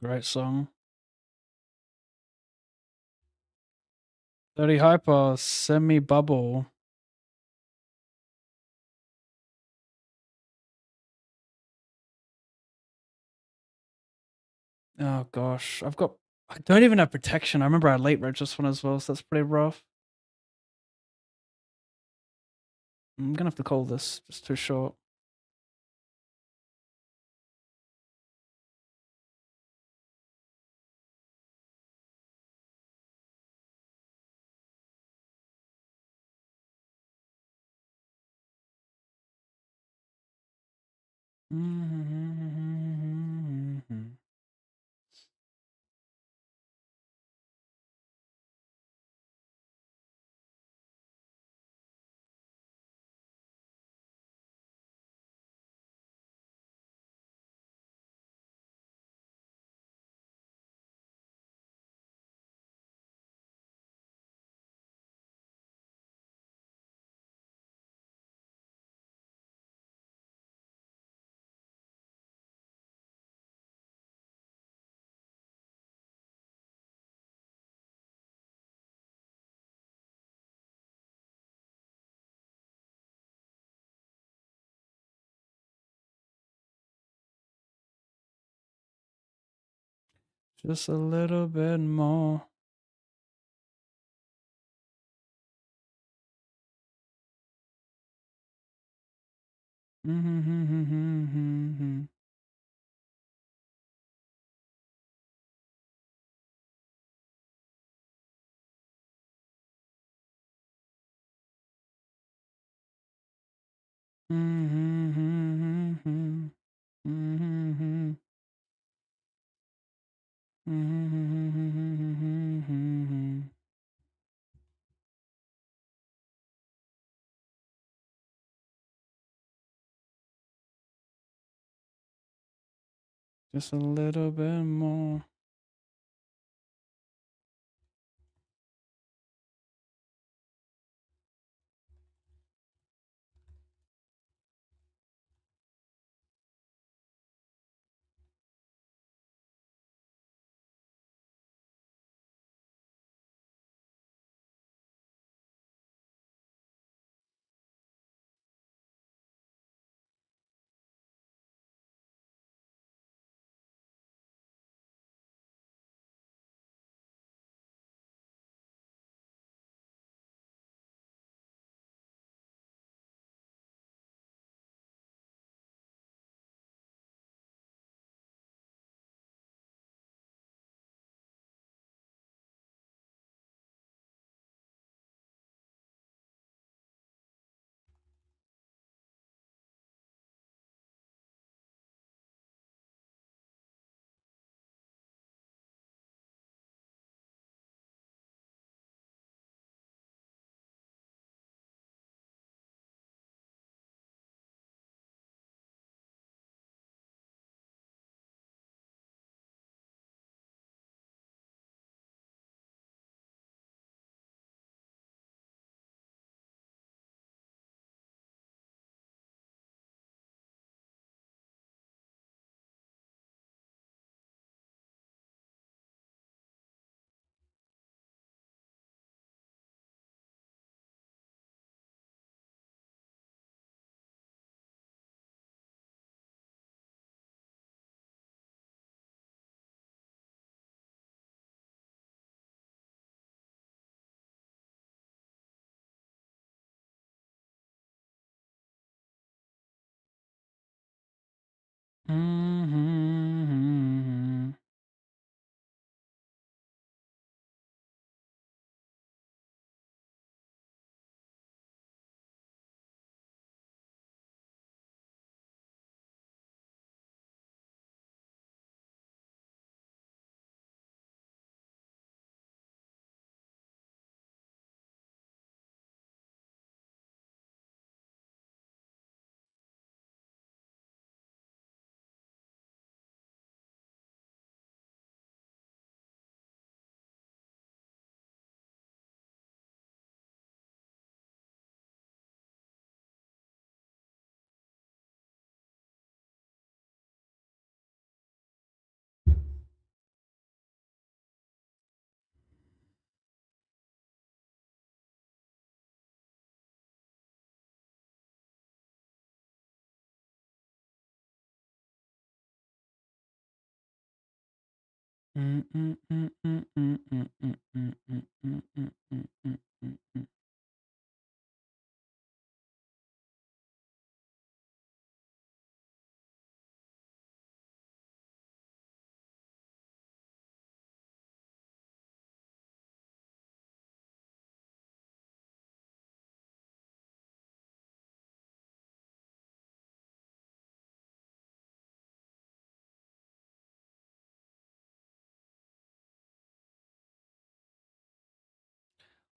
Great song. 30 hyper, semi bubble. Oh gosh, I don't even have protection. I remember I late read this one as well, so that's pretty rough. I'm gonna have to call this, just too short. Just a little bit more. Just a little bit more.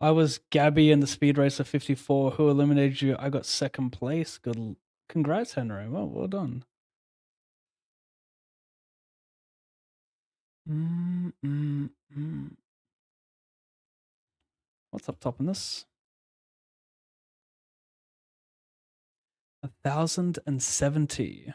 I was Gabby in the Speed Racer 54 who eliminated you. I got second place. Congrats, Henry. Well done. What's up top in this? 1,070.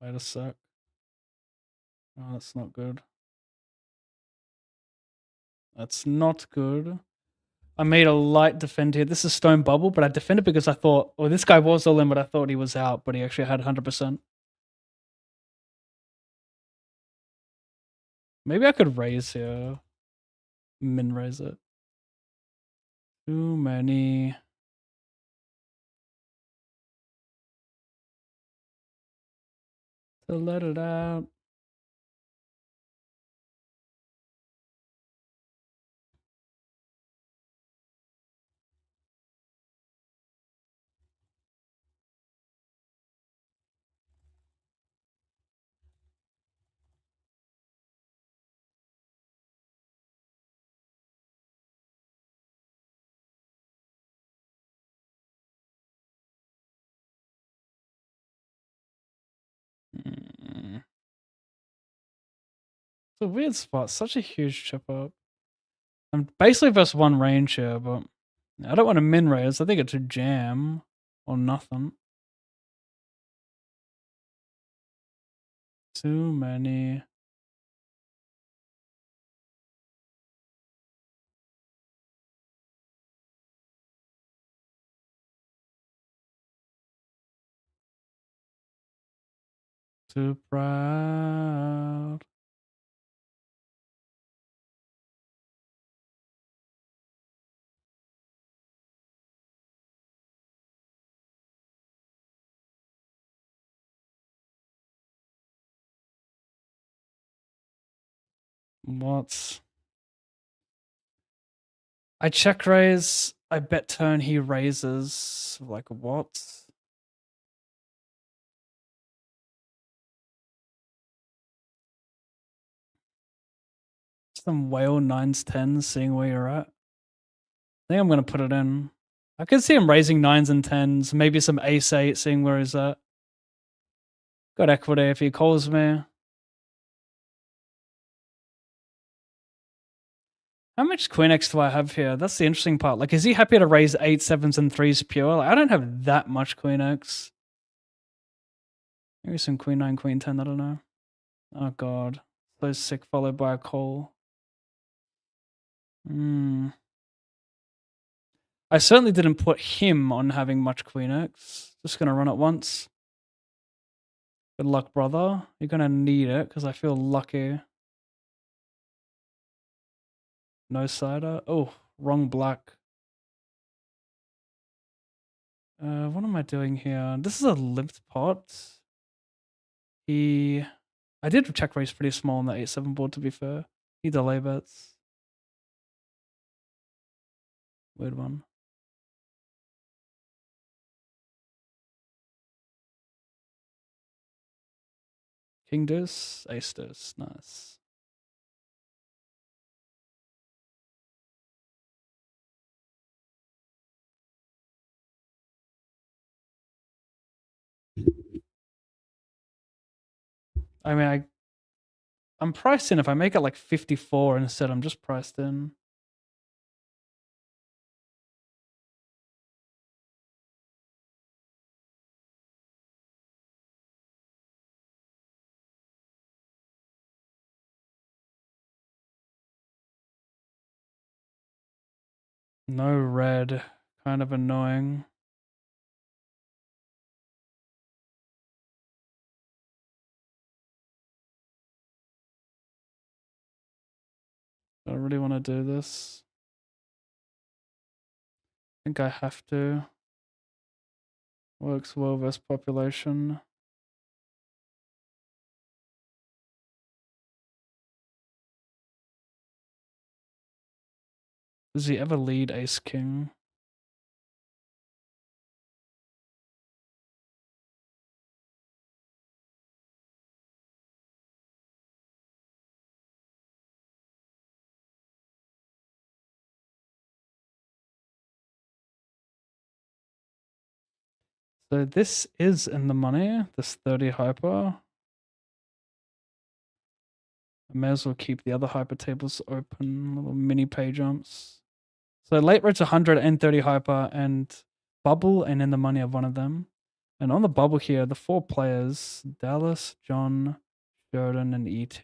Wait a sec. Oh, that's not good. That's not good. I made a light defend here. This is Stone Bubble, but I defended because I thought, oh, this guy was all in, but I thought he was out, but he actually had 100%. Maybe I could raise here. Min raise it. Too many. To let it out. It's a weird spot. Such a huge chip up. I'm basically versus one range here, but I don't want to min raise. I think it's a jam or nothing. Too many. Too proud. What? I check raise. I bet turn he raises. Like what? Some whale 9s, 10s, seeing where you're at. I think I'm going to put it in. I could see him raising 9s and 10s. Maybe some ace 8, seeing where he's at. Got equity if he calls me. How much Queen X do I have here? That's the interesting part. Like, is he happy to raise 8, 7s, and 3s pure? Like, I don't have that much Queen X. Maybe some Queen 9, Queen 10, I don't know. Oh, God. So sick, followed by a call. I certainly didn't put him on having much Queen X. Just going to run it once. Good luck, brother. You're going to need it because I feel lucky. No cider. Oh, wrong black. What am I doing here? This is a limped pot. I did check raise pretty small on the 8-7 board, to be fair. He delay bets. Weird one. King deuce, ace deuce. Nice. I mean, I'm priced in. If I make it like 54 instead, I'm just priced in. No red. Kind of annoying. I really want to do this. I think I have to. Works well versus population. Does he ever lead ace king? So this is in the money, this 30 hyper. I may as well keep the other hyper tables open, little mini pay jumps. So late red's 130 hyper and bubble and in the money of one of them. And on the bubble here, the 4 players, Dallas, John, Jordan, and ET.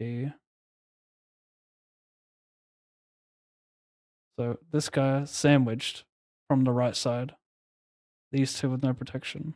So this guy sandwiched from the right side. These two with no protection.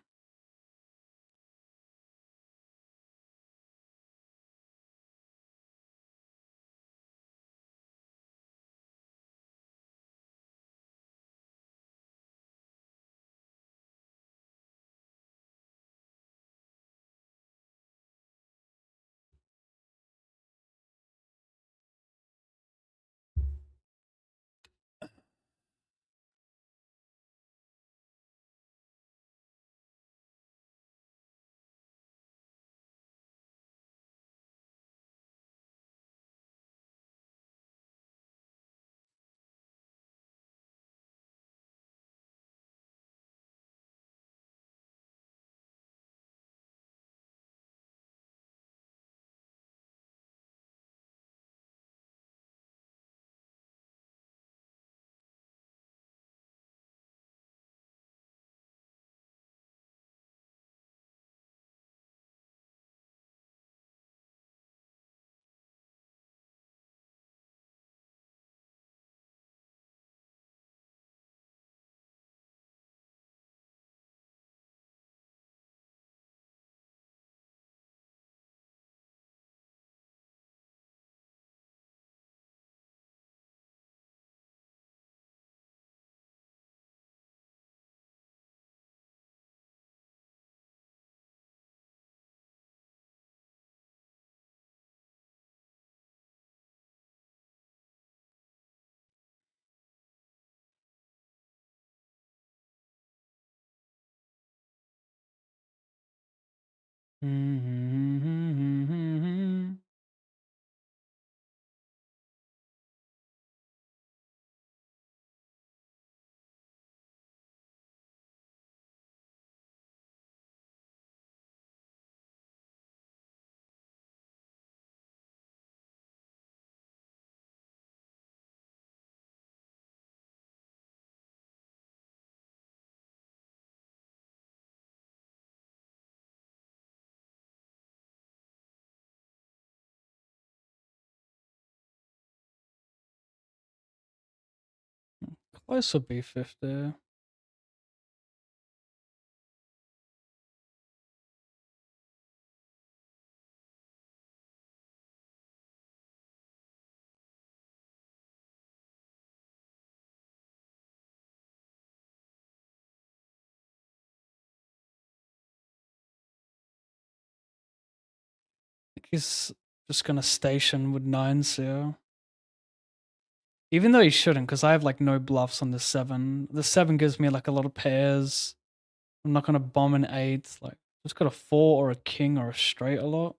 Close would be 50. I think he's just gonna station with 9s here. Even though he shouldn't, because I have like no bluffs on the 7. The 7 gives me like a lot of pairs. I'm not gonna bomb an 8. Like just got a 4 or a king or a straight a lot.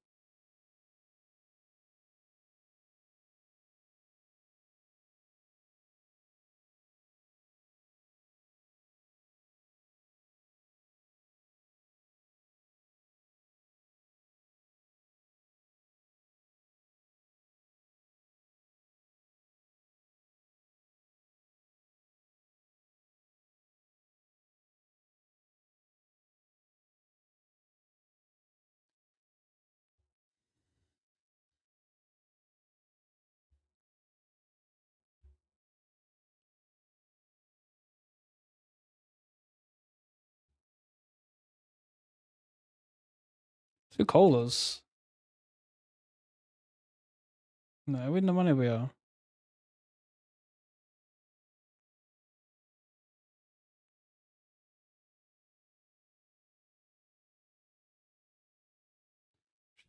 2 colas. No, we no money we are.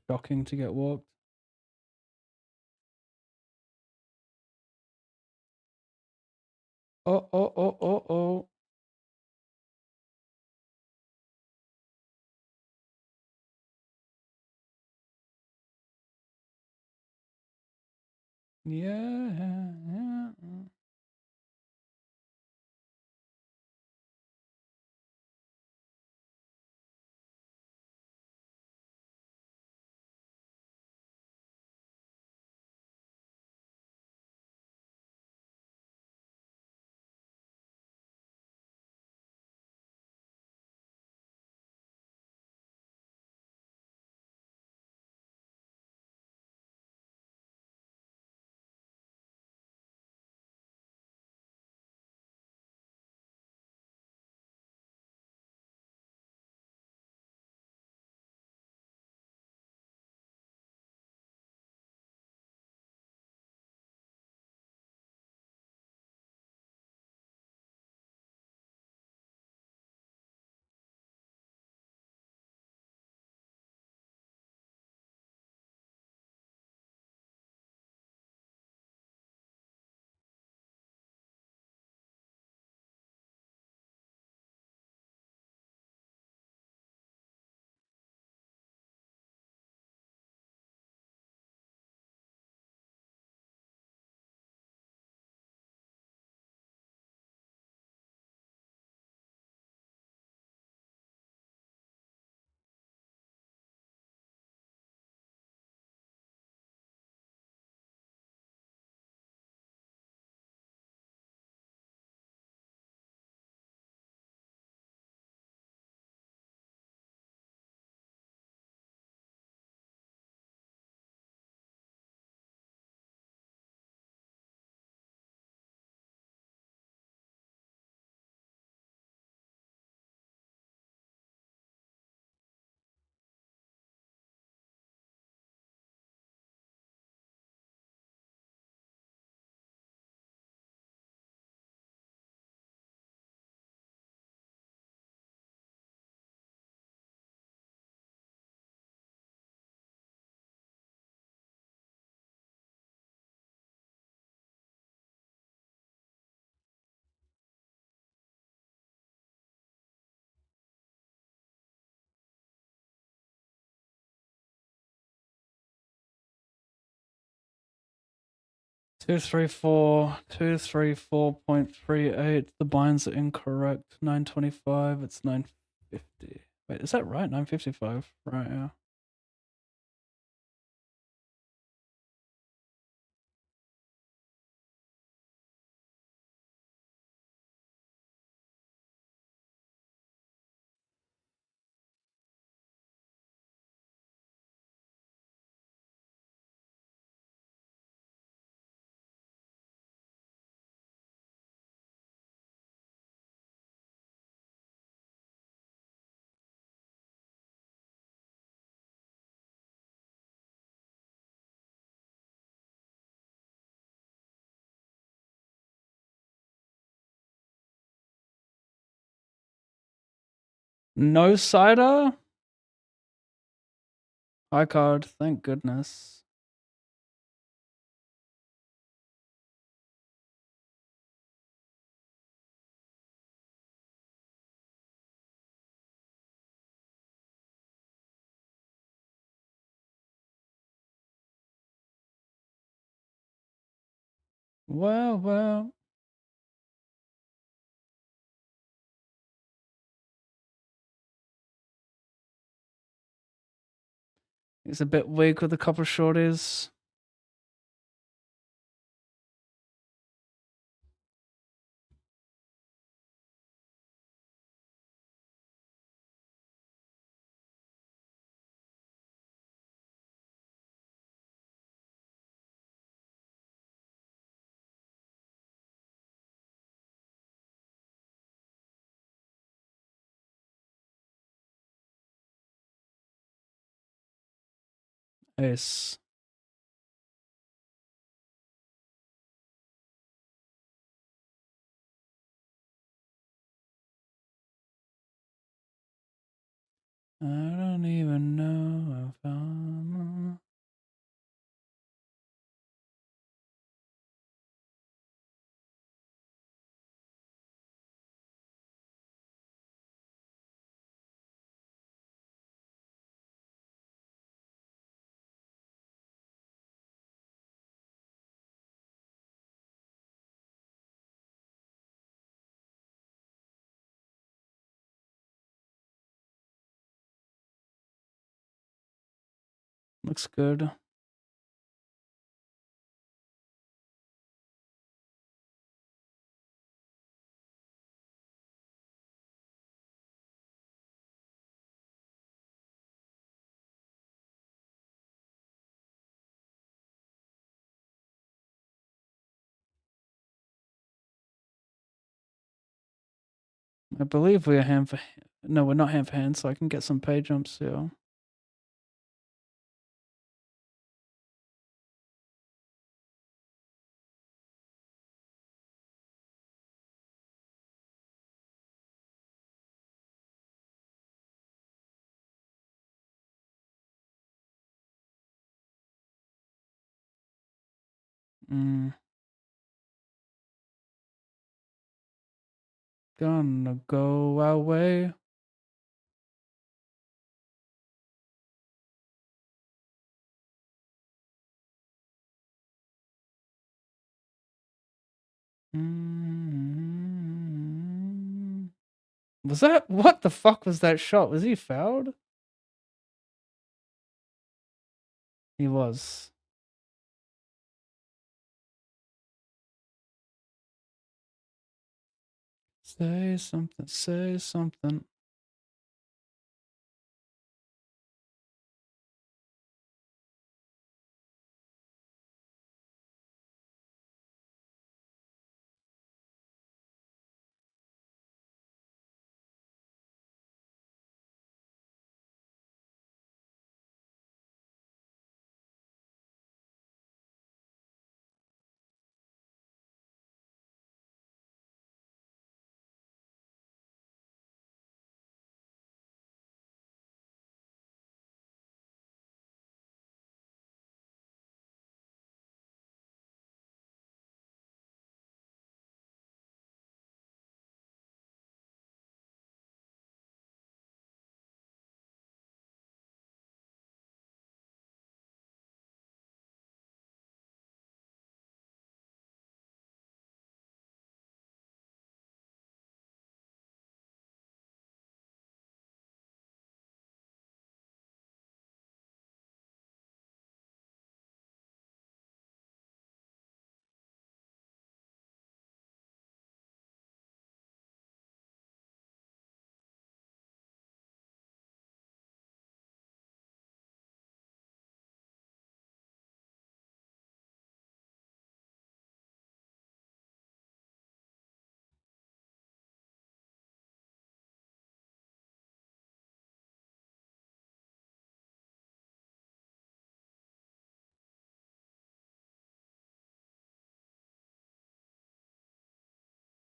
Shocking to get walked. Oh, oh, oh, oh, oh. Yeah. Two, three, four, 234.38. The binds are incorrect. 925. It's 950. Wait, is that right? 955. Right, yeah. No cider? High card. Thank goodness. Well. It's a bit weak with a couple of shorties. Ace. I don't even know if I'm. Looks good. I believe we are hand for no, we're not hand for hand, so I can get some pay jumps here. Gonna go our way. Was that what the fuck was that shot? Was he fouled? He was. Say something, say something.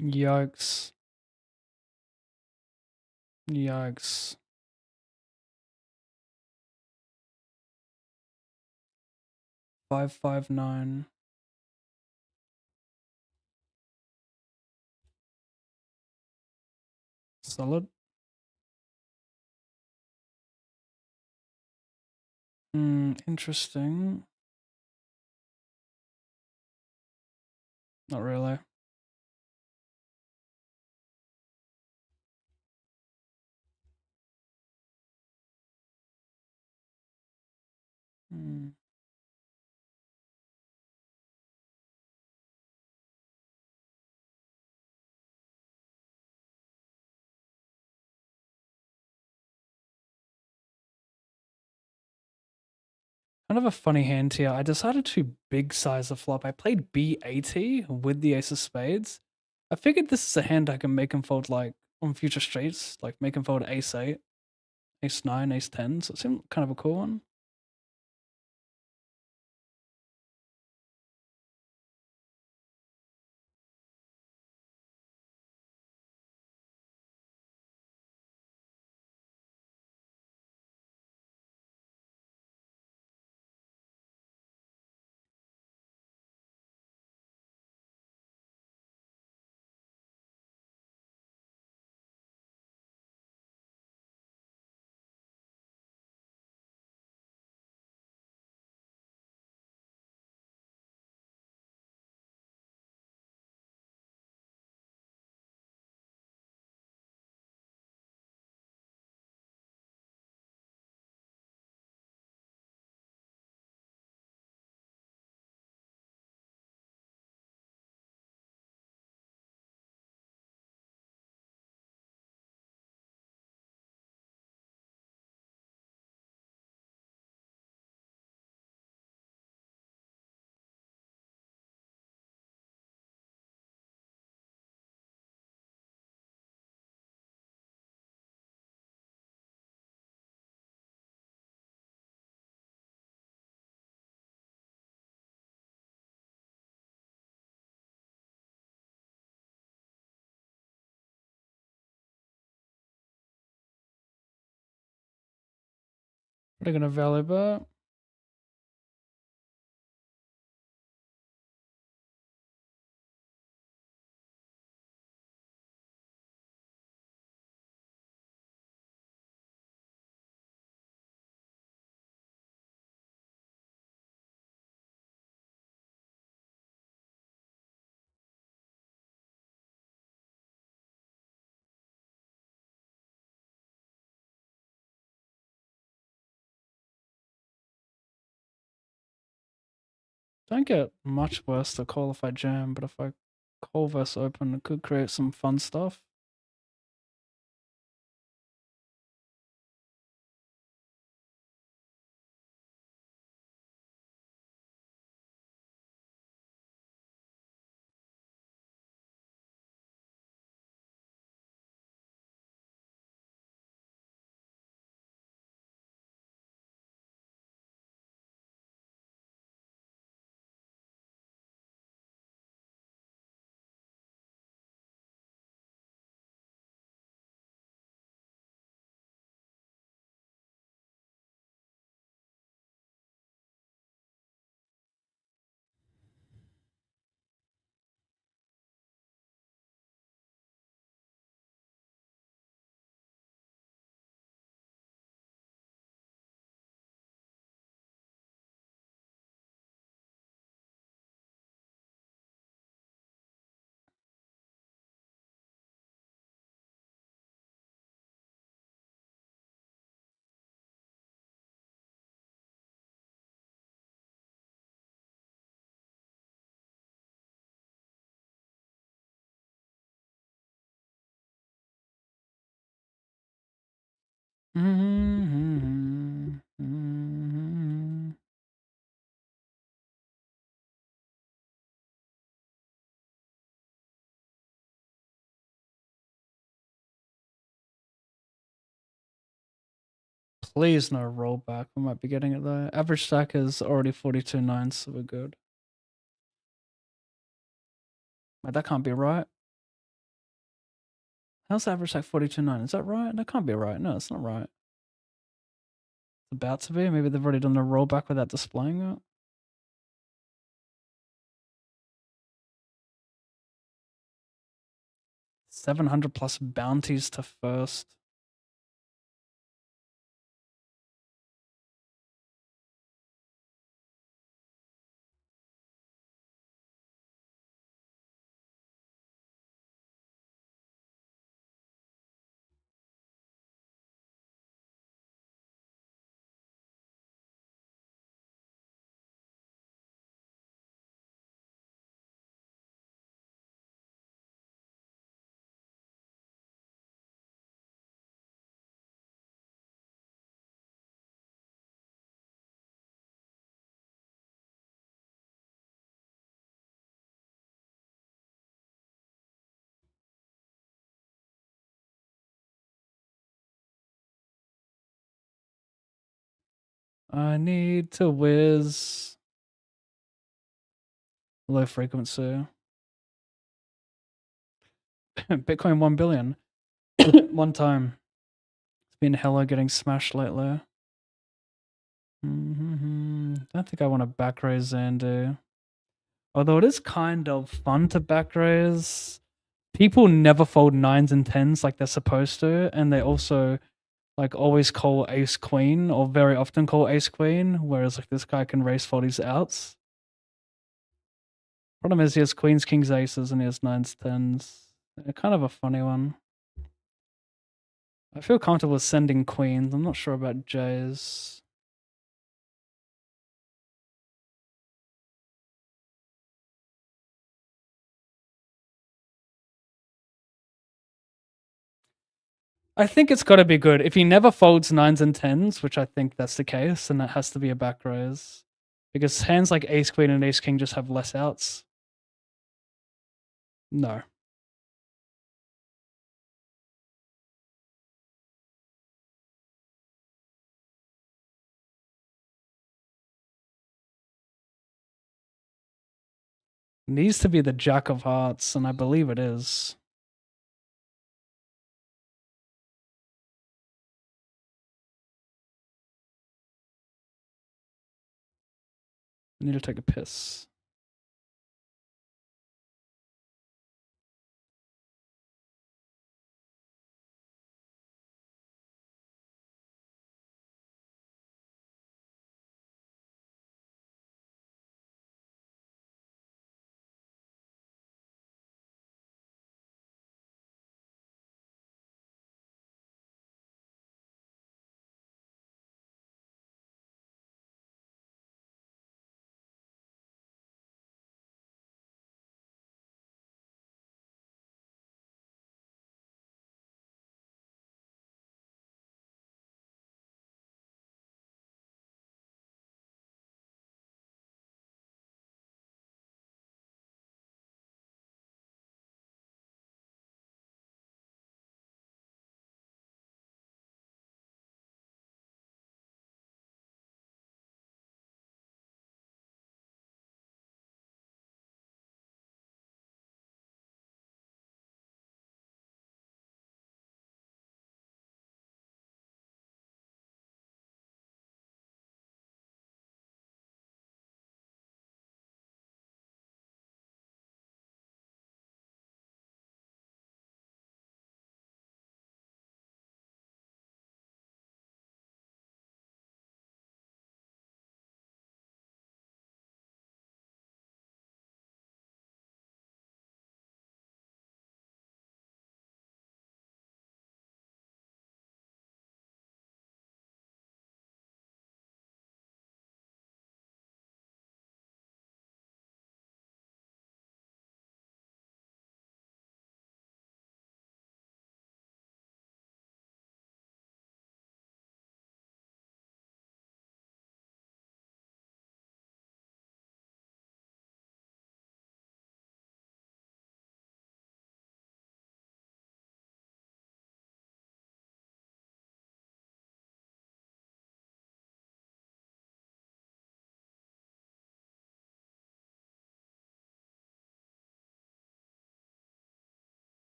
Yikes. Yikes. 559. Solid. Interesting. Not really. Hmm. Kind of a funny hand here. I decided to big size a flop. I played B80 with the ace of spades. I figured this is a hand I can make him fold like on future streets, like make him fold ace 8, ace 9, ace 10. So it seemed kind of a cool one. What are you gonna value bet? Don't get much worse to call if I jam, but if I call versus open, it could create some fun stuff. Please no rollback. We might be getting it though. Average stack is already 42.9, so we're good. Wait, that can't be right. How's the average stack 42.9? Is that right? That can't be right. No, it's not right. It's about to be. Maybe they've already done the rollback without displaying it. 700 plus bounties to first. I need to whiz. Low frequency. Bitcoin 1 billion. One time. It's been hella getting smashed lately. Don't think I want to back raise Zandu. Although it is kind of fun to back raise. People never fold 9s and 10s like they're supposed to, and they also like always call ace queen, or very often call ace queen, whereas like this guy can raise fold his outs. Problem is he has queens, kings, aces, and he has 9s, 10s. Kind of a funny one. I feel comfortable sending queens. I'm not sure about Jays. I think it's got to be good. If he never folds 9s and 10s, which I think that's the case, then that has to be a back raise. Because hands like ace queen and ace king just have less outs. No. Needs to be the jack of hearts, and I believe it is. I need to take a piss.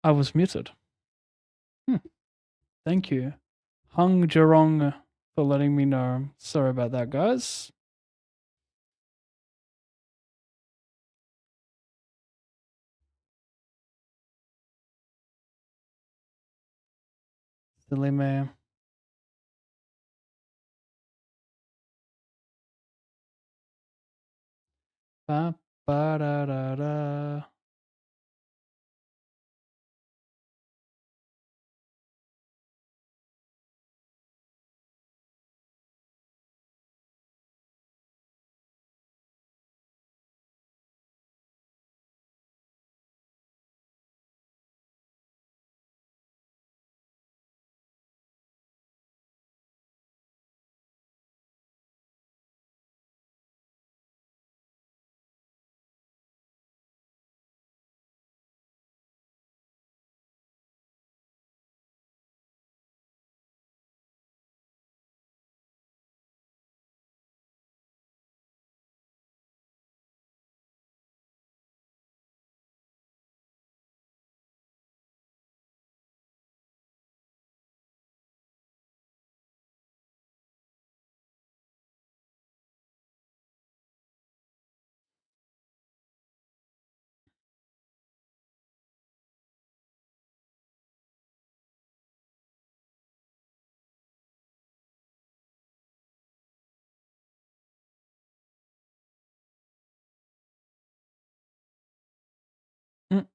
I was muted. Thank you, Hung Jerong, for letting me know. Sorry about that, guys. Silly me. Ba ba da da da. We're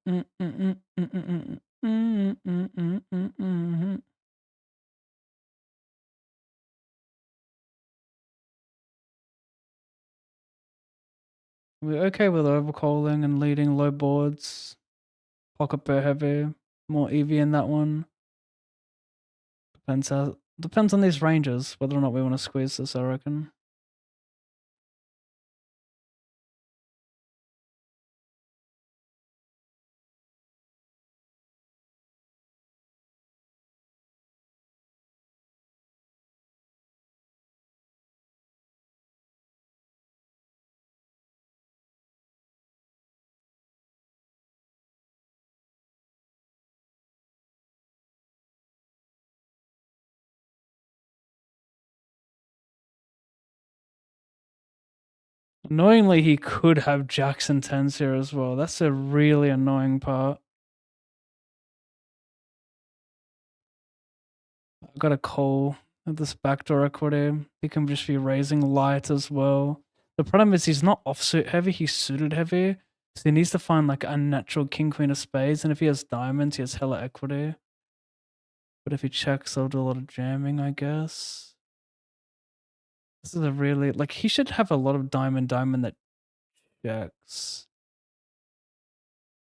okay with overcalling and leading low boards. Pocket pair heavy. More EV in that one. Depends on these ranges, whether or not we want to squeeze this, I reckon. Annoyingly, he could have jacks and tens here as well. That's a really annoying part. I've got a call at this backdoor equity. He can just be raising light as well. The problem is he's not offsuit heavy, he's suited heavy. So he needs to find like a natural king queen of spades. And if he has diamonds, he has hella equity. But if he checks, I'll do a lot of jamming, I guess. This is a really like he should have a lot of diamond that checks.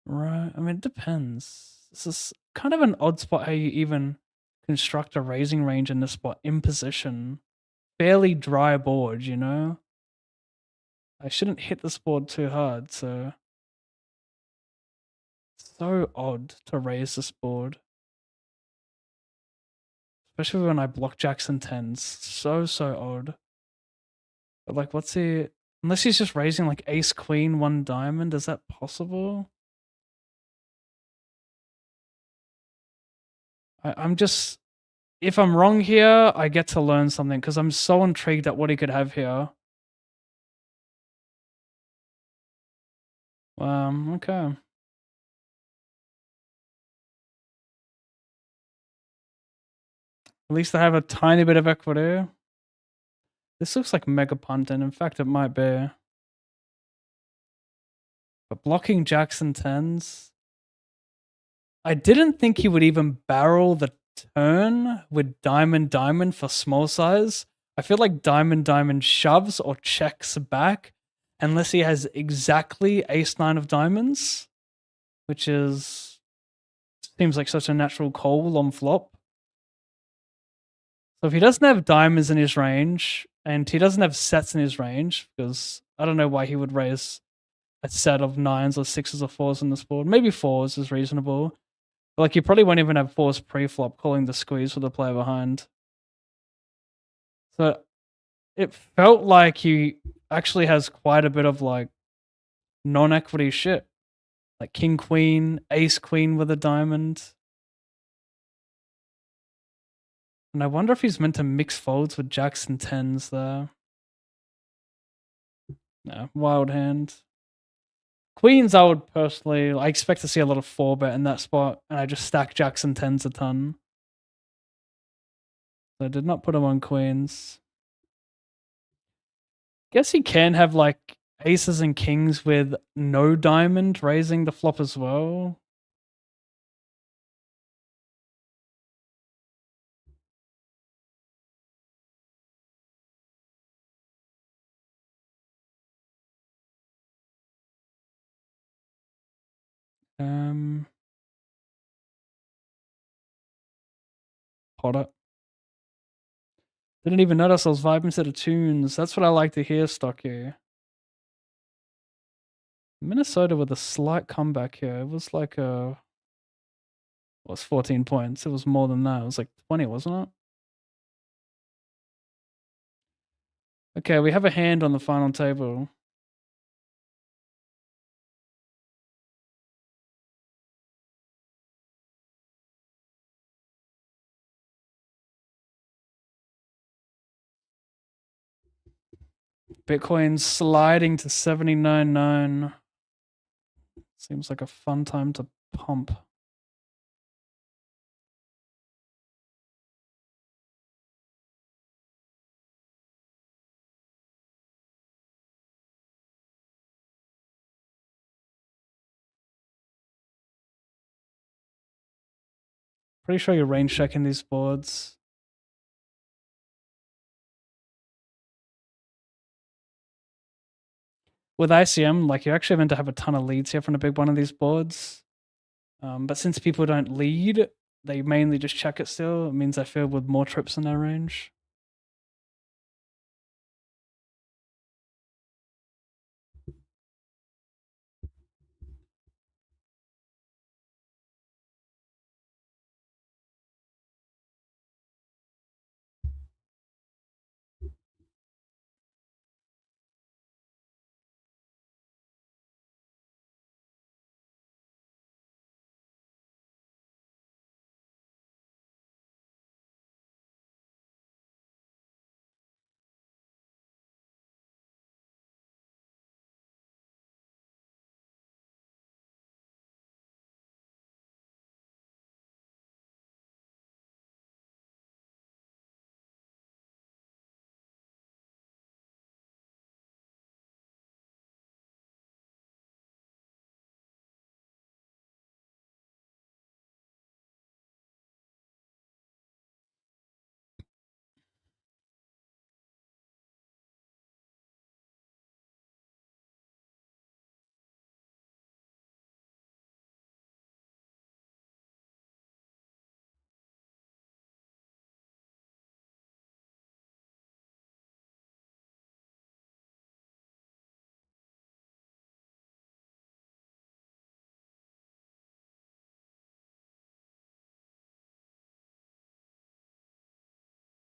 Right. I mean it depends. This is kind of an odd spot how you even construct a raising range in this spot in position. Fairly dry board, you know? I shouldn't hit this board too hard, so it's so odd to raise this board. Especially when I block jacks and tens. So odd. But like what's he unless he's just raising like ace queen 1 diamond, is that possible? I'm just if I'm wrong here, I get to learn something because I'm so intrigued at what he could have here. Okay. At least I have a tiny bit of equity. This looks like mega punt, and in fact, it might be. But blocking jacks and tens. I didn't think he would even barrel the turn with diamond for small size. I feel like diamond shoves or checks back unless he has exactly ace 9 of diamonds, which is seems like such a natural call on flop. So if he doesn't have diamonds in his range and he doesn't have sets in his range, because I don't know why he would raise a set of 9s or 6s or 4s on this board. Maybe 4s is reasonable. But like you probably won't even have 4s pre-flop calling the squeeze for the player behind. So it felt like he actually has quite a bit of like non-equity shit. Like king, queen, ace, queen with a diamond. And I wonder if he's meant to mix folds with jacks and tens there. No, wild hand. Queens, I would personally, I expect to see a lot of 4-bet in that spot, and I just stack jacks and tens a ton. So I did not put him on queens. Guess he can have like aces and kings with no diamond raising the flop as well. Potter. Didn't even notice I was vibing to the tunes. That's what I like to hear, Stocky. Minnesota with a slight comeback here. It was like was 14 points. It was more than that. It was like 20, wasn't it? Okay, we have a hand on the final table. Bitcoin sliding to 79.9. Seems like a fun time to pump. Pretty sure you're range checking these boards. With ICM, like you're actually meant to have a ton of leads here from a big one of these boards. But since people don't lead, they mainly just check it still. It means I feel with more trips in their range.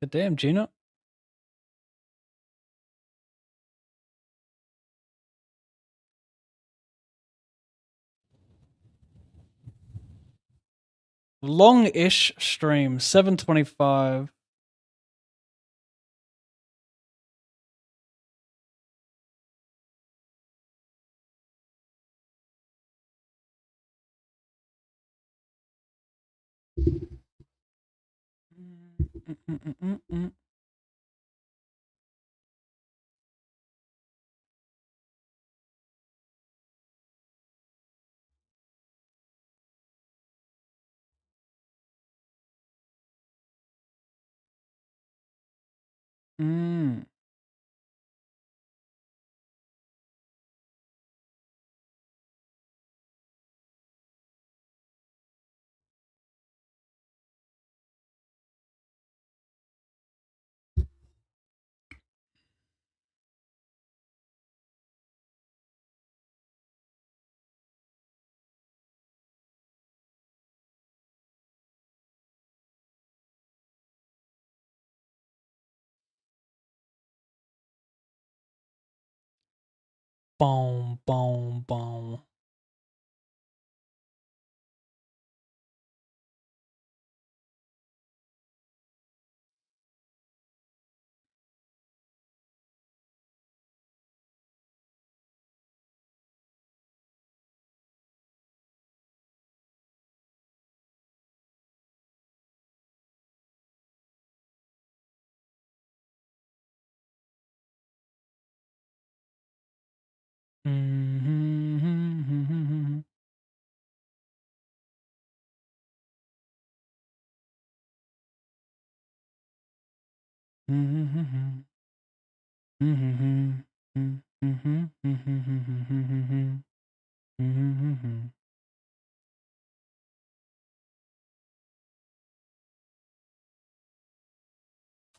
Good damn, Gina. Long-ish stream, 725. Mm. Boom, boom, boom.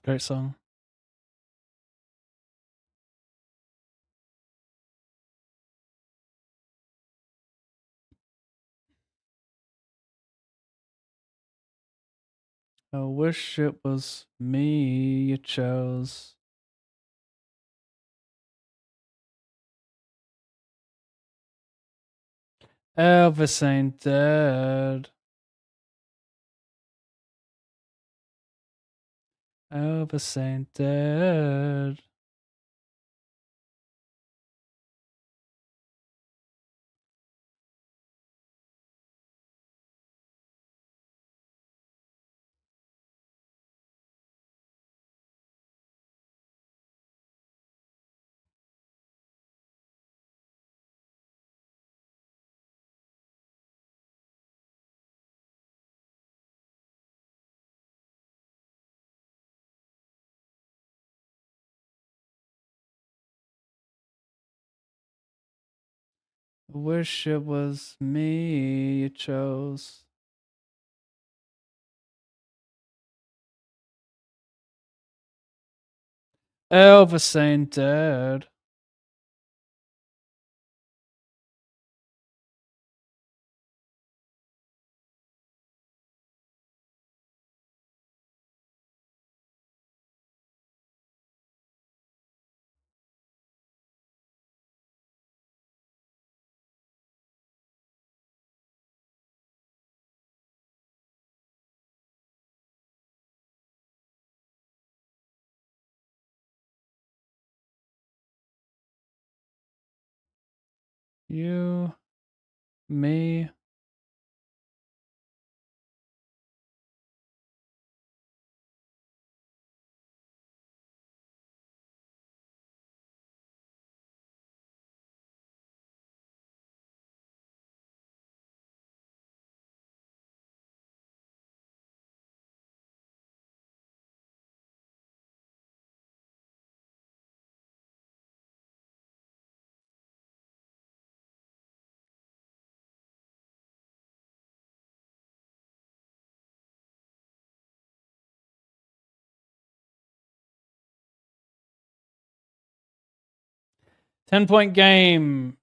Great song. I wish it was me you chose. Elvis ain't dead. Elvis ain't dead. I wish it was me you chose. Elvis ain't dead. You, me. Ten-point game.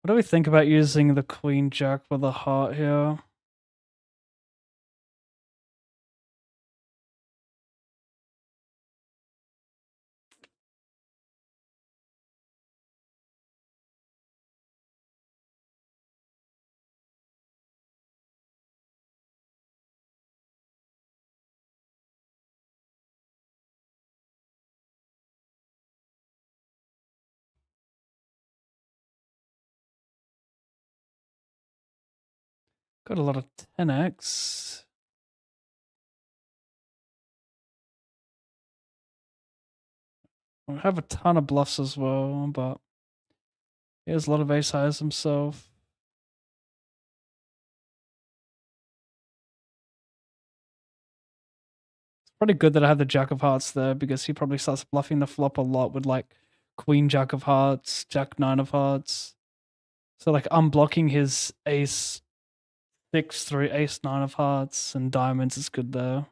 What do we think about using the Queen Jack with a heart here? Got a lot of 10x. I have a ton of bluffs as well, but he has a lot of ace highs himself. It's pretty good that I have the Jack of Hearts there because he probably starts bluffing the flop a lot with like Queen Jack of Hearts, Jack Nine of Hearts. So like unblocking his ace six through ace nine of hearts and diamonds is good there.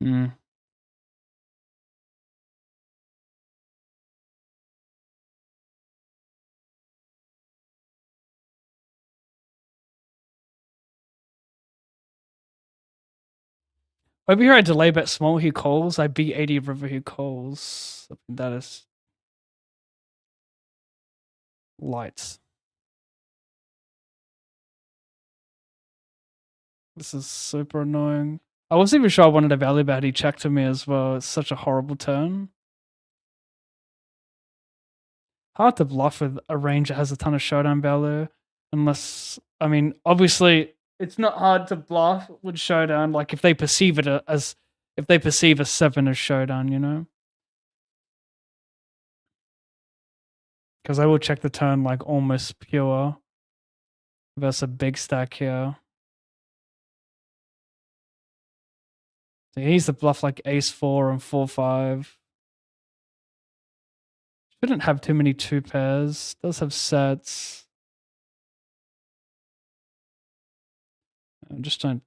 Mm. Over here, I delay bet small. He calls. I beat 80 river. He calls. That is lights. This is super annoying. I wasn't even sure I wanted a value bet. He checked to me as well. It's such a horrible turn. Hard to bluff with a range that has a ton of showdown value, unless I mean, obviously, it's not hard to bluff with showdown. Like if they perceive it as if they perceive a 7 as showdown, you know, because I will check the turn like almost pure versus a big stack here. So he's the bluff like ace 4 and 4 5. Shouldn't have too many 2 pairs. Does have sets. I'm just trying.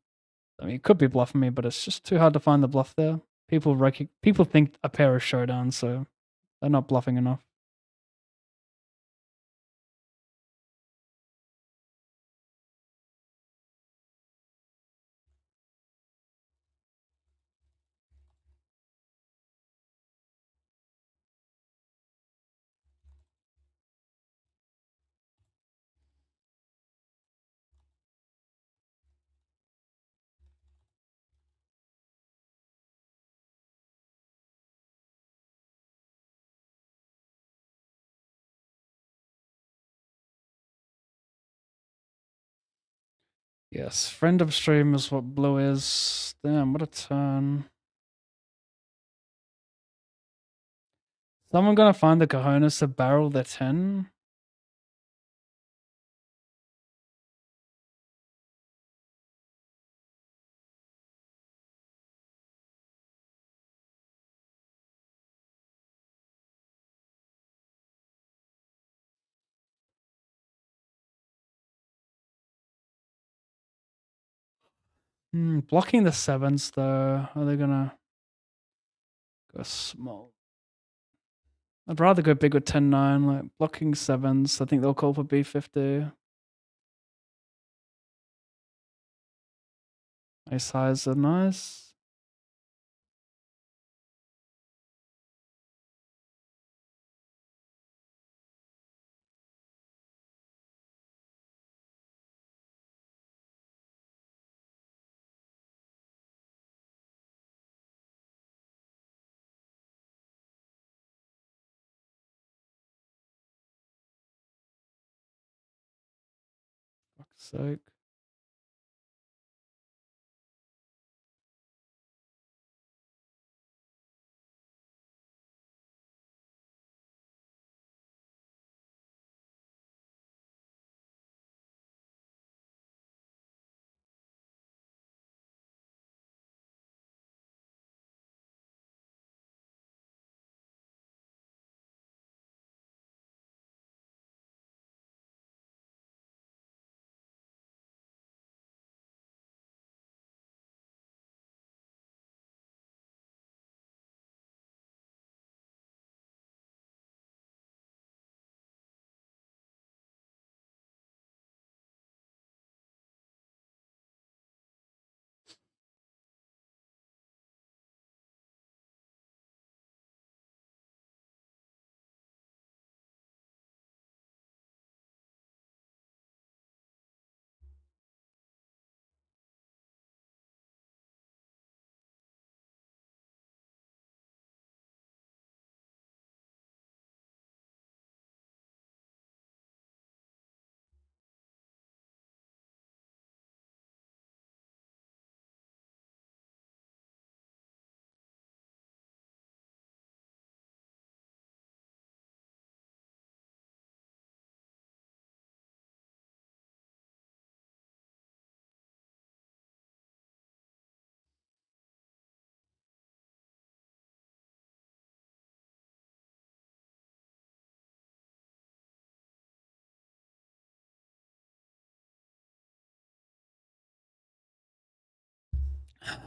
I mean, it could be bluffing me, but it's just too hard to find the bluff there. People think a pair is showdown, so they're not bluffing enough. Yes, friend of stream is what blue is. Damn, what a turn. Someone gonna find the cojones to barrel the 10? Blocking the 7s though. Are they gonna go small? I'd rather go big with 10-9, like blocking 7s. I think they'll call for B50. Ace highs are nice. Fuck's sake.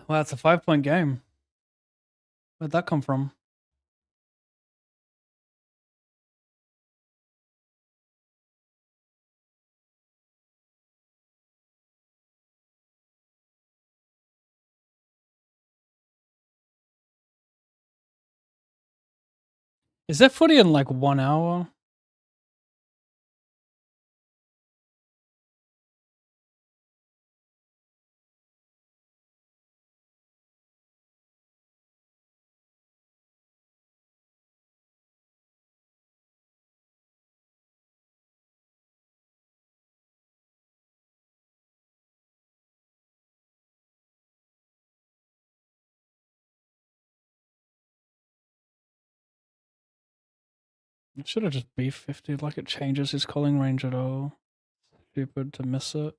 Wow, it's a 5-point game. Where'd that come from? Is there footy in like 1 hour? It should have just B50, like it changes his calling range at all. Stupid to miss it.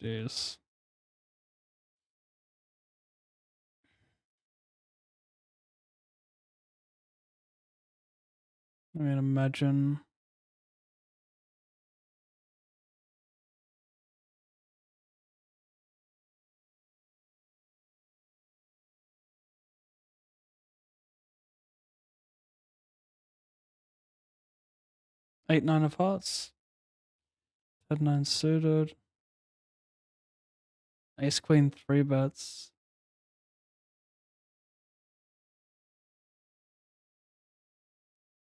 Jeez. I mean, imagine. Eight, 9 of hearts. Head 9 suited. Ace, queen, 3 bets.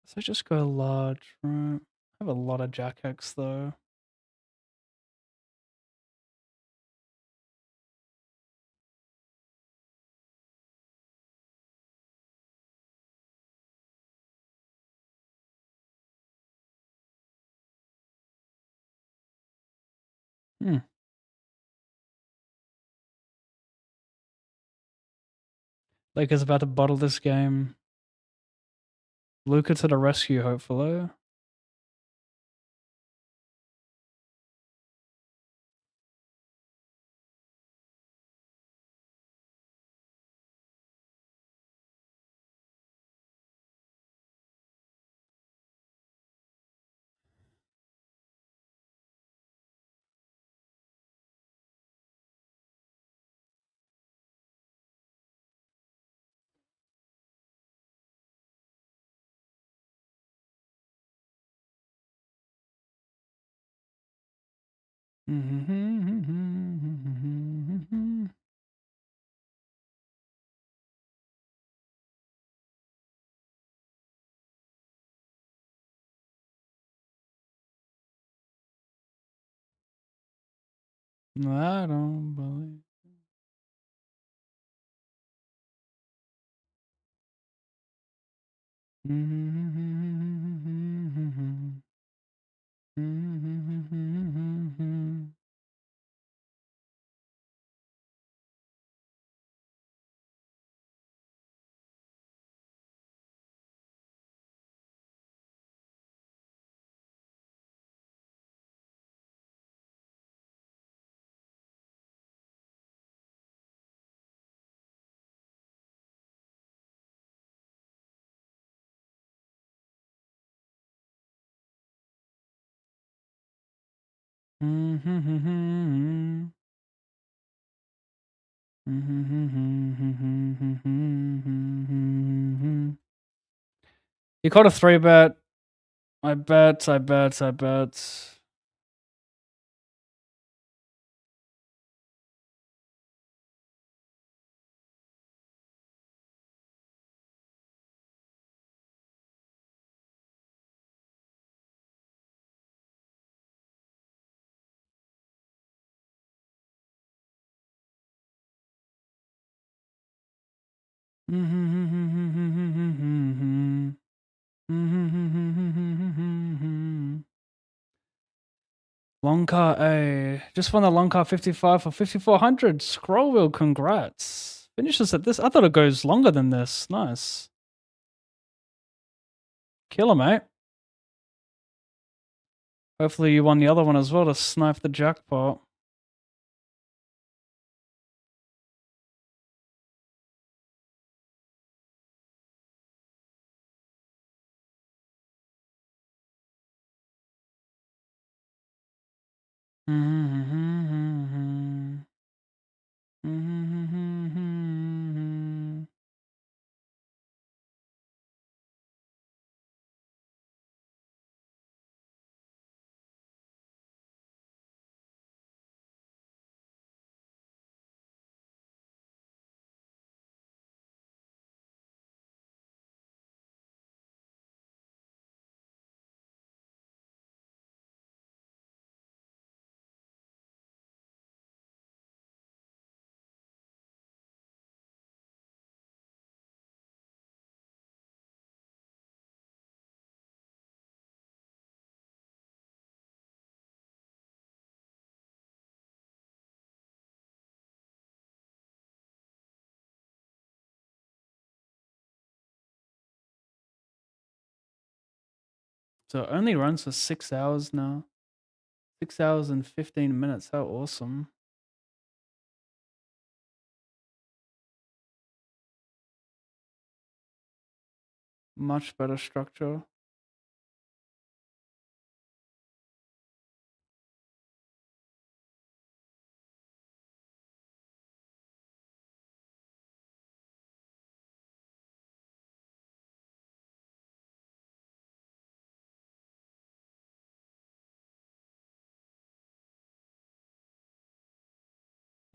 So just go large, right? I have a lot of jack X though. Lakers about to bottle this game. Luka to the rescue, hopefully. I don't believe. He caught a 3 bet. I bet. Long car A. Just won the long car 55 for 5,400. Scroll wheel, congrats. Finishes at this. I thought it goes longer than this. Nice. Killer, mate. Hopefully you won the other one as well to snipe the jackpot. So it only runs for 6 hours now. 6 hours and 15 minutes. How awesome. Much better structure.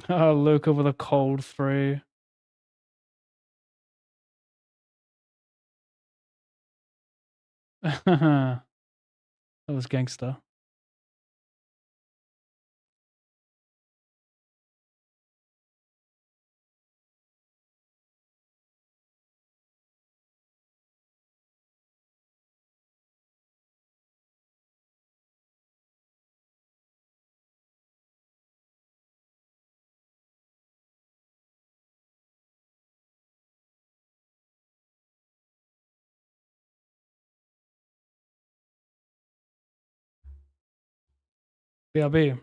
Oh, Luca with a cold 3. That was gangster. BRB.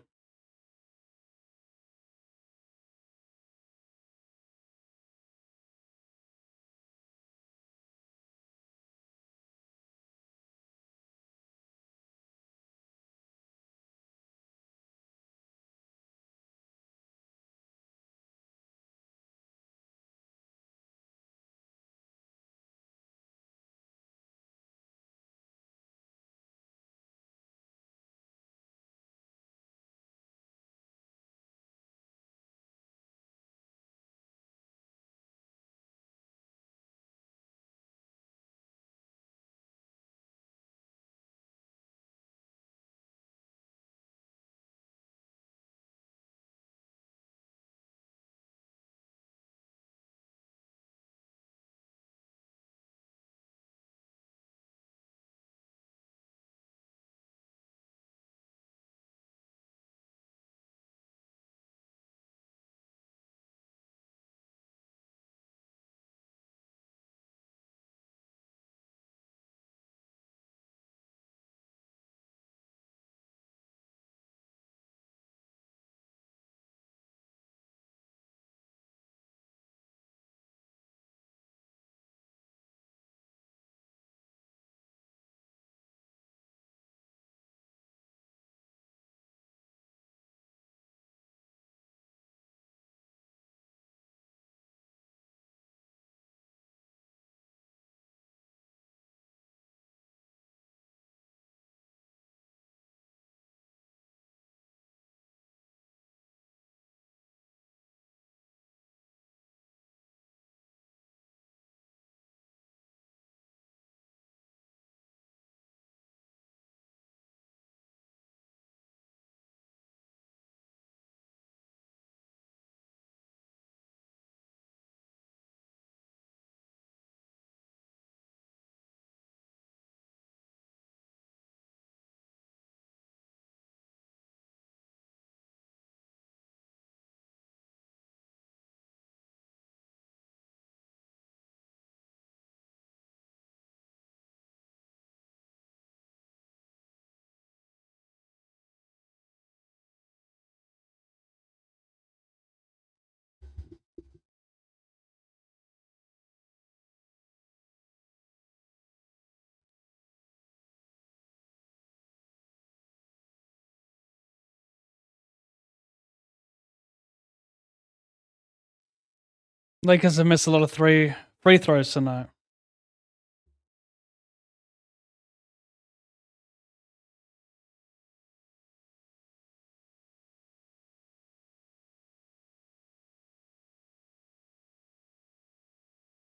Lakers have missed a lot of free throws tonight.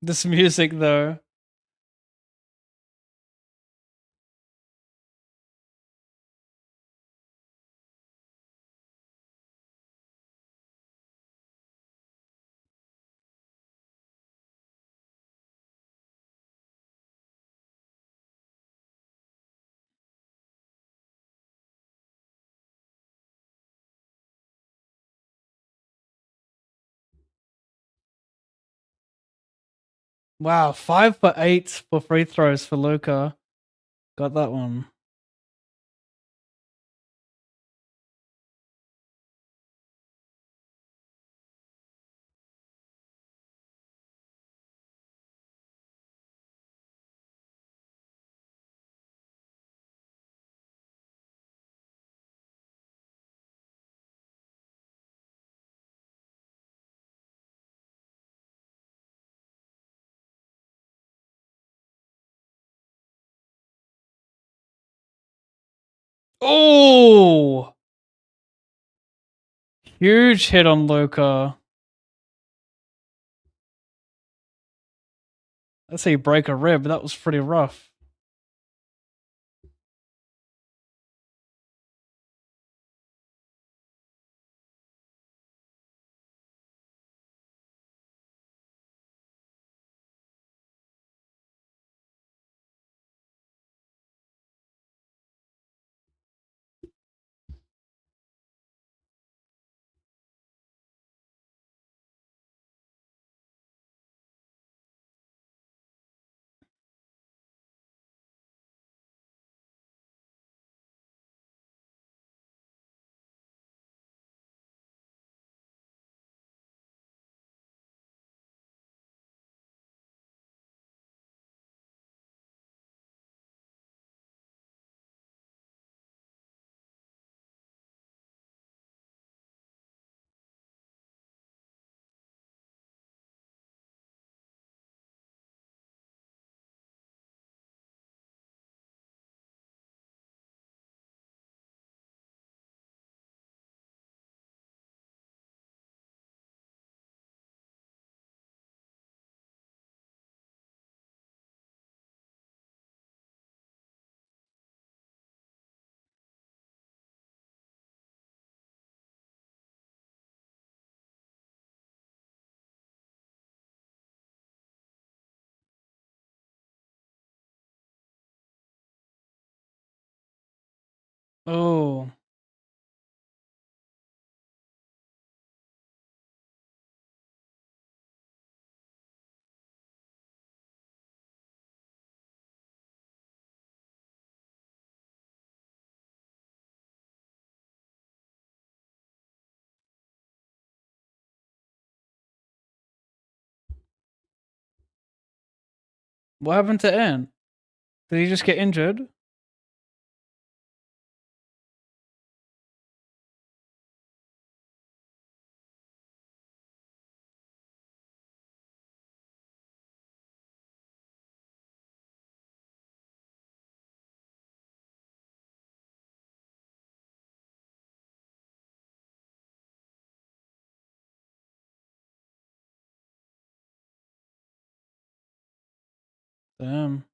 This music, though. Wow, 5 for 8 for free throws for Luca. Got that one. Oh! Huge hit on Luca. Let's say break a rib. That was pretty rough. Oh. What happened to Ant? Did he just get injured? Damn.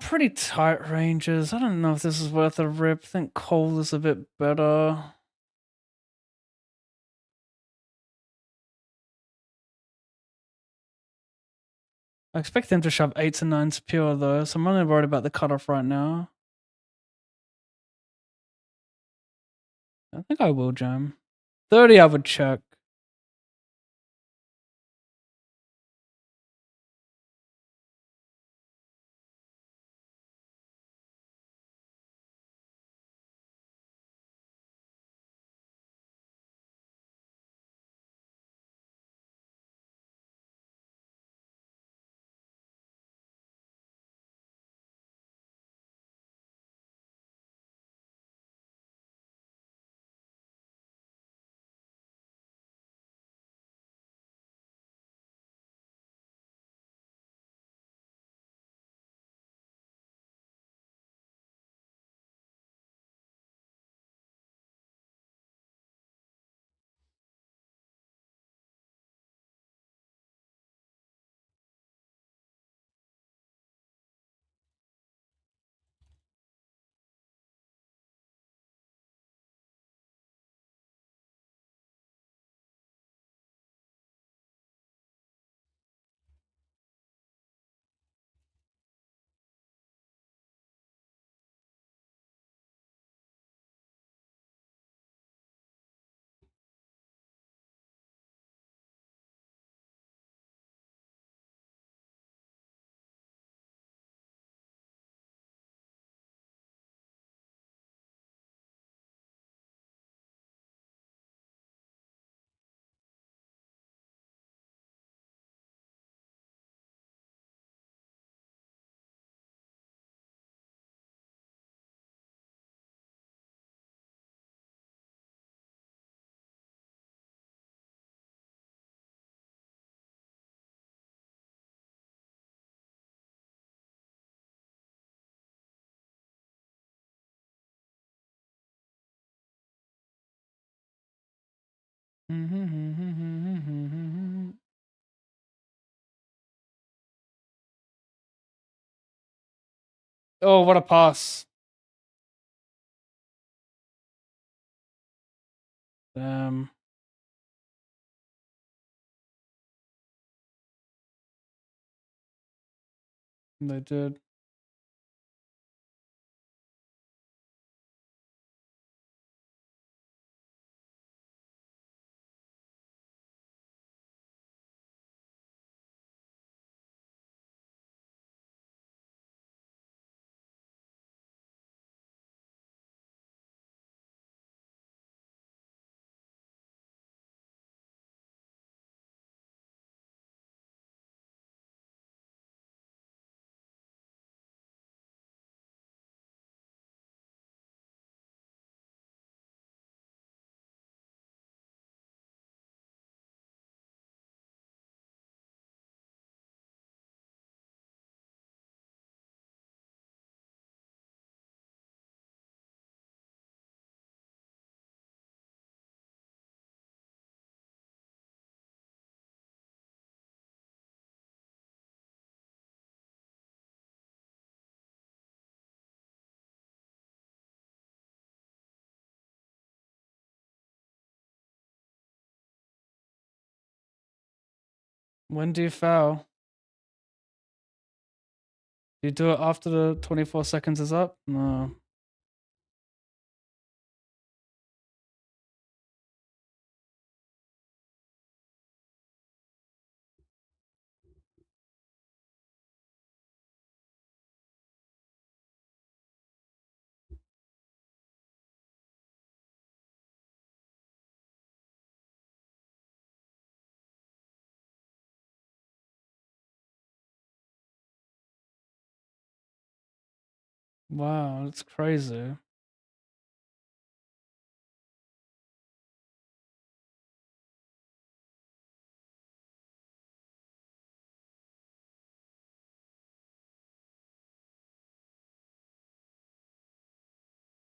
Pretty tight ranges. I don't know if this is worth a rip. I think cold is a bit better. I expect them to shove 8s and 9s pure though, so I'm only worried about the cutoff right now. I think I will jam. 30 I would check. Oh, what a pass. Damn. They did. When do you foul? Do you do it after the 24 seconds is up? No. Wow, that's crazy.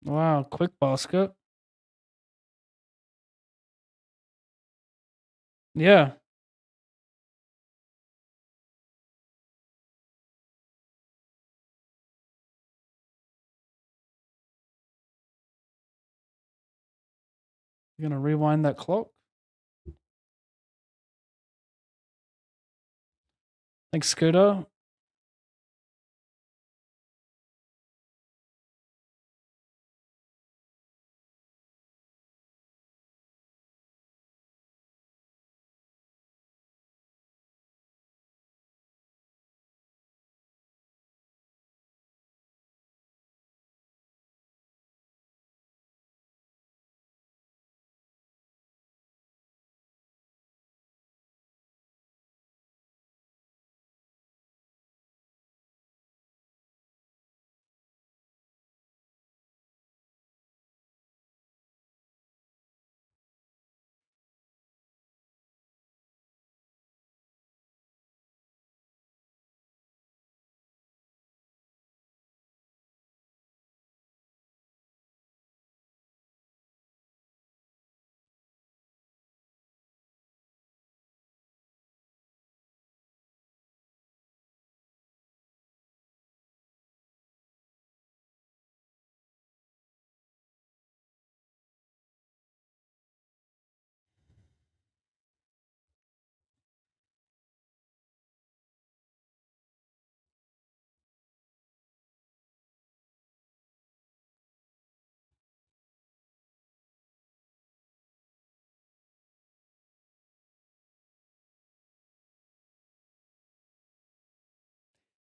Wow, quick basket. Yeah. You're gonna rewind that clock. Thanks, Scooter.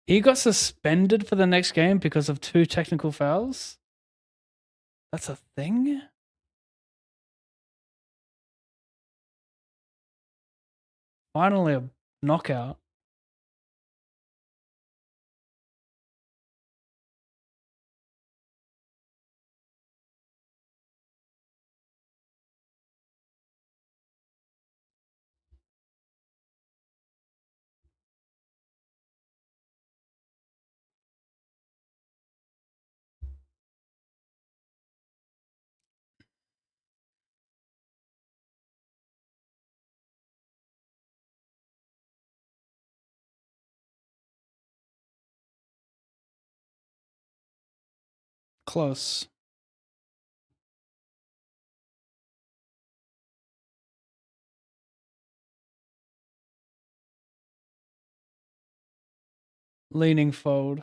He got suspended for the next game because of 2 technical fouls. That's a thing? Finally a knockout. Close. Leaning fold.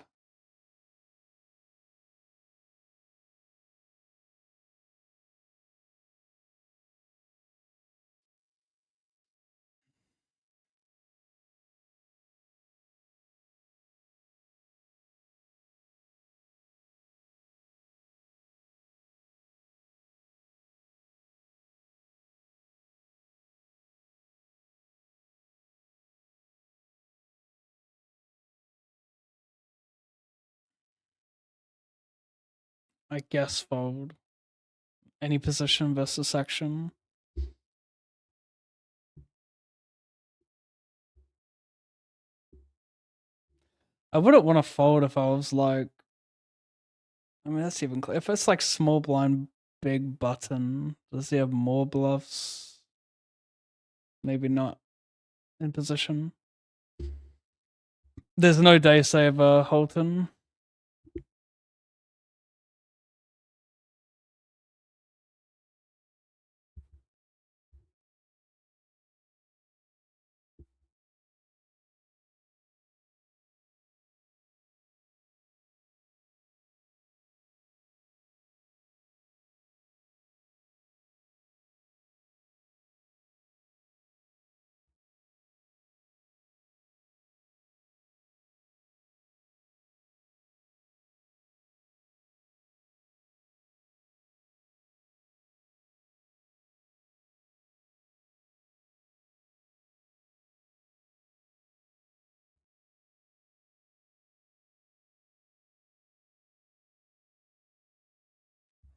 I guess fold. Any position versus section. I wouldn't want to fold if I was like, I mean, that's even clear. If it's like small blind, big button, does he have more bluffs? Maybe not in position. There's no day saver, Holton.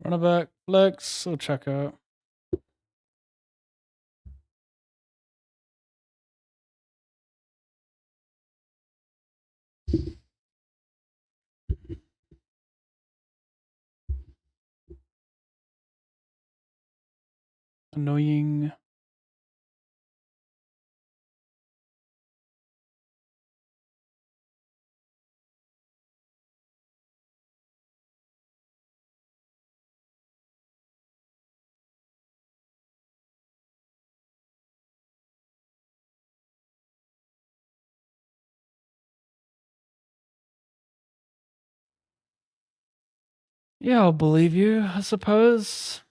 Run it back, flex, or check out. Annoying. Yeah, I'll believe you, I suppose.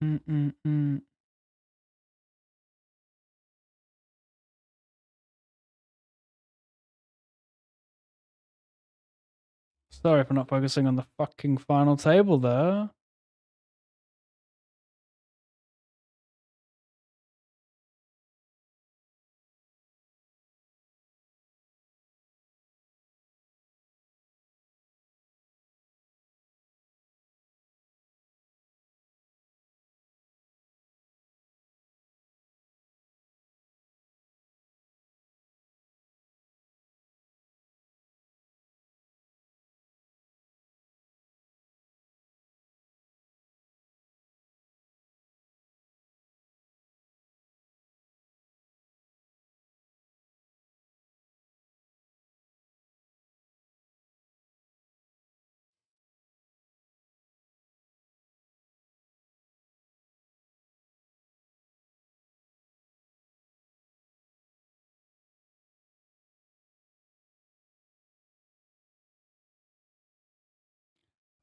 Mm-mm-mm. Sorry for not focusing on the fucking final table there.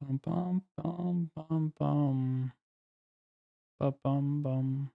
Bum bum bum bum bum. Bum bum bum.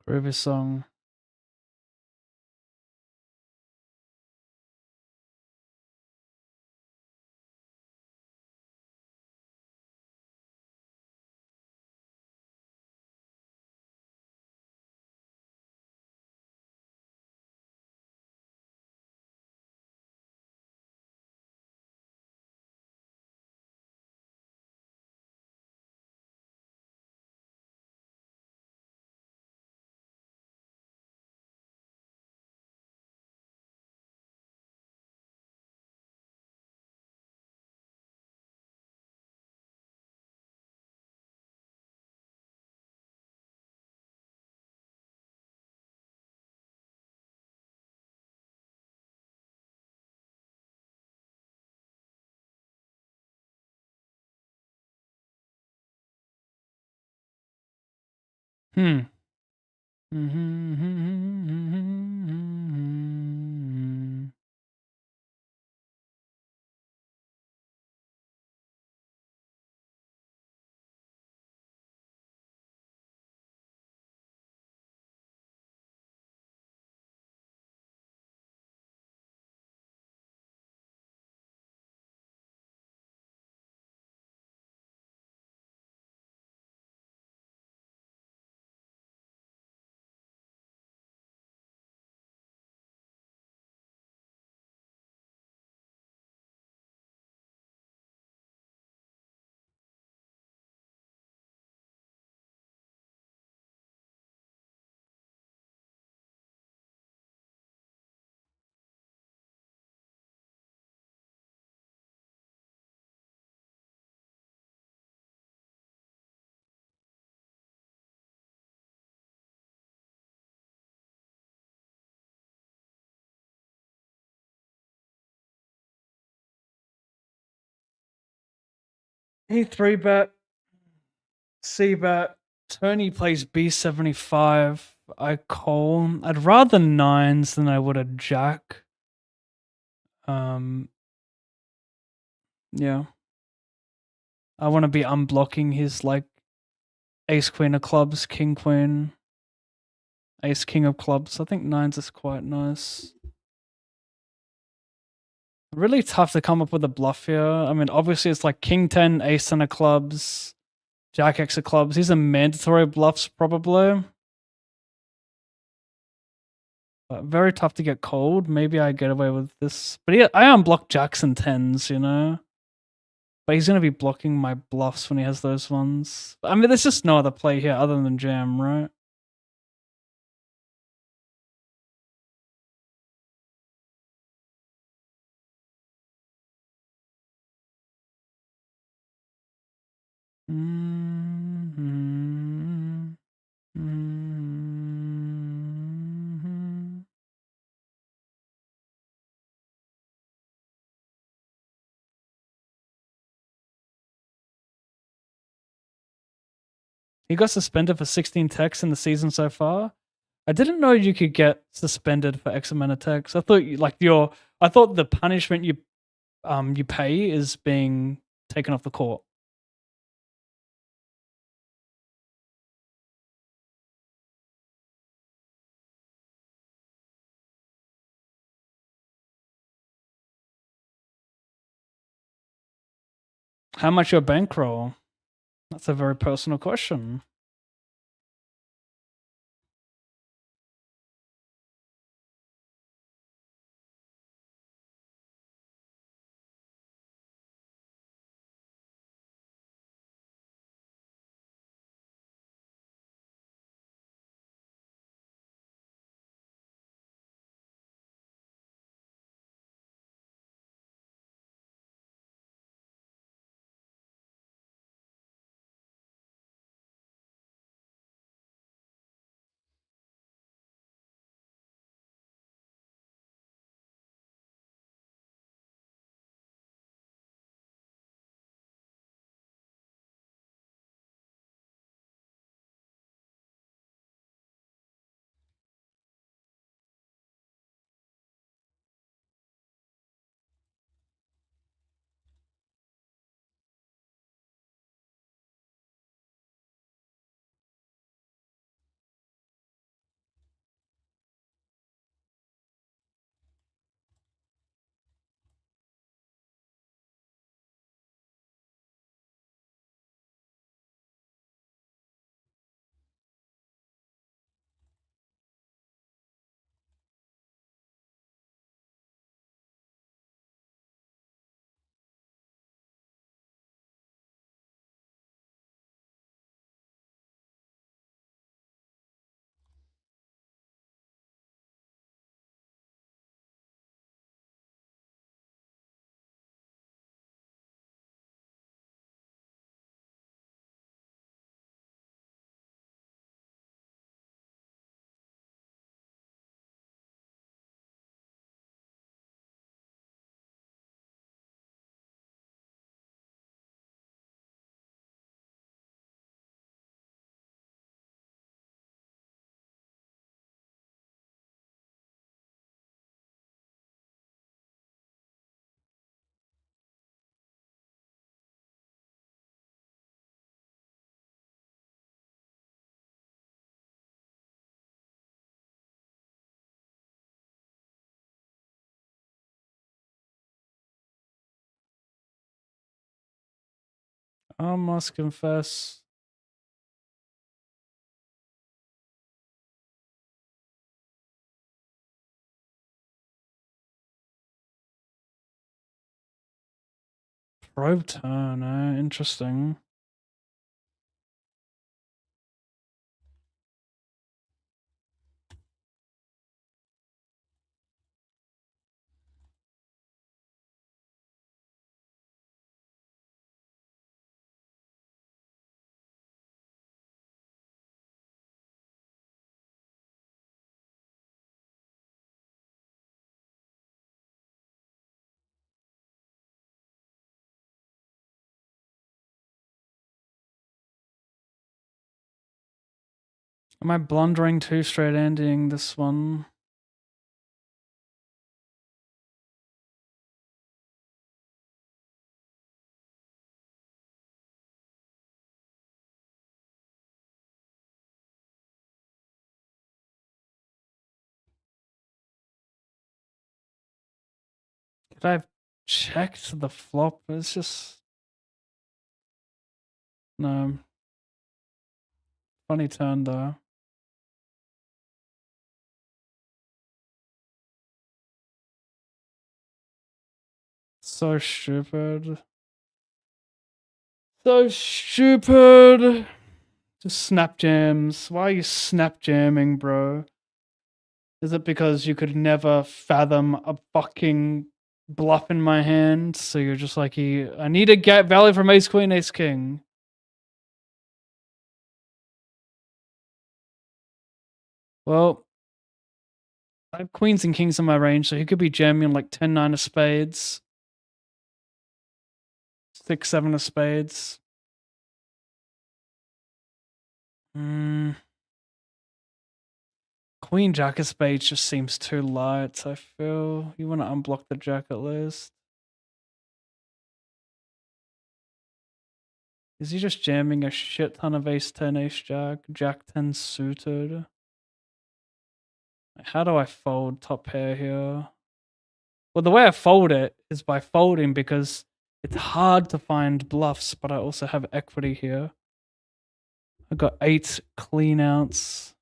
Groovy song. Hmm. Mm-hmm. He 3-bet. C-bet. Tony plays B75. I call. I'd rather nines than I would a jack. Yeah. I want to be unblocking his like ace queen of clubs, king queen, ace king of clubs. I think nines is quite nice. Really tough to come up with a bluff here. I mean, obviously it's like king 10, ace 10 of clubs, jack x of clubs. These are mandatory bluffs probably. But very tough to get cold. Maybe I get away with this. But yeah, I unblock jacks and tens, you know? But he's going to be blocking my bluffs when he has those ones. I mean, there's just no other play here other than jam, right? Mm-hmm. Mm-hmm. He got suspended for 16 techs in the season so far. I didn't know you could get suspended for X amount of techs. I thought I thought the punishment you pay is being taken off the court. How much your bankroll? That's a very personal question. I must confess. Probe turn, interesting. Am I blundering too straight ending this one? Could I have checked the flop? It's just... No. Funny turn though. So stupid. So stupid. Just snap jams. Why are you snap jamming, bro? Is it because you could never fathom a fucking bluff in my hand? So you're just like, I need to get value from ace queen, ace king. Well, I have queens and kings in my range, so he could be jamming like 10-9 of spades, 6-7 of spades. Queen jack of spades just seems too light. I feel you want to unblock the jack at least. Is he just jamming a shit ton of ace 10, ace jack, jack 10 suited? How do I fold top pair here? Well, the way I fold it is by folding because it's hard to find bluffs, but I also have equity here. I've got 8 clean outs.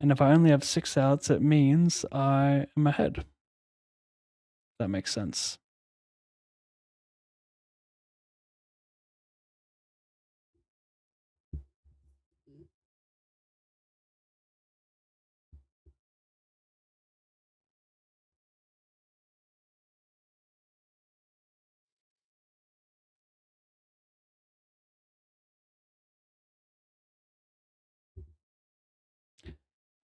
And if I only have 6 outs, it means I am ahead. That makes sense.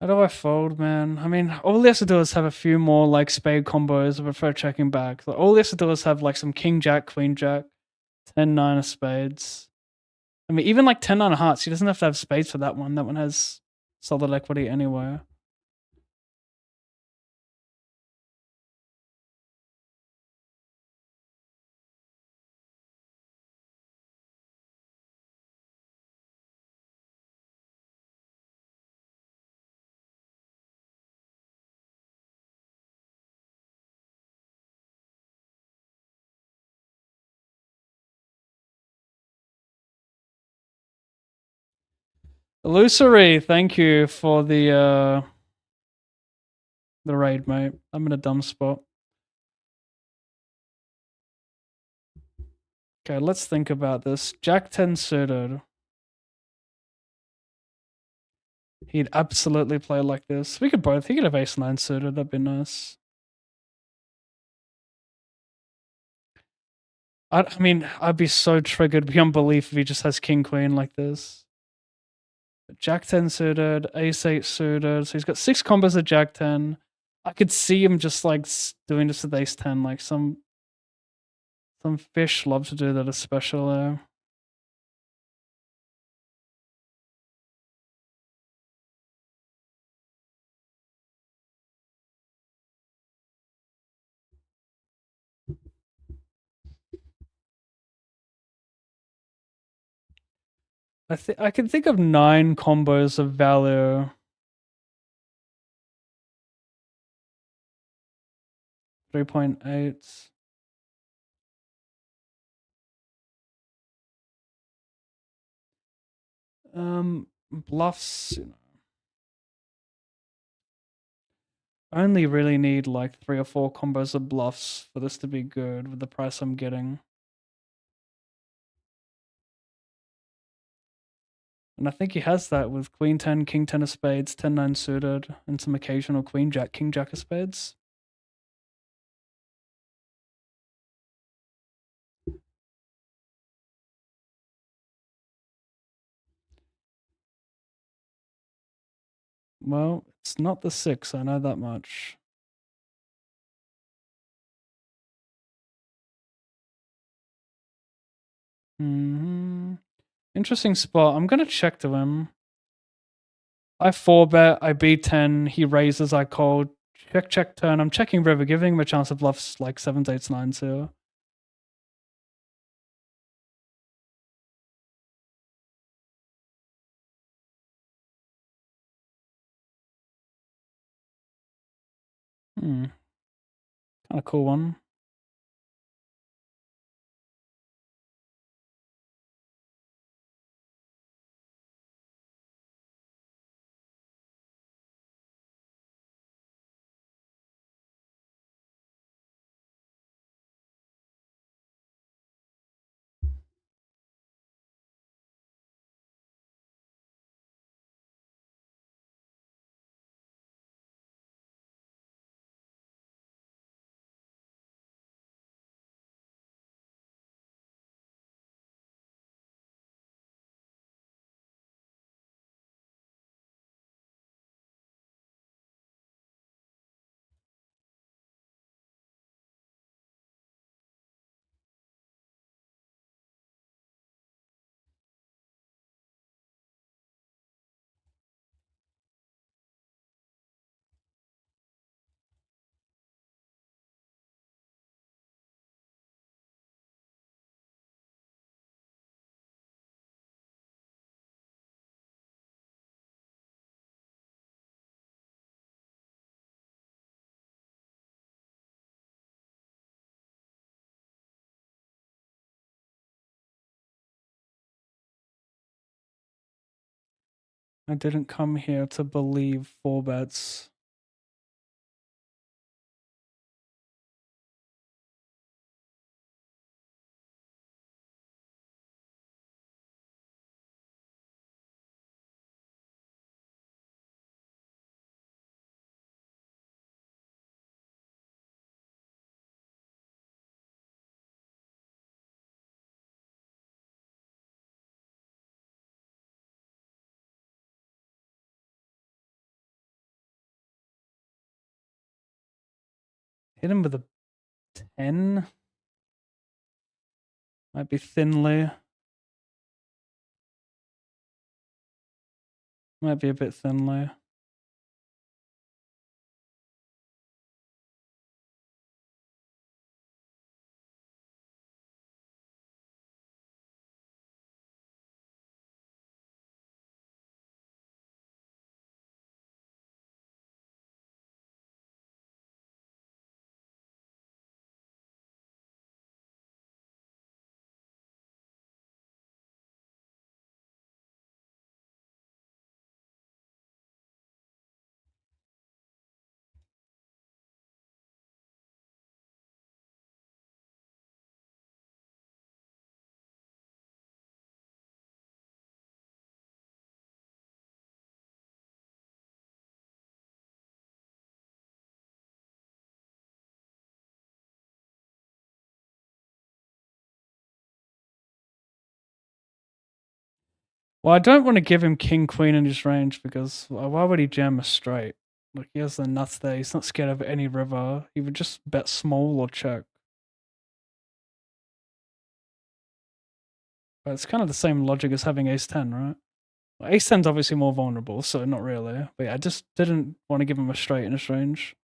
How do I fold, man? I mean, all he has to do is have a few more like spade combos. I prefer checking back. So all he has to do is have like some king jack, queen jack, 10-9 of spades. I mean, even like 10-9 of hearts. He doesn't have to have spades for that one. That one has solid equity anyway. Illusory, thank you for the raid, mate. I'm in a dumb spot. Okay, let's think about this. Jack 10 suited. He'd absolutely play like this. We could both. He could have ace 9 suited. That'd be nice. I mean, I'd be so triggered beyond belief if he just has king queen like this. Jack 10 suited, ace 8 suited. So he's got 6 combos of Jack 10. I could see him just like doing this with ace 10. Like some fish love to do that, especially. I can think of 9 combos of value. 3.8. Bluffs. I only really need like 3 or 4 combos of bluffs for this to be good with the price I'm getting. And I think he has that with queen 10, king 10 of spades, 10-9 suited, and some occasional queen jack, king jack of spades. Well, it's not the 6, I know that much. Interesting spot. I'm gonna check to him. I 4-bet, I B10, he raises, I call. Check turn. I'm checking river, giving him a chance of bluffs like 7s, 8s, 9s here. Kind of cool one. I didn't come here to believe 4-bets. Hit him with a 10. Might be thinly. Might be a bit thinly. Well, I don't want to give him king queen in his range because why would he jam a straight? Like he has the nuts there. He's not scared of any river. He would just bet small or check. But it's kind of the same logic as having ace 10, right? Well, ace 10's obviously more vulnerable, so not really. But yeah, I just didn't want to give him a straight in his range.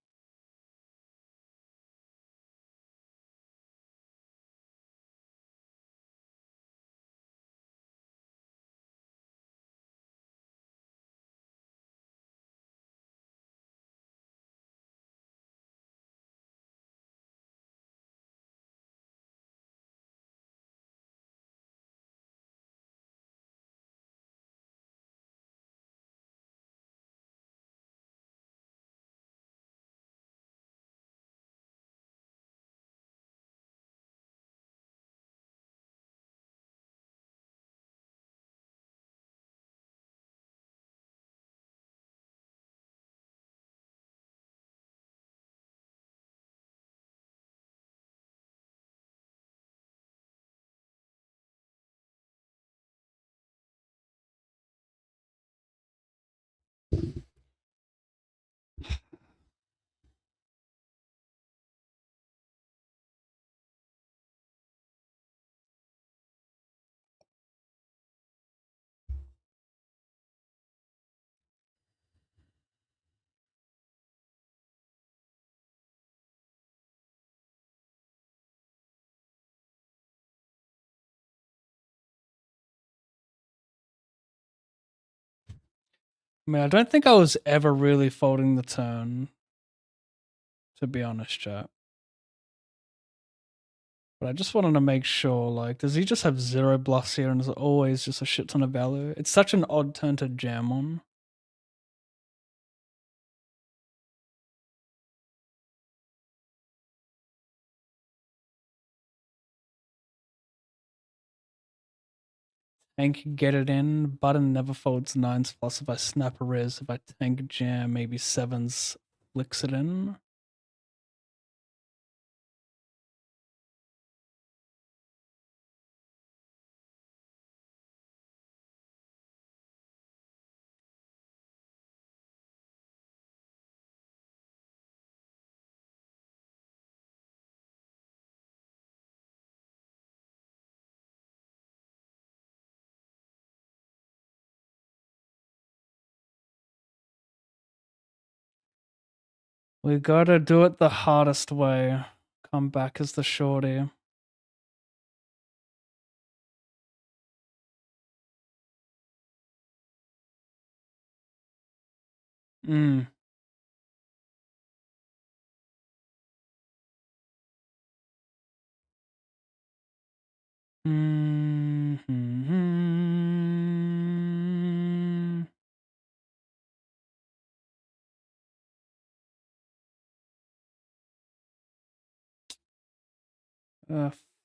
I mean, I don't think I was ever really folding the turn, to be honest, chat. But I just wanted to make sure, like, does he just have 0 bluffs here and is it always just a shit ton of value? It's such an odd turn to jam on. Tank, get it in. Button never folds 9s plus if I snap a res. If I tank jam, maybe 7s flicks it in. We gotta do it the hardest way. Come back as the shorty. Mm. Mm-hmm.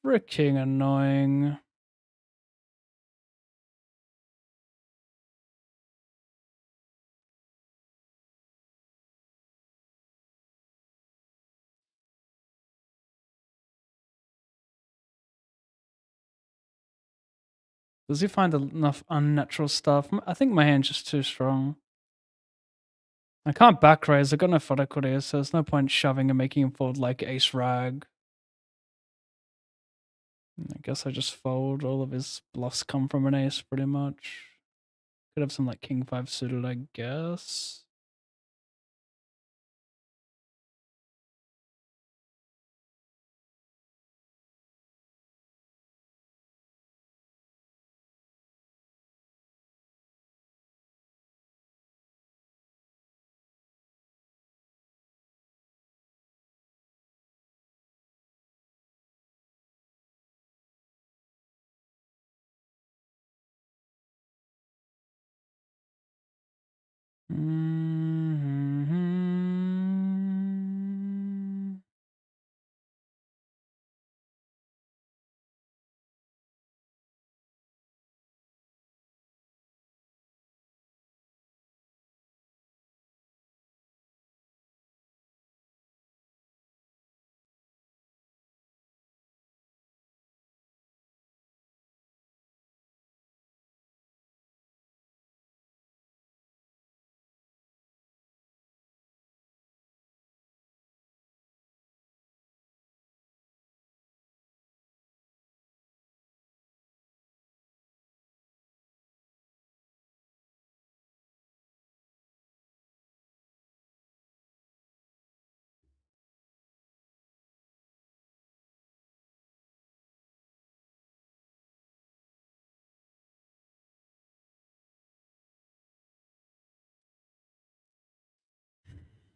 Freaking annoying. Does he find enough unnatural stuff? I think my hand's just too strong. I can't back raise. I've got no fodder equity, so there's no point shoving and making him fold like ace rag. I guess I just fold. All of his bluffs come from an ace, pretty much. Could have some like king 5 suited, I guess. Mm-hmm.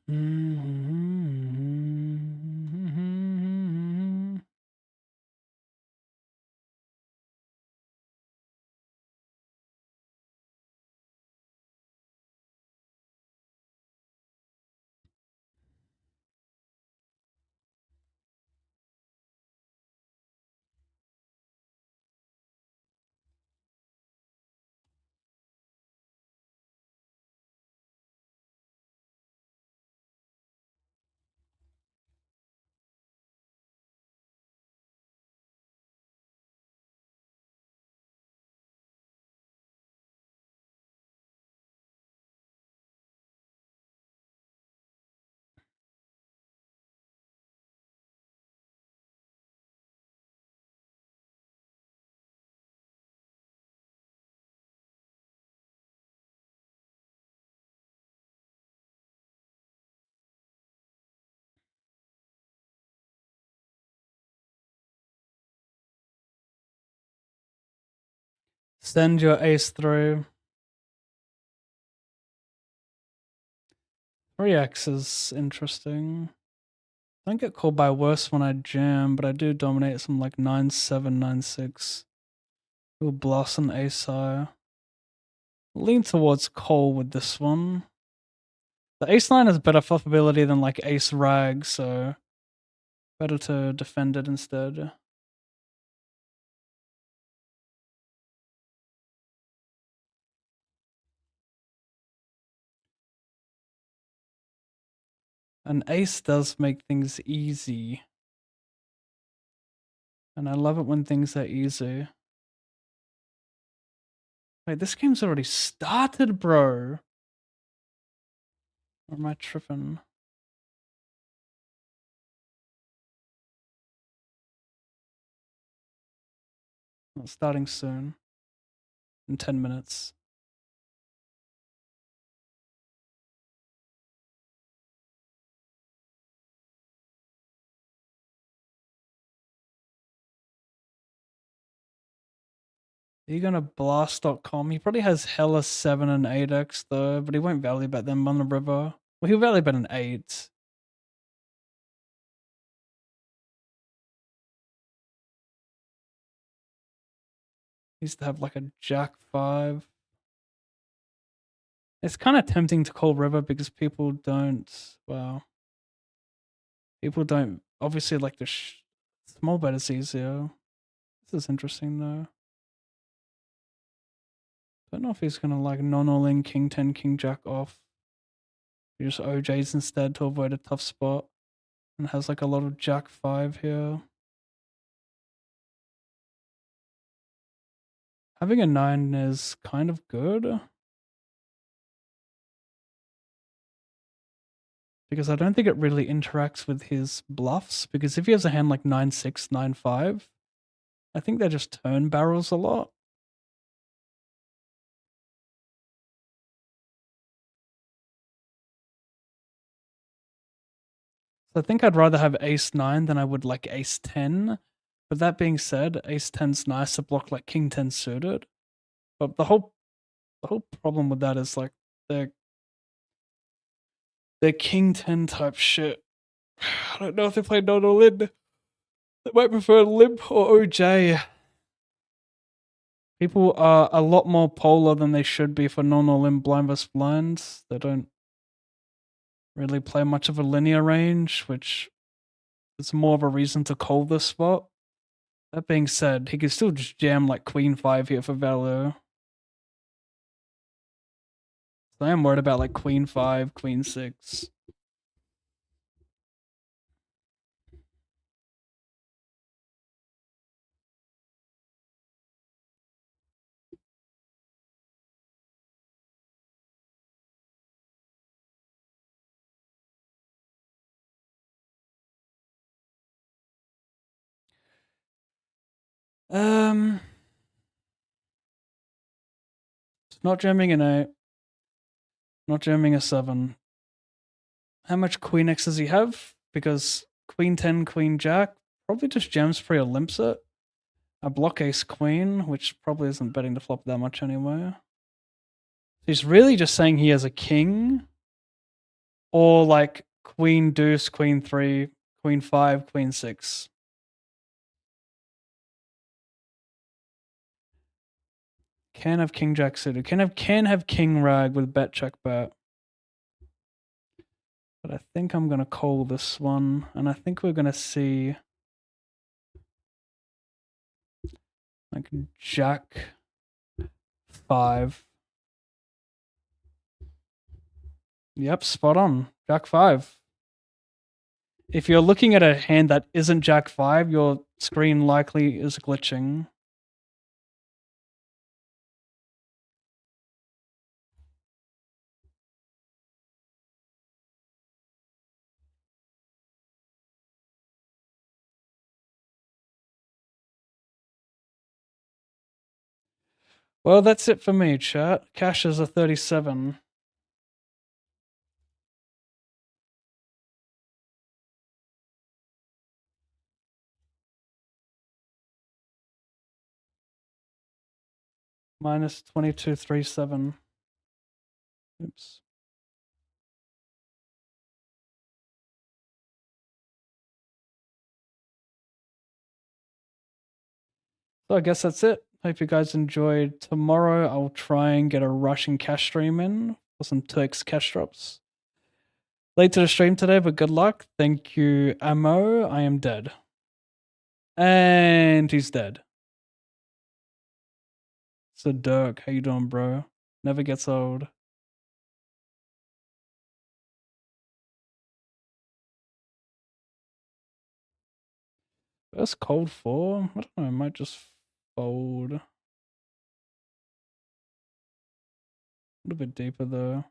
Mm-hmm. Send your ace through. 3x is interesting. I don't get called by worse when I jam, but I do dominate some like 9-7, 9-6. Ooh, Bluffs and ace high. Lean towards call with this one. The ace 9 has better fluffability than like ace rag, so better to defend it instead. An ace does make things easy. And I love it when things are easy. Wait, this game's already started, bro. Or am I tripping? Not starting soon. In 10 minutes. Are you gonna blast.com? He probably has hella 7 and 8x though, but he won't value bet them on the river. Well, he'll value bet an 8. He used to have like a jack 5. It's kind of tempting to call river because people don't, well, people don't, obviously like the small bet is easier. This is interesting though. Don't know if he's gonna like non-all in king 10, king jack off. He just OJs instead to avoid a tough spot. And has like a lot of jack 5 here. Having a 9 is kind of good. Because I don't think it really interacts with his bluffs. Because if he has a hand like 9-6, 9-5, I think they just turn barrels a lot. So I think I'd rather have ace 9 than I would like ace 10. But that being said, ace 10's nice to block like king 10 suited. But the whole problem with that is like they're king 10 type shit. I don't know if they play non or lid. They might prefer limp or OJ. People are a lot more polar than they should be for non or limp blind vs blind. They don't really play much of a linear range, which is more of a reason to call this spot. That being said, he can still just jam like queen 5 here for value. So I am worried about like queen 5, queen 6. Not jamming an 8. Not jamming a 7. How much queen X does he have? Because queen 10, queen jack probably just jams pre or limps it. A block ace queen, which probably isn't betting the flop that much anyway. He's really just saying he has a king, or like queen deuce, queen 3, queen 5, queen 6. Can have king jack suited. Can have king rag with bet check bet. But I think I'm gonna call this one, and I think we're gonna see like jack 5. Yep, spot on. Jack 5. If you're looking at a hand that isn't jack 5, your screen likely is glitching. Well, that's it for me, chat. Cash is a 37. Minus 2237. Oops. So I guess that's it. Hope you guys enjoyed. Tomorrow I'll try and get a Russian cash stream in for some Turks cash drops. Late to the stream today, but good luck. Thank you, Ammo. I am dead. And he's dead. So Dirk, how you doing, bro? Never gets old. First cold 4? I don't know, I might just fold. A little bit deeper though.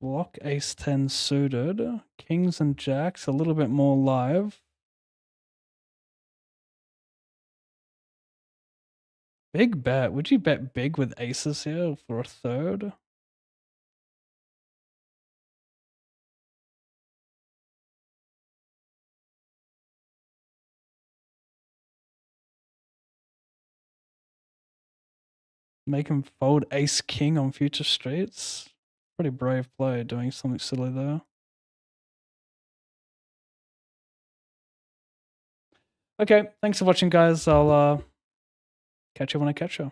Block ace 10 suited. Kings and jacks a little bit more live. Big bet. Would you bet big with aces here for a third? Make him fold ace king on future streets? Pretty brave play doing something silly there. Okay, thanks for watching, guys. I'll catch you when I catch you.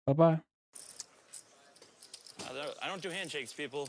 Bye-bye. I don't do handshakes, people.